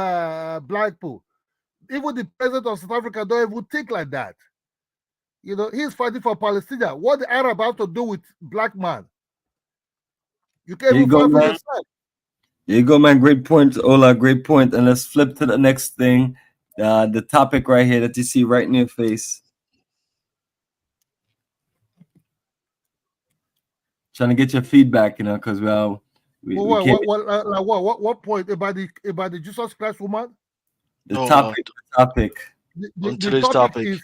black people. Even the president of South Africa don't even think like that. He's fighting for Palestine. What the Arab have to do with black man? You can't even fight for yourself. There you go, man. Great point, Ola. Great point. And let's flip to the next thing. The topic right here that you see right in your face. Trying to get your feedback, because what point about the Jesus Christ woman? The topic. Today's topic is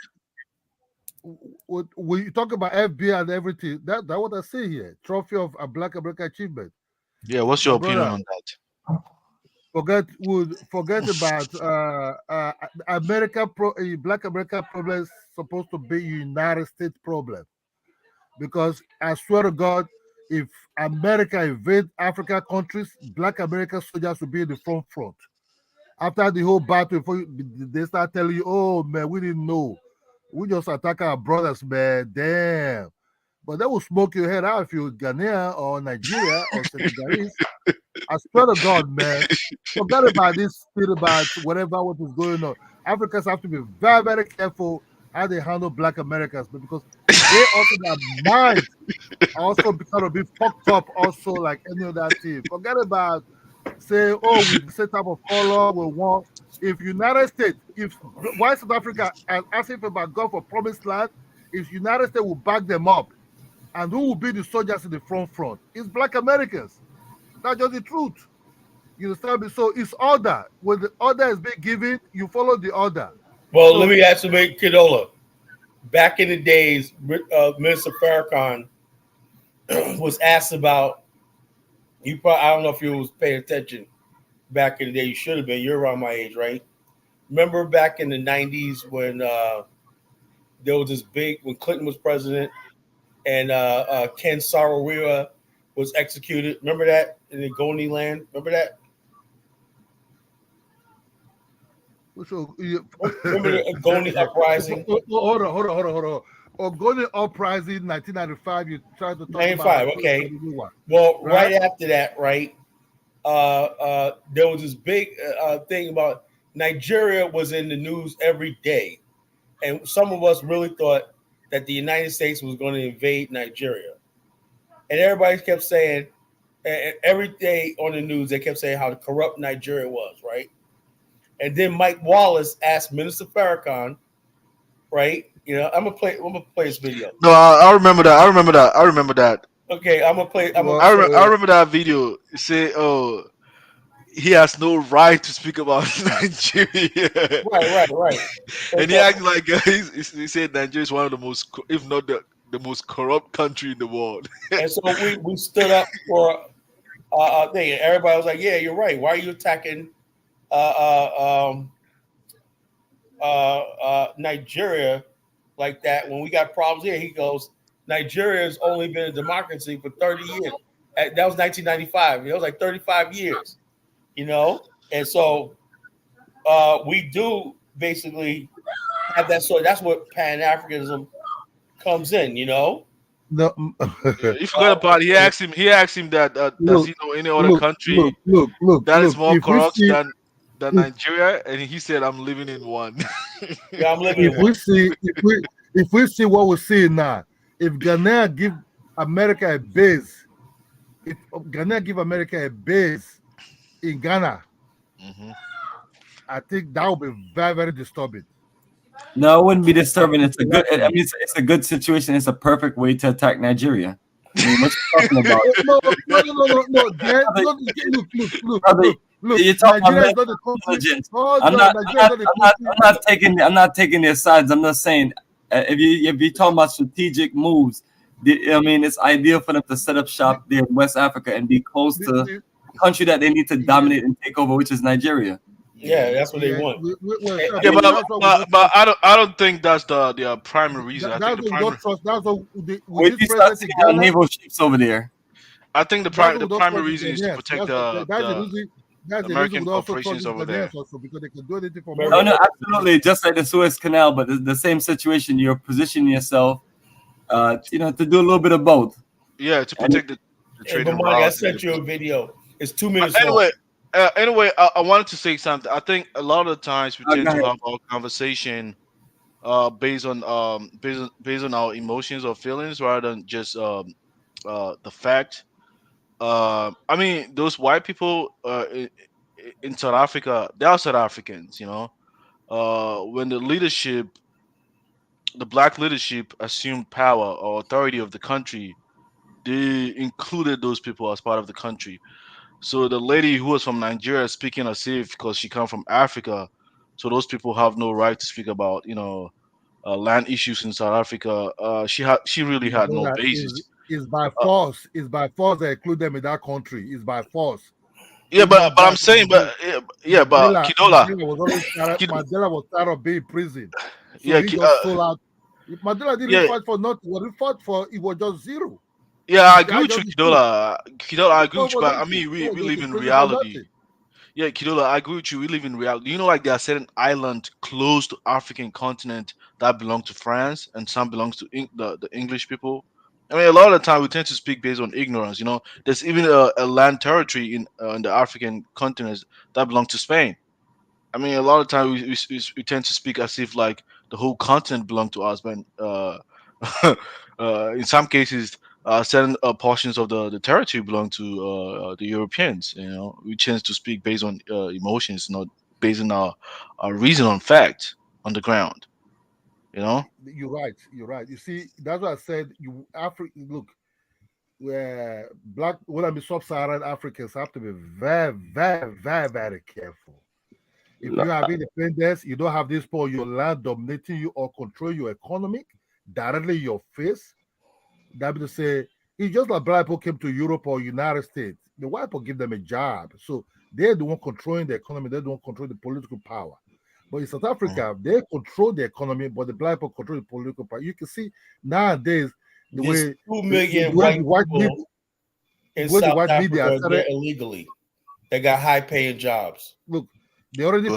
when you talk about FBA and everything. That's what I say here. Trophy of a Black American achievement. Yeah, what's your opinion on that? Forget about Black American problem is supposed to be United States problem, because I swear to God, if America invade African countries, Black American soldiers will be in the front. After the whole battle, they start telling you, "Oh man, we didn't know. We just attack our brothers, man. Damn." But they will smoke your head out if you're Ghanaian or Nigeria or Senegalese. I swear to God, man. Forget about this thing about whatever what is going on. Africans have to be very, very careful how they handle Black Americans, because they also their minds also kind of be fucked up also like any other thing. Forget about say, oh, we the same type of color we want. If United States, if white South Africa are asking about God for promised land, if United States will back them up, and who will be the soldiers in the front? It's Black Americans. That's just the truth. You understand me? So it's order. When the order is being given, you follow the order. Well, let me ask you, Kidola. Back in the days, Minister Farrakhan was asked about. I don't know if you was paying attention back in the day. You should have been. You're around my age, right? Remember back in the 90s when there was this big when Clinton was president, and Ken Saro-Wiwa was executed. Remember that in the Ogoni land? Remember that? Remember the Ogoni uprising? Hold on. Ogoni uprising, 1995. You tried to talk 95, about okay. Well, right after that, right? There was this big thing about Nigeria was in the news every day, and some of us really thought that the United States was going to invade Nigeria, and everybody kept saying, every day on the news they kept saying how corrupt Nigeria was, right? And then Mike Wallace asked Minister Farrakhan, right? You know, I'm gonna play this video. No, I remember that. I remember that. Okay, I'm gonna play. I remember that video. It said, "Oh, he has no right to speak about Nigeria." Right. And he acted like he said Nigeria is one of the most, if not the most corrupt country in the world. And so we stood up for thing. Everybody was like, "Yeah, you're right. Why are you attacking Nigeria like that when we got problems here?" He goes, "Nigeria has only been a democracy for 30 years." That was 1995. It was like 35 years, you know. And so we do basically have that. So that's what Pan-Africanism comes in, you know. No, you forgot about. He asked him that does he know any other country that is more corrupt than Nigeria, and he said, "I'm living in one." Yeah, I'm living in one. If we see what we see now, if Ghana give America a base, if Ghana give America a base in Ghana, I think that would be very, very disturbing. No, it wouldn't be disturbing. It's a good. I mean, it's a good situation. It's a perfect way to attack Nigeria. I mean, what you talking about? No. Look. You're talking Nigeria is about not the country. I'm not taking their sides. I'm not saying if you talking about strategic moves, I mean, it's ideal for them to set up shop there in West Africa and be close to the country that they need to dominate and take over, which is Nigeria. Yeah, that's what they want. But I don't think that's the primary reason. I think the primary. Wait, you start seeing our naval ships over there. I think the primary reason is to protect the American operations over there. No, absolutely. Just like the Suez Canal, but the same situation. You're positioning yourself, to do a little bit of both. Yeah, to protect the trade. I sent you a video. It's 2 minutes long. Anyway, I wanted to say something. I think a lot of the times we tend to have our conversation based on our emotions or feelings rather than just the fact. I mean, those white people in South Africa, they are South Africans, you know. When the black leadership assumed power or authority of the country, they included those people as part of the country. So the lady who was from Nigeria speaking as if because she come from Africa, so those people have no right to speak about land issues in South Africa. She really had no basis. It's by force. It's by force they include them in that country. It's by force. Yeah, but I'm saying, but Kidola Mandela was tired of being in prison. So yeah, he just sold out. Mandela didn't fight for nothing. What he fought for, it was just zero. Yeah, I agree with you, Kidola. I agree with you, but I mean, we live in reality. Yeah, Kidola, I agree with you. We live in reality. You know, like there are certain islands close to African continent that belong to France, and some belongs to the English people. I mean, a lot of the time we tend to speak based on ignorance. You know, there's even a land territory in the African continent that belongs to Spain. I mean, a lot of time we tend to speak as if like the whole continent belonged to us, but in some cases, certain portions of the territory belong to the Europeans. You know, we tend to speak based on emotions, not based on our reason on fact on the ground. You know, you're right. You see, that's what I said. Look, where black, when I mean sub-Saharan Africans have to be very, very, very, very careful. If you have independence, you don't have this for your land dominating you or control your economy directly in your face. That means to say, it's just like black people came to Europe or United States. The white people give them a job. So they're the one controlling the economy. They're the one controlling the political power. But in South Africa, they control the economy, but the black people control the political party. You can see nowadays the There's way 2 million the way white the people in way the South white media Africa started. there illegally. They got high-paying jobs. Look, they already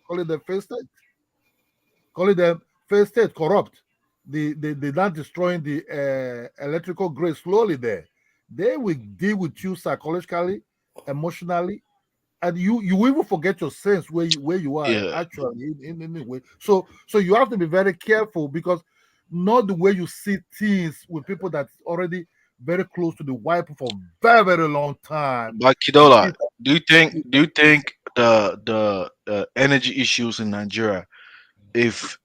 calling them failed state, calling them failed state, corrupt. They're not destroying the electrical grid slowly there. They will deal with you psychologically, emotionally, and you even forget your sense where you are Yeah. actually in any way. So you have to be very careful, because not the way you see things with people that's already very close to the white people for very, very long time. But Kidola, do you think the energy issues in Nigeria, if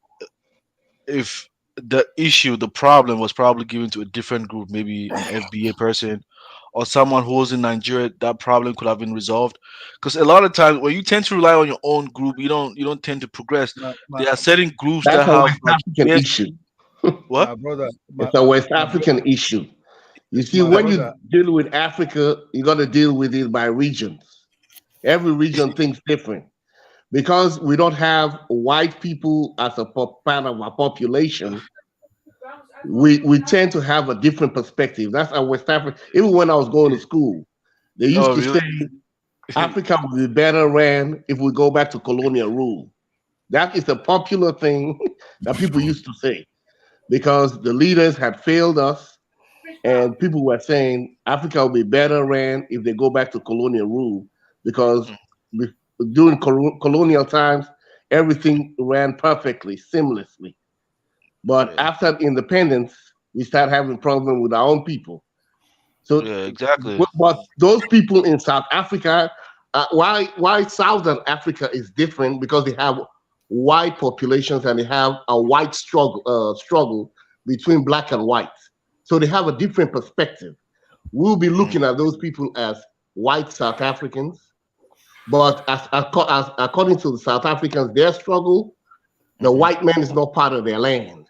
the problem was probably given to a different group, maybe an FBA person or someone who was in Nigeria, that problem could have been resolved? Because a lot of times when you tend to rely on your own group, you don't tend to progress. There are certain groups That's that a have West African issue. what? My brother, It's a West African issue. You see, my when brother. you deal with Africa, you got to deal with it by regions. Every region thinks different. Because we don't have white people as a part of our population, we tend to have a different perspective. That's our West Africa. Even when I was going to school, they used Oh, to really? say Africa would be better ran if we go back to colonial rule. That is a popular thing that people used to say, because the leaders had failed us, and people were saying Africa will be better ran if they go back to colonial rule, because during colonial times, everything ran perfectly, seamlessly. But after independence, we start having problem with our own people. So, Yeah, exactly. but those people in South Africa, why Southern Africa is different, because they have white populations and they have a white struggle between black and white. So they have a different perspective. We'll be looking at those people as white South Africans, but as according to the South Africans, their struggle, the white man is not part of their land.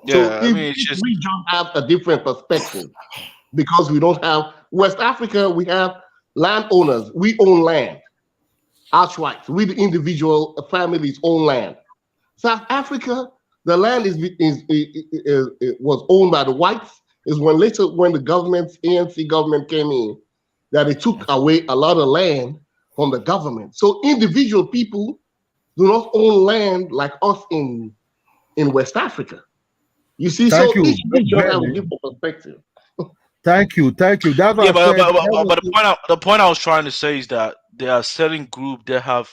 So Yeah, I if mean, it's just we don't have a different perspective, because we don't have West Africa, we have landowners. We own land outright. We, the individual families, own land. South Africa, the land was owned by the whites. Is when later, when the ANC government came in, that it took away a lot of land from the government. So individual people do not own land like us in West Africa. You see, Thank so you. each region have a different perspective. Thank you. That's what yeah, I but, said. the point I was trying to say is that there are certain group that have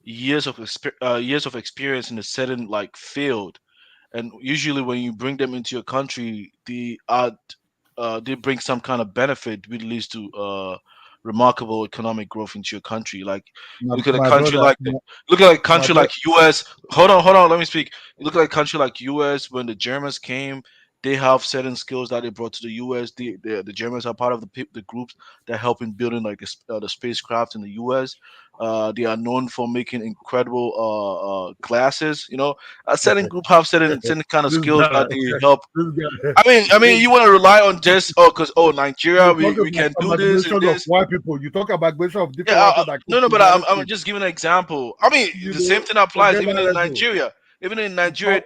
years of experience in a certain like field, and usually when you bring them into your country, they bring some kind of benefit which leads to remarkable economic growth into your country. Like look at a country like US. Hold on, let me speak. You look at a country like US. When the Germans came, they have certain skills that they brought to the US. The Germans are part of the groups that help in building like the spacecraft in the US. They are known for making incredible glasses. You know, a certain group have certain kind of skills that they help. I mean, you want to rely on just Nigeria, You talk we about can do this and amalgamation of this. white people. You talk about amalgamation of different Yeah, white people that no, came but to the I'm United just giving an example. I mean, States. the same thing applies Forget even that in level. Nigeria. Even in Nigeria,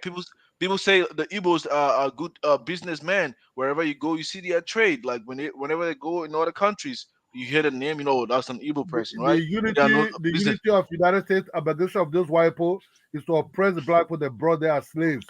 people say the Igbos are good businessmen. Wherever you go, you see their trade. Like whenever they go in other countries, you hear the name, you know that's an Igbo person, right? They are known The business. unity of United States amalgamation of those white people is to oppress the black people that brought there as slaves.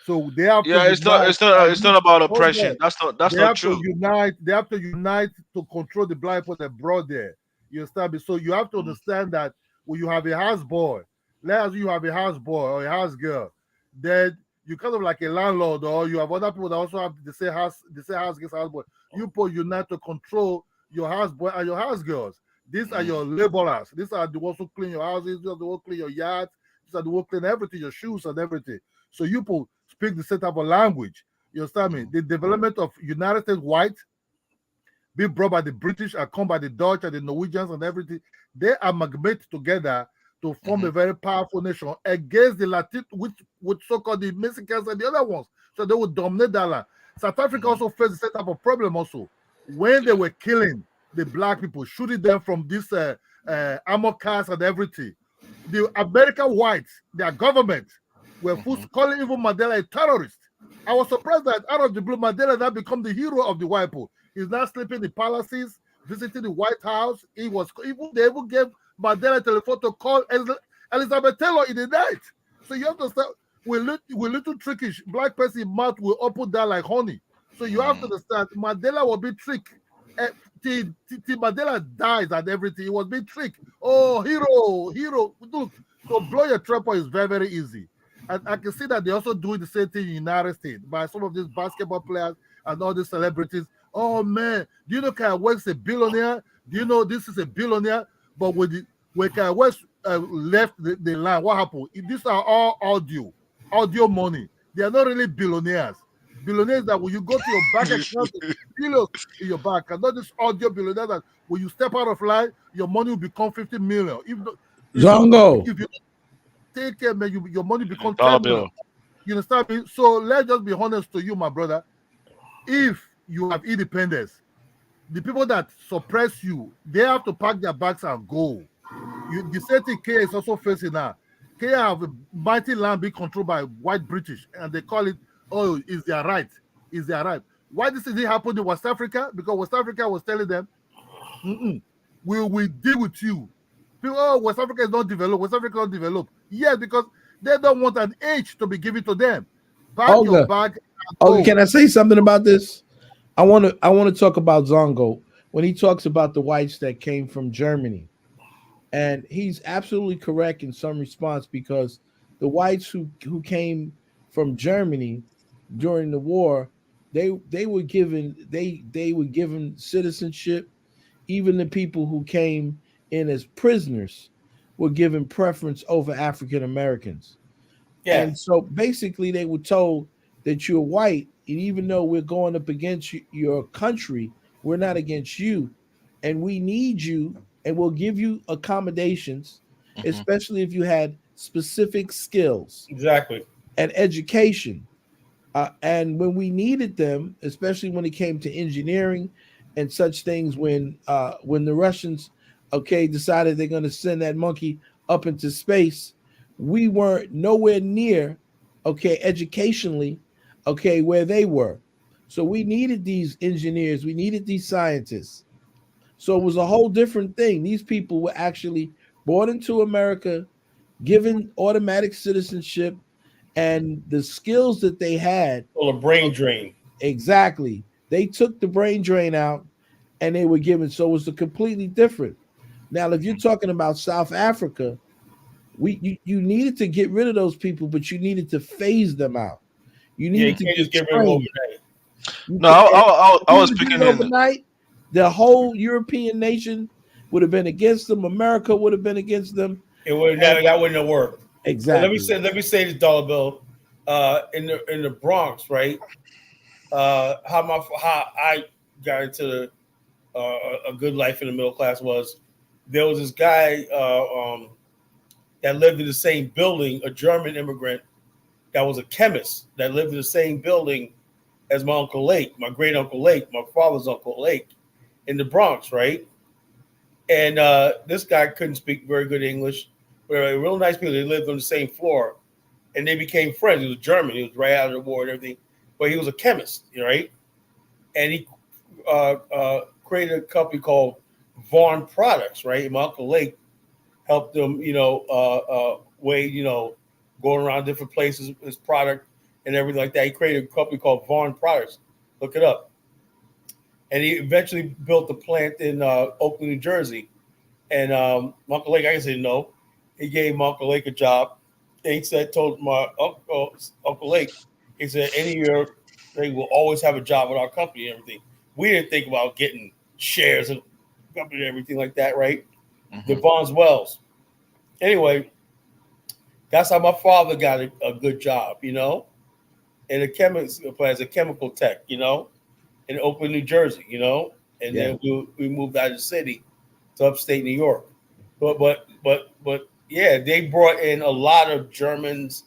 So they have to Yeah, unite. it's not about Hold oppression. on. That's They not have to true. unite. They have to unite to control the black people that brought there. You understand me? So you have to understand that when you have a house boy, let's assume you have a house boy or a house girl, then you kind of like a landlord, or you have other people that also have the same house against house boy. You put unite to control your house boy and your house girls. These are your laborers. These are the ones who clean your houses. These are the ones who clean your yards. These are the ones who clean everything, your shoes and everything. So you people speak the same type of language. You understand me? The development of United States white being brought by the British and come by the Dutch and the Norwegians and everything, they amalgamate together to form a very powerful nation against the Latin, which so-called the Mexicans and the other ones. So they would dominate that land. South Africa also faced the same type of problem also. When they were killing the black people, shooting them from this armor cars and everything. The American whites, their government, were calling even Mandela a terrorist. I was surprised that out of the blue, Mandela now become the hero of the white people. He's now sleeping in palaces, visiting the White House. They even gave Mandela a telephone to call Elizabeth Taylor in the night. So you have to start with little trickish. Black person mouth will open down like honey. So you have to understand, Mandela will be tricked. Till Mandela dies and everything, he was being tricked. Oh, hero. Look, so blow your trumpet is very, very easy. And I can see that they're also doing the same thing in the United States by some of these basketball players and all these celebrities. Oh man, do you know Kanye West is a billionaire? Do you know this is a billionaire? But when Kanye West left the line, what happened? These are all audio money. They are not really billionaires. Billionaires that when you go to your bank account, billions in your bank, and not this audio billionaire that when you step out of line, your money will become 50 million. If you take care, man, your money becomes 10 million. You understand me? So let's just be honest to you, my brother. If you have independence, the people that suppress you, they have to pack their bags and go. The same thing Kenya is also facing now. Kenya have a mighty land being controlled by white British, and they call it, oh, is their right? Is their right? Why this didn't happen in West Africa? Because West Africa was telling them, we will deal with you. People, oh, West Africa is not developed. West Africa is not developed. Yes, because they don't want an age to be given to them. Pack your bag. Okay, can I say something about this? I want to talk about Zongo when he talks about the whites that came from Germany. And he's absolutely correct in some response, because the whites who came from Germany during the war, they were given citizenship. Even the people who came in as prisoners were given preference over African Americans. Yeah. And so basically they were told that you're white, and even though we're going up against your country, we're not against you, and we need you, and we'll give you accommodations, especially if you had specific skills. Exactly. And education. And when we needed them, especially when it came to engineering and such things, when the Russians, decided they're going to send that monkey up into space, we weren't nowhere near, educationally, where they were. So we needed these engineers, we needed these scientists. So it was a whole different thing. These people were actually brought into America, given automatic citizenship, and the skills that they had. Well, a brain drain. Exactly. They took the brain drain out and they were given. So it was completely different. Now, if you're talking about South Africa, you needed to get rid of those people, but you needed to phase them out. You needed to just get rid of them overnight. No, I was speaking overnight. The whole European nation would have been against them. America would have been against them. That wouldn't have worked. Exactly. So let me say this, Dollar Bill. In the Bronx, right? How I got into a good life in the middle class was there was this guy that lived in the same building, a German immigrant that was a chemist that lived in the same building as my Uncle Lake, my great Uncle Lake, my father's Uncle Lake, in the Bronx, right? And this guy couldn't speak very good English. But real nice people. They lived on the same floor, and they became friends. He was German. He was right out of the war and everything, but he was a chemist, right? And he created a company called Vaughn Products, right? And my Uncle Lake helped them, going around different places, his product and everything like that. He created a company called Vaughn Products. Look it up. And he eventually built a plant in Oakland, New Jersey. And my Uncle Lake, I can say no. He gave my Uncle Lake a job. And he told my Uncle Lake, he said, any year they will always have a job with our company and everything. We didn't think about getting shares in the company and everything like that, right? The Vaughn's Wells. Anyway, that's how my father got a good job, in a as a chemical tech, in Oakland, New Jersey, and then we moved out of the city to upstate New York. But yeah, they brought in a lot of Germans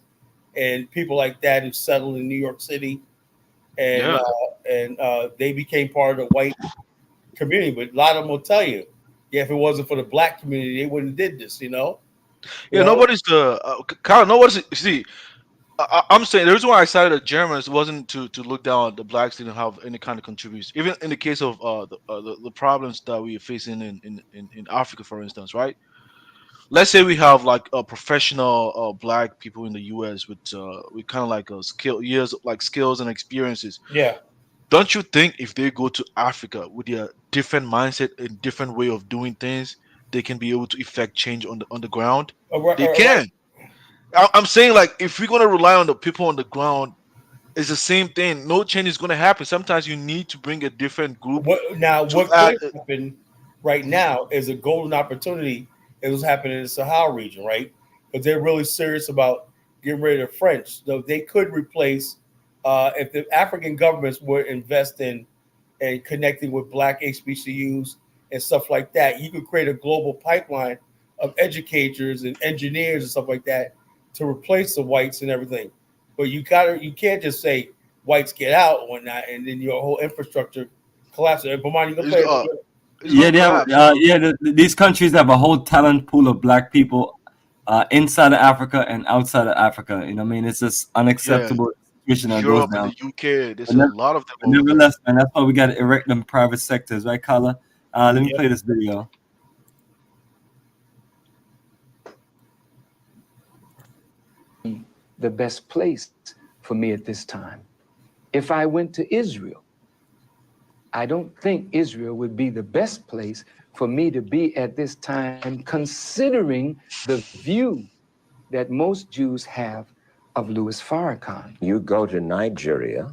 and people like that who settled in New York City, and they became part of the white community. But a lot of them will tell you, Yeah, if it wasn't for the black community, they wouldn't have did this. You know. Yeah, nobody's Kyle. Nobody's see. I'm saying the reason why I cited the Germans wasn't to look down at the blacks didn't have any kind of contributions. Even in the case of the problems that we are facing in Africa, for instance, right? Let's say we have like a professional black people in the U.S. with kind of like a skills and experiences. Yeah. Don't you think if they go to Africa with their different mindset and different way of doing things, they can be able to effect change on the ground? They can. I'm saying, like, if we're gonna rely on the people on the ground, it's the same thing. No change is gonna happen. Sometimes you need to bring a different group. What could happen right now is a golden opportunity. It was happening in the Sahel region, right? Because they're really serious about getting rid of the French. So they could replace if the African governments would invest in and connecting with black HBCUs and stuff like that. You could create a global pipeline of educators and engineers and stuff like that to replace the whites and everything. But you can't just say whites get out and whatnot, and then your whole infrastructure collapses. Bomani, you can play. Yeah, they have, these countries have a whole talent pool of black people inside of Africa and outside of Africa. You know what I mean? It's just unacceptable situation that Europe goes down. and the UK, there's a lot of them. Nevertheless, man, that's why we got to erect them private sectors, right, Kala? Let me play this video. The best place for me at this time. If I went to Israel, I don't think Israel would be the best place for me to be at this time, considering the view that most Jews have of Louis Farrakhan. You go to Nigeria,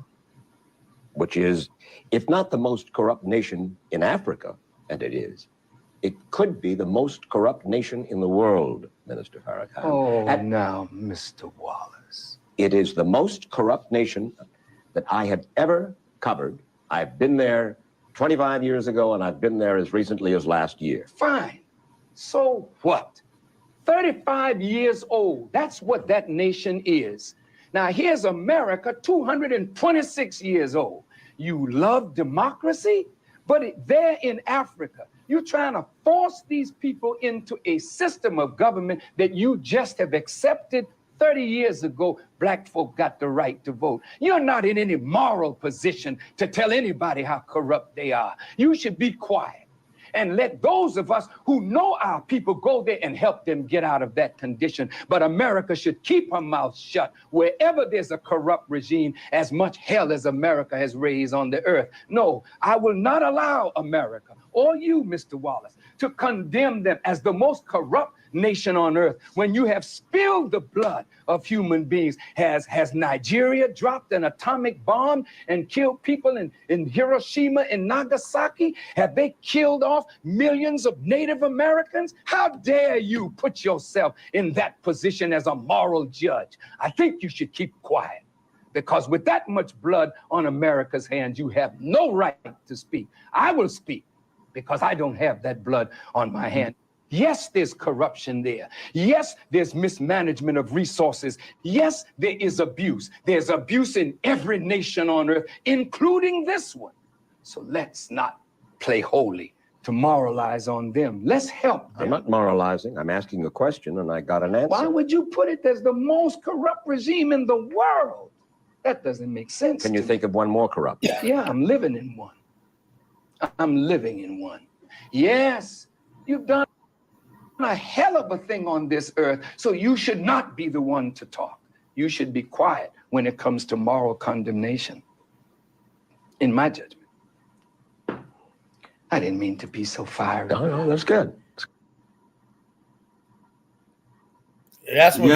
which is, if not the most corrupt nation in Africa, and it is, it could be the most corrupt nation in the world, Minister Farrakhan. Oh, now, Mr. Wallace. It is the most corrupt nation that I have ever covered. I've been there 25 years ago, and I've been there as recently as last year. Fine. So what? 35 years old. That's what that nation is. Now, here's America, 226 years old. You love democracy, but there in Africa, you're trying to force these people into a system of government that you just have accepted 30 years ago. Black folk got the right to vote. You're not in any moral position to tell anybody how corrupt they are. You should be quiet and let those of us who know our people go there and help them get out of that condition. But America should keep her mouth shut wherever there's a corrupt regime, as much hell as America has raised on the earth. No, I will not allow America or you, Mr. Wallace, to condemn them as the most corrupt nation on earth when you have spilled the blood of human beings. Has Nigeria dropped an atomic bomb and killed people in Hiroshima and Nagasaki? Have they killed off millions of Native Americans? How dare you put yourself in that position as a moral judge? I think you should keep quiet, because with that much blood on America's hands, you have no right to speak. I will speak because I don't have that blood on my hand. Yes, there's corruption there. Yes, there's mismanagement of resources. Yes, there is abuse. There's abuse in every nation on earth, including this one. So let's not play holy to moralize on them. Let's help them. I'm not moralizing. I'm asking a question, and I got an answer. Why would you put it as the most corrupt regime in the world? That doesn't make sense. Can you think of one more corrupt? Yeah, I'm living in one. I'm living in one. Yes, you've done a hell of a thing on this earth, so you should not be the one to talk. You should be quiet when it comes to moral condemnation, in my judgment. I didn't mean to be so fiery. No, that's good. That's what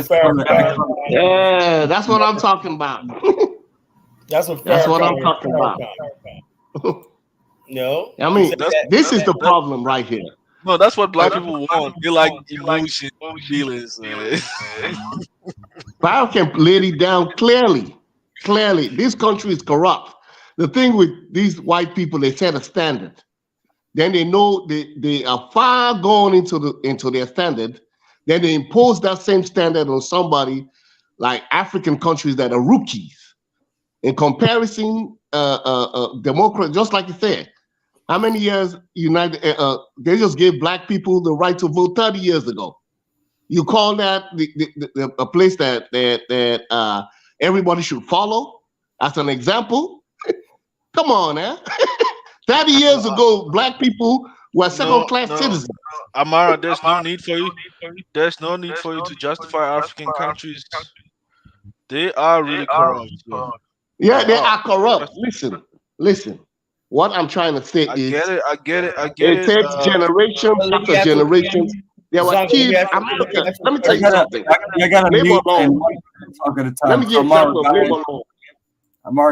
yeah, that's what I'm talking about. That's what I'm talking about. No, I mean, this is the problem right here. No, that's what black people want. They like emotion, feelings. BAIO can lay it down clearly. Clearly, this country is corrupt. The thing with these white people, they set a standard. Then they know they are far gone into their standard. Then they impose that same standard on somebody like African countries that are rookies. In comparison, Democrat, just like you said, How many years they just gave black people the right to vote 30 years ago? You call that a place that everybody should follow as an example? Come on, man. 30 years ago, black people were second-class citizens. Amara, there's no need for you. There's no need for you to justify African countries. They are really corrupt. Yeah, they are corrupt. Listen. What I'm trying to say is, I get it. It takes generation after generation. There were kids. America. Let me tell you something. Labor laws. Let me give you an example of labor laws.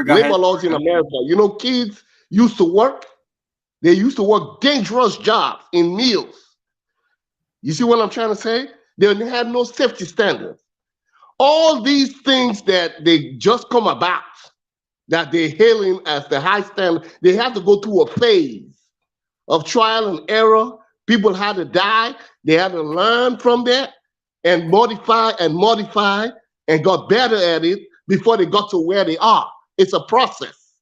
Labor laws in America. You know, kids used to work. They used to work dangerous jobs in mills. You see what I'm trying to say? They had no safety standards. All these things that they just come about, that they're hailing as the high standard, they have to go through a phase of trial and error. People had to die. They had to learn from that and modify and got better at it before they got to where they are. It's a process.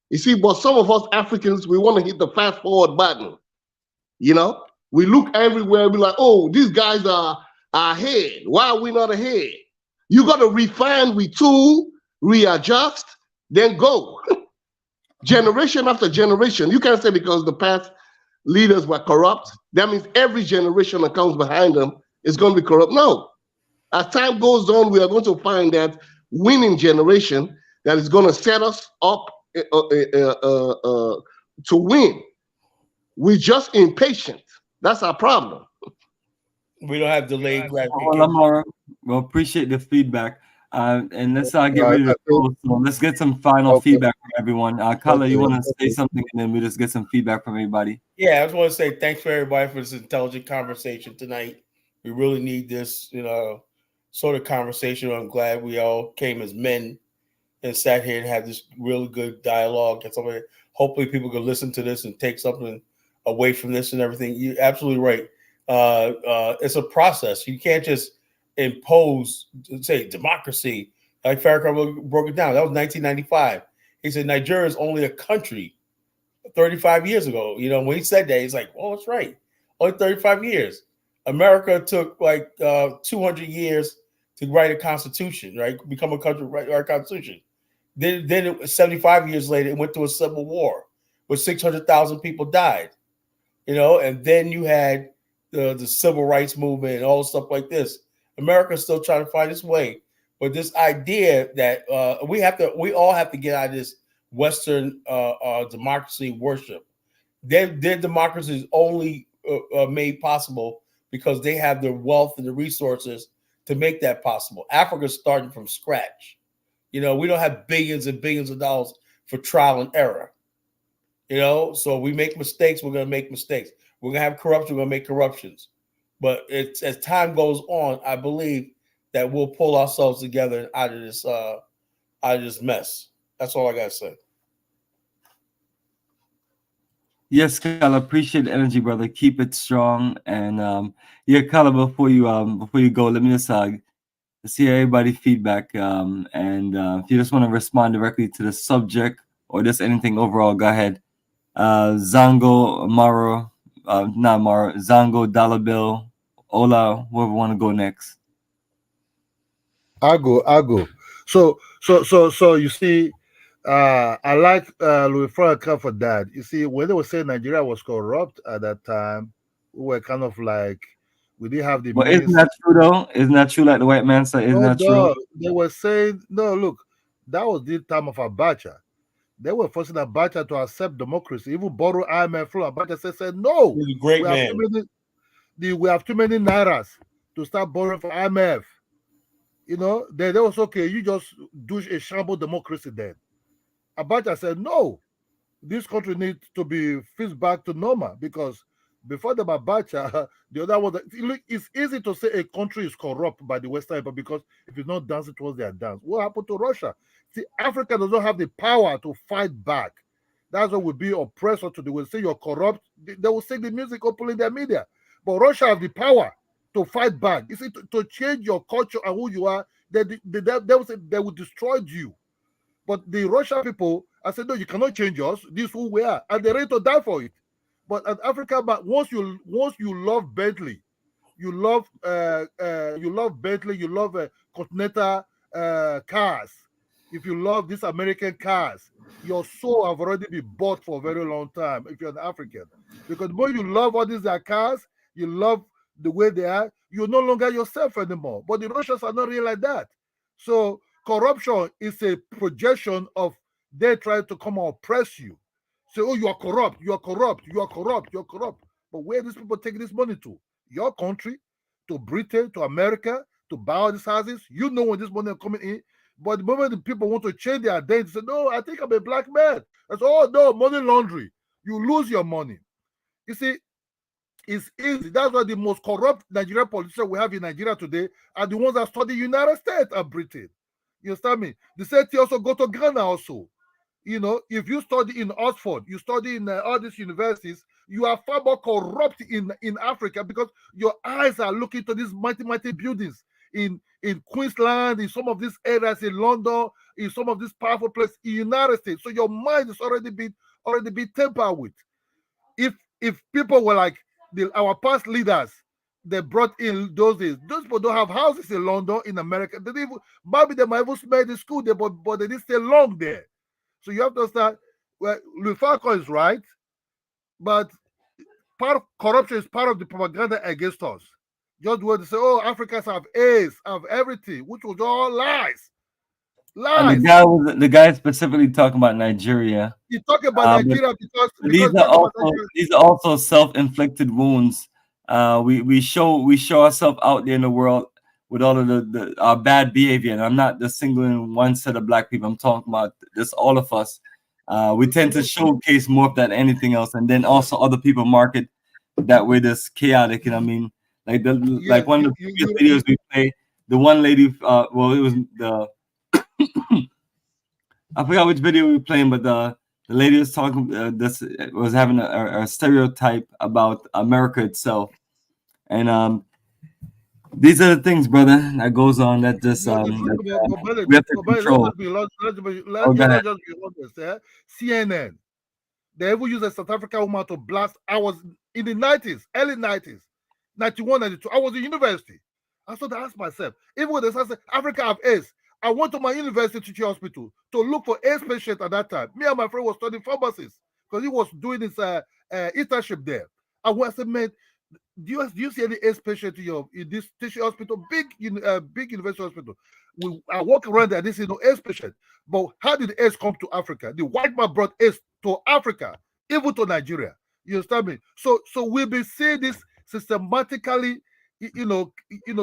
You see, but some of us Africans, we want to hit the fast forward button. You know, we look everywhere, we're like, oh, these guys are ahead. Why are we not ahead? You got to refine, retool, readjust, then go. Generation after generation. You can't say because the past leaders were corrupt, that means every generation that comes behind them is going to be corrupt. No. As time goes on, we are going to find that winning generation that is going to set us up to win. We're just impatient. That's our problem. We don't have delayed gratification. Well, Amara, well, appreciate the feedback. And let's get ready to close. So let's get some final feedback from everyone. Kala, you want to say something, and then we just get some feedback from everybody. Yeah, I just want to say thanks for everybody for this intelligent conversation tonight. We really need this, sort of conversation. I'm glad we all came as men and sat here and had this really good dialogue. And somebody, hopefully, people can listen to this and take something away from this and everything. You're absolutely right. It's a process. You can't just impose, say, democracy. Like Farrakhan broke it down. That was 1995. He said Nigeria is only a country 35 years ago. When he said that, he's like, oh, that's right. Only 35 years. America took like 200 years to write a constitution, right? Become a country, write our constitution. Then 75 years later, it went through a civil war where 600,000 people died, and then you had the civil rights movement and all stuff like this. America's still trying to find its way. But this idea that we all have to get out of this Western democracy worship. Their democracy is only made possible because they have the wealth and the resources to make that possible. Africa's starting from scratch. We don't have billions and billions of dollars for trial and error. So we make mistakes, we're going to make mistakes. We're going to have corruption, we're going to make corruptions. But as time goes on, I believe that we'll pull ourselves together out of this mess. That's all I got to say. Yes, Kala, appreciate the energy, brother. Keep it strong. And Kala, before you go, let me just let's hear everybody's feedback. And if you just want to respond directly to the subject or just anything overall, go ahead. Zango, Amaro, not Amaro, Zango, Dollar Bill, Ola, whoever want to go next. I'll go. So you see, I like Louis Farrakhan for that. You see, when they were saying Nigeria was corrupt at that time, we were kind of like, we didn't have the. Well, isn't that true though? Isn't that true? Like the white man said, isn't that true? They were saying, no, look, that was the time of Abacha. They were forcing Abacha to accept democracy. Even borrow IMF from Abacha said no. He's a great man. We have too many nairas to start borrowing from IMF. They was okay. You just do a shamble democracy then. Abacha said, no, this country needs to be fixed back to normal because before the Abacha, the other one, it's easy to say a country is corrupt by the Western Empire because if it's not dancing towards their dance. What happened to Russia? See, Africa does not have the power to fight back. That's what would be oppressor to. They will say you're corrupt. They will sing the music openly in their media. But Russia have the power to fight back. You see, to change your culture and who you are, they will say they will destroy you. But the Russian people I said, no, you cannot change us. This is who we are, and they're ready to die for it. But at Africa, but once you love Bentley, you love Bentley, you love Continental cars. If you love these American cars, your soul have already been bought for a very long time. If you're an African, because when you love all these cars, you love the way they are. You're no longer yourself anymore. But the Russians are not really like that. So corruption is a projection of they trying to come and oppress you. Say, oh, you are corrupt, you are corrupt, you are corrupt, you're corrupt. But where these people taking this money to? Your country, to Britain, to America, to buy all these houses. You know when this money is coming in. But the moment the people want to change their identity, say, no, I think I'm a black man. That's oh no, money laundry. You lose your money. You see, it's easy. That's why the most corrupt Nigerian politicians we have in Nigeria today are the ones that study United States and Britain. You understand me? The same thing also go to Ghana also. You know, if you study in Oxford, you study in all these universities, you are far more corrupt in Africa because your eyes are looking to these mighty buildings in Queensland, in some of these areas in London, in some of these powerful places in United States. So your mind is already been tempered with. If people were like our past leaders, they brought in those days. Those people don't have houses in London, in America. They didn't even, maybe they might even spend the school there, but they didn't stay long there. So you have to understand, well, Lufako is right, but part of corruption is part of the propaganda against us. Just where they say, oh, Africans have AIDS, have everything, which was all lies. And the guy specifically talking about Nigeria. He talking about Nigeria because these are also self-inflicted wounds. We show ourselves out there in the world with all of our bad behavior, and I'm not just singling one set of black people. I'm talking about just all of us. We tend to showcase more of that than anything else, and then also other people market that way. This chaotic, and I mean, like one of the previous videos we played, the one lady, well, it was the I forgot which video we were playing, but the lady was talking. This was having a stereotype about America itself, and these are the things, brother, that goes on that just we have to control. Let's just be honest. CNN, they ever use a South African woman to blast. I was in the 90s, early 90s, 91, 92. I was in university. I started to ask myself, even when they said Africa have AIDS, I went to my university teaching hospital to look for AIDS patients at that time. Me and my friend was studying pharmacists because he was doing his internship there. I said, man, do you see any AIDS patient in this teaching hospital, big university hospital? I walk around there, I didn't see no AIDS patient. But how did AIDS come to Africa? The white man brought AIDS to Africa, even to Nigeria. You understand me? So we've been seeing this systematically,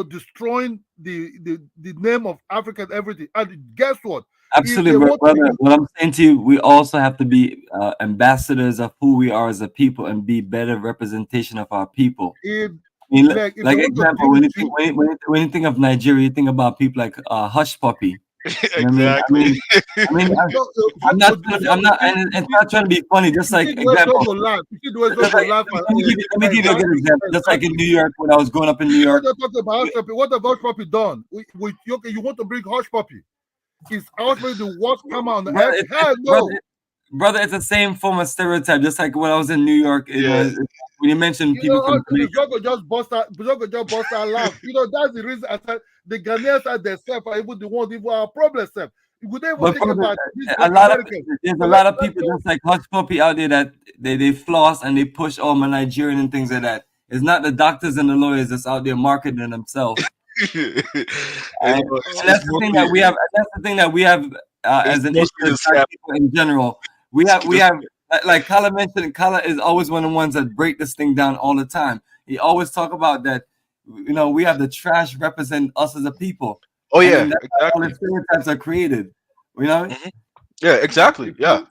destroying the name of Africa and everything. And guess what? Absolutely, brother. What I'm saying to you, we also have to be ambassadors of who we are as a people and be better representation of our people. Like example, when you think of Nigeria, you think about people like Hush Puppy. Exactly. I'm not, and it's not trying to be funny. Just like example. Let me give you a good example. Just like in New York, when I was growing up in New York. What have Hush Puppy done? You want to bring Hush Puppy? Is Hush Puppy the worst come on the earth? Hell no. Brother, it's the same form of stereotype. Just like when I was in New York, when you mentioned people from Jogo just bust out laugh. That's the reason I said the Ghanaians are themselves are even the ones who are problem self. Would they even think about there's a lot of people just like Hush Puppy out there that they floss and they push all my Nigerian and things like that. It's not the doctors and the lawyers that's out there marketing themselves. And that's the thing that we have. That's the thing that we have as an issue as people in general. We have like Kala mentioned. Kala is always one of the ones that break this thing down all the time. He always talk about that. We have the trash represent us as a people. Oh yeah, exactly. All the stereotypes are created. Yeah, exactly. Yeah.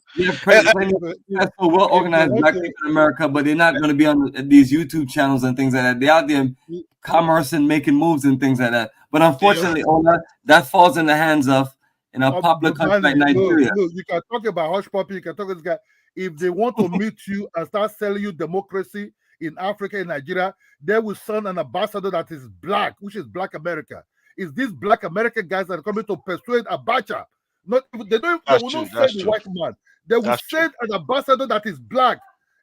Well organized black people in America, but they're not going to be on these YouTube channels and things like that. They're out there commerce and making moves and things like that. But unfortunately, all that falls in the hands of a popular country like Nigeria. Look, you can talk about Hush Puppy, you can talk about this guy. If they want to meet you and start selling you democracy in Africa and Nigeria, they will send an ambassador that is black, which is Black America. It's these Black American guys that are coming to persuade Abacha. Not even, they don't. They That's will true. not send That's the true. white man. They will That's true. send an ambassador that is black.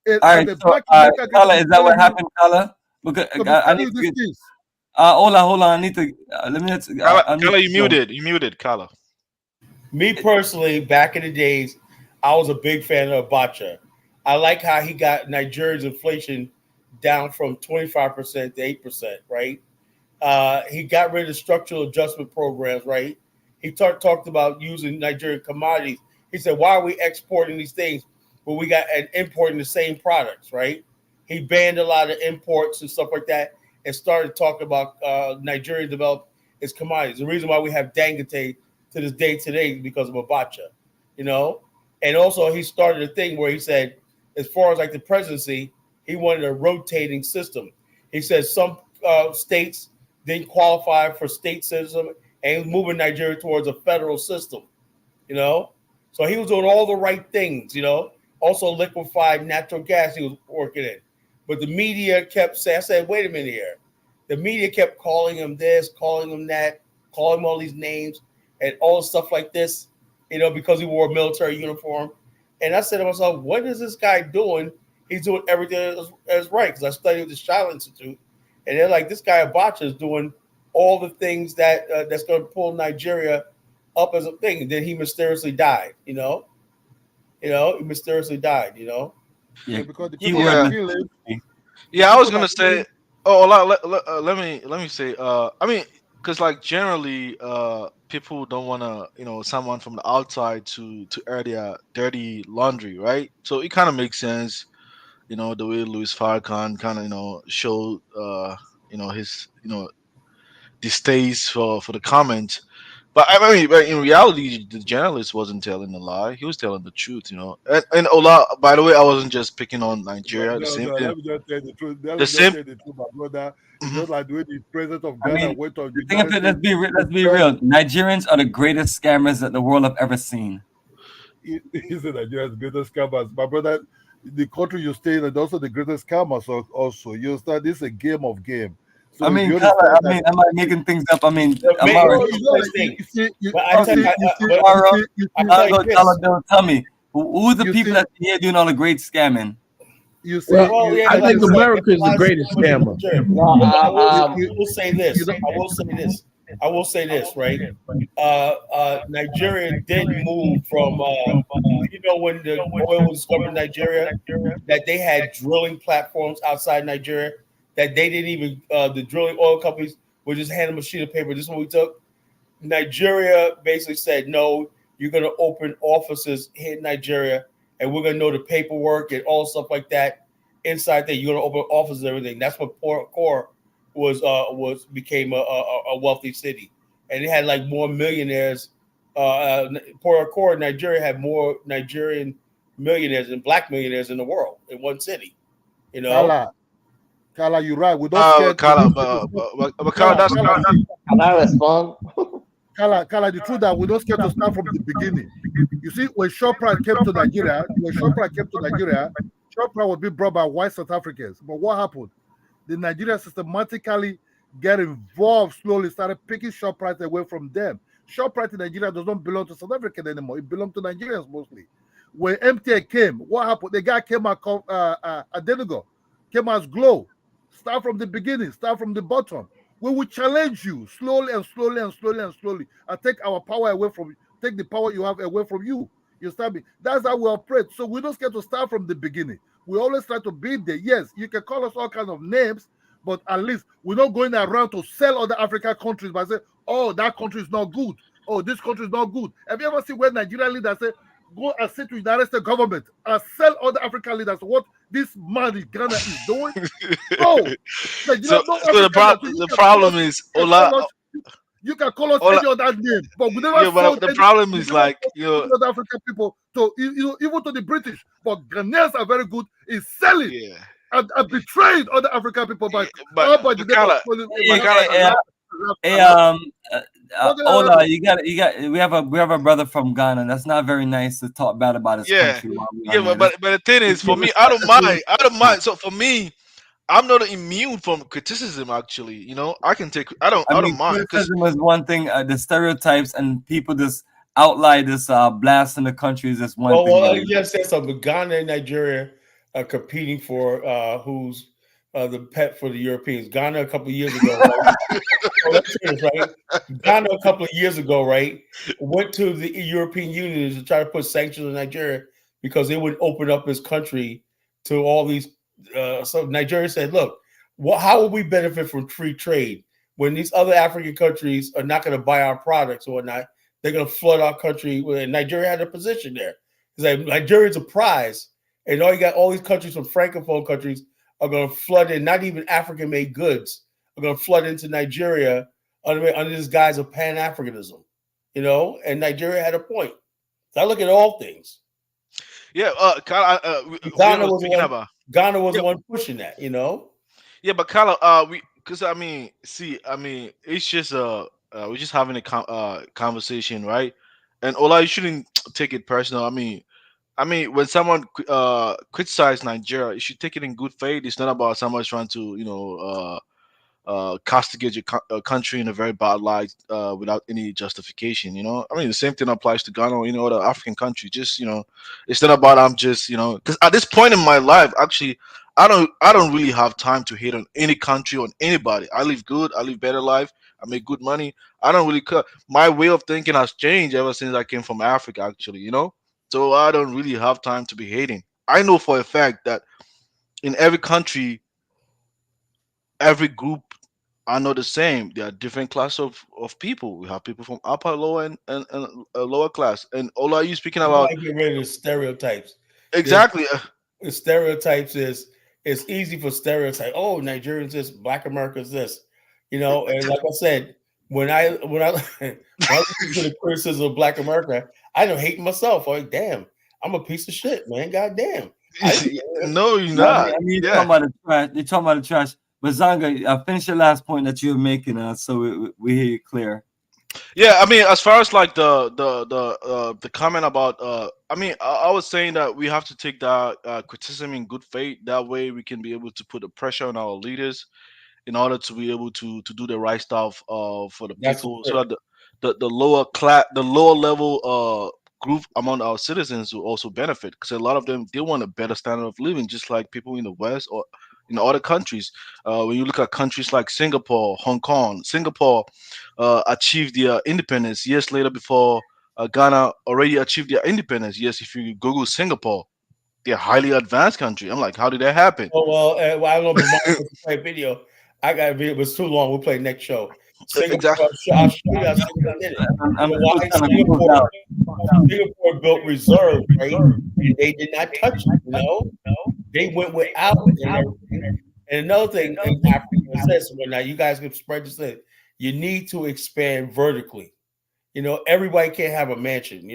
And All right, the so black American Kala, is that tell what him happened, Kala? Because to be I telling need you to these get. things. Hold on. I need to. Let me. I need Kala, to you go. muted. You muted, Kala. Me personally, back in the days, I was a big fan of Abacha. I like how he got Nigeria's inflation down from 25% to 8%, right? He got rid of structural adjustment programs, right? He talked about using Nigerian commodities. He said, why are we exporting these things when we got and importing the same products, right? He banned a lot of imports and stuff like that and started talking about Nigeria develop its commodities. The reason why we have Dangote to this day today is because of Abacha, you know? And also he started a thing where he said, as far as like the presidency, he wanted a rotating system. He said some states didn't qualify for state system and moving Nigeria towards a federal system, you know? So he was doing all the right things, you know? Also liquefied natural gas he was working in. But the media kept saying, I said, wait a minute here. The media kept calling him this, calling him that, calling him all these names and all stuff like this, you know, because he wore a military uniform. And I said to myself, what is this guy doing? He's doing everything that's right. Because I studied at the Shaw Institute. And they're like, this guy Abacha is doing all the things that that's going to pull Nigeria up as a thing. And then he mysteriously died, you know? He mysteriously died, you know? Yeah, because the people that kill him. Yeah, I was gonna say. Oh, let me say. I mean, because like generally, people don't want to, someone from the outside to air their dirty laundry, right? So it kind of makes sense, the way Louis Farrakhan kind of, showed, his, distaste for the comment. But I mean, but in reality, the journalist wasn't telling a lie; he was telling the truth, And Ola, by the way, I wasn't just picking on Nigeria. The same thing. Let me just tell you the truth. Let The me just same. tell you the truth, my brother. It's just like the way the president of I Ghana mean, went on the thing of United it, States. let's be real. Nigerians are the greatest scammers that the world have ever seen. He said Nigeria's greatest scammers. My brother, the country you stay in, and also the greatest scammers also. You understand? This is a game of game. So I if mean, you Kala, understand I that, mean, am I making things up? I mean, But am I right? Tell me, who's the people that's here doing all the great scamming? You see, I think America is the greatest scammer. I will say this. I will say this, right? Nigeria did move from, when the oil was discovered in Nigeria, that they had drilling platforms outside Nigeria, that they didn't even, the drilling oil companies would just hand them a sheet of paper. This is what we took. Nigeria basically said, no, you're going to open offices here in Nigeria, and we're going to know the paperwork and all stuff like that inside there. You're going to open offices and everything. That's what Port Harcourt became a wealthy city, and it had like more millionaires. Port Harcourt, Nigeria, had more Nigerian millionaires and black millionaires in the world in one city. Kala, you're right. We don't scared. Kala, that's Can I respond? Kala, the truth that we don't scared to start from the beginning. You see, when Shoprite came to Nigeria, Shoprite would be brought by white South Africans. But what happened? The Nigerians systematically get involved slowly, started picking Shoprite away from them. Shoprite in Nigeria does not belong to South African anymore. It belongs to Nigerians mostly. When MTN came, what happened? The guy came out Adenigo, came as Glow. Start from the beginning, start from the bottom. We will challenge you slowly and slowly and slowly and slowly and take our power away from you, take the power you have away from you. You understand me? That's how we operate. So we don't get to start from the beginning. We always try to be there. Yes, you can call us all kinds of names, but at least we're not going around to sell other African countries by saying, oh, that country is not good. Oh, this country is not good. Have you ever seen where Nigerian leaders say, go and sit with the United States government and sell other African leaders what this man in Ghana is doing? No. So the problem is, Ola. You can call us any other name, but we never but the problem is like other African people to even to the British. But Ghanaians are very good in selling and betraying other African people by Ola, we have a brother from Ghana. That's not very nice to talk bad about his country. But the thing is, for me, I don't mind. So for me, I'm not immune from criticism. Actually, I can take. I don't mind. Criticism is one thing. The stereotypes and people just outline this blasting the countries is one thing. Well, But you just said something. Ghana and Nigeria are competing for who's the pet for the Europeans. Ghana a couple of years ago, right? Oh, let's hear this, right? Ghana a couple of years ago, right, went to the European Union to try to put sanctions on Nigeria because they would open up his country to all these. So Nigeria said, "Look, how will we benefit from free trade when these other African countries are not going to buy our products or whatnot? They're going to flood our country." And Nigeria had a position there. It's like Nigeria's a prize, and all these countries from francophone countries are going to flood in. Not even African-made goods are going to flood into Nigeria under this guise of Pan-Africanism, And Nigeria had a point. So I look at all things. Yeah, Ghana was the one pushing that, Yeah, but Carla, because it's just we're just having a conversation, right? And Ola, you shouldn't take it personal. When someone criticize Nigeria, you should take it in good faith. It's not about someone trying to, castigate your country in a very bad light without any justification. The same thing applies to Ghana or any other African country. Just it's not about I'm just because at this point in my life, actually, I don't really have time to hate on any country or anybody. I live good. I live better life. I make good money. I don't really care. My way of thinking has changed ever since I came from Africa. Actually, so I don't really have time to be hating. I know for a fact that in every country, every group are not the same. There are different class of people. We have people from upper, lower, and lower class. And all are you speaking about? Get rid of the stereotypes. Exactly. The stereotypes is it's easy for stereotype. Oh, Nigerians this, Black America's this, And like I said, when I listen to the criticism of Black America, I don't hate myself. Like, damn, I'm a piece of shit, man. God damn. No, you're not. You're talking about the trash. You're talking about the trash. But Zanga, finish your last point that you were making, so we hear you clear. Yeah, as far as like the comment about I was saying that we have to take that criticism in good faith. That way, we can be able to put the pressure on our leaders in order to be able to do the right stuff for the people, so that the lower class, the lower level group among our citizens will also benefit, because a lot of them, they want a better standard of living, just like people in the West or in other countries. When you look at countries like Singapore, Hong Kong, Singapore achieved their independence years later before Ghana already achieved their independence. Yes, if you Google Singapore, they're a highly advanced country. I'm like, how did that happen? Oh well, I don't know. Play video. I got it was too long. We'll play next show. Singapore, I'll show you how Singapore built reserve, right? And they did not touch it. They went without it. And another thing in Africa says, now you guys can spread this thing. You need to expand vertically. Everybody can't have a mansion.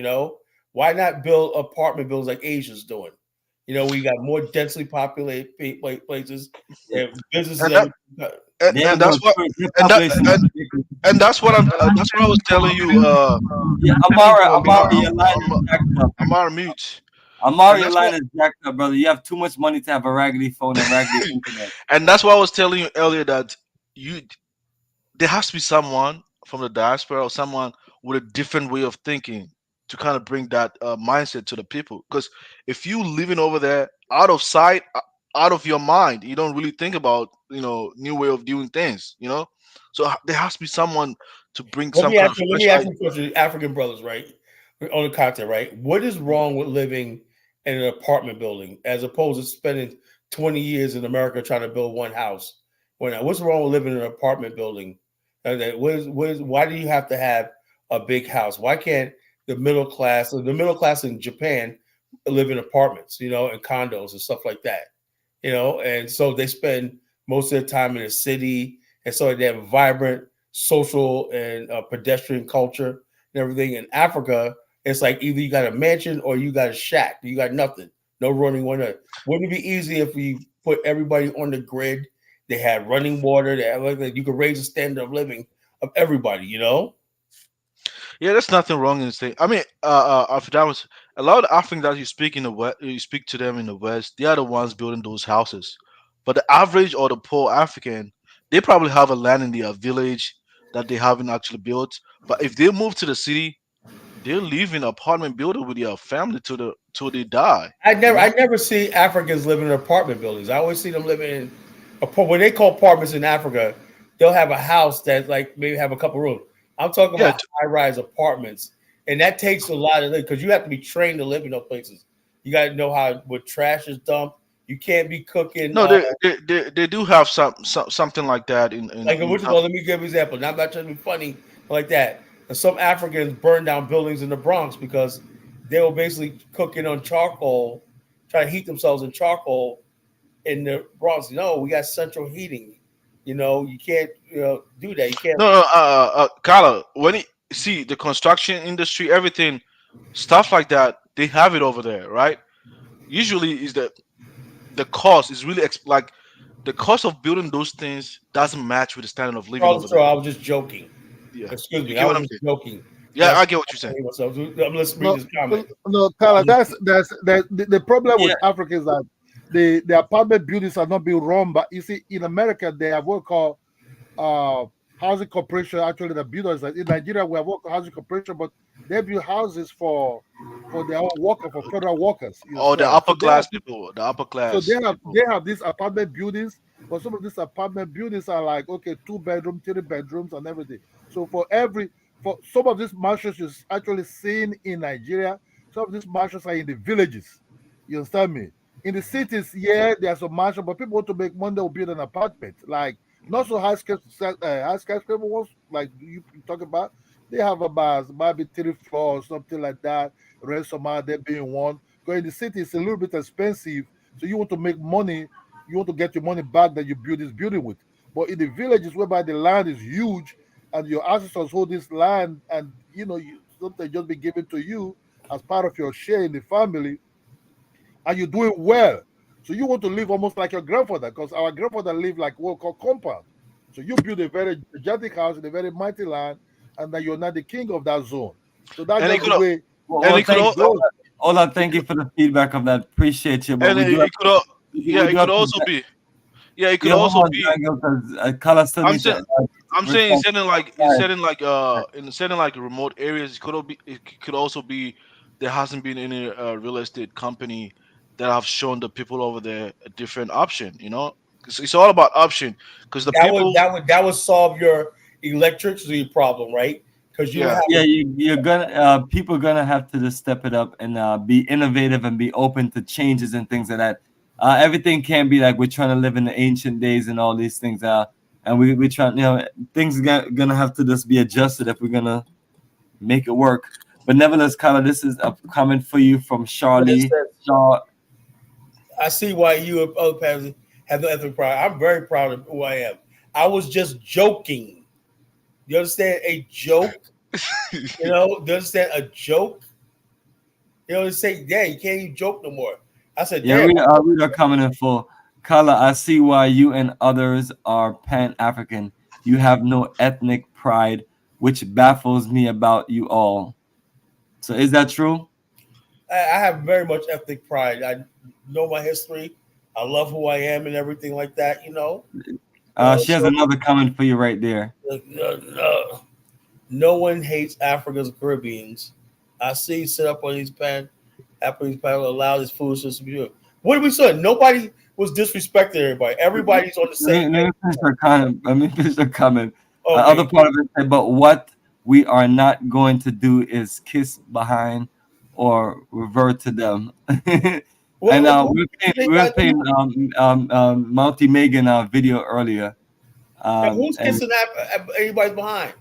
Why not build apartment buildings like Asia's doing? We got more densely populated places and businesses. And that's what I was telling you. Amari, your line is jacked up. Amari mute. Amari, your line is jacked up, brother. You have too much money to have a raggedy phone and raggedy internet. And that's why I was telling you earlier that there has to be someone from the diaspora or someone with a different way of thinking to kind of bring that mindset to the people. Because if you living over there out of sight, out of your mind, you don't really think about new way of doing things. So there has to be someone to bring some kind of. Let me ask you a question, African brothers, right? On the content, right? What is wrong with living in an apartment building as opposed to spending 20 years in America trying to build one house? What's wrong with living in an apartment building? Why do you have to have a big house? Why can't the middle class in Japan live in apartments, and condos and stuff like that, and so they spend most of their time in the city, and so they have a vibrant social and pedestrian culture and everything. In Africa, it's like either you got a mansion or you got a shack. You got nothing, no running water. Wouldn't it be easy if we put everybody on the grid? They had running water. They had, you could raise the standard of living of everybody, Yeah, there's nothing wrong in saying. After a lot of Africans that you speak in the West, you speak to them in the West, they are the ones building those houses. But the average or the poor African, they probably have a land in their village that they haven't actually built. But if they move to the city, They live in apartment building with their family till they die. I never see Africans living in apartment buildings. I always see them living in what they call apartments in Africa. They'll have a house that like maybe have a couple rooms. I'm talking about high-rise apartments, and that takes a lot of because you have to be trained to live in those places. You got to know how where trash is dumped. You can't be cooking. No, they do have something like that in Like let me give an example. Now, I'm not trying to be funny like that. And some Africans burn down buildings in the Bronx because they were basically cooking on charcoal, trying to heat themselves in charcoal in the Bronx. No, we got central heating. You know, you can't do that. You can't. No, Carla, when you see the construction industry, everything, stuff like that, they have it over there, right? Usually, is the cost is really like the cost of building those things doesn't match with the standard of living over there. I was just joking. Yeah. Excuse me, You get I what was I'm just saying? joking. Yeah, I get what you're saying. Let's read this comment. No, Carla, that's the problem with Africa is that the apartment buildings are not being run. But you see, in America, they have what called housing corporation. Actually, the builders in Nigeria, we have what called housing corporation, but they build houses for their own workers, for federal workers. The upper class people, the upper class. So they have these apartment buildings, but some of these apartment buildings are like 2 bedrooms, 3 bedrooms, and everything. So for some of these mansions you're actually seeing in Nigeria, some of these mansions are in the villages. You understand me? In the cities, there's a mansion, but people want to make money, they'll build an apartment. Like not so high skyscraper ones, like you talk about. They have about maybe 3 floors, something like that. Rent some out there being one. Because in the city, it's a little bit expensive. So you want to make money, you want to get your money back that you build this building with. But in the villages whereby the land is huge and your ancestors hold this land and something just be given to you as part of your share in the family, and you're doing well. So you want to live almost like your grandfather, because our grandfather lived like what we call compound. So you build a very gigantic house in a very mighty land, and then you're not the king of that zone. So that's just the way. Ola, thank you for the feedback of that. Appreciate you. But And it could also be. Yeah, it could also be. I'm saying in certain like remote areas, it could also be there hasn't been any real estate company that have shown the people over there a different option. You know, it's all about option because that would solve your electricity problem, right? Because you're gonna people gonna have to just step it up and be innovative and be open to changes and things like that. Everything can't be like we're trying to live in the ancient days and all these things. And we try, things are gonna have to just be adjusted if we're gonna make it work. But nevertheless, Carla, this is a comment for you from Charlie. I see why you and other parents have no ethnic pride. I'm very proud of who I am. I was just joking. You understand? A joke. Do you understand a joke? Say, you can't even joke no more. I said, we are coming in full. Carla, I see why you and others are Pan-African. You have no ethnic pride, which baffles me about you all. So is that true? I have very much ethnic pride. I know my history. I love who I am and everything like that, She has another comment for you right there. No one hates Africans and Caribbeans. I see set up on these Africans allow this food system to do. What did we say? Nobody was disrespecting everybody. Everybody's on the same. Let me finish the comment. Okay. Other part of it said, but what we are not going to do is kiss behind or revert to them. We were playing Mountie Megan video earlier. Who's kissing everybody's behind?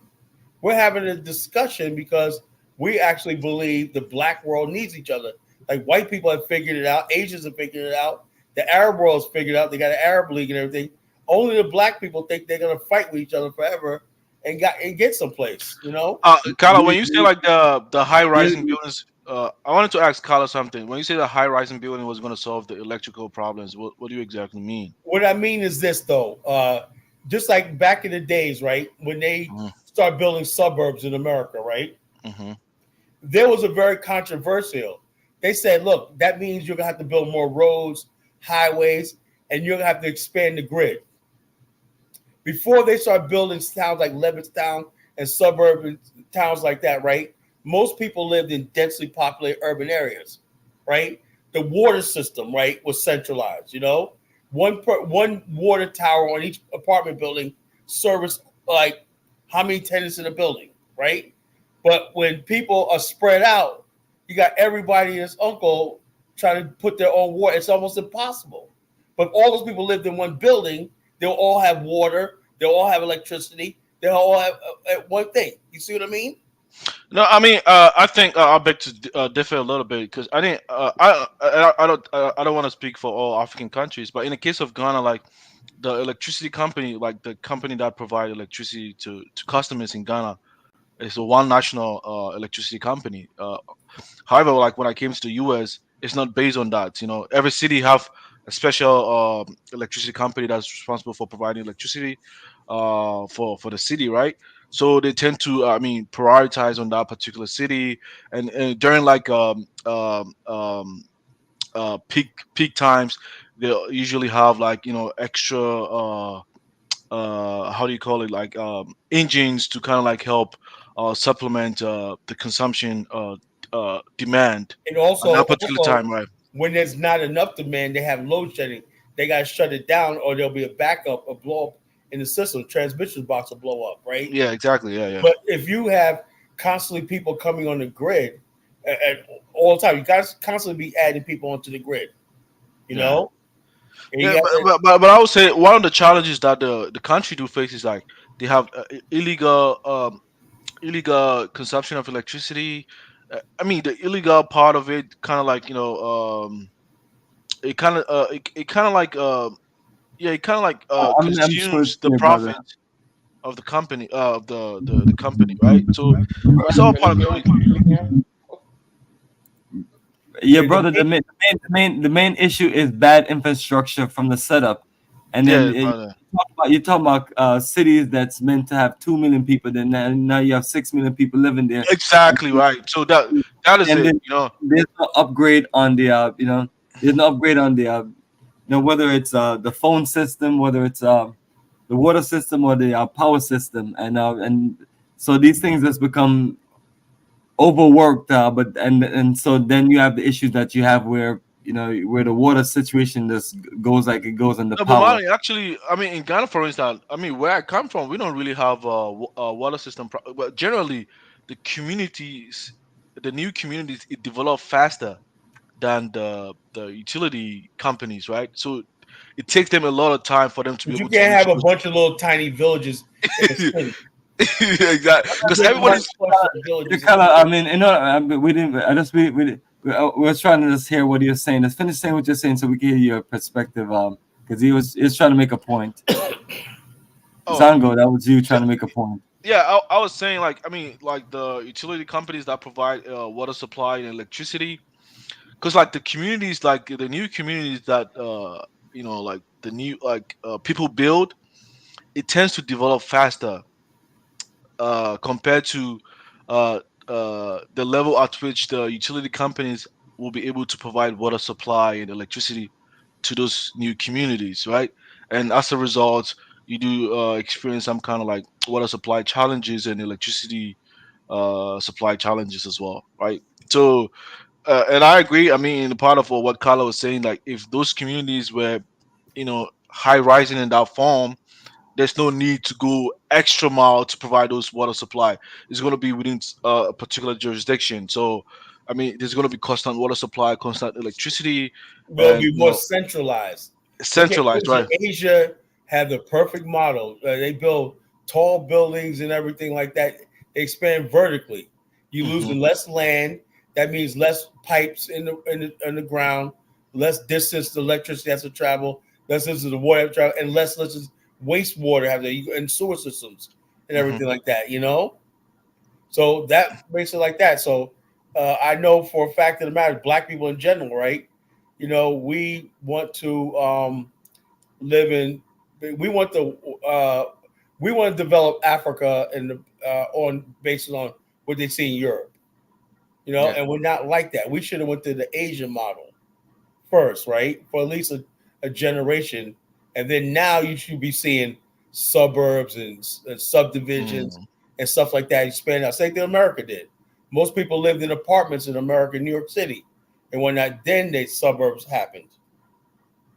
We're having a discussion because we actually believe the black world needs each other. Like white people have figured it out, Asians have figured it out, the Arab world's figured out. They got an Arab League and everything. Only the black people think they're gonna fight with each other forever and get someplace. Carla, when you say like the high rising buildings, I wanted to ask Carla something. When you say the high rising building was going to solve the electrical problems, what do you exactly mean? What I mean is this, though. Just like back in the days, right, when they start building suburbs in America, right? Mm-hmm. There was a very controversial. They said, look, that means you're going to have to build more roads, highways, and you're going to have to expand the grid. Before they start building towns like Levittown and suburban towns like that, right? most people lived in densely populated urban areas, right? The water system, right, was centralized. You know, one water tower on each apartment building serviced like how many tenants in a building, right? But when people are spread out, you got everybody and his uncle trying to put their own water. It's almost impossible. But if all those people lived in one building, they'll all have water, they'll all have electricity, they'll all have one thing. You see what I mean? No, I mean, I think I beg to differ a little bit because I didn't. I don't want to speak for all African countries, but in the case of Ghana, like the electricity company, like the company that provide electricity to customers in Ghana, is a one national electricity company. However, like when I came to the US, it's not based on that. You know, every city have a special electricity company that's responsible for providing electricity for the city, right? So they tend to, I mean, prioritize on that particular city, and during like peak times, they usually have like extra how do you call it, like engines to kind of like help supplement the consumption demand And at that particular time, right? when there's not enough demand, they have load shedding. They got to shut it down, or there'll be a backup, a blow up in the system. Transmission box will blow up, right? Yeah, exactly. Yeah. But if you have constantly people coming on the grid at all the time, you guys constantly be adding people onto the grid. You know. And you Yeah, got but I would say one of the challenges that the country do face is like they have illegal consumption of electricity. I mean, the illegal part of it kind of like it kind of it kind of like yeah, it kind of like I'm sure it's consumes the clear, brother. profit of the company of the company, right? So it's all part of the Yeah, brother. The main issue is bad infrastructure from the setup, and then yeah, brother. you talk about cities that's meant to have 2 million people. Then now you have 6 million people living there. Exactly right. So that is And it. then there's no upgrade on the there's no upgrade on the whether it's the phone system, whether it's the water system or the power system, and so these things has become overworked, and so then you have the issues that you have where where the water situation just goes like it goes in the No, but power. Mali, actually, I mean, in Ghana, for instance, I mean, where I come from, we don't really have a water system. But generally, the communities, the new communities, it develop faster than the utility companies, right? So it takes them a lot of time for them to be But you able to can't reach have a those. bunch of little tiny villages in the city. Exactly, because everybody's The color, I mean, we didn't. I just we we're trying to just hear what you're saying. Let's finish saying what you're saying so we can hear your perspective. Because he was trying to make a point. Oh. Zango, that was you trying to make a point. Yeah, I was saying, like, I mean, like the utility companies that provide water supply and electricity, because like the communities, like the new communities that like the new people build, it tends to develop faster compared to the level at which the utility companies will be able to provide water supply and electricity to those new communities, right? And as a result, you do experience some kind of like water supply challenges and electricity supply challenges as well, right? So, and I agree. I mean, part of what Carla was saying, like if those communities were, high rising in that form, there's no need to go extra mile to provide those water supply. It's going to be within a particular jurisdiction. So, I mean, there's going to be constant water supply, constant electricity, Will and be more centralized. Look at centralized, Asia. right? Asia had the perfect model. They build tall buildings and everything like that. They expand vertically. You losing less land. That means less pipes in the ground, less distance the electricity has to travel, less distance the water has to travel, and less wastewater have to, and sewer systems and everything like that. So that makes it like that. So I know for a fact of the matter, Black people in general, right? We want to live in. We want to develop Africa based on what they see in Europe. And we're not like that. We should have went to the Asian model first, right? For at least a generation, and then now you should be seeing suburbs and subdivisions and stuff like that expand out. Same thing America did. Most people lived in apartments in America, New York City, and when that then the suburbs happened.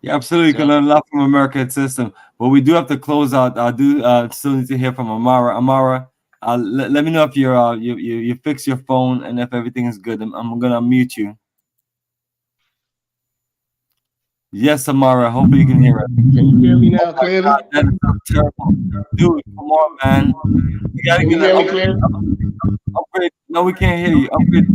Yeah, absolutely. You can learn a lot from American system, but we do have to close out. I do still need to hear from Amara. Amara, let me know if you're you fix your phone and if everything is good. I'm gonna mute you. Yes, Amara. Hopefully you can hear us. Can you hear me now, Oh my clearly? God, that is so terrible, dude. Come on, man. You gotta Can get you hear me an clearly? upgrade. No, we can't hear you. Upgrade.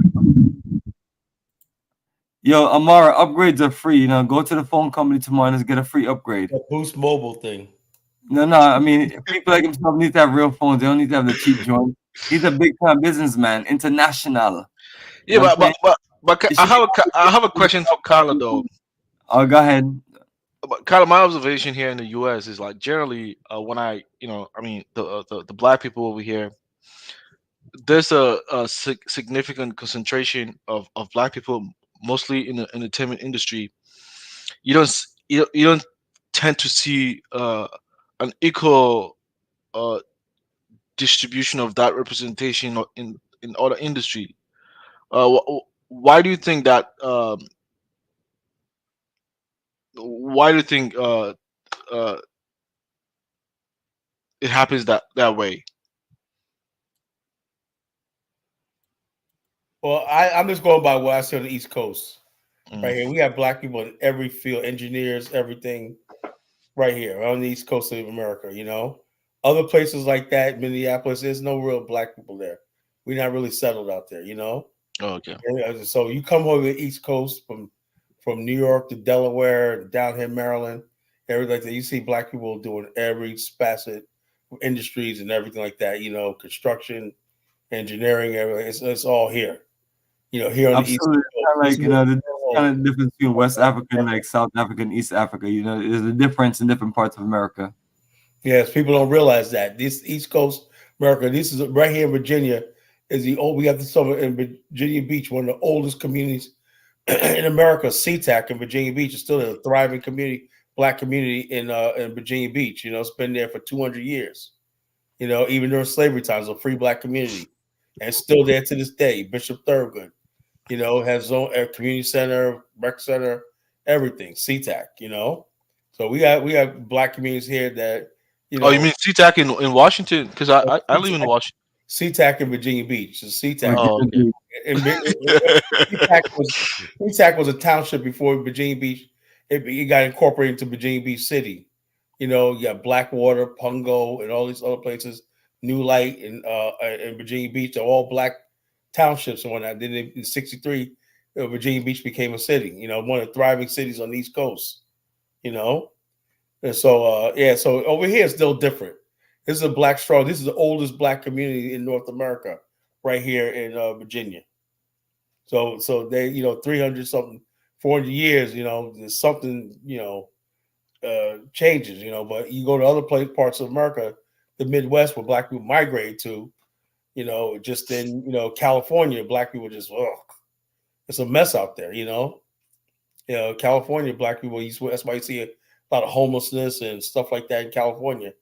Yo, Amara, upgrades are free. You know, go to the phone company tomorrow and just get a free upgrade. The Boost Mobile thing. No, I mean, people like himself need to have real phones. They don't need to have the cheap joint. He's a big time businessman, international. You Yeah, know what I'm saying? but You I should have be- I have a question for Carla though. Oh, go ahead. But Carla, my observation here in the U.S. is like generally when I mean the black people over here, there's a significant concentration of black people, mostly in the entertainment industry. You don't tend to see an equal distribution of that representation in other industry. Why do you think that? Why do you think uh, it happens that way? Well, I'm just going by what I see on the East Coast. Right here, we have black people in every field, engineers, everything, right here on the East Coast of America. You know, other places like that, Minneapolis, there's no real black people there. We're not really settled out there. You know. Oh, okay. And so you come over the East Coast from New York to Delaware, down here Maryland, everything like that. You see black people doing every facet of industries and everything like that. You know, construction, engineering, everything. It's all here. You know, here on the East Absolutely. Coast. Like, you know, the kind of difference between West Africa and like South Africa and East Africa. You know, there's a difference in different parts of America. Yes, people don't realize that this East Coast America. This is right here in Virginia. Is the old? We have the summer in Virginia Beach, one of the oldest communities in America. SeaTac in Virginia Beach is still a thriving community, black community in Virginia Beach. You know, it's been there for 200 years. You know, even during slavery times, a free black community, and it's still there to this day. Bishop Thurgood, you know, has his own community center, rec center, everything. SeaTac, you know, so we have black communities here that you know. Oh, you mean SeaTac in Washington? Because I live in Washington. SeaTac in Virginia Beach. So SeaTac. Oh, okay. SeaTac was a township before Virginia Beach. It got incorporated into Virginia Beach City. You know, you got Blackwater, Pungo, and all these other places. New Light and Virginia Beach. They're all black townships and whatnot. Then in '63, Virginia Beach became a city. You know, one of the thriving cities on the East Coast. You know, and so so over here it's still different. This is a black strong. This is the oldest black community in North America, right here in Virginia. So they 300 something, 400 years. You know, there's something changes. You know, but you go to other parts of America, the Midwest, where black people migrate to. You know, just in California, black people just it's a mess out there. You know, California black people. That's why you see a lot of homelessness and stuff like that in California.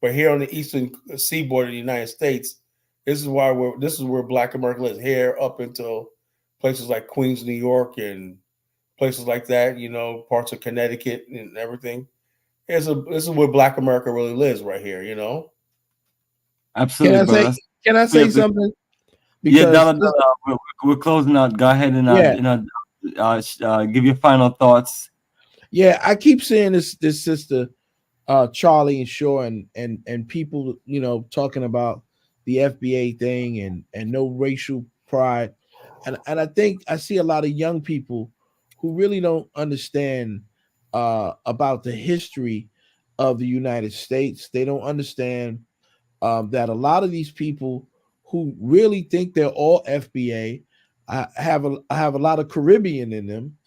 But here on the eastern seaboard of the United States, this is where black America lives here up until places like Queens, New York, and places like that. You know, parts of Connecticut and everything. This is where black America really lives, right here. You know. Absolutely, brother. Can I say something? Yeah, we're closing out. Go ahead and give your final thoughts. Yeah, I keep seeing this sister Charlie and Shaw and people, talking about the FBA thing and no racial pride. And I think I see a lot of young people who really don't understand about the history of the United States. They don't understand that a lot of these people who really think they're all FBA have a lot of Caribbean in them.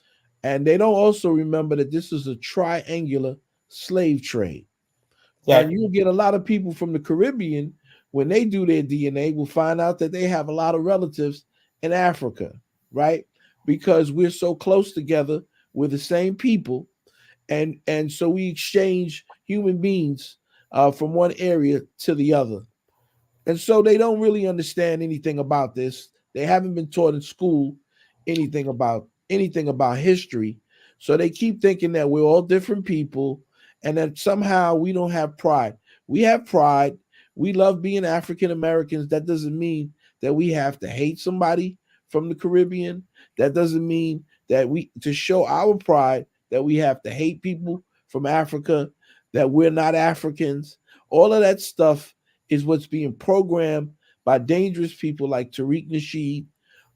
And they don't also remember that this is a triangular slave trade. And you'll get a lot of people from the Caribbean, when they do their DNA, will find out that they have a lot of relatives in Africa, right? Because we're so close together, we're the same people. And so we exchange human beings from one area to the other. And so they don't really understand anything about this. They haven't been taught in school anything about history. So they keep thinking that we're all different people and that somehow we don't have pride. We have pride. We love being African Americans. That doesn't mean that we have to hate somebody from the Caribbean. That doesn't mean that to show our pride, that we have to hate people from Africa, that we're not Africans. All of that stuff is what's being programmed by dangerous people like Tariq Nasheed,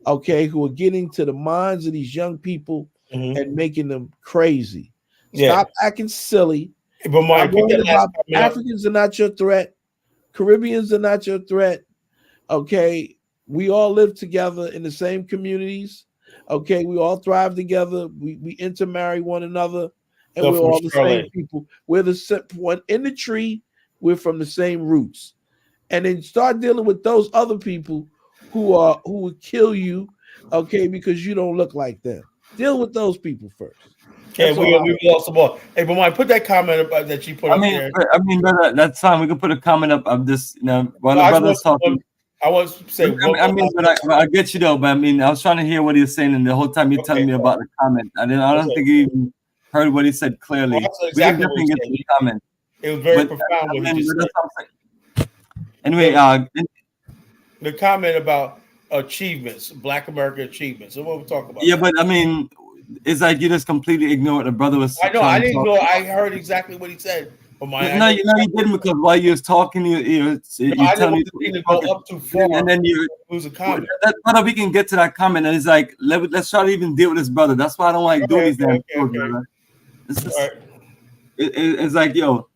okay, who are getting to the minds of these young people and making them crazy. Stop acting silly. But Mike, Africans are not your threat. Caribbeans are not your threat. Okay, we all live together in the same communities. Okay, we all thrive together. We intermarry one another, and we're all the same people. We're the one in the tree. We're from the same roots. And then start dealing with those other people who would kill you, okay, because you don't look like them. Deal with those people first. Okay, we lost the ball. Hey, but Mike, put that comment up that you put up there. I mean, brother, that's fine. We can put a comment up of this, while the brother's talking. I was saying, I get you though, but I mean, I was trying to hear what he was saying, and the whole time you're telling me about the comment. I don't think you even heard what he said clearly. Well, that's exactly we can definitely get to the comment. It was very profound what he just said. Anyway, the comment about achievements, Black American achievements. So what we're talking about. Yeah, but I mean, it's like you just completely ignore what the brother was saying. I know. I didn't know. I heard exactly what he said. No, you didn't, because while you was talking, you telling me to go up too far, and then you lose a comment. Brother, we can get to that comment, and it's like let's try to even deal with this brother. That's why I don't like doing these damn shows. It's like, yo,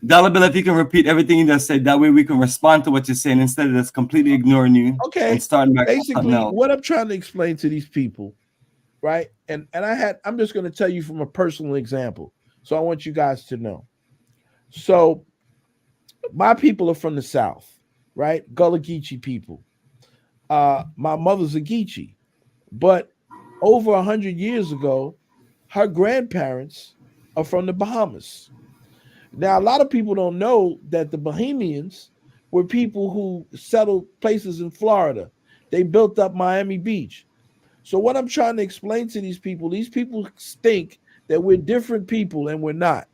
Dollar Bill, if you can repeat everything you just said, that way we can respond to what you're saying instead of just completely ignoring you. Okay, and starting back. Basically, what I'm trying to explain to these people, right? And I'm just going to tell you from a personal example, so I want you guys to know. So my people are from the South, right? Gullah Geechee people. My mother's a Geechee, but over 100 years ago, her grandparents are from the Bahamas. Now, a lot of people don't know that the Bahamians were people who settled places in Florida. They built up Miami Beach. So what I'm trying to explain to these people think that we're different people, and we're not.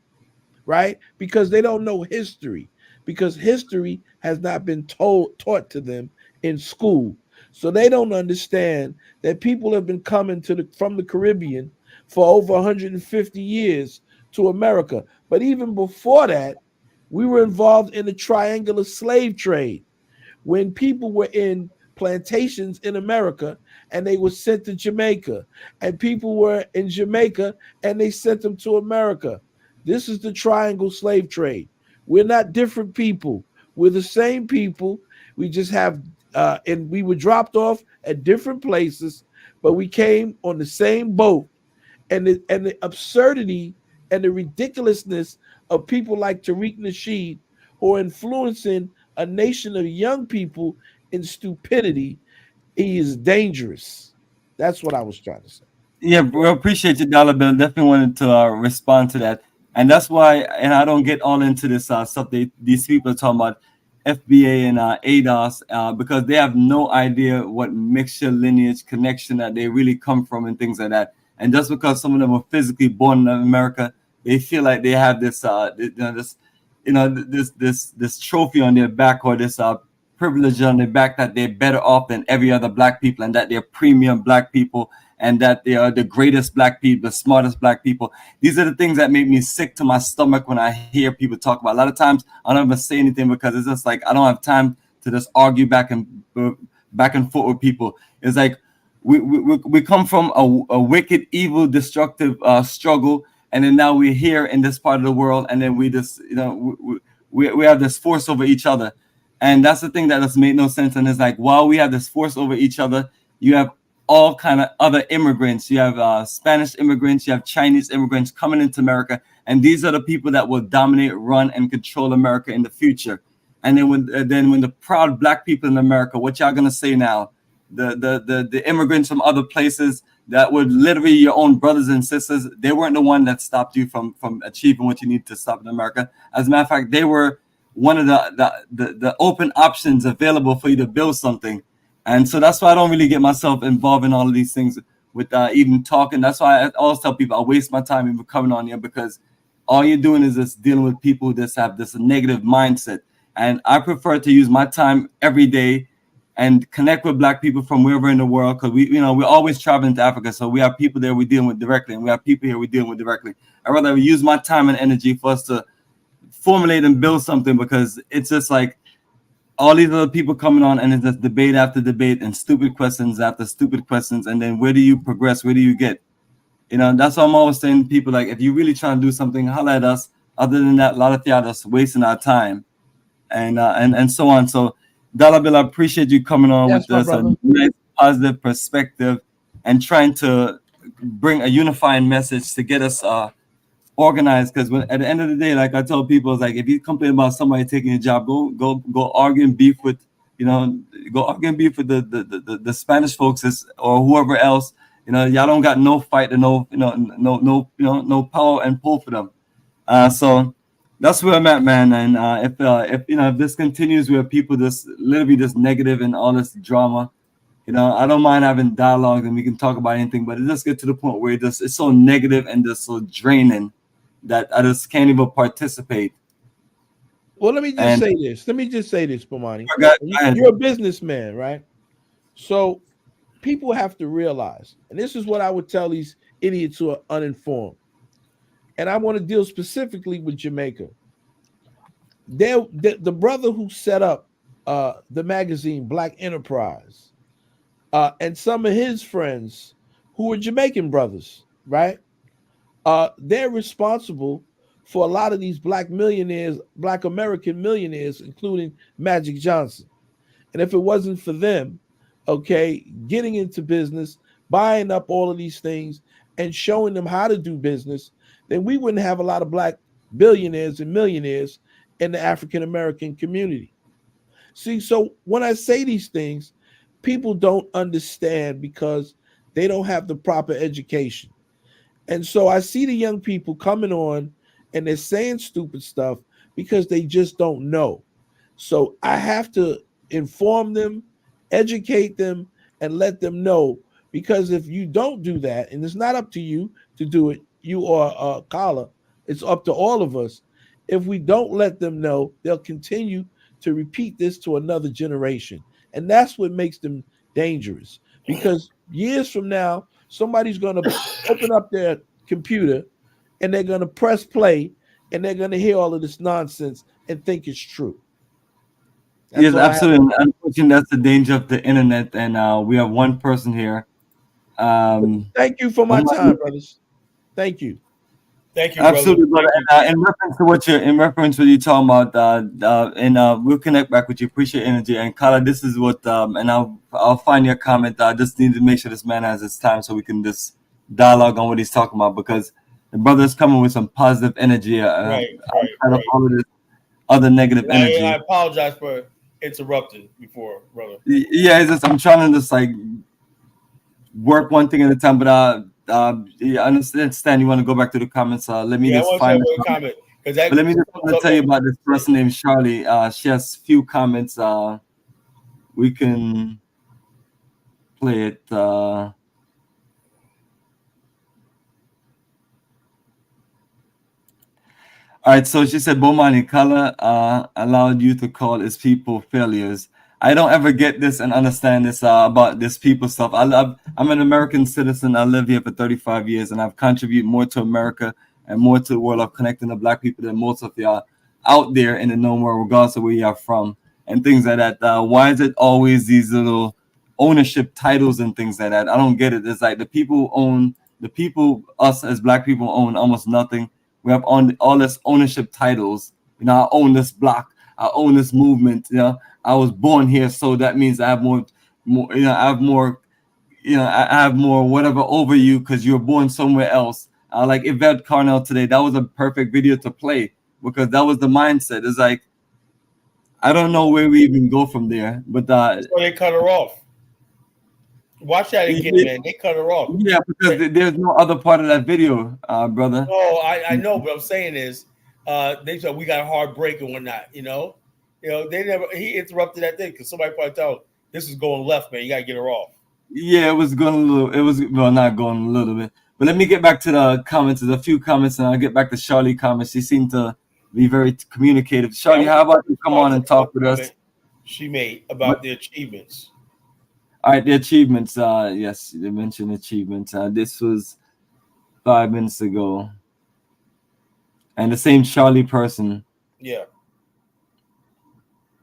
Right? Because they don't know history, because history has not been taught to them in school. So they don't understand that people have been coming from the Caribbean for over 150 years to America. But even before that, we were involved in the triangular slave trade, when people were in plantations in America and they were sent to Jamaica, and people were in Jamaica and they sent them to America. This is the triangle slave trade. We're not different people. We're the same people. We just have, and we were dropped off at different places, but we came on the same boat. And the absurdity and the ridiculousness of people like Tariq Nasheed, who are influencing a nation of young people in stupidity, he is dangerous. That's what I was trying to say. Yeah, we appreciate you, Dollar Bill. Definitely wanted to respond to that. And that's why, and I don't get all into this stuff these people are talking about, FBA and ADOS, because they have no idea what mixture, lineage, connection that they really come from and things like that. And just because some of them were physically born in America, they feel like they have this trophy on their back, or this privilege on their back, that they're better off than every other Black people, and that they're premium Black people, and that they are the greatest Black people, the smartest Black people. These are the things that make me sick to my stomach when I hear people talk about. A lot of times I don't even say anything, because it's just like I don't have time to just argue back and forth with people. It's like we come from a wicked, evil, destructive struggle, and then now we're here in this part of the world, and then we just we have this force over each other, and that's the thing that just made no sense. And it's like, while we have this force over each other, you have all kind of other immigrants. You have Spanish immigrants, you have Chinese immigrants coming into America, and these are the people that will dominate, run, and control America in the future. And then when the proud Black people in America, what y'all gonna say now? The immigrants from other places that were literally your own brothers and sisters, they weren't the one that stopped you from achieving what you need to stop in America. As a matter of fact, they were one of the open options available for you to build something. And so that's why I don't really get myself involved in all of these things with even talking. That's why I always tell people I waste my time even coming on here, because all you're doing is just dealing with people that have this negative mindset. And I prefer to use my time every day and connect with Black people from wherever in the world, because we're always traveling to Africa. So we have people there we're dealing with directly, and we have people here we're dealing with directly. I'd rather use my time and energy for us to formulate and build something, because it's just like all these other people coming on and it's just debate after debate and stupid questions after stupid questions. And then where do you progress? Where do you get? That's why I'm always saying to people, like, if you really trying to do something, holler at us. Other than that, a lot of y'all just wasting our time and so on. So Dollar Bill, I appreciate you coming on with us, a nice positive perspective and trying to bring a unifying message to get us organized. Because at the end of the day, like I tell people, it's like, if you complain about somebody taking a job, go argue and beef with, go argue and beef with the Spanish folks or whoever else. Y'all don't got no fight and no power and pull for them. So that's where I'm at, man. And if this continues where people just literally just negative and all this drama, I don't mind having dialogue and we can talk about anything, but it just get to the point where it's so negative and just so draining that I just can't even participate. Well, let me just say this, Bomani. You're a businessman, right? So people have to realize, and this is what I would tell these idiots who are uninformed, and I want to deal specifically with Jamaica. The brother who set up the magazine Black Enterprise and some of his friends who were Jamaican brothers, right? They're responsible for a lot of these Black millionaires, Black American millionaires, including Magic Johnson. And if it wasn't for them, getting into business, buying up all of these things and showing them how to do business, then we wouldn't have a lot of Black billionaires and millionaires in the African American community. See, so when I say these things, people don't understand because they don't have the proper education. And so I see the young people coming on and they're saying stupid stuff because they just don't know. So I have to inform them, educate them, and let them know, because if you don't do that, and it's not up to you to do it, you or Kala, it's up to all of us. If we don't let them know, they'll continue to repeat this to another generation. And that's what makes them dangerous, because years from now, somebody's going to open up their computer and they're going to press play and they're going to hear all of this nonsense and think it's true. Yes, absolutely. Unfortunately, that's the danger of the internet. And we have one person here. Thank you for my time, brothers. Thank you. Thank you, absolutely, brother. brother. And in reference to what you're talking about, and we'll connect back with you. Appreciate your energy. And Kala, this is what, and I'll find your comment. I just need to make sure this man has his time so we can just dialogue on what he's talking about, because the brother's coming with some positive energy. Right. All of this other negative energy. I apologize for interrupting before, brother. Yeah, it's just, I'm trying to just like work one thing at a time, but I understand you want to go back to the comments. Let me just find the comment. But let me just tell you about this person named Charlie. She has few comments. We can play it. All right, so she said, Bomani, Kala allowed you to call his people failures. I don't ever get this and understand this about this people stuff. I'm an American citizen. I live here for 35 years, and I've contributed more to America and more to the world of connecting the Black people than most of y'all out there in the known world, regardless of where you're from and things like that. Why is it always these little ownership titles and things like that? I don't get it. It's like the people, us as Black people own almost nothing. We have all this ownership titles. I own this block. I own this movement. I was born here, so that means I have more. I have more whatever over you because you were born somewhere else. Like Yvette Carnell today, that was a perfect video to play because that was the mindset. It's like, I don't know where we even go from there, but so they cut her off. Watch that again, man. They cut her off. Yeah, because there's no other part of that video, brother. No, I know. What I'm saying is, they said we got a hard break and whatnot. They never. He interrupted that thing because somebody probably told This is going left, man. You gotta get her off. Yeah, it was going a little. It was not going a little bit. But let me get back to the comments. There's a few comments, and I'll get back to Charlie comments. She seemed to be very communicative. Charlie, how about you come on and talk with us? She made about the achievements. All right, the achievements. Yes, they mentioned achievements. This was 5 minutes ago, and the same Charlie person. Yeah.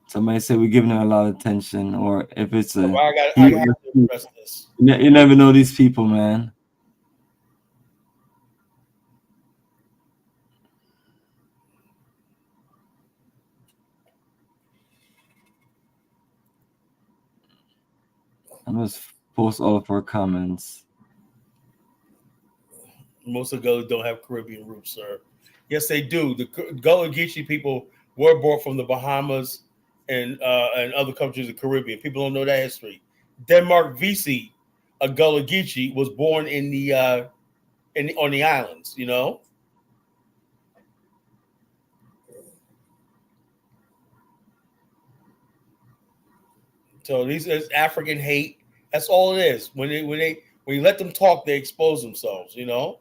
Somebody said we're giving her a lot of attention, or if it's a. I have to address this. You never know these people, man. I must post all of her comments. Most of the Gullah don't have Caribbean roots, sir. Yes, they do. The Gullah Geechee people were brought from the Bahamas and other countries of the Caribbean. People don't know that history. Denmark Vesey, a Gullah Geechee, was born on the islands. You know. So these is African hate. That's all it is. When you let them talk, they expose themselves. You know,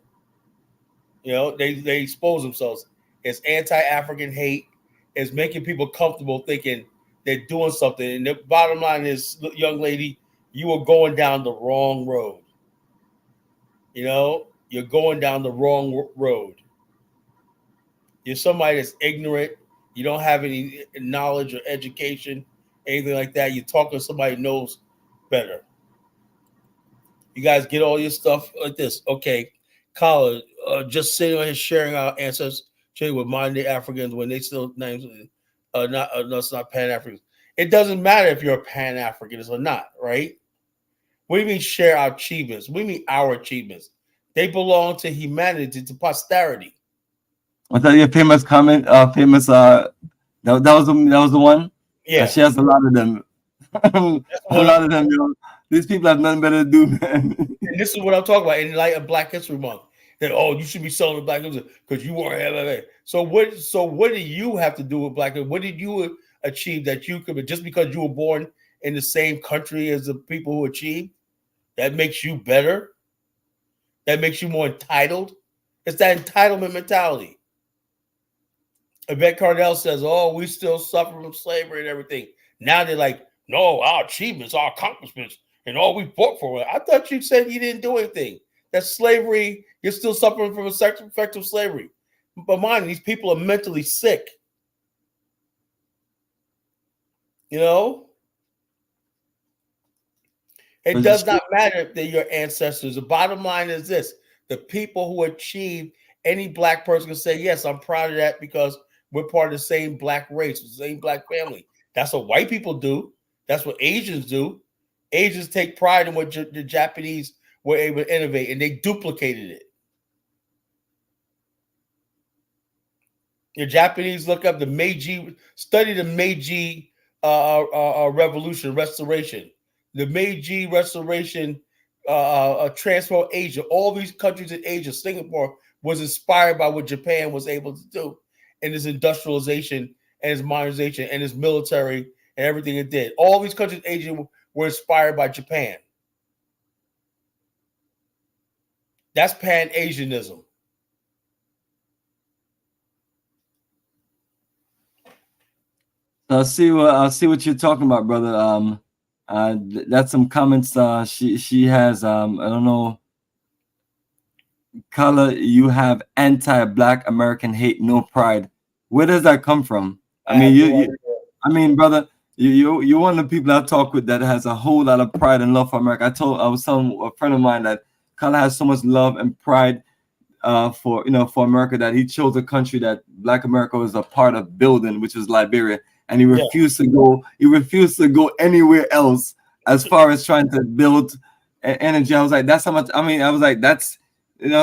they expose themselves. It's anti-African hate. It's making people comfortable thinking they're doing something. And the bottom line is, young lady, you are going down the wrong road. You know, you're going down the wrong road. You're somebody that's ignorant. You don't have any knowledge or education, anything like that. You're talking to somebody who knows better. You guys get all your stuff like this. Okay, Colin, just sitting on here sharing our ancestors with modern day Africans when they still names no, it's not Pan-Africans. It doesn't matter if you're a Pan-Africanist or not, right? What do you mean share our achievements? What do you mean our achievements? They belong to humanity, to posterity. Was that your famous comment? That was the one. Yeah, she has a lot of them. A lot of them. You know, these people have nothing better to do, man. And this is what I'm talking about in light of Black History Month. That you should be selling the Black History because you weren't. So what do you have to do with Black History? What did you achieve that you could, just because you were born in the same country as the people who achieved, that makes you better? That makes you more entitled? It's that entitlement mentality. Yvette Cardell says, we still suffer from slavery and everything. Now they're like, no, our achievements, our accomplishments, and all we fought for it. I thought you said you didn't do anything. That's slavery. You're still suffering from a sexual effect of slavery. But mind, these people are mentally sick. You know? It does not matter if they're your ancestors. The bottom line is this. The people who achieve, any Black person can say, yes, I'm proud of that because we're part of the same Black race, the same Black family. That's what white people do. That's what Asians do. Asians take pride in what the Japanese were able to innovate, and they duplicated it. The Japanese look up the Meiji, study the Meiji revolution, restoration. The Meiji restoration transformed Asia. All these countries in Asia, Singapore, was inspired by what Japan was able to do in its industrialization and its modernization and its military and everything it did. All these countries in Asia were inspired by Japan. That's Pan-Asianism. I see what you're talking about, brother. That's some comments she has. I don't know. Color, you have anti-Black American hate, no pride. Where does that come from? I mean, brother, you're one of the people I talk with that has a whole lot of pride and love for America. I was telling a friend of mine that Color has so much love and pride for America that he chose a country that Black America was a part of building, which is Liberia, and he refused to go. He refused to go anywhere else as far as trying to build energy. I was like, that's how much. I mean, I was like, that's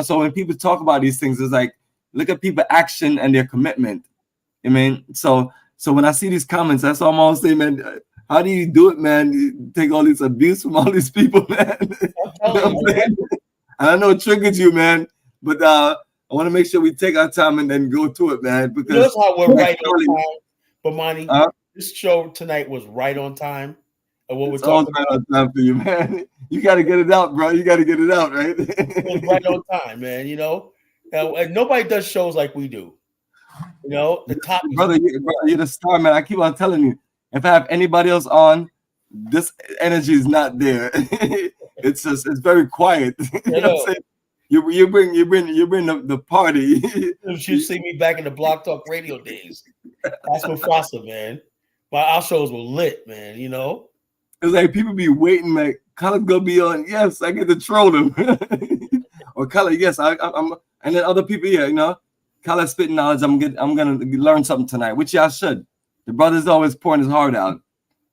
So when people talk about these things, it's like, look at people's action and their commitment. I mean, so when I see these comments, that's all I'm always saying, man. How do you do it, man? You take all this abuse from all these people, man. I know it triggers you, man, but I want to make sure we take our time and then go to it, man. Because notice how we're right on time, Bomani. This show tonight was right on time. what we're It's all talking right about. on time for you, man. You got to get it out, bro. You got to get it out, right? It's right on time, man. You know, and nobody does shows like we do. You know, the topics. Brother, you're the star, man. I keep on telling you, if I have anybody else on, this energy is not there. It's very quiet. You know what I'm saying? You bring the party. You should see me back in the Block Talk Radio days. That's Mufasa, man. Our shows were lit, man. You know, it's like people be waiting, like Color's gonna be on. Yes, I get to troll them. Or Color, yes, I'm. And then other people, yeah, you know, Color spitting knowledge. I'm gonna learn something tonight, which y'all should. The brother's always pouring his heart out.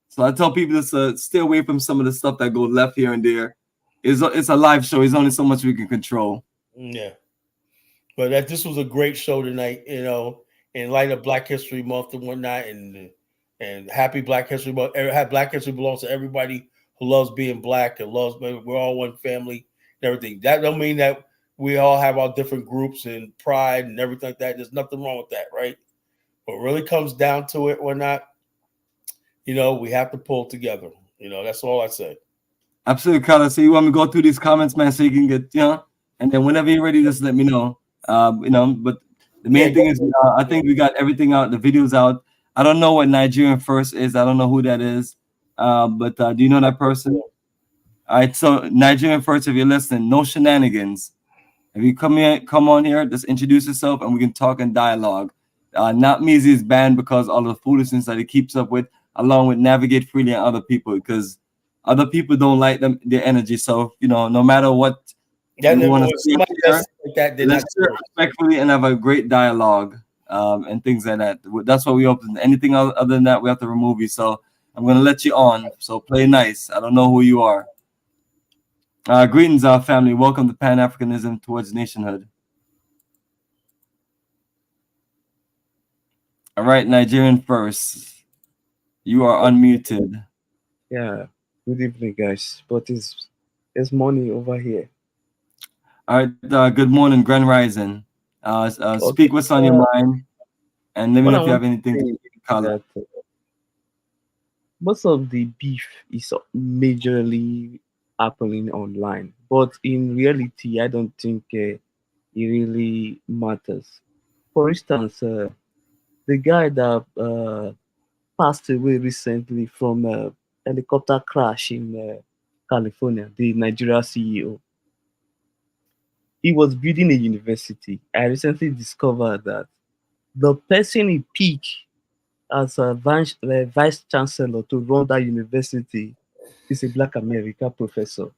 So I tell people to stay away from some of the stuff that goes left here and there. It's a live show. There's only so much we can control. Yeah. But this was a great show tonight, you know, in light of Black History Month and whatnot, and happy Black History Month. Black History belongs to everybody who loves being Black and loves. We're all one family and everything. That don't mean that we all have our different groups and pride and everything like that. There's nothing wrong with that, right? But it really comes down to it or not, you know, we have to pull together. You know, that's all I say. Absolutely, Color. So you want me to go through these comments, man, so you can get, you know, and then whenever you're ready, just let me know. You know, but the main thing is, I think we got everything out. The video's out. I don't know what Nigerian First is. I don't know who that is. But do you know that person? All right. So Nigerian First, if you're listening, no shenanigans. If you come on here, just introduce yourself, and we can talk and dialogue. Not Measy is banned because all the foolishness that he keeps up with, along with Navigate Freely and other people, because other people don't like their energy. So, you know, no matter what you want to say, let's share respectfully and have a great dialogue and things like that. That's what we open. Anything other than that, we have to remove you. So I'm going to let you on. So play nice. I don't know who you are. Greetings, our family. Welcome to Pan-Africanism towards nationhood. All right, Nigerian First. You are unmuted. Yeah. Good evening, guys. But it's morning over here. All right. Good morning, Grand Rising. Speak what's on your mind, and let me know if you have anything to color. Most of the beef is majorly happening online, but in reality, I don't think it really matters. For instance, the guy that passed away recently from a helicopter crash in California, the Nigeria CEO. He was building a university. I recently discovered that the person he picked as a vice chancellor to run that university is a Black American professor.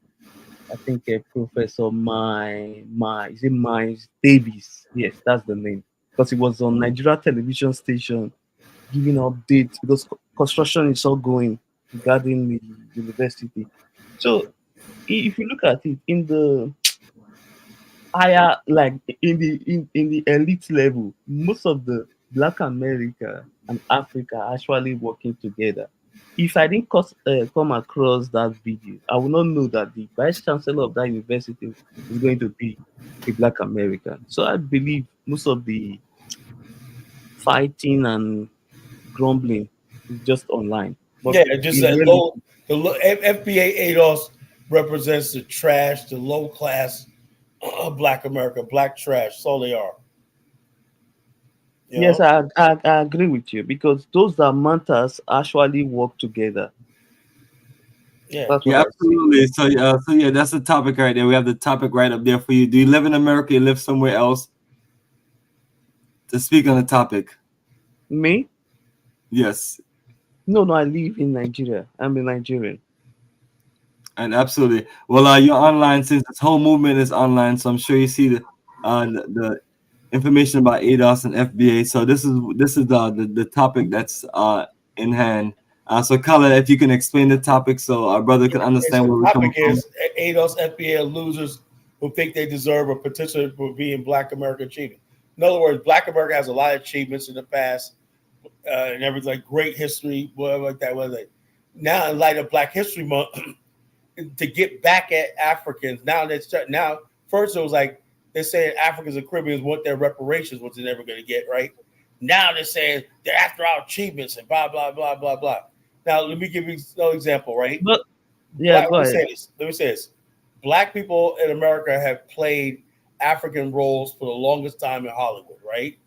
I think Professor Miles Davis. Yes, that's the name. Because he was on Nigeria television station giving updates because construction is all going regarding the university. So if you look at it in the higher, like in the elite level, most of the Black America and Africa actually working together. If I didn't come across that video, I would not know that the vice chancellor of that university is going to be a Black American. So I believe most of the fighting and grumbling is just online. But yeah, just that FBA ADOS represents the trash, the low class Black America, Black trash. That's all they are. You yes, I agree with you because those that matters actually work together. Yeah, absolutely. So yeah, that's the topic right there. We have the topic right up there for you. Do you live in America? You live somewhere else? To speak on the topic. Me? Yes. No, I live in Nigeria. I'm a Nigerian. And absolutely. Well, you're online since this whole movement is online, so I'm sure you see the information about ADOS and FBA. So this is the topic that's in hand. So Kala, if you can explain the topic so our brother can understand where we're coming from. The topic is ADOS, FBA are losers who think they deserve a petition for being Black American achievement. In other words, Black America has a lot of achievements in the past and everything, like great history, whatever like that. Now, in light of Black History Month, to get back at Africans, now first it was like they're saying Africans and Caribbeans want their reparations, which they're never going to get, right? Now they're saying they're after our achievements and blah, blah, blah, blah, blah. Now, let me give you an example, right? But yeah, go ahead. Let me say this. Black people in America have played African roles for the longest time in Hollywood, right?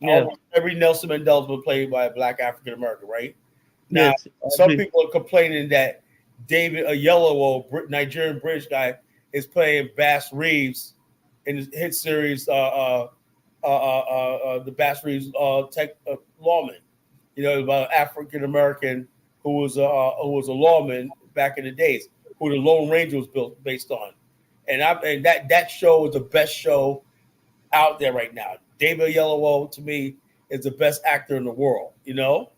Yeah. Almost every Nelson Mandela's been played by a black African American, right? Now, Yes, I some agree. people are complaining that David, a yellow Nigerian British guy, is playing Bass Reeves in his hit series, the Bass Reeves lawman. You know, about African American who was a lawman back in the days, who the Lone Ranger was based on, and that show is the best show out there right now. David Oyelowo, to me, is the best actor in the world. You know,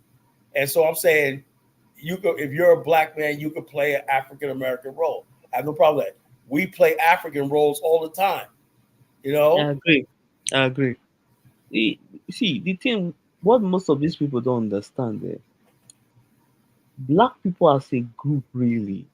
and so I'm saying, you could, if you're a black man, you could play an African American role. I have no problem with that. We play African roles all the time. You know, I agree. I agree. See, the thing, what most of these people don't understand is black people as a group, really,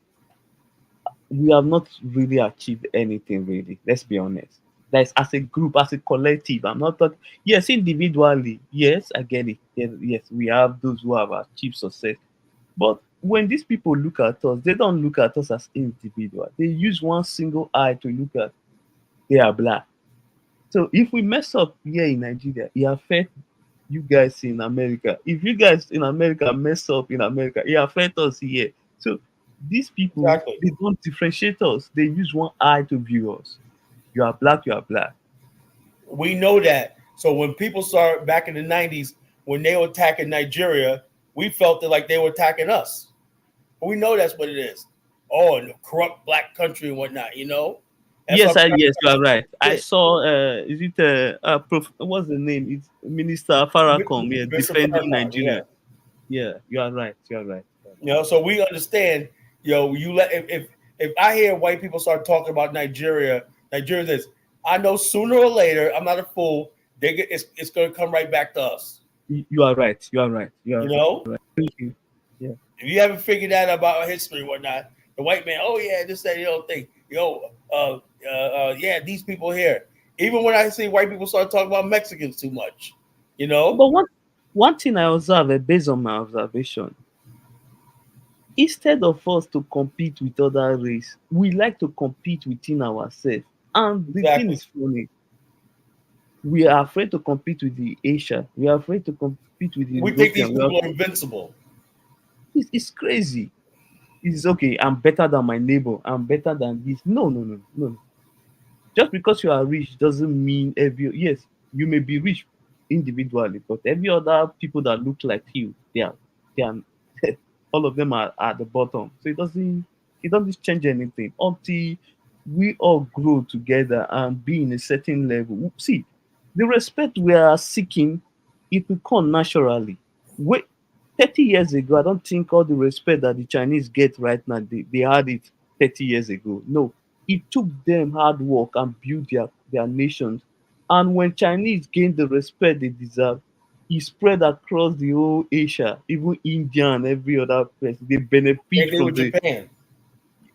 we have not really achieved anything, really. Let's be honest. That's as a group, as a collective. I'm not talking, yes, individually, yes, I get it. Yes, we have those who have achieved success. But when these people look at us, they don't look at us as individuals. They use one single eye to look at they are black. So if we mess up here in Nigeria, it affects you guys in America. If you guys in America mess up in America, it affects us here. So these people, they don't differentiate us. They use one eye to view us. You are black, you are black. we know that. So when people started back in the 90s, when they were attacking Nigeria, we felt it like they were attacking us. But we know that's what it is. Oh, and a corrupt black country and whatnot, you know? That's Yes, what I'm yes, you are right. I Yeah. saw. Is it what's the name? It's Minister Farrakhan, yeah, Mr. defending Farrakhan, Nigeria. Yeah, you are right. You are right. You know, so we understand, you know, you let if I hear white people start talking about Nigeria this, I know sooner or later, I'm not a fool, it's gonna come right back to us. You are right. You are right. You are You know? right. Thank you. Yeah. If you haven't figured that out about history and whatnot, the white man, oh yeah, this, that, the other thing. Yeah, these people here. Even when I see white people start talking about Mexicans too much, you know? But one thing I observe, based on my observation, instead of us to compete with other race, we like to compete within ourselves. And the thing is funny. We are afraid to compete with the Asia. We are afraid to compete with the We think these European. people are invincible. It's crazy. It's okay. I'm better than my neighbor. I'm better than this. No. Just because you are rich doesn't mean yes, you may be rich individually, but every other people that look like you, they are all of them are at the bottom. So it doesn't change anything until we all grow together and be in a certain level. See, the respect we are seeking, it will come naturally. 30 years ago, I don't think all the respect that the Chinese get right now, they had it 30 years ago. No, it took them hard work and build their nations. And when Chinese gained the respect they deserve, it spread across the whole Asia, even India and every other place. They benefit from Japan.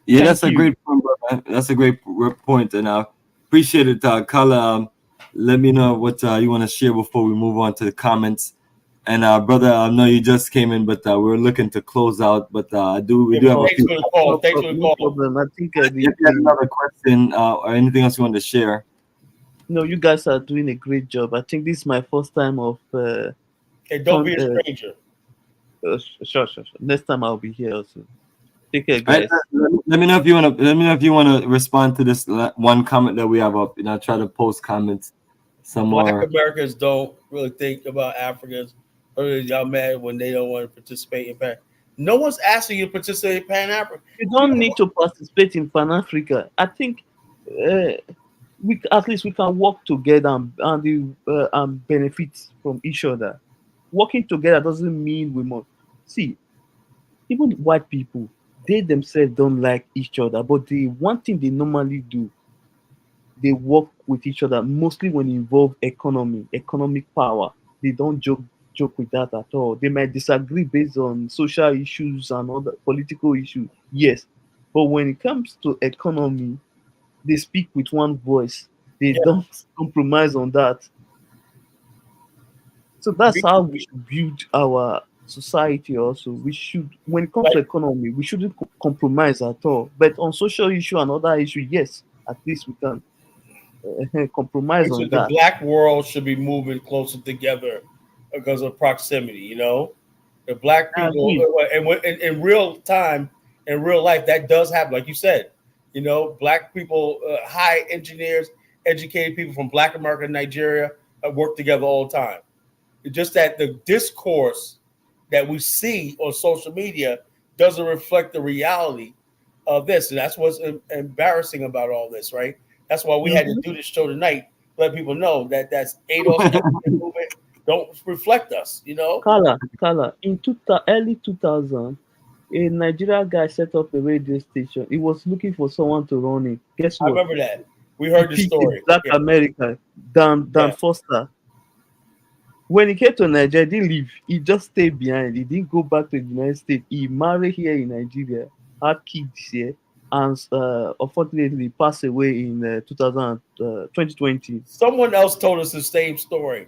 Yeah, that's a great point, brother. That's a great point, and I appreciate it, Kala. Let me know what you want to share before we move on to the comments. And brother, I know you just came in, but we're looking to close out. But we do have a few. Thanks for the call. Thanks for the call. Problem. I think if you have another question or anything else you want to share. No, you guys are doing a great job. I think this is my first time of. Hey, don't be a stranger. Sure. Next time I'll be here also. Take care, guys. Let me know if you want to. Let me know if you want to respond to this one comment that we have up. And I'll try to post comments. Some Black more. Americans don't really think about Africans. Or y'all mad when they don't want to participate in Pan? No one's asking you to participate in Pan-Africa. You don't need to participate in Pan-Africa. I think we at least we can work together and benefit from each other. Working together doesn't mean we must. See, even white people, they themselves don't like each other, but the one thing they normally do, they work with each other, mostly when it involves economic power. They don't joke with that at all. They might disagree based on social issues and other political issues, yes. But when it comes to economy, they speak with one voice. They don't compromise on that. So that's how we should build our society also. We should, when it comes to economy, we shouldn't compromise at all. But on social issue and other issue, yes, at least we can compromise on The that. black world should be moving closer together because of proximity. You know, the black I people, agree. and in real time, in real life, that does happen. Like you said, you know, black people, high engineers, educated people from Black America and Nigeria work together all the time. It's just that the discourse that we see on social media doesn't reflect the reality of this. And that's what's embarrassing about all this, right? That's why we had to do this show tonight, let people know that that's ADOS movement don't reflect us, you know? Kala, in early 2000, a Nigerian guy set up a radio station. He was looking for someone to run it. Guess I what? remember that. We heard the He picked story. a Black Yeah. American, Dan Foster. When he came to Nigeria, he didn't leave. He just stayed behind. He didn't go back to the United States. He married here in Nigeria, had kids here, and unfortunately passed away in 2020. Someone else told us the same story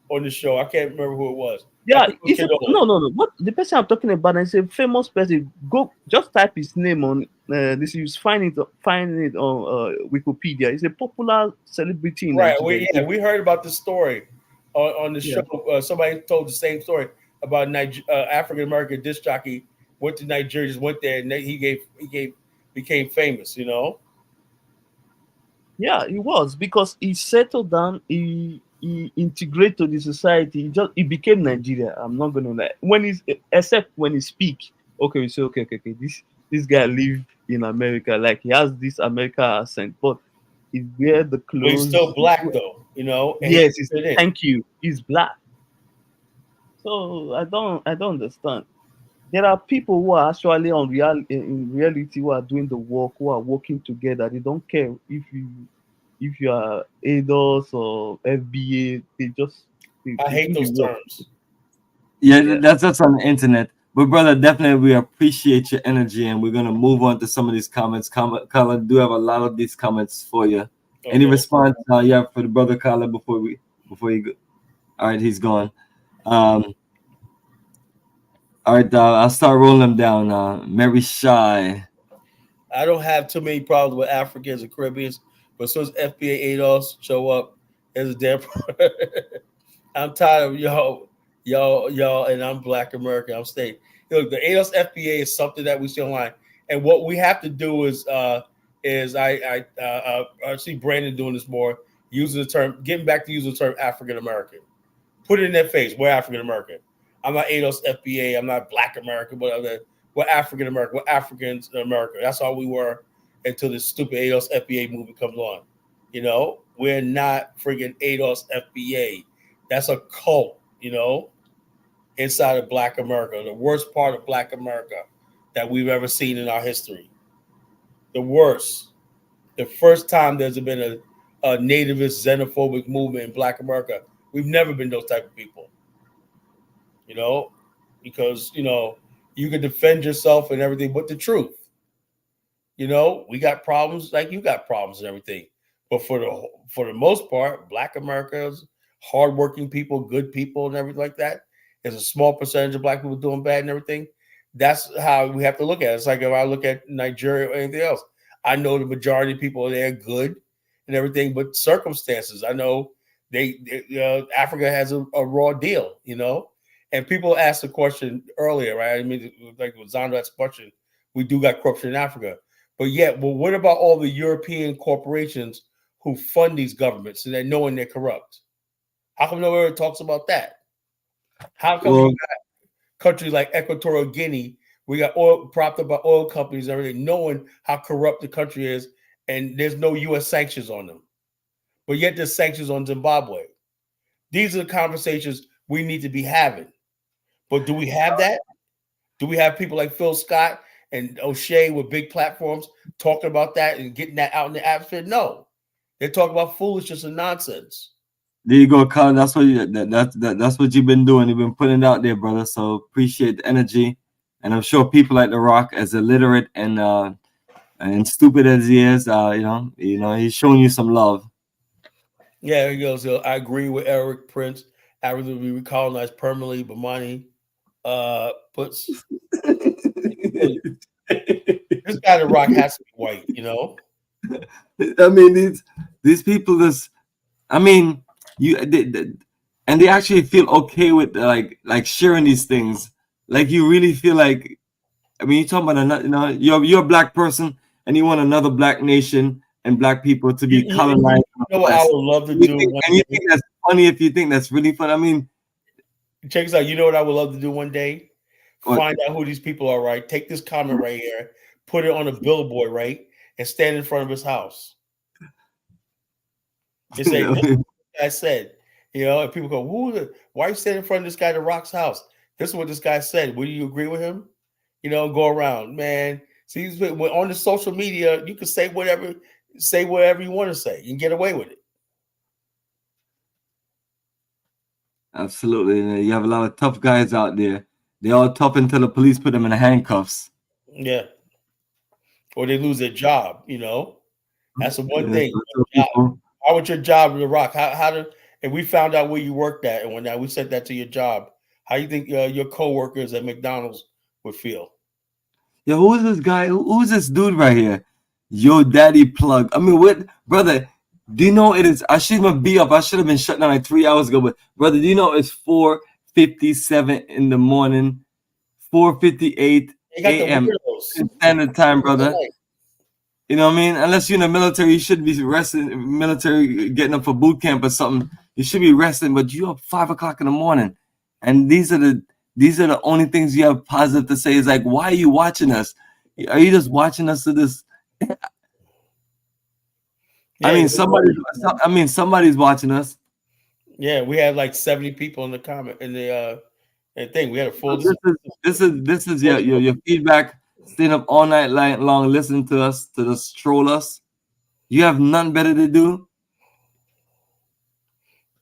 on the show. I can't remember who it was. Yeah, no. What the person I'm talking about is a famous person. Go just type his name on this. You find it on Wikipedia. He's a popular celebrity in Right. Nigeria. We heard about the story on the show. Somebody told the same story about African American disc jockey went to Nigeria, just went there, and he became famous. You know. Yeah, he was, because he settled down. He integrated to the society. He became Nigeria. I'm not gonna lie. Except when he speak, okay, we say okay. This guy live in America, like he has this American accent, but he wear the clothes. But he's still black though, you know. Yes, thank you. He's black. So I don't understand. There are people who are actually in reality who are doing the work, who are working together. They don't care if you are ADOS or FBA. I hate those terms. Yeah, that's on the internet. But brother, definitely we appreciate your energy, and we're gonna move on to some of these comments. Kala, do have a lot of these comments for you. Okay. Any response you have for the brother Kala before you go? All right, he's gone. All right, I'll start rolling them down. Mary Shy. I don't have too many problems with Africans and Caribbeans, but as soon as FBA ADOS show up, there's a damn. I'm tired of y'all, and I'm Black American. I'm staying. Look, the ADOS FBA is something that we see online, and what we have to do is I see Brandon doing this more, getting back to using the term African American. Put it in their face. We're African American. I'm not ADOS FBA. I'm not Black American, but we're African American. We're Africans in America. That's all we were until this stupid ADOS FBA movie comes on. You know, we're not friggin' ADOS FBA. That's a cult, you know, inside of Black America, the worst part of Black America that we've ever seen in our history. The worst. The first time there's been a nativist xenophobic movement in Black America. We've never been those type of people, you know, because, you know, you can defend yourself and everything, but the truth, you know, we got problems like you got problems and everything. But for the most part, Black Americans, hardworking people, good people, and everything like that. There's a small percentage of Black people doing bad and everything. That's how we have to look at it. It's like if I look at Nigeria or anything else, I know the majority of people there are good and everything, but circumstances. I know Africa has a raw deal, you know. And people asked the question earlier, right? I mean, like with Zandra's question, we do got corruption in Africa, but yet, well, what about all the European corporations who fund these governments and they're knowing they're corrupt? How come nobody ever talks about that? How come you got countries like Equatorial Guinea, we got oil propped up by oil companies and everything, knowing how corrupt the country is, and there's no U.S. sanctions on them, but yet there's sanctions on Zimbabwe. These are the conversations we need to be having. But do we have that? Do we have people like Phil Scott and O'Shea with big platforms talking about that and getting that out in the atmosphere? No, they're talking about foolishness and nonsense. There you go, Colin. That's what that's what you've been doing. You've been putting it out there, brother. So appreciate the energy, and I'm sure people like The Rock, as illiterate and stupid as he is, you know, he's showing you some love. Yeah, there he goes. I agree with Eric Prince. Africa will be recolonized permanently. Bomani, puts this guy The Rock has to be white, you know. I mean, these people just, I mean, and they actually feel okay with like sharing these things. Like you really feel like, I mean, you're talking about another, you know, you're a black person and you want another black nation and black people to be colonized. You know what I would love to do? And you think that's funny if you think that's really fun. I mean, check this out. You know what I would love to do one day? What? Find out who these people are, right? Take this comment right here, put it on a billboard, right? And stand in front of his house. And say, this is what this guy said. You know, and people go, why are you standing in front of this guy The Rock's house? This is what this guy said. Would you agree with him? You know, go around, man. See, on the social media, you can say whatever you want to say. You can get away with it. absolutely. You have a lot of tough guys out there. They're all tough until the police put them in the handcuffs. Yeah. Or they lose their job, you know. That's the one thing. How was your job, The Rock? And we found out where you worked at, and when we sent that to your job, how you think your co-workers at McDonald's would feel? Yo, who is this guy? Who's this dude right here? Yo, Daddy Plug. I mean, what, brother? Do you know it is? I shouldn't be up. I should have been shut down like 3 hours ago. But brother, do you know it's 4:57 in the morning, 4:58 a.m. Standard Time, brother. You know what I mean? Unless you're in the military, you should be resting. Military, getting up for boot camp or something. You should be resting. But you're up 5 o'clock in the morning, and these are the only things you have positive to say. Is like, why are you watching us? Are you just watching us to this? I mean, somebody's watching us. Yeah, we had like 70 people in the comment in the thing. We had a full. This is your feedback. Staying up all night long, listening to us, to just troll us. You have nothing better to do.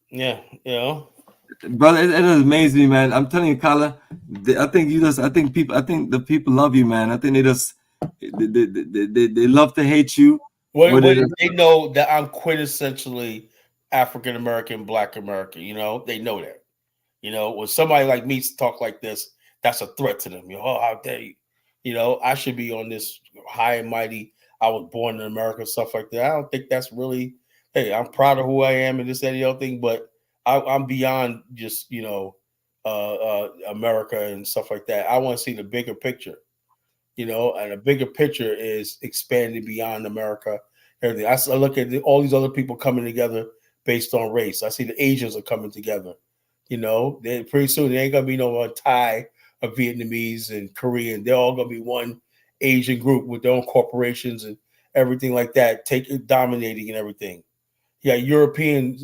Yeah, you know, brother, it amazes me, man. I'm telling you, Kala. I think the people love you, man. I think they love to hate you. They know that I'm quintessentially African American, Black American. You know, they know that. You know, when somebody like me talk like this, that's a threat to them. You know, oh, how dare you? You know, I should be on this high and mighty. I was born in America, stuff like that. I don't think that's really. Hey, I'm proud of who I am and this and the other thing, but I'm beyond just America and stuff like that. I want to see the bigger picture. You know, and a bigger picture is expanding beyond America. Everything. I look at all these other people coming together based on race. I see the Asians are coming together. You know, pretty soon there ain't gonna be no Thai or Vietnamese and Korean. They're all gonna be one Asian group with their own corporations and everything like that, dominating and everything. Yeah, European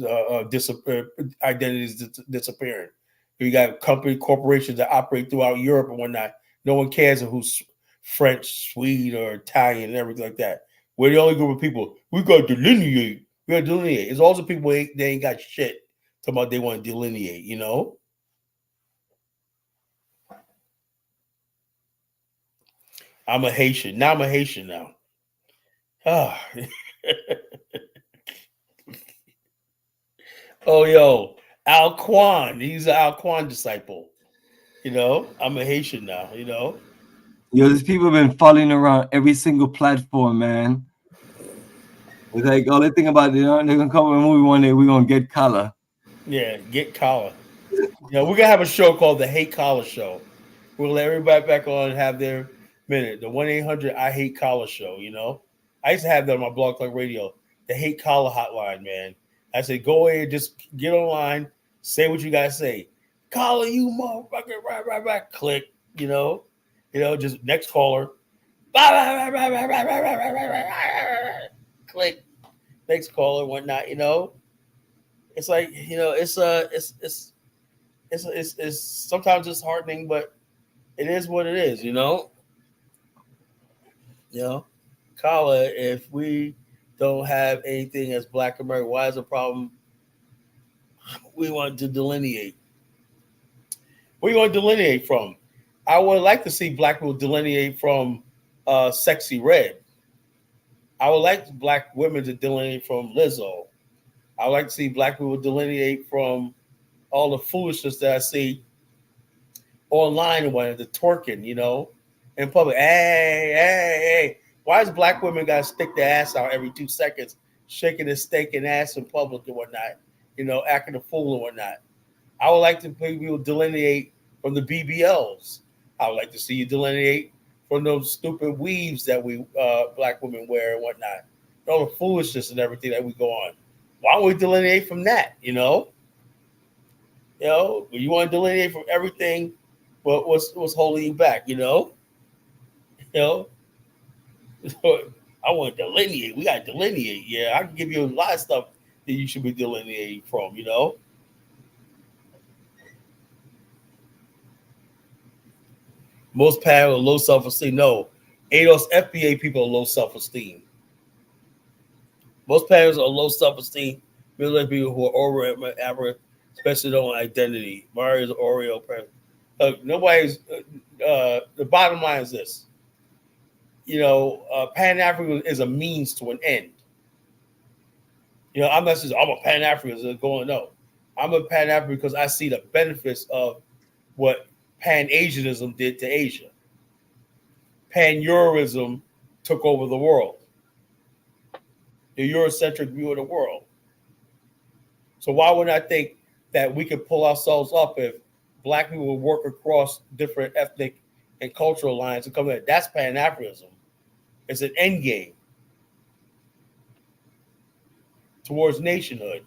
identities disappearing. You got corporations that operate throughout Europe and whatnot. No one cares who's French, Swede, or Italian and everything like that. We're the only group of people. We got to delineate. We got to delineate. It's also people they ain't got shit talking about they want to delineate, you know? I'm a Haitian. Now I'm a Haitian now. Ah. Oh, yo, Al Quan. He's an Al Quan disciple. You know, I'm a Haitian now, you know? Yo, these people have been following around every single platform, man. It's like, all they think about, you know, they're going to come up with a movie one day, we're going to get collar. Yeah, get collar. You know, we're going to have a show called The Hate Collar Show. We'll let everybody back on and have their minute. The 1-800 I Hate Collar Show, you know? I used to have that on my Blog Talk Radio, the Hate Collar Hotline, man. I said, go ahead, just get online, say what you got to say. Collar, you motherfucker, right, click, you know, just next caller. Click, next caller, whatnot, you know. It's like, you know, it's sometimes it's heartening, but it is what it is, you know. You know, Kala, if we don't have anything as Black America, why is the problem? We want to delineate. Where you want to delineate from? I would like to see Black people delineate from Sexy Red. I would like Black women to delineate from Lizzo. I would like to see Black people delineate from all the foolishness that I see online and whatnot, the twerking, you know, in public. Hey, hey, hey. Why does black women gotta stick their ass out every 2 seconds, shaking their stinking ass in public and whatnot, you know, acting a fool and whatnot? I would like to see people delineate from the BBLs. I would like to see you delineate from those stupid weaves that we black women wear and whatnot. All the foolishness and everything that we go on. Why don't we delineate from that? You know, you want to delineate from everything, but what's holding you back? You know. I want to delineate. We got to delineate. Yeah, I can give you a lot of stuff that you should be delineating from. You know. Most parents are low self-esteem. No, ADOS FBA people are low self-esteem. Most parents are low self-esteem. Middle people who are over average, especially on identity. Mario's Oreo parent. Nobody's. The bottom line is this. Pan-Africanism is a means to an end. I'm not just I'm a Pan-Africanist going no. I'm a Pan-African because I see the benefits of what Pan-Asianism did to Asia. Pan-Euroism took over the world. The Eurocentric view of the world. So why wouldn't I think that we could pull ourselves up if black people would work across different ethnic and cultural lines and come in? That's Pan-Africanism. It's an end game towards nationhood.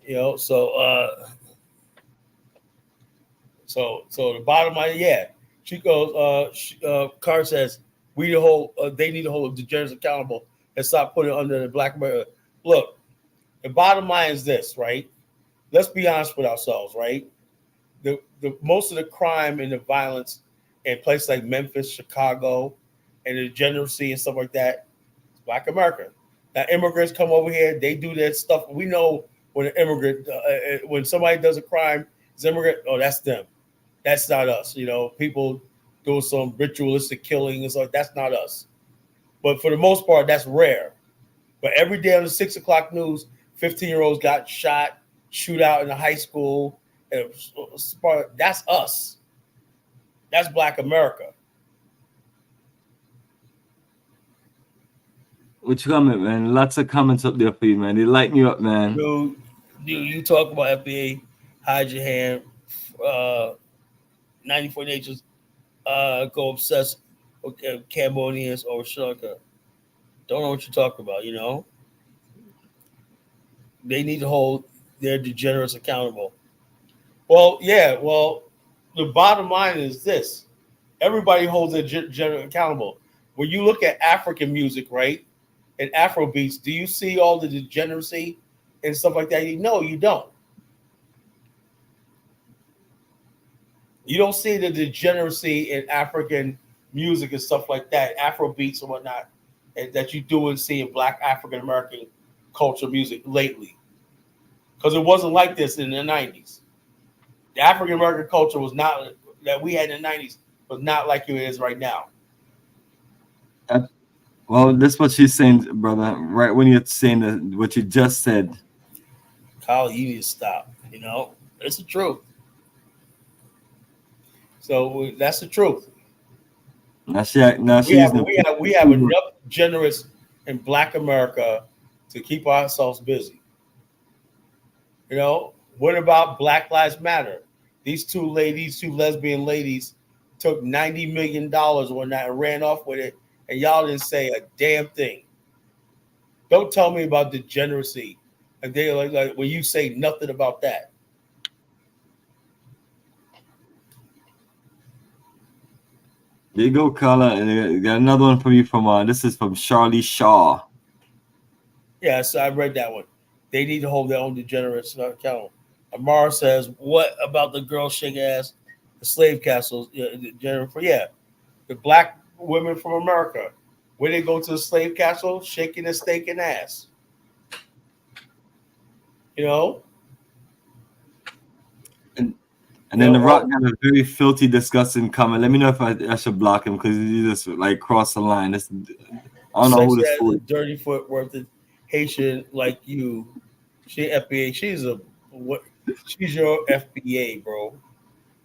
So the bottom line, yeah. She goes, Carr says, they need to hold degenerates accountable and stop putting it under the black America. Look, the bottom line is this, right? Let's be honest with ourselves, right? The most of the crime and the violence in places like Memphis, Chicago, and the degeneracy and stuff like that, it's black America. Now, immigrants come over here, they do that stuff. We know when an immigrant, when somebody does a crime, it's immigrant, oh, that's them. That's not us. People doing some ritualistic killing and stuff. That's not us. But for the most part, that's rare. But every day on the 6 o'clock news, 15-year-olds got shot, shootout in a high school. That's us. That's black America. What you comment, man? Lots of comments up there for you, man. They light me up, man. Dude, you talk about FBA, hide your hand. 94 Natures go obsessed with Cambodians or Sri Lanka. Don't know what you're talking about, They need to hold their degenerates accountable. Well, yeah, the bottom line is this. Everybody holds their degenerate accountable. When you look at African music, right, and Afro beats, do you see all the degeneracy and stuff like that? No, you don't. You don't see the degeneracy in African music and stuff like that, Afro beats and whatnot, that you do and see in black African American culture music lately. Because it wasn't like this in the 90s. The African American culture was not, that we had in the 90s, was not like it is right now. Well, that's what she's saying, brother. Right when you're saying what you just said. Kyle, you need to stop. It's the truth. So that's the truth. We have enough generous in black America to keep ourselves busy. What about Black Lives Matter? These two lesbian ladies took $90 million one night and ran off with it, and y'all didn't say a damn thing. Don't tell me about degeneracy. And they like when you say nothing about that. There you go, Carla. And got another one from you from this is from Charlie Shaw. Yeah, so I read that one. They need to hold their own degenerates accountable. Amar says, what about the girl shake ass, the slave castles? The black women from America. Where they go to the slave castle, shaking and staking ass. And then The Rock got a very filthy, disgusting comment. Let me know if I should block him because he just crossed the line. I don't know who this fool is. Dirty foot worth it. Haitian like you. She FBA. She's a what? She's your FBA, bro.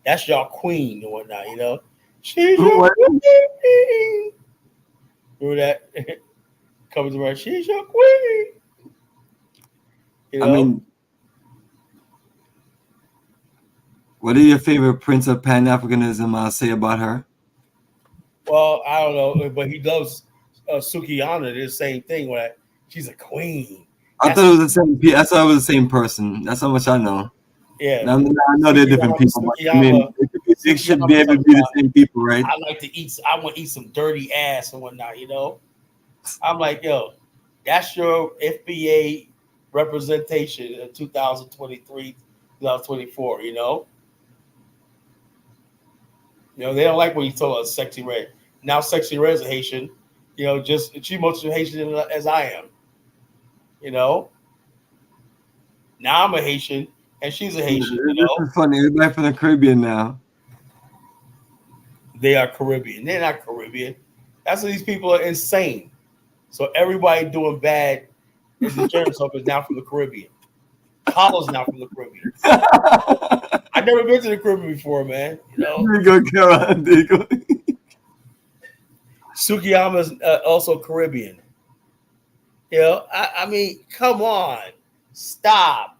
That's your queen and whatnot. You know. She's your queen. Remember that? Coming to her. She's your queen. You know? I mean, what are your favorite Prince of Pan-Africanism say about her? Well, I don't know, but he loves Sukiyana. The same thing. Where she's a queen. I thought it was the same. I thought it was the same person. That's how much I know. Yeah, now, I know they're different people. But, I mean, they should be able to be the same people, right? I like to eat. I want to eat some dirty ass and whatnot. You know, I'm like, yo, that's your FBA representation in 2023, 2024. You know, they don't like when you talk about Sexy Red. Now, Sexy Red is a Haitian. You know, just she much Haitian as I am. You know, now I'm a Haitian and she's a Haitian. You know, this is funny. Everybody from the Caribbean now. They are Caribbean. They're not Caribbean. That's why these people are insane. So everybody doing bad in the general stuff is now from the Caribbean. Carlos now from the Caribbean. I've never been to the Caribbean before, man. You know. There you go, Caroline. There you go. Sukiyama's also Caribbean. You know, I mean, come on. Stop.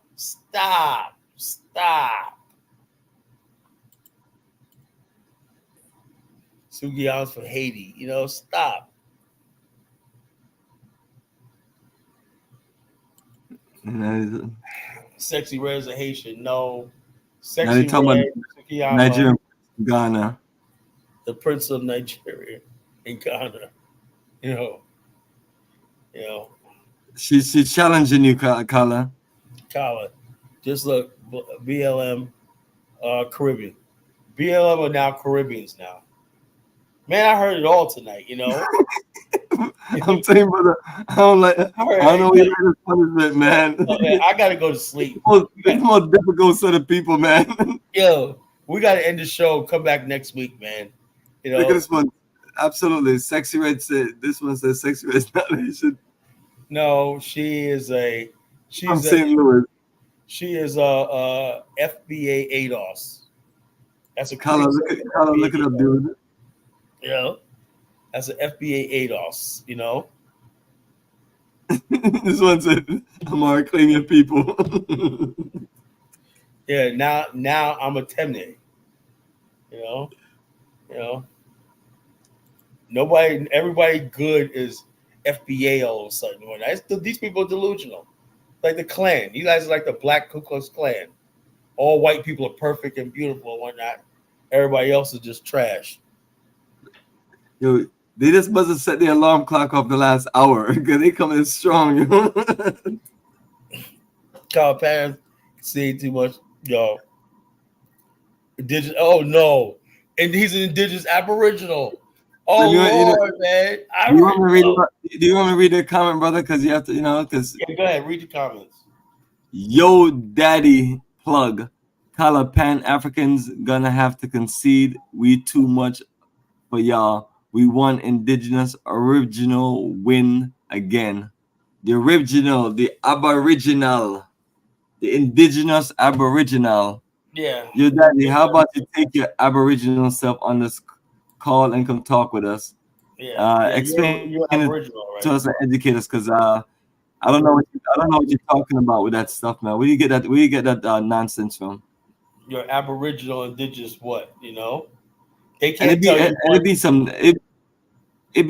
Sukiyama's from Haiti. You know, stop. Sexy Red is a Haitian. No. Sexy Red, Sukiyama. Nigeria, Ghana. The Prince of Nigeria in Ghana. You know. She's challenging you, Kala. Just look, BLM, Caribbean. BLM are now Caribbeans now. Man, I heard it all tonight. You know. I'm saying, brother, I don't know what you're punishment, man. Man. I gotta go to sleep. It's the most difficult set of people, man. Yo, we gotta end the show. Come back next week, man. You know. Look at this one. Absolutely, Sexy Red said. This one says Sexy Red's not Haitian. No, she's from St. Louis. She is a FBA ADOS. That's a Kala, look it up, dude. Yeah, that's an FBA ADOS. You know. This one said, "Amara, claim your people." Yeah, now I'm a Temne. You know. Everybody good is FBA all of a sudden. These people are delusional. Like the Klan. You guys are like the Black Ku Klux Klan. All white people are perfect and beautiful and whatnot. Everybody else is just trash. Yo, they just must have set the alarm clock off the last hour because they coming strong, you know. Kyle Pan saying too much, yo. Oh no. And he's an indigenous Aboriginal. Oh, Lord, man. Do you want me to read the comment, brother? Because you have to, because... Yeah, go ahead. Read the comments. Yo, daddy, plug. Kala Pan-Africans gonna have to concede. We too much for y'all. We want indigenous original win again. The original, the aboriginal, the indigenous aboriginal. Yeah. Yo, daddy, how about you take your aboriginal self on this call and come talk with us. Explain you're Aboriginal, right? to us and educate us, because I don't know what you're talking about with that stuff, man. Where do you get that nonsense from? You're Aboriginal, indigenous, what? You know, they can't it'd be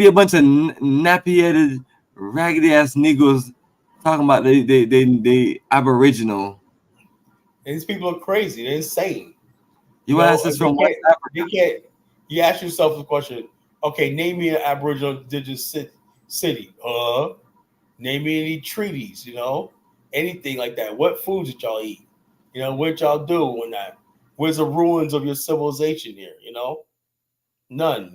a bunch of nappy-headed, raggedy-ass niggas talking about they Aboriginal. And these people are crazy. They're insane. You ask us from West Africa. You ask yourself the question, okay, name me an Aboriginal indigenous city. Name me any treaties, anything like that. What foods did y'all eat? What y'all do when that? Where's the ruins of your civilization here? None,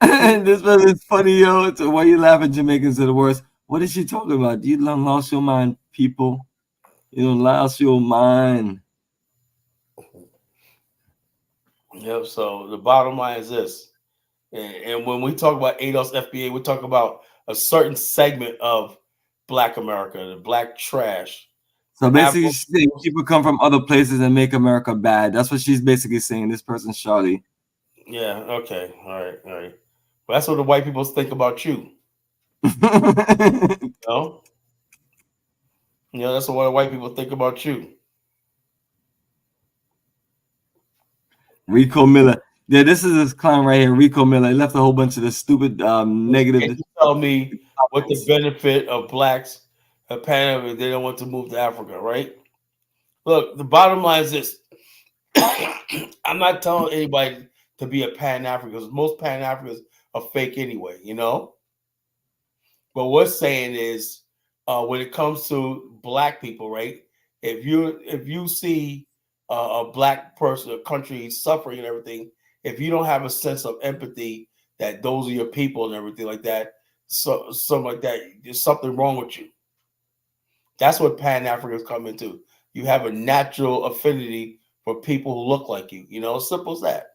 This one is funny, yo. So why you laughing? Jamaicans are the worst. What is she talking about? You done lost your mind, people. You done lost your mind. Yep. So the bottom line is this, and when we talk about ADOS FBA, we talk about a certain segment of Black America, the black trash. So basically, she's saying people come from other places and make America bad. That's what she's basically saying. This person's Charlie. Yeah. Okay. All right. All right. Well, that's what the white people think about you. No. That's what the white people think about you. Rico Miller. Yeah, this is this clown right here, Rico Miller. He left a whole bunch of the stupid negative. Can you tell me what the benefit of blacks of Pan-African? They don't want to move to Africa, right? Look, the bottom line is this. I'm not telling anybody to be a Pan-African because most Pan-Africans are fake anyway, But what's saying is when it comes to black people, right? If you see a black person, a country suffering and everything, if you don't have a sense of empathy that those are your people and everything like that, so something like that, there's something wrong with you. That's what Pan-Africans come into. You have a natural affinity for people who look like you. Simple as that.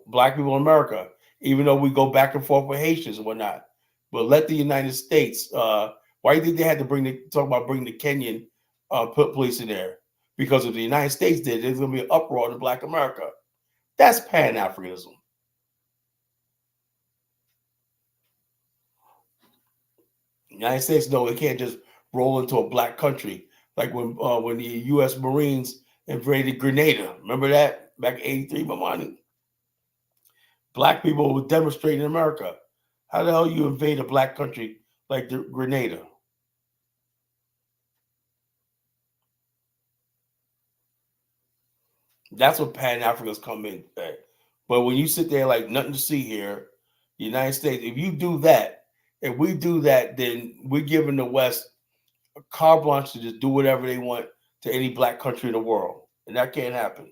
Black people in America, even though we go back and forth with Haitians and whatnot, but let the United States. Why do you think they had to bring the Kenyan police in there? Because if the United States did, there's going to be an uproar in Black America. That's Pan-Africanism. The United States, no, it can't just roll into a black country like when the U.S. Marines invaded Grenada. Remember that back in '83, Bomani? Black people would demonstrate in America. How the hell you invade a black country like Grenada? That's what Pan-Africans come in. But when you sit there like nothing to see here, the United States, if you do that, if we do that, then we're giving the West a carte blanche to just do whatever they want to any black country in the world. And that can't happen.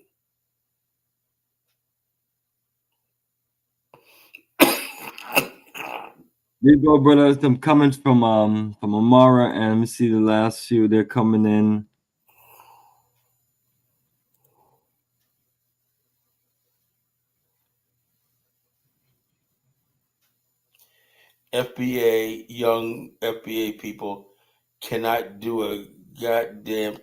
There you go, brother. Some comments from Amara, and let me see the last few. They're coming in. FBA, young FBA people cannot do a goddamn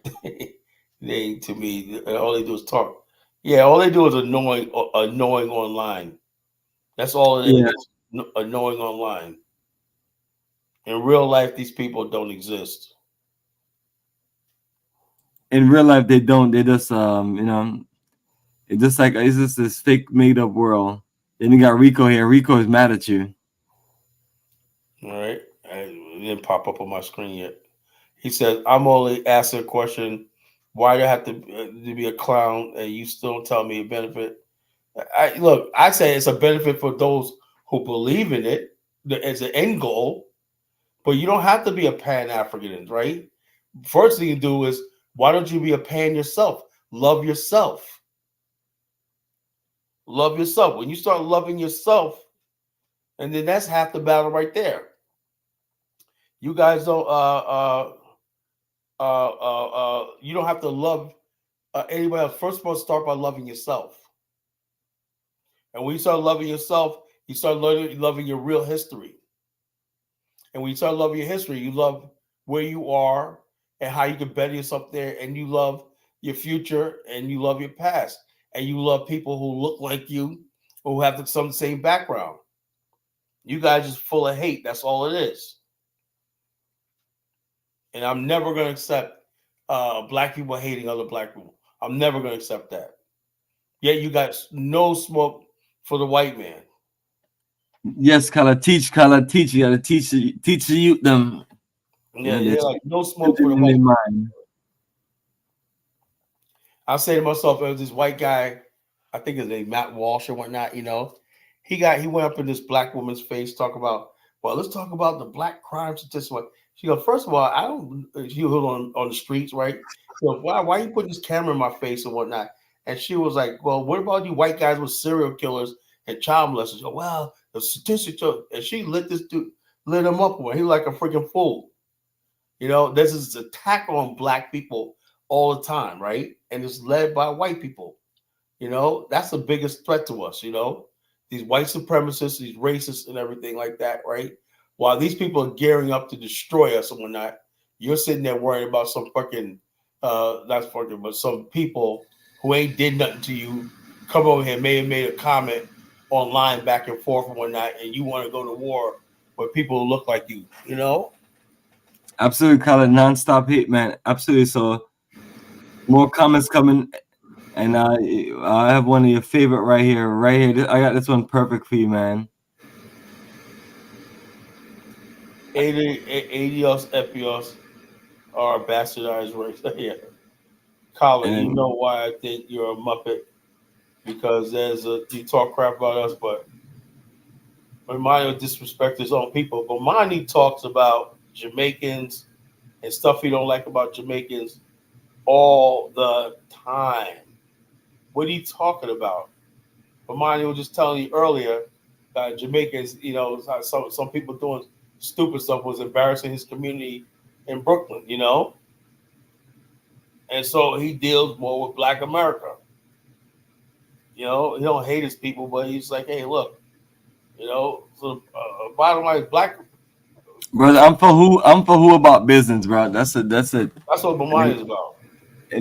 thing to me. All they do is talk. Yeah, all they do is annoying online. That's all it is. Annoying online. In real life, these people don't exist. In real life, they don't. They just it's just like it's just this fake made up world. Then you got Rico here. Rico is mad at you. All right. It didn't pop up on my screen yet. He said, I'm only asking a question. Why do I have to be a clown and you still don't tell me a benefit? I say it's a benefit for those who believe in it as an end goal, but you don't have to be a Pan-Africanist, right? First thing you do is, why don't you be a Pan yourself? Love yourself. Love yourself. When you start loving yourself, and then that's half the battle right there. You guys don't you don't have to love anybody else. First of all, start by loving yourself. And when you start loving yourself, you start loving your real history. And when you start loving your history, you love where you are and how you can better yourself there. And you love your future and you love your past. And you love people who look like you, who have some same background. You guys just full of hate. That's all it is. And I'm never going to accept black people hating other black people. I'm never going to accept that. Yet you got no smoke for the white man. Yes, teach. You gotta teach the youth them. Yeah, like no smoke for the white man. I say to myself, there was this white guy, I think his name Matt Walsh or whatnot, he went up in this black woman's face, talk about, well, let's talk about the black crime statistics. She goes, first of all, she was on the streets, right? So why are you putting this camera in my face and whatnot? And she was like, well, what about you white guys with serial killers and child molesters? Oh, well, the statistics, and she lit him up with. He was like a freaking fool. This is an attack on black people all the time, right? And it's led by white people. That's the biggest threat to us, these white supremacists, these racists and everything like that, right? while these people are gearing up to destroy us and whatnot, you're sitting there worrying about some fucking, not fucking, but some people who ain't did nothing to you come over here, may have made a comment online back and forth and whatnot, and you want to go to war with people who look like you, you know? Absolutely, Khaled. Non-stop hate, man. Absolutely. So more comments coming, and I have one of your favorite right here. Right here. I got this one perfect for you, man. ADOS, FBOS are bastardized race. Yeah. Colin, you know why I think you're a Muppet? Because you talk crap about us, but Bomani disrespect his own people. Bomani talks about Jamaicans and stuff he don't like about Jamaicans all the time. What are you talking about? Bomani was just telling you earlier that Jamaicans, you know, some people doing stupid stuff was embarrassing his community in Brooklyn, you know? And so he deals more with Black America. You know, he don't hate his people, but he's like, hey, look, you know, so bottom line is Black. Brother, I'm for who about business, bro. That's it. That's what Bomani is about. You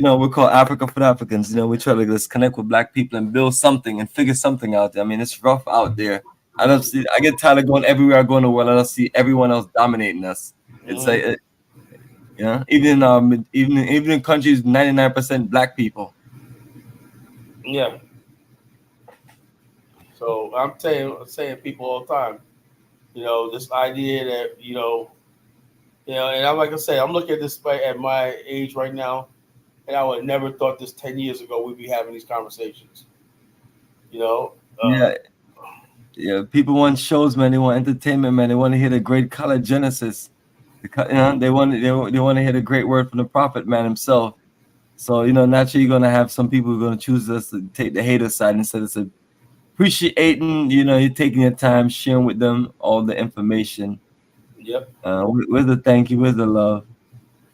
know, we call Africa for the Africans. You know, we try to just connect with Black people and build something and figure something out there. I mean, it's rough out there. I get tired of going everywhere I go in the world. I don't see everyone else dominating us. It's like, you know, even in countries 99% Black people. Yeah. So I'm saying people all the time, you know, this idea that, you know, and I'm like I say, I'm looking at this at my age right now, and I would never thought this 10 years ago we'd be having these conversations. You know? Yeah. People want shows, man. They want entertainment, man. They want to hear the great color Genesis. You know, they want to hear the great word from the prophet, man, himself. So, you know, naturally you're gonna have some people who are gonna choose us to take the hater side instead of appreciating, you know, you're taking your time, sharing with them all the information. Yep. With the thank you, with the love.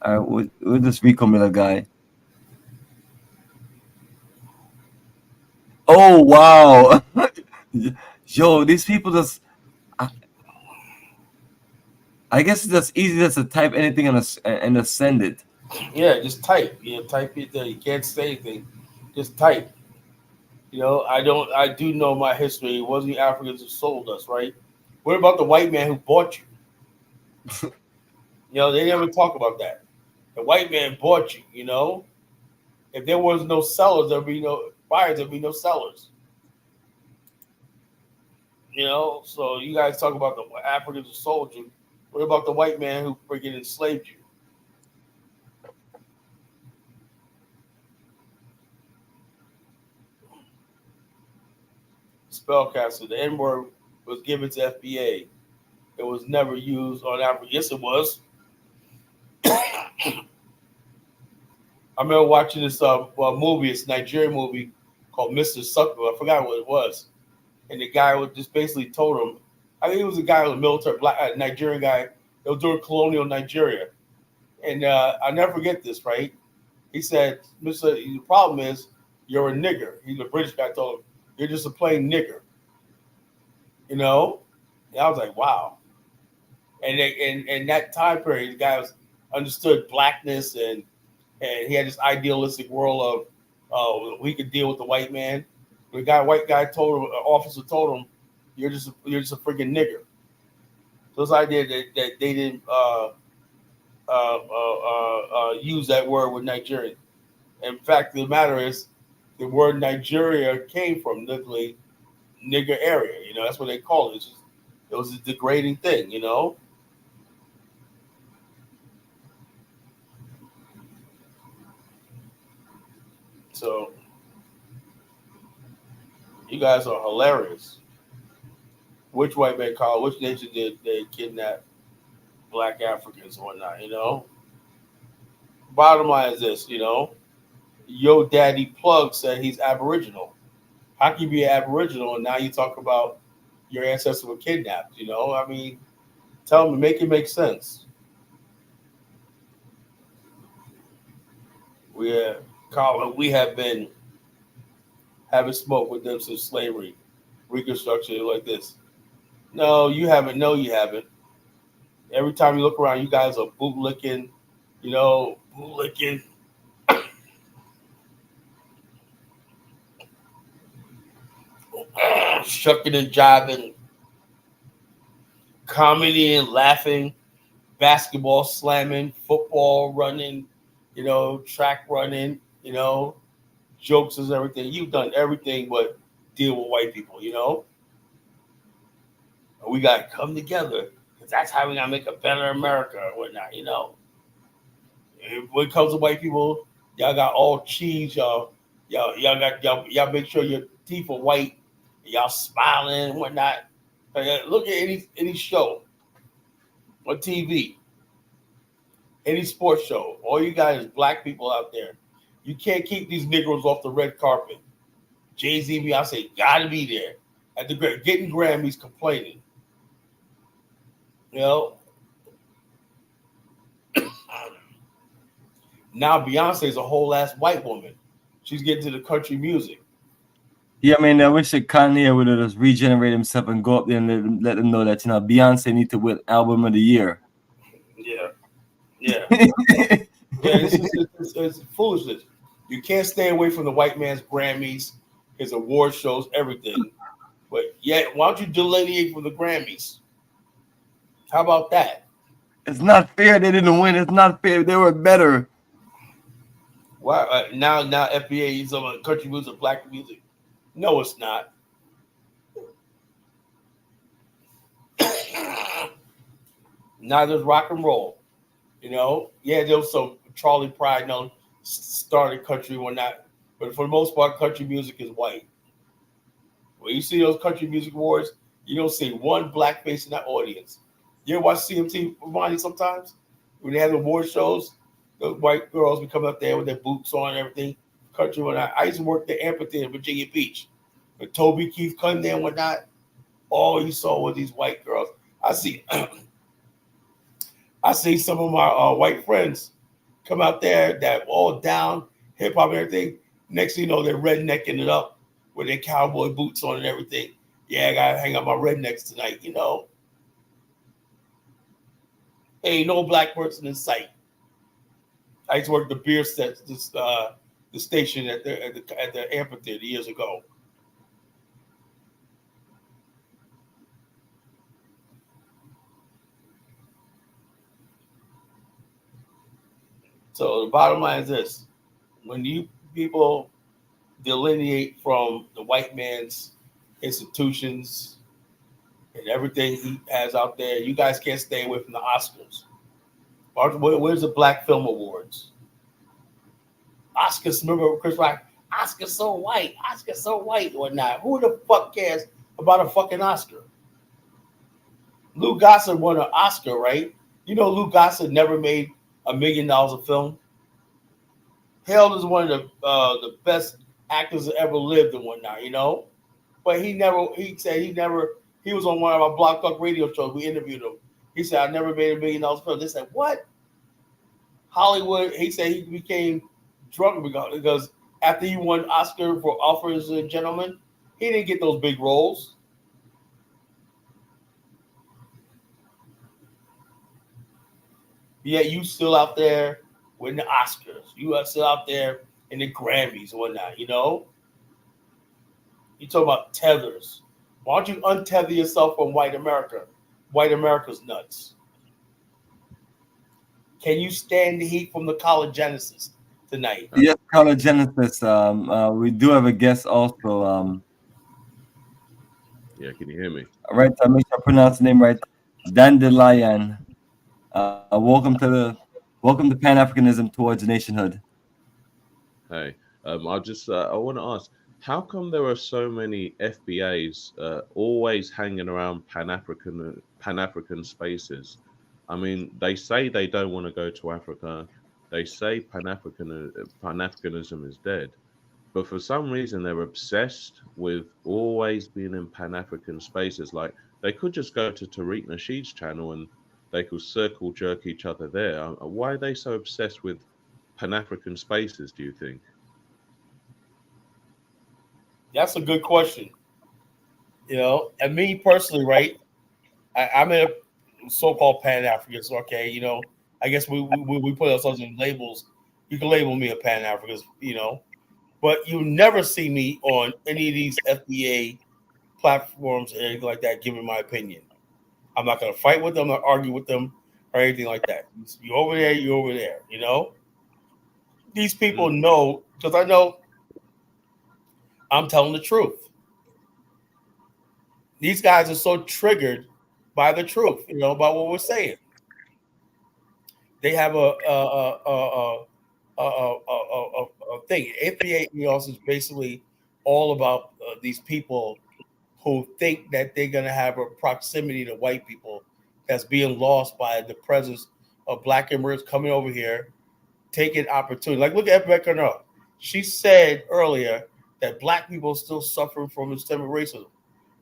With this Rico Miller guy. Oh wow. Yo, these people just I guess it's just easy just to type anything and send it. Yeah, just type. You know, type it there. You can't say anything. Just type. You know, I do know my history. It wasn't the Africans who sold us, right? What about the white man who bought you? You know, they never talk about that. The white man bought you, you know? If there was no sellers, there'd be no buyers, there'd be no sellers. You know, so you guys talk about the Africans who sold you. What about the white man who freaking enslaved you? Spellcaster, the N-word was given to FBA. It was never used on Africa. Yes, it was. I remember watching this movie, it's a Nigerian movie called Mr. Sucker. I forgot what it was. And the guy was just basically told him, I think he was a guy, a military, black Nigerian guy. They were doing colonial Nigeria. And I'll never forget this, right? He said, the problem is you're a nigger. He's a British guy, told him, you're just a plain nigger. You know? And I was like, wow. And that time period, the guy understood blackness and he had this idealistic world of we could deal with the white man. The white guy told him, an officer told him, you're just a freaking nigger. So this idea that they didn't use that word with Nigerian. In fact, the matter is, the word Nigeria came from literally nigger area. You know, that's what they call it. It was a degrading thing. You know. So you guys are hilarious. Which white man called? Which nation did they kidnap Black Africans or whatnot? You know. Bottom line is this. You know, Yo Daddy Plug said he's Aboriginal. How can you be an Aboriginal and now you talk about your ancestors were kidnapped? You know, I mean, tell me, make it make sense. Colin, we have been having smoke with them since slavery, Reconstruction, like this. No, you haven't. No, you haven't. Every time you look around, you guys are bootlicking, bootlicking. Shucking and jiving, comedy and laughing, basketball slamming, football running, track running, jokes is everything. You've done everything but deal with white people, We got to come together because that's how we got to make a better America or whatnot, When it comes to white people, y'all got all cheese, y'all make sure your teeth are white, y'all smiling and whatnot. Look at any show on TV, any sports show. All you got is black people out there. You can't keep these Negroes off the red carpet. Jay-Z, Beyonce gotta be there at the getting Grammys, complaining. Now Beyonce is a whole ass white woman. She's getting to the country music. Yeah, I mean, I wish that Kanye would have just regenerate himself and go up there and let them know that Beyonce need to win album of the year. Yeah. It's foolishness. You can't stay away from the white man's Grammys, his award shows, everything. But yet, why don't you delineate from the Grammys? How about that? It's not fair they didn't win. It's not fair. They were better. Why now FBA is on country music, black music? No, it's not. Neither is rock and roll. Yeah, there was some Charlie Pride, started country or not, but for the most part, country music is white. When you see those country music awards, you don't see one black face in that audience. You ever watch CMT Bomani sometimes? When they have award shows, those white girls be coming up there with their boots on and everything. Country whatnot. I used to work the amphitheater in Virginia Beach. With Toby Keith coming there and whatnot. All you saw were these white girls. I see some of my white friends come out there that all down, hip hop and everything. Next thing you know, they're rednecking it up with their cowboy boots on and everything. Yeah, I gotta hang out my rednecks tonight, Ain't no black person in sight. I used to work the beer sets, the station at the amphitheater years ago. So the bottom line is this: when you people delineate from the white man's institutions and everything he has out there, you guys can't stay away from the Oscars. Where's the Black Film Awards? Oscars, remember Chris Rock? Oscar's so white, or not. Who the fuck cares about a fucking Oscar? Lou Gossett won an Oscar, right? Lou Gossett never made $1 million a film. Hailed as one of the best actors that ever lived and whatnot, But he was on one of our Block Talk radio shows. We interviewed him. He said, I never made $1 million film. They said, what? Hollywood, he said he became drunk because after he won Oscar for Offers and Gentlemen, he didn't get those big roles. Yet you still out there winning the Oscars. You are still out there in the Grammys and whatnot, You talk about tethers. Why don't you untether yourself from white America? White America's nuts. Can you stand the heat from the College Genesis tonight? Yes, College Genesis. We do have a guest also. Yeah, can you hear me? All right, I make sure I pronounce the name right. Dandelion. Welcome to Pan-Africanism towards nationhood. Hey, I want to ask, how come there are so many FBAs always hanging around Pan-African spaces? I mean, they say they don't want to go to Africa. They say Pan-Africanism is dead. But for some reason, they're obsessed with always being in Pan-African spaces. Like, they could just go to Tariq Nasheed's channel and they could circle jerk each other there. Why are they so obsessed with Pan-African spaces, do you think? That's a good question. And me personally, right? I'm in a so-called Pan-Africanist. Okay, you know, I guess we put ourselves in labels. You can label me a Pan-Africanist, you know, but you never see me on any of these FBA platforms or anything like that giving my opinion. I'm not going to fight with them or argue with them or anything like that. You over there, you over there, you know? These people know, because I know I'm telling the truth. These guys are so triggered by the truth, you know, about what we're saying. They have a thing. FBA EOS is basically all about these people who think that they're going to have a proximity to white people that's being lost by the presence of black immigrants coming over here, taking opportunity. Like, look at Becca. She said earlier that black people are still suffering from systemic racism.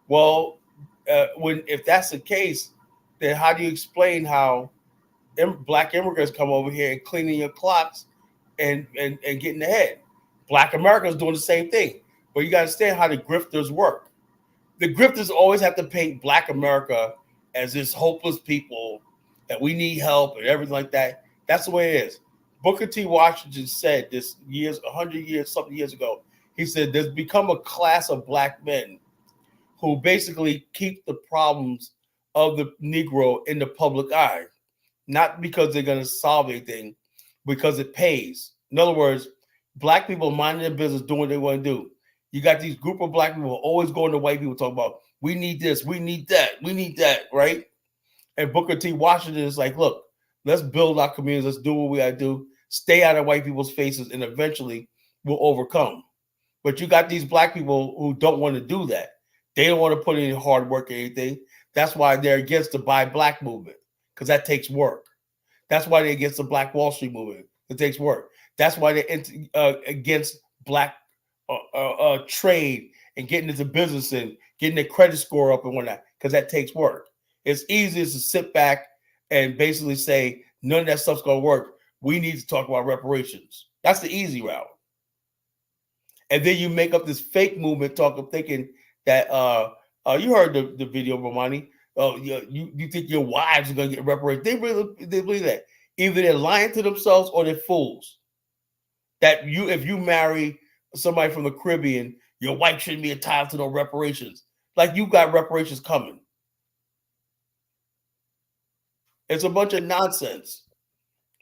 Well, if that's the case, then how do you explain how black immigrants come over here and cleaning your clocks and getting ahead? Black Americans doing the same thing. But you got to understand how the grifters work. The grifters always have to paint black America as this hopeless people that we need help and everything like that. That's the way it is. Booker T. Washington said this 100 years, something years ago. He said there's become a class of black men who basically keep the problems of the Negro in the public eye, not because they're going to solve anything, because it pays. In other words, black people minding their business, doing what they want to do. You got these group of black people always going to white people talking about, we need this, we need that, we need that, right? And Booker T. Washington is like, look, let's build our communities, let's do what we got to do, stay out of white people's faces, and eventually we'll overcome. But you got these black people who don't want to do that. They don't want to put in hard work or anything. That's why they're against the Buy Black movement, because that takes work. That's why they're against the Black Wall Street movement. It takes work. That's why they're against black trade and getting into business and getting their credit score up and whatnot, because that takes work. It's easy to sit back and basically say none of that stuff's going to work. We need to talk about reparations. That's the easy route. And then you make up this fake movement thinking that you heard the video, Bomani. You think your wives are going to get reparations. They believe that. Either they're lying to themselves or they're fools. That if you marry somebody from the Caribbean, your wife shouldn't be entitled to no reparations. Like you got reparations coming. It's a bunch of nonsense.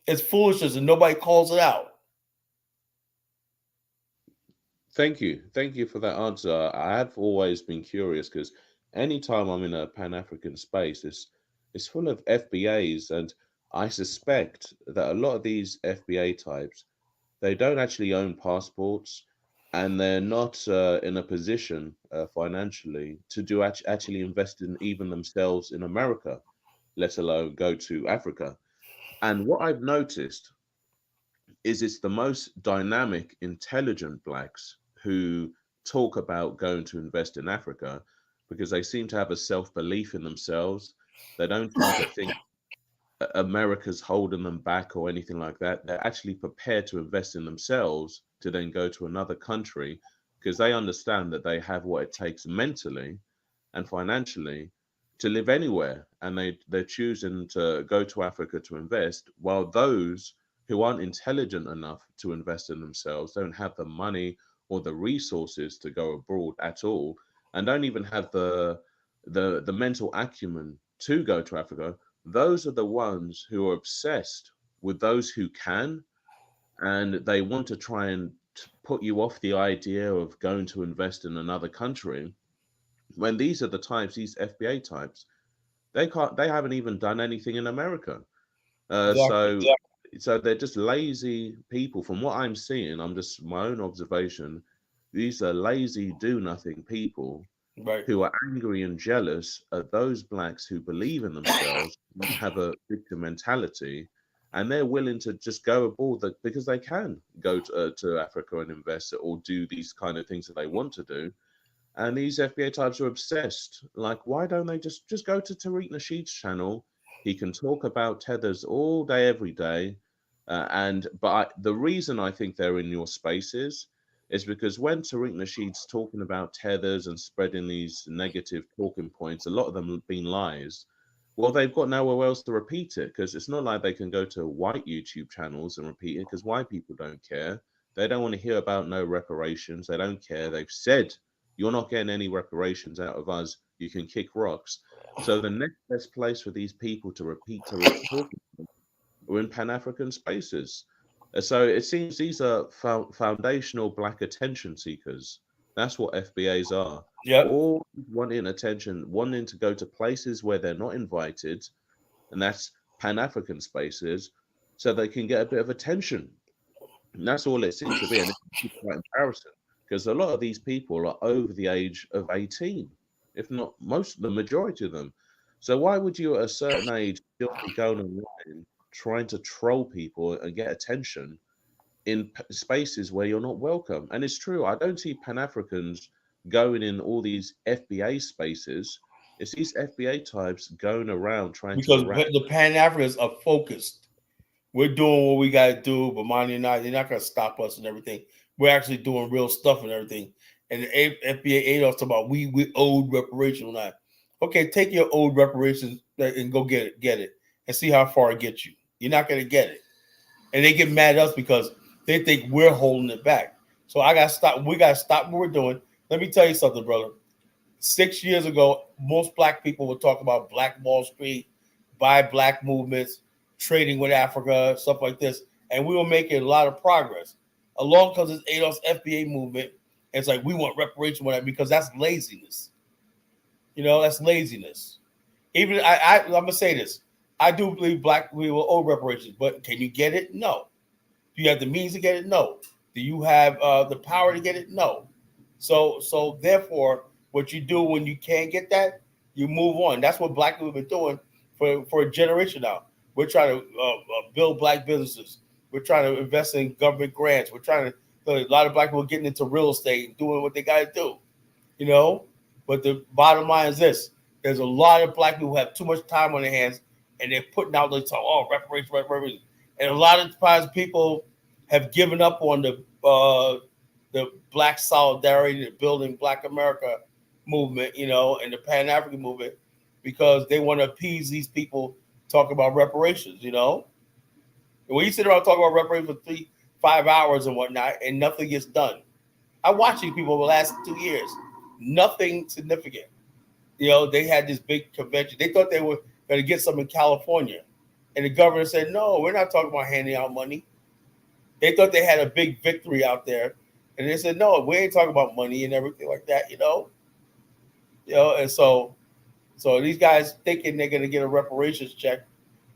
It's foolishness and nobody calls it out. Thank you for that answer. I have always been curious because anytime I'm in a Pan-African space, it's full of FBAs, and I suspect that a lot of these FBA types, they don't actually own passports, and they're not in a position financially to actually invest in even themselves in America, let alone go to Africa. And what I've noticed is it's the most dynamic, intelligent blacks who talk about going to invest in Africa because they seem to have a self-belief in themselves. They don't seem to think America's holding them back or anything like that. They're actually prepared to invest in themselves to then go to another country because they understand that they have what it takes mentally and financially to live anywhere. And they're choosing to go to Africa to invest, while those who aren't intelligent enough to invest in themselves don't have the money or the resources to go abroad at all, and don't even have the mental acumen to go to Africa. Those are the ones who are obsessed with those who can, and they want to try and put you off the idea of going to invest in another country. When these are the types, these FBA types, they haven't even done anything in America. So they're just lazy people. From what I'm seeing, I'm just my own observation. These are lazy, do-nothing people who are angry and jealous at those blacks who believe in themselves, have a victim mentality, and they're willing to just go abroad because they can go to Africa and invest or do these kind of things that they want to do. And these FBA types are obsessed. Like, why don't they just go to Tariq Nasheed's channel? He can talk about tethers all day, every day. But the reason I think they're in your spaces is because when Tariq Nasheed's talking about tethers and spreading these negative talking points, a lot of them have been lies. Well, they've got nowhere else to repeat it because it's not like they can go to white YouTube channels and repeat it because white people don't care. They don't want to hear about no reparations. They don't care. They've said, you're not getting any reparations out of us. You can kick rocks. So the next best place for these people to repeat to talk are in Pan-African spaces. So it seems these are foundational Black attention seekers. That's what FBAs are. Yeah. All wanting attention, wanting to go to places where they're not invited, and that's Pan-African spaces, so they can get a bit of attention. And that's all it seems to be. And it's quite embarrassing because a lot of these people are over the age of 18, if not the majority of them. So why would you at a certain age still be going online trying to troll people and get attention in spaces where you're not welcome? And it's true, I don't see Pan-Africans going in all these FBA spaces. It's these FBA types going around trying because to harass. the Pan-Africans are focused. We're doing what we got to do, but Bomani and I, they're not going to stop us and everything. We're actually doing real stuff and everything. And the FBA ADOS talk about we owed reparations. Okay, take your owed reparations and go get it, and see how far it gets you. You're not going to get it. And they get mad at us because they think we're holding it back. So I got to stop. We got to stop what we're doing. Let me tell you something, brother. 6 years ago, most Black people would talk about Black Wall Street, buy Black movements, trading with Africa, stuff like this. And we were making a lot of progress. Along comes this ADOS FBA movement. And it's like, we want reparation with that because that's laziness. You know, that's laziness. Even I'm going to say this. I do believe Black people owe reparations, but can you get it? No. Do you have the means to get it? No. Do you have the power to get it? No. So therefore, what you do when you can't get that, you move on. That's what Black people have been doing for a generation now. We're trying to build Black businesses. We're trying to invest in government grants. We're trying to. A lot of Black people getting into real estate and doing what they got to do, you know. But the bottom line is this: there's a lot of Black people who have too much time on their hands, and they're putting out the talk, reparations. And a lot of times people have given up on the Black solidarity, the building Black America movement, you know, and the Pan-African movement, because they want to appease these people talking about reparations, you know. And when you sit around talking about reparations for 3-5 hours and whatnot, and nothing gets done. I watched these people over the last 2 years. Nothing significant. You know, they had this big convention. They thought they were going to get some in California. And the governor said, no, we're not talking about handing out money. They thought they had a big victory out there. And they said, no, we ain't talking about money and everything like that, you know. You know, and so these guys thinking they're going to get a reparations check.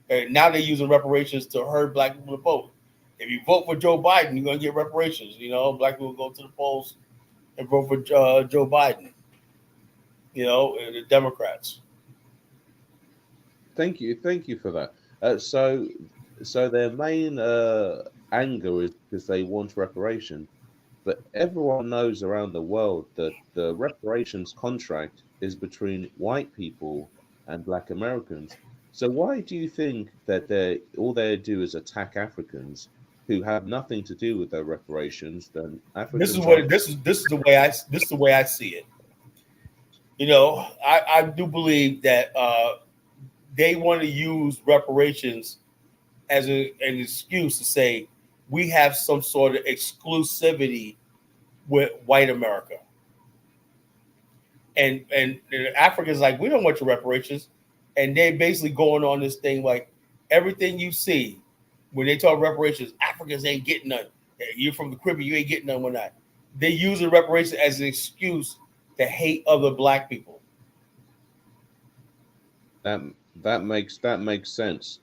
And now they're using reparations to hurt Black people to vote. If you vote for Joe Biden, you're going to get reparations. You know, Black people go to the polls and vote for Joe Biden, you know, and the Democrats. Thank you for that. So their main anger is because they want reparation, but everyone knows around the world that the reparations contract is between white people and Black Americans. So why do you think that all they do is attack Africans who have nothing to do with their reparations? Then Africans. This is the way I see it. You know, I do believe that they want to use reparations as an excuse to say we have some sort of exclusivity with white America. And Africans like, we don't want your reparations. And they're basically going on this thing like everything you see when they talk reparations, Africans ain't getting none. You're from the Caribbean, you ain't getting none. We're not. They use the reparations as an excuse to hate other Black people. That makes sense,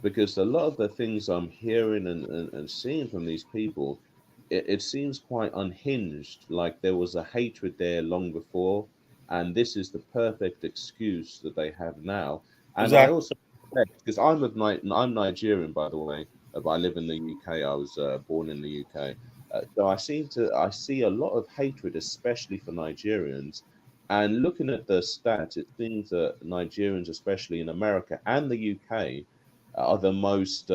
because a lot of the things I'm hearing and seeing from these people, it seems quite unhinged. Like there was a hatred there long before, and this is the perfect excuse that they have now. And exactly. I also, because I'm Nigerian, by the way, but I live in the UK. I was born in the UK, so I see a lot of hatred, especially for Nigerians. And looking at the stats, it seems that Nigerians, especially in America and the UK, are the most,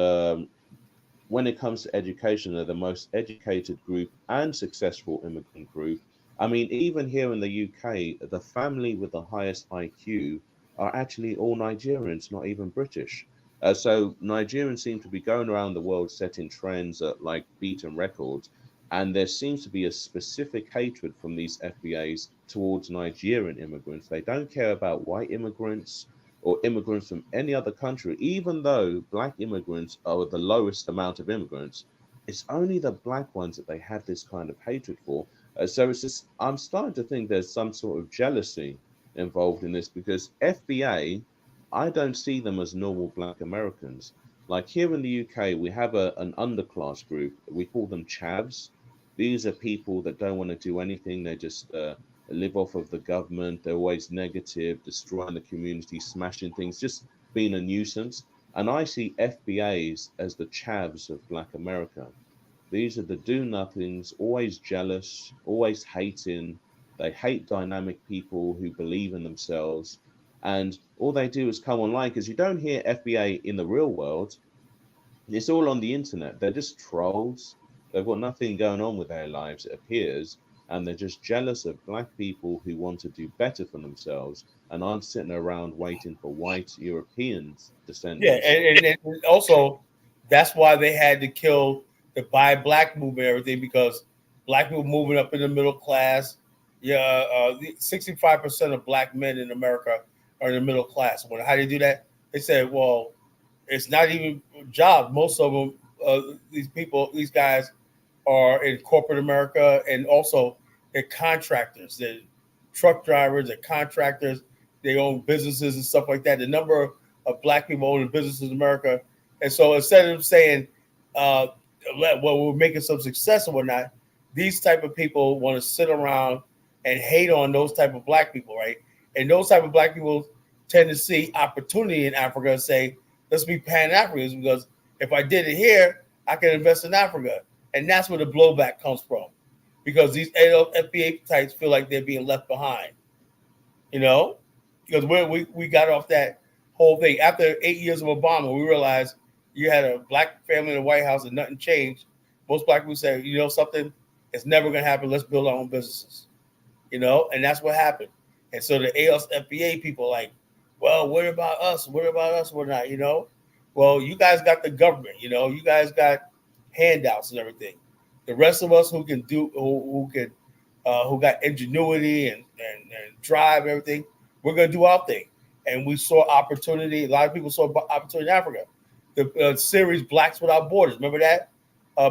when it comes to education, they're the most educated group and successful immigrant group. I mean, even here in the UK, the family with the highest IQ are actually all Nigerians, not even British. So Nigerians seem to be going around the world setting trends at like beaten records, and there seems to be a specific hatred from these FBAs towards Nigerian immigrants. They don't care about white immigrants or immigrants from any other country, even though black immigrants are the lowest amount of immigrants. It's only the black ones that they have this kind of hatred for. So it's just, I'm starting to think there's some sort of jealousy involved in this because FBA, I don't see them as normal black Americans. Like here in the UK, we have an underclass group. We call them chavs. These are people that don't want to do anything. They just live off of the government. They're always negative, destroying the community, smashing things, just being a nuisance. And I see FBAs as the chavs of black America. These are the do-nothings, always jealous, always hating. They hate dynamic people who believe in themselves. And all they do is come online because you don't hear FBA in the real world. It's all on the internet. They're just trolls. They've got nothing going on with their lives, it appears. And they're just jealous of black people who want to do better for themselves and aren't sitting around waiting for white Europeans descendants. Yeah, and also that's why they had to kill the buy black movement and everything, because black people moving up in the middle class. Yeah, 65% of black men in America are in the middle class. How do you do that? They said, well, it's not even jobs. Most of them, these guys are in corporate America, and also they're contractors. They're truck drivers, they're contractors, they own businesses and stuff like that. The number of black people owning businesses in America. And so instead of saying, well, we're making some success or whatnot, these type of people want to sit around and hate on those type of black people, right? And those type of black people tend to see opportunity in Africa and say, let's be Pan-Africans, because if I did it here, I can invest in Africa. And that's where the blowback comes from, because these FBA types feel like they're being left behind, because we got off that whole thing. After 8 years of Obama, we realized you had a black family in the White House and nothing changed. Most black people say, something, it's never going to happen. Let's build our own businesses, and that's what happened. And so the ADOS FBA people are like, well, what about us? What about us? We're not, Well, you guys got the government, you guys got handouts and everything. The rest of us who can do, who got ingenuity and drive and everything, we're going to do our thing. And we saw opportunity. A lot of people saw opportunity in Africa. The series Blacks Without Borders, remember that?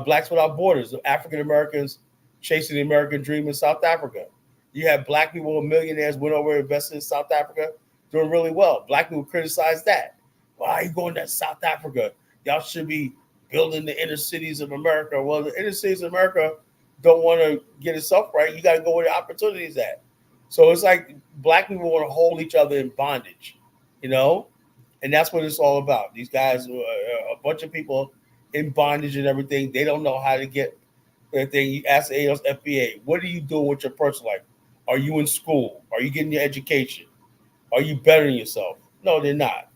Blacks Without Borders, the African Americans chasing the American dream in South Africa. You have black people who are millionaires, went over and invested in South Africa, doing really well. Black people criticize that. Why are you going to South Africa? Y'all should be building the inner cities of America. Well, the inner cities of America don't want to get itself right. You got to go where the opportunities at. So it's like black people want to hold each other in bondage, and that's what it's all about. These guys, a bunch of people in bondage and everything. They don't know how to get everything. You ask the ADOS FBA, what are you doing with your personal life? Are you in school? Are you getting your education? Are you bettering yourself? No, they're not.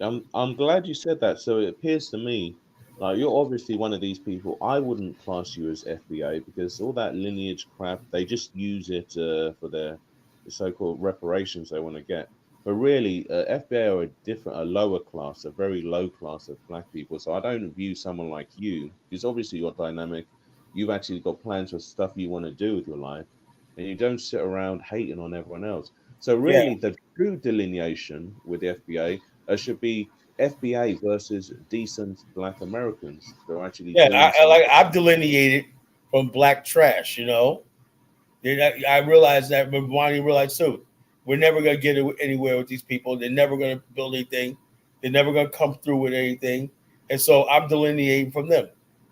I'm glad you said that. So it appears to me like you're obviously one of these people. I wouldn't class you as FBA because all that lineage crap, they just use it for their so-called reparations they want to get. But really, FBA are a lower class, a very low class of black people. So I don't view someone like you, because obviously you're dynamic. You've actually got plans for stuff you want to do with your life, and you don't sit around hating on everyone else. So really, the true delineation with the FBA should be FBA versus decent black Americans. They're actually I've delineated from black trash. I realized that, but Bomani realized too. We're never going to get anywhere with these people. They're never going to build anything. They're never going to come through with anything. And so I'm delineating from them.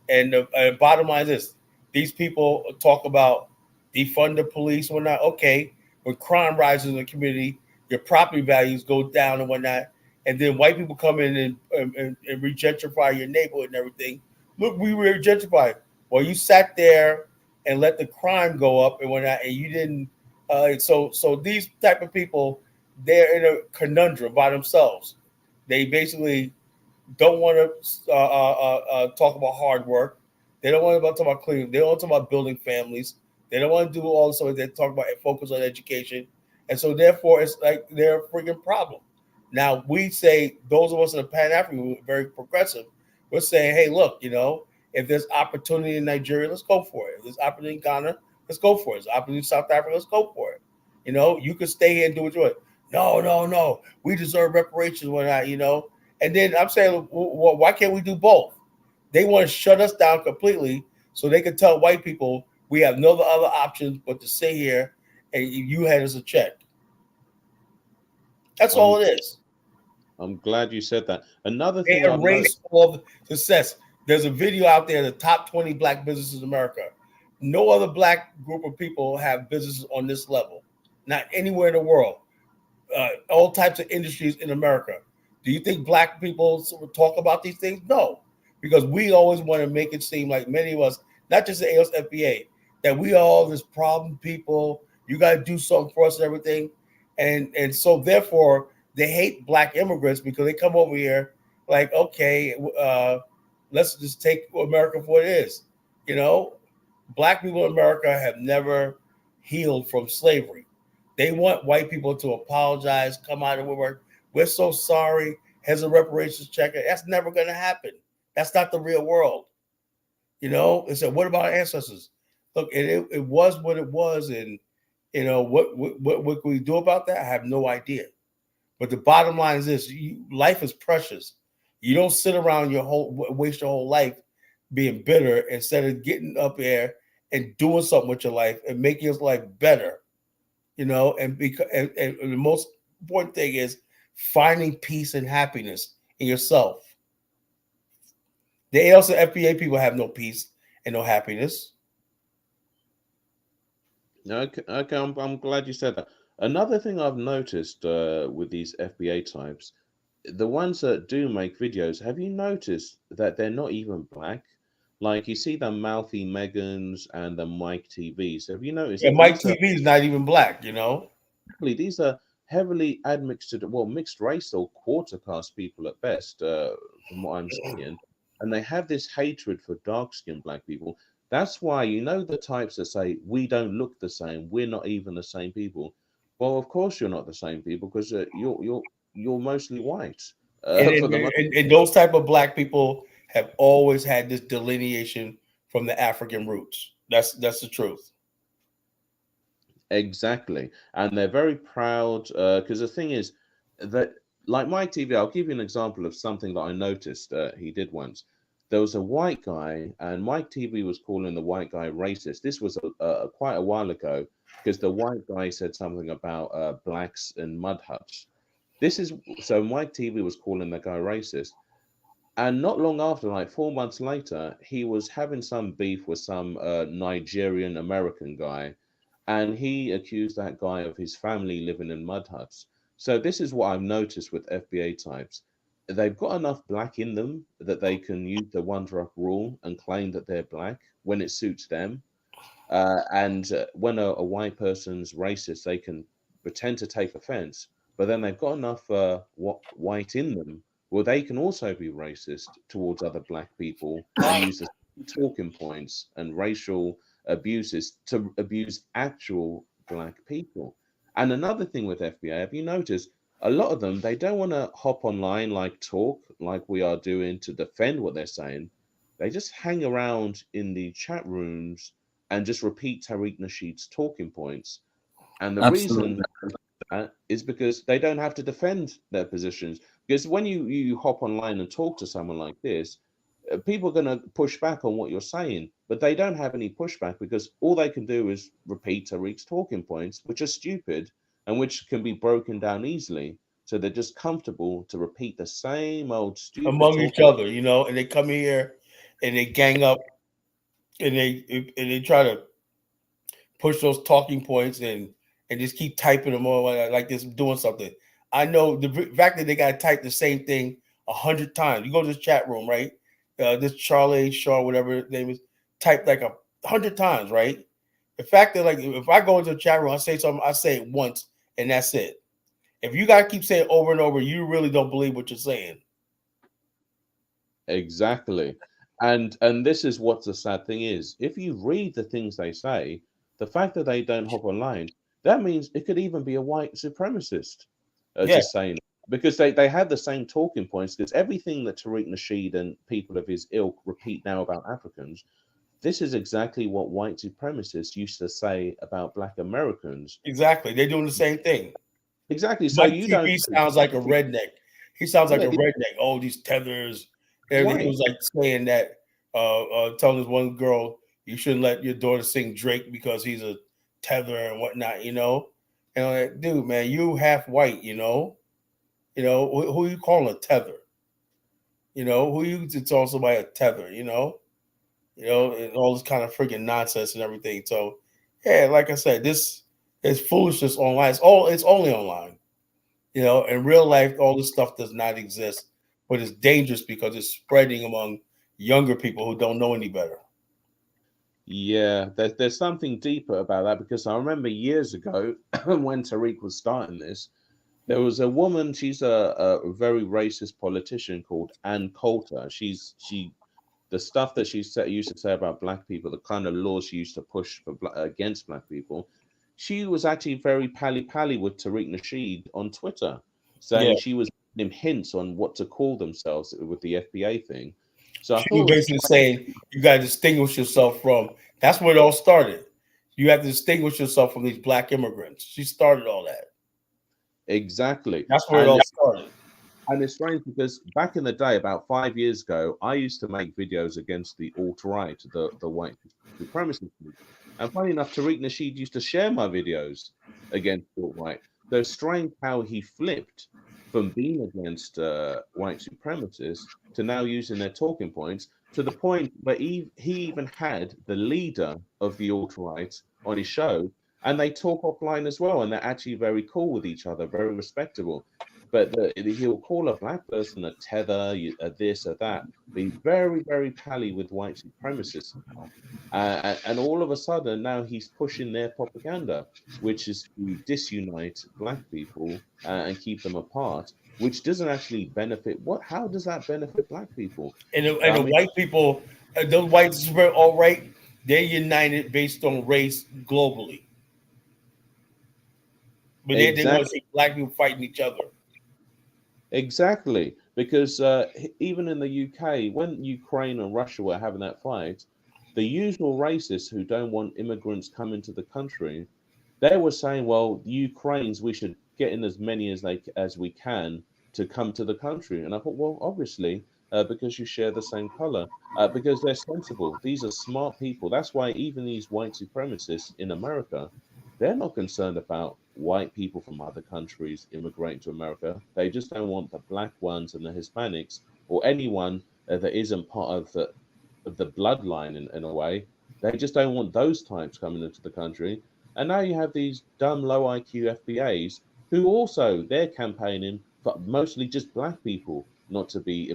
And the bottom line is this: these people talk about defund the police and whatnot. Okay, when crime rises in the community, your property values go down and whatnot. And then white people come in and re-gentrify your neighborhood and everything. Look, we re-gentrified. Well, you sat there and let the crime go up and whatnot, and you didn't. So these type of people, they're in a conundrum by themselves. They basically don't want to talk about hard work. They don't want to talk about cleaning. They don't want to talk about building families. They don't want to do all this. So they talk about focus on education. And so therefore it's like they're a freaking problem. Now we say those of us in the Pan-African, very progressive, we're saying, hey, look, if there's opportunity in Nigeria, let's go for it. If there's opportunity in Ghana, let's go for it. If there's opportunity in South Africa, let's go for it. You can stay here and do what you want. No. We deserve reparations, whatnot, And then I'm saying, well, why can't we do both? They want to shut us down completely so they can tell white people we have no other options but to sit here and you hand us a check. That's all it is. I'm glad you said that. Another They thing I've erase noticed, all the success. There's a video out there, the top 20 black businesses in America. No other black group of people have businesses on this level. Not anywhere in the world. All types of industries in America. Do you think black people talk about these things? No, because we always want to make it seem like many of us, not just the ADOS FBA, that we are all this problem people. You got to do something for us and everything. And so therefore, they hate black immigrants because they come over here like, okay, let's just take America for what it is. Black people in America have never healed from slavery. They want white people to apologize, come out of woodwork. We're so sorry. Here's a reparations check. That's never going to happen. That's not the real world. They said, what about our ancestors? Look, it was what it was. And, what can we do about that? I have no idea. But the bottom line is this: life is precious. You don't sit around waste your whole life being bitter instead of getting up there and doing something with your life and making your life better. And the most important thing is finding peace and happiness in yourself. The ADOS and FBA people have no peace and no happiness. okay, I'm glad you said that. Another thing I've noticed with these FBA types, the ones that do make videos, have you noticed that they're not even black? Like you see the Mouthy Megans and the Mike TVs. Have you noticed? Yeah, Mike TV is not even black, These are heavily admixtured, mixed race or quarter caste people at best, from what I'm seeing. And they have this hatred for dark-skinned black people. That's why, the types that say, we don't look the same, we're not even the same people. Well, of course you're not the same people because you're mostly white. And those type of black people have always had this delineation from the African roots. That's the truth. Exactly. And they're very proud because the thing is that, like Mike TV, I'll give you an example of something that I noticed he did once. There was a white guy, and Mike TV was calling the white guy racist. This was quite a while ago because the white guy said something about blacks and mud huts. So Mike TV was calling the guy racist. And not long after, like 4 months later, he was having some beef with some Nigerian American guy. And he accused that guy of his family living in mud huts. So this is what I've noticed with FBA types. They've got enough black in them that they can use the one drop rule and claim that they're black when it suits them. And when a white person's racist, they can pretend to take offense. But then they've got enough white in them, well, they can also be racist towards other black people and use the talking points and racial abuses to abuse actual black people. And another thing with FBA, have you noticed a lot of them, they don't want to hop online talk like we are doing to defend what they're saying. They just hang around in the chat rooms and just repeat Tariq Nasheed's talking points. And the reason is because they don't have to defend their positions. Because when you hop online and talk to someone like this, people are going to push back on what you're saying, but they don't have any pushback because all they can do is repeat Tariq's talking points, which are stupid and which can be broken down easily. So they're just comfortable to repeat the same old stupid among each other, and they come here and they gang up and they try to push those talking points and just keep typing them on like this, doing something. I know the fact that they got to type the same thing 100 times. You go to this chat room, right? This Charlie Shaw, whatever his name is, typed like 100 times, right? The fact that if I go into a chat room, I say something, I say it once and that's it. If you got to keep saying it over and over, you really don't believe what you're saying. Exactly. And this is what the sad thing is. If you read the things they say, the fact that they don't hop online, that means it could even be a white supremacist Yeah. just saying it. Because they have the same talking points, because everything that Tariq Nasheed and people of his ilk repeat now about Africans, this is exactly what white supremacists used to say about Black Americans. Exactly. They're doing the same thing. Exactly. So Mike you TV don't sounds like a redneck. He sounds like Yeah, a redneck. Oh, these tethers. And Right. he was like saying that, telling this one girl, you shouldn't let your daughter sing Drake because he's a tether and whatnot, you know? And I'm like, dude, man, you half white, you know? You know, who you calling a tether? You know, who you to call somebody a tether, you know? You know, and all this kind of freaking nonsense and everything. So, yeah, like I said, this is foolishness online. It's only online. You know, in real life, all this stuff does not exist, but it's dangerous because it's spreading among younger people who don't know any better. Yeah, there's something deeper about that, because I remember years ago when Tariq was starting this, there was a woman. She's a very racist politician called Ann Coulter. The stuff that used to say about Black people, the kind of laws she used to push for against Black people. She was actually very pally with Tariq Nasheed on Twitter, saying Yeah. she was giving him hints on what to call themselves with the FBA thing. So I She was thought, basically saying you got to distinguish yourself from. That's where it all started. You have to distinguish yourself from these Black immigrants. She started all that. exactly. That's where it all started. And it's strange because back in the day, about 5 years ago, I used to make videos against the alt-right, the white supremacist group. And funny enough, Tariq Nasheed used to share my videos against alt-right. So it's strange how he flipped from being against white supremacists to now using their talking points, to the point where he even had the leader of the alt-right on his show, and they talk offline as well, and they're actually very cool with each other, very respectable. But he'll call a Black person a tether, a this, or that. But he's very, very pally with white supremacists now. And all of a sudden, now he's pushing their propaganda, which is to disunite Black people and keep them apart, which doesn't actually benefit. How does that benefit Black people? And the white people, those whites were all right. They're united based on race globally. But they want to see Black people fighting each other. Exactly, because even in the UK, when Ukraine and Russia were having that fight, the usual racists who don't want immigrants coming to the country, they were saying, well, Ukrainians, we should get in as many as we can to come to the country. And I thought, well, obviously, because you share the same color, because they're sensible. These are smart people. That's why even these white supremacists in America, they're not concerned about white people from other countries immigrating to America. They just don't want the Black ones and the Hispanics, or anyone that isn't part of the bloodline in a way. They just don't want those types coming into the country. And now you have these dumb low IQ FBAs who also, they're campaigning for mostly just Black people not to be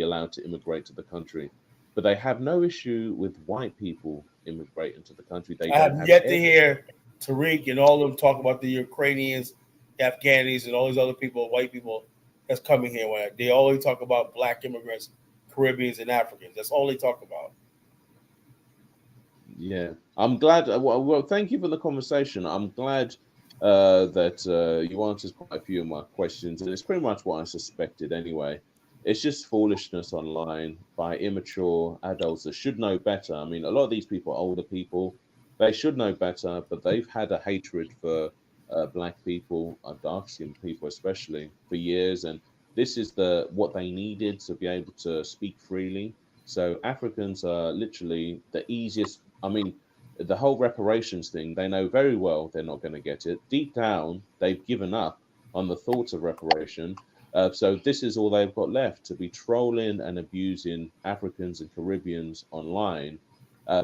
allowed to immigrate to the country. But they have no issue with white people immigrating to the country. They I don't have yet to any- hear Tariq and all of them talk about the Ukrainians, Afghanis, and all these other people, white people that's coming here. When they always talk about Black immigrants, Caribbeans, and Africans. That's all they talk about. Yeah, I'm glad. Well, thank you for the conversation. I'm glad that you answered quite a few of my questions, and it's pretty much what I suspected anyway. It's just foolishness online by immature adults that should know better. I mean, a lot of these people are older people. They should know better, but they've had a hatred for Black people, dark-skinned people especially, for years, and this is what they needed to be able to speak freely. So Africans are literally the easiest. I mean, the whole reparations thing, they know very well they're not going to get it. Deep down, they've given up on the thoughts of reparation. So this is all they've got left, to be trolling and abusing Africans and Caribbeans online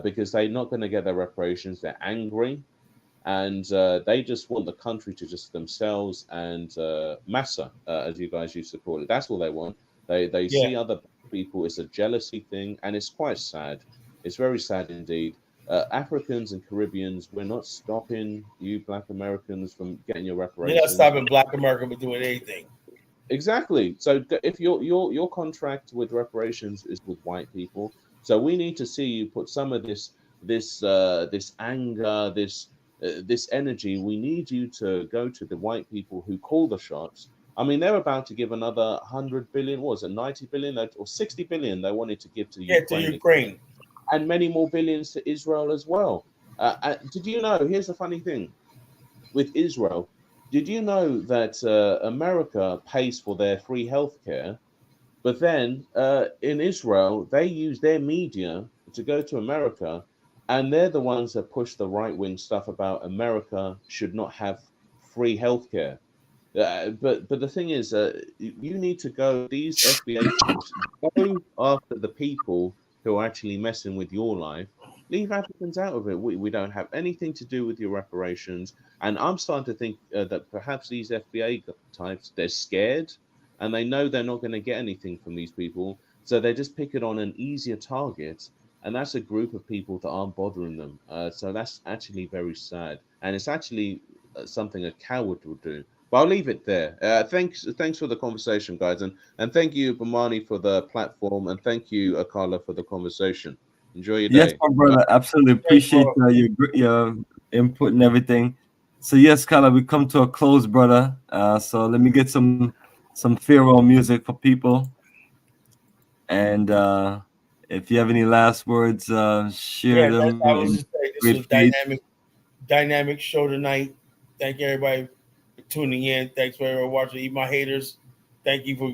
because they're not going to get their reparations. They're angry, and they just want the country to just themselves and massa, as you guys used to call it. That's all they want. They see other people. It's a jealousy thing, and it's quite sad. It's very sad indeed. Africans and Caribbeans, we're not stopping you Black Americans from getting your reparations. They're not stopping Black America from doing anything. Exactly. So if your contract with reparations is with white people, so we need to see you put some of this anger, this this energy. We need you to go to the white people who call the shots. I mean, they're about to give another 100 billion, what was it, 90 billion or 60 billion they wanted to give to Ukraine. To Ukraine. And many more billions to Israel as well. Did you know, here's the funny thing with Israel, did you know that America pays for their free healthcare, but then in Israel, they use their media to go to America, and they're the ones that push the right-wing stuff about America should not have free healthcare. But the thing is, you need to go, these FBA things, go after the people who are actually messing with your life. Leave Africans out of it. We don't have anything to do with your reparations. And I'm starting to think that perhaps these FBA types, they're scared and they know they're not going to get anything from these people. So they're just picking on an easier target. And that's a group of people that aren't bothering them. So that's actually very sad. And it's actually something a coward would do. But I'll leave it there. Thanks for the conversation, guys. And thank you, Bomani, for the platform. And thank you, Akala, for the conversation. Enjoy your day. Yes, my brother. Absolutely appreciate your input and everything. So yes, Kala, we come to a close, brother. So let me get some farewell music for people. And if you have any last words, share them. I was just saying, this was a dynamic show tonight. Thank everybody for tuning in. Thanks for everyone watching. Eat My Haters. Thank you for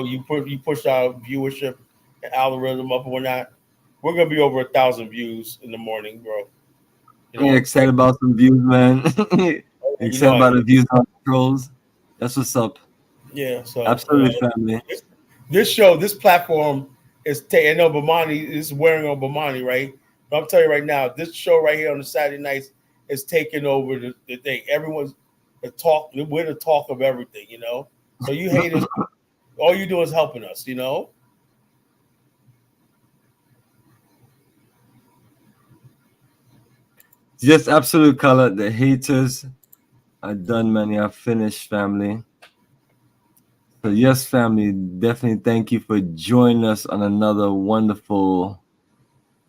you push our viewership and algorithm up and whatnot. We're gonna be over 1,000 views in the morning, bro. Yeah, excited about some views, man. Excited about the views on trolls. That's what's up. Yeah, so absolutely, family. This platform is I know Bomani is wearing on Bomani, right? But I'm telling you right now, this show right here on the Saturday nights is taking over the thing. Everyone's we're the talk of everything, you know. So you haters, all you do is helping us, you know. Just absolute color. The haters are done, man. You are finished, family. So yes, family, definitely thank you for joining us on another wonderful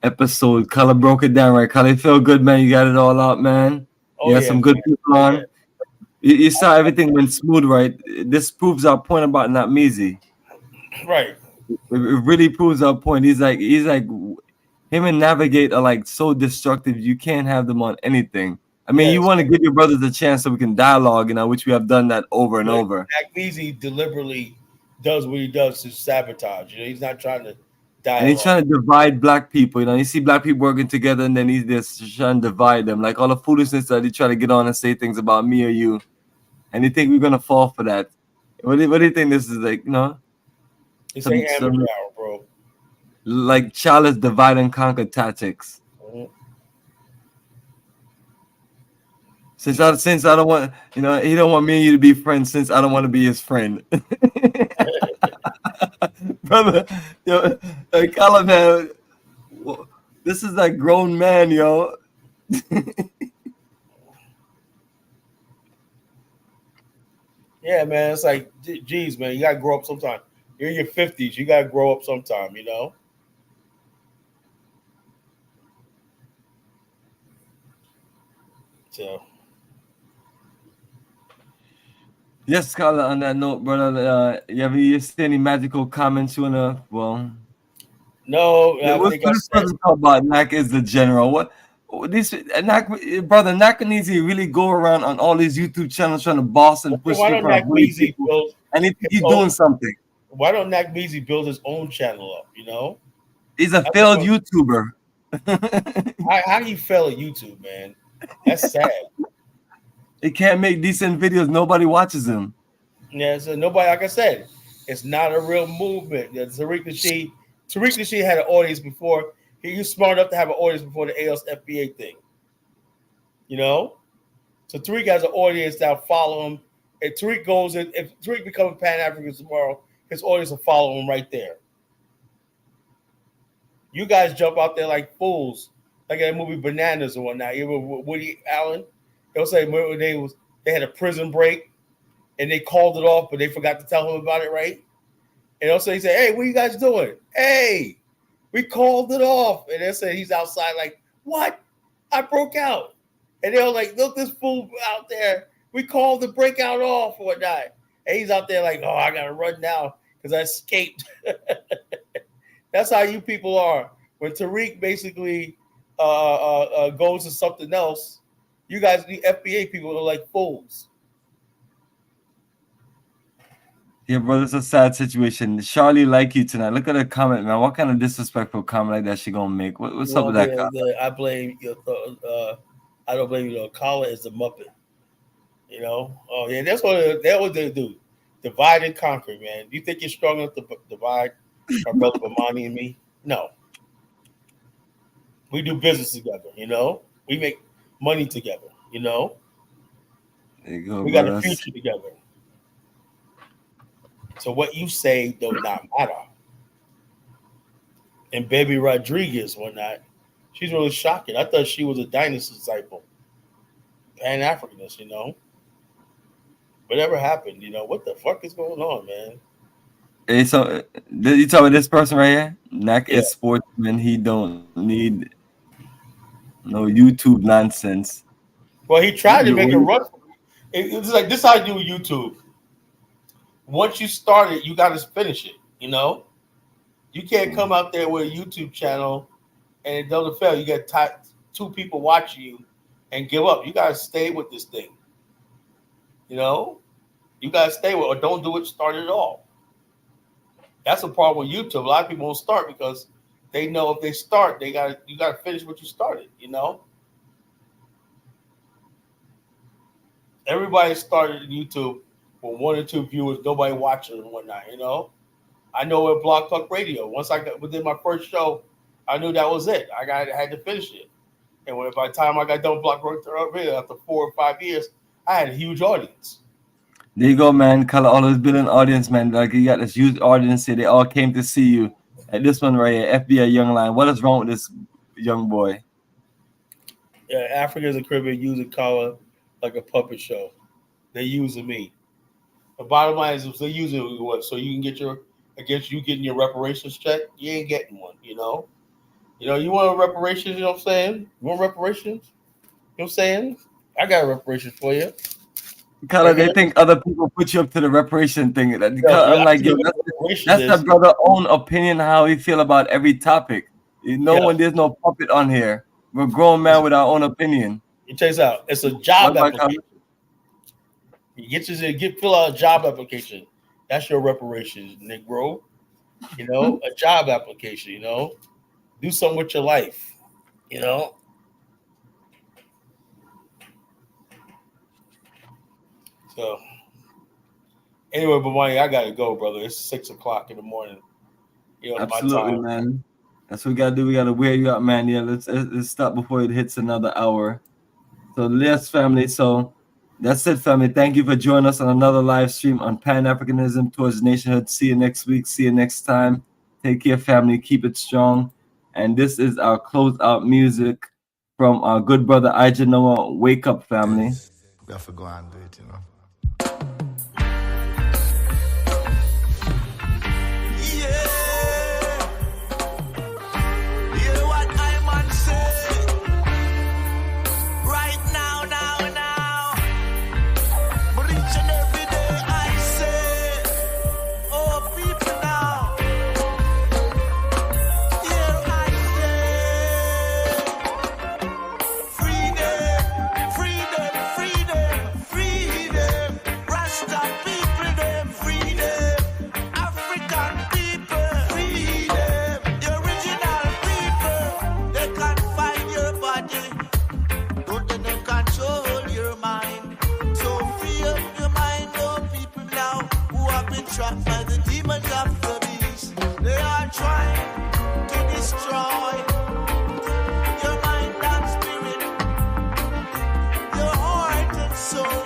episode. Color broke it down, right? Color, feel good, man. You got it all out, man. You had some good people on. You saw everything went smooth, right? This proves our point about Nakmizi. Right. It really proves our point. He's like him and Navigate are like so destructive. You can't have them on anything. I mean, you want to give your brothers a chance so we can dialogue, you know, which we have done that over and over. Nakmizi deliberately does what he does to sabotage. You know, he's not trying to dialogue. And he's trying to divide black people. You know, you see black people working together, and then he's just trying to divide them. Like all the foolishness that he try to get on and say things about me or you, and they think we're gonna fall for that. What do you think this is like? You know, It's an amateur hour, bro. Like childish divide and conquer tactics. Since I don't want, you know, he don't want me and you to be friends. Since I don't want to be his friend, brother. Yo, Colin, man, this is like grown man, yo. Yeah, man. It's like, geez, man, you gotta grow up sometime. You're in your 50s. You gotta grow up sometime, you know. So. Yes, Carla, on that note, brother, you see any magical comments you wanna, No, I think I said talk about Nak is the general. What this Nak brother Nakanizi really go around on all these YouTube channels trying to boss and push people, and he's doing something. Why don't Nakmizi build his own channel up, you know? He's a failed YouTuber. How do you fail at YouTube, man? That's sad. He can't make decent videos. Nobody watches him. Yeah, so nobody, like I said, it's not a real movement. Tariq Nasheed had an audience before. He was smart enough to have an audience before the ADOS FBA thing. You know? So Tariq has an audience that follow him. If Tariq goes in, if Tariq becomes Pan-African tomorrow, his audience will follow him right there. You guys jump out there like fools, like that movie Bananas or whatnot. You remember Woody Allen? They'll say they had a prison break and they called it off, but they forgot to tell him about it, right? And they'll say, "Hey, what are you guys doing? Hey, we called it off." And they'll say he's outside, like, "What? I broke out. And they were like, look, this fool out there. We called the breakout off or whatnot. And he's out there like, oh, I got to run now because I escaped. That's how you people are. When Tariq basically goes to something else, you guys, the FBA people, are like fools. Yeah, brother, it's a sad situation. Charlie like you tonight. Look at the comment, man. What kind of disrespectful comment like that she gonna make? What's up with that comment? I blame I don't blame you. Kala is a Muppet. You know? Oh yeah, that's what they do. Divide and conquer, man. You think you're strong enough to divide our brother Bomani and me? No. We do business together, you know? We make money together, you know? There you go, we got a future together. So what you say does not matter. And Baby Rodriguez, whatnot, she's really shocking. I thought she was a dynasty disciple. Pan-Africanist, you know? Whatever happened, you know? What the fuck is going on, man? Hey, so you talking about this person right here? Nak is sportsman. He don't need no YouTube nonsense. Well, he tried to make a run. It's like this: how I do with YouTube. Once you start it, you got to finish it. You know, you can't come out there with a YouTube channel and it doesn't fail. You got 2 people watching you and give up. You got to stay with this thing. You know, you got to stay with, or don't do it. Start it at all. That's a problem with YouTube. A lot of people won't start because they know if they start, you got to finish what you started. You know. Everybody started YouTube with 1 or 2 viewers, nobody watching and whatnot, you know. I know at Blog Talk Radio, once I within my first show, I knew that was it. I had to finish it. And by the time I got done with Blog Talk Radio, after 4 or 5 years, I had a huge audience. There you go, man. Color all those building audience, man. Like you got this huge audience here. They all came to see you. And this one right here, FBI Young Lion. What is wrong with this young boy? Yeah, Africans and Caribbean using color like a puppet show. They're using me. The bottom line is if they're using what, so you can get you getting your reparations check, you ain't getting one, you know. You know, you want reparations, you know what I'm saying? You want reparations? You know what I'm saying? I got reparations for you. Color, they think other people put you up to the reparation thing. I'm like, yo, that's the brother's own opinion, how he feel about every topic. There's no puppet on here. We're grown man with our own opinion. You check this out. It's a job application. You fill out a job application. That's your reparations, Negro. You know, a job application, you know. Do something with your life, you know. So anyway, Bomani, I gotta go, brother. It's 6 o'clock in the morning. You know, absolutely, man. That's what we gotta do. We gotta wear you out, man. Yeah, let's stop before it hits another hour. So yes, family. So that's it, family. Thank you for joining us on another live stream on Pan-Africanism towards nationhood. See you next week. See you next time. Take care, family. Keep it strong. And this is our closeout music from our good brother Ija Noah. Wake up, family. We have to go and do it, you know. Trapped by the demons of the beast. They are trying to destroy your mind and spirit, your heart and soul,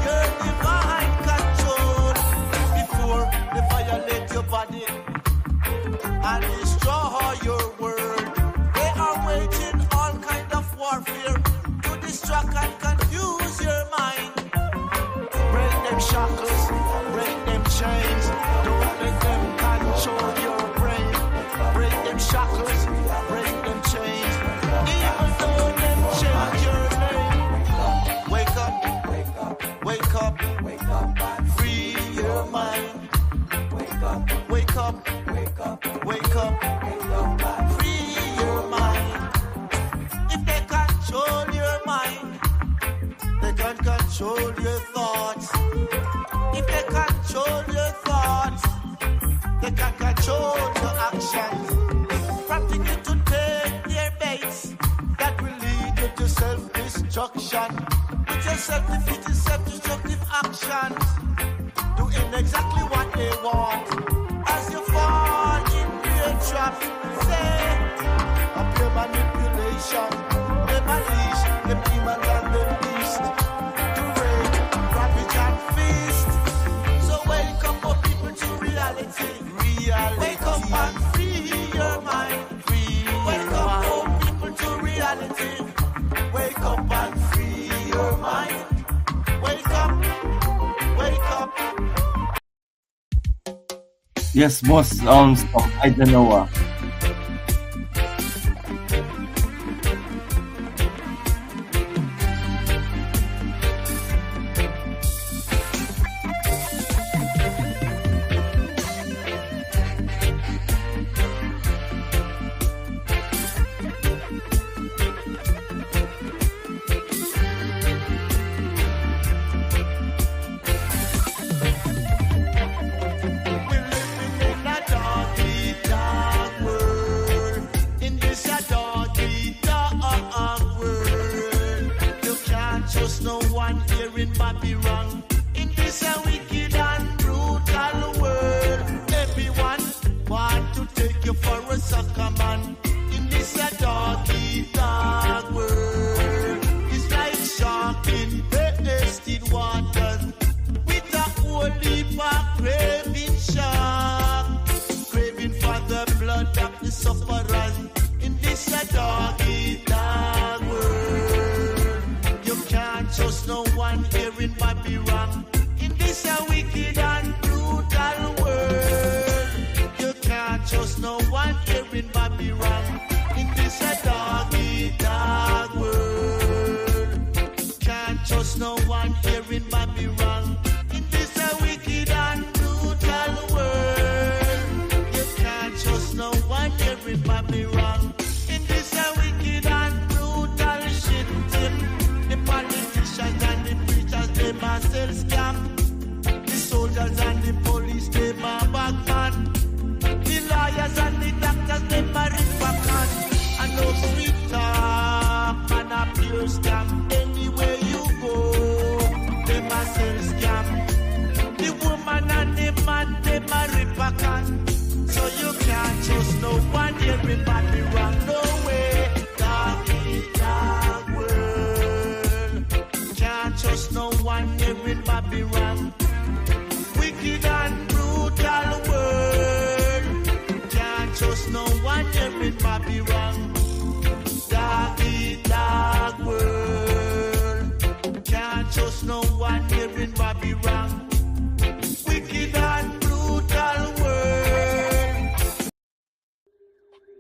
your divine control. Before they violate your body and destroy your world, they are waging all kind of warfare to distract and confuse your mind. Break them shackles, break them chains, don't let them control your brain. Break them shackles, break them chains, even though wake up and free your mind. Wake up, wake up, wake up, wake up, wake up and free your mind. If they control your mind, they can control your thoughts. If they control your thoughts, they can control your actions. Practically to take their baits that will lead you to self-destruction. With your self-defeating, self-destructive actions, doing exactly what they want. As you fall in their traps, say, up your manipulation, they unleash the demons and the beast to raid, ravage and feast. So wake up, oh people, to reality. Wake up and free your mind. Wake up, oh people, to reality. Wake up and free your mind. Wake up, wake up. Yes, more sounds from Aidanoa.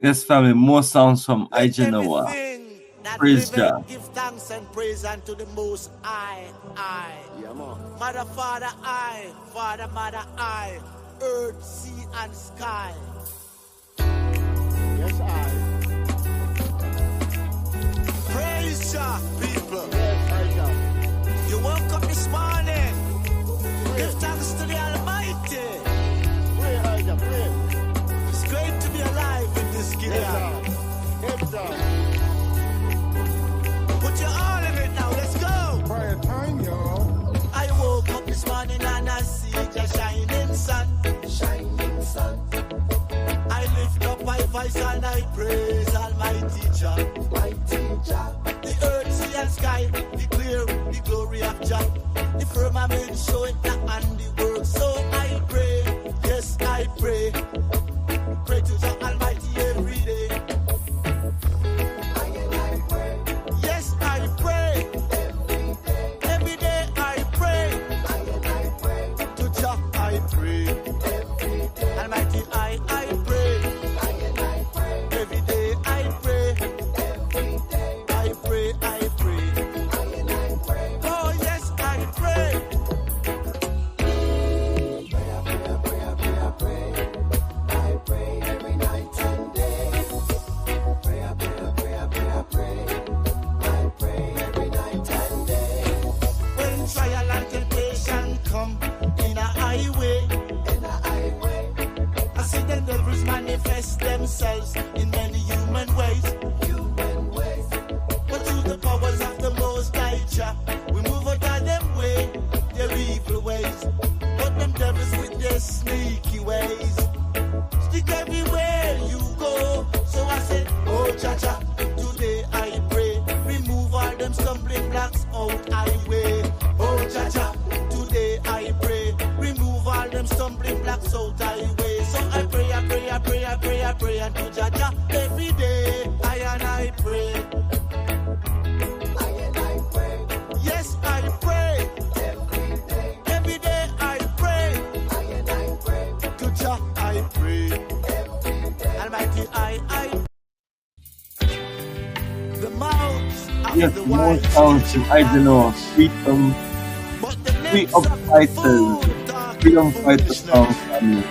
Yes, family, more sounds from Aidanoa. Praise God. Give thanks and praise unto the Most High. Mother, Father, I. Father, Mother, I. Earth, sea, and sky. Yes, I. Praise Jah, people. Yes, I Jah. You woke up this morning. Give thanks to the Almighty. Pray, I Jah, pray. It's great to be alive in this Gilead. Yes, put your all in it now, let's go. Prayer time, yo. I woke up this morning and I see the shining sun. Shining sun. I lift up my voice and I praise Almighty Jah. Mighty Jah. The earth, sea and sky declare the glory of Jah. The firmament showing the handiwork. So I pray, yes I pray. Pray to Jah Almighty every day. Yes, I pray. Every day I pray. To Jah I pray. Almighty I pray. Every day I pray. I pray. Oh yes, I pray. more sounds in Eisenhower. Freedom fighters. Freedom fighter song family.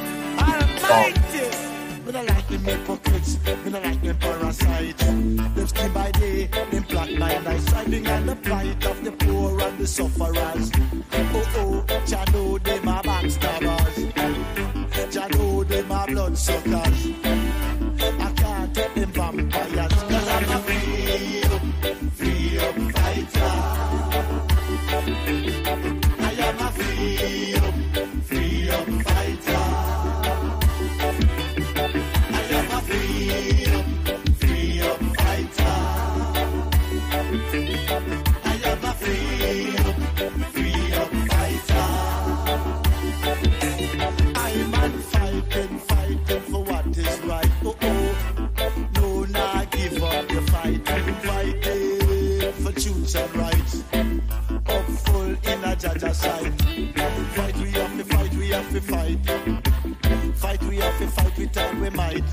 We don't like them hypocrites, we don't like them parasites. Them scheme by day, them plot by night, striving on the plight of the poor and the sufferers. Oh, Jah know them are backstabbers. Jah know them are bloodsuckers. I can't take them vampires, 'cause I'm a free up fighter. I am a free up fighter. Free up fighter. I am a free up fighter. I'm fighting for what is right. No, nah, give up the fighting for truth and rights. Up full in a Jaja side. Fight, we have to fight, we have to fight. Fight, we have to fight with all we might.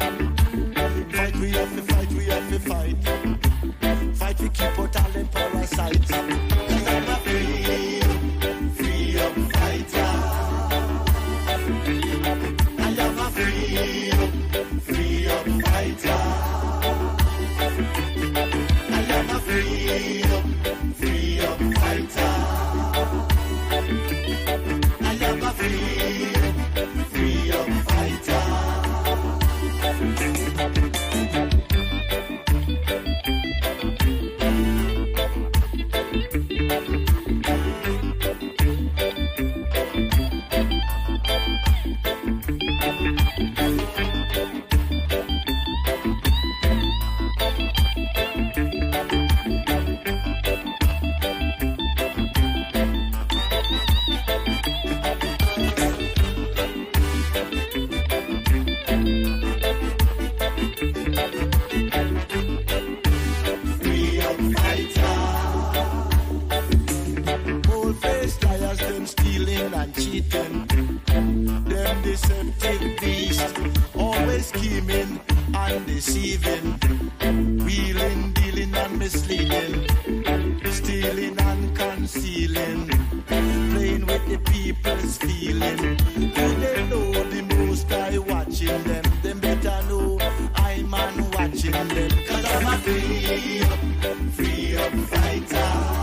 Fight, we have to fight, we have to fight. Fight, we keep out all them parasites. 'Cause I'm a free up fighter. I am a free up fighter. I am a free up fighter. I am a free up fighter. Them deceptive beasts, always scheming and deceiving, wheeling, dealing and misleading, stealing and concealing, playing with the people's feeling. Do they know the most I watching them? Them better know I'm man watching them. 'Cause I'm a free up fighter.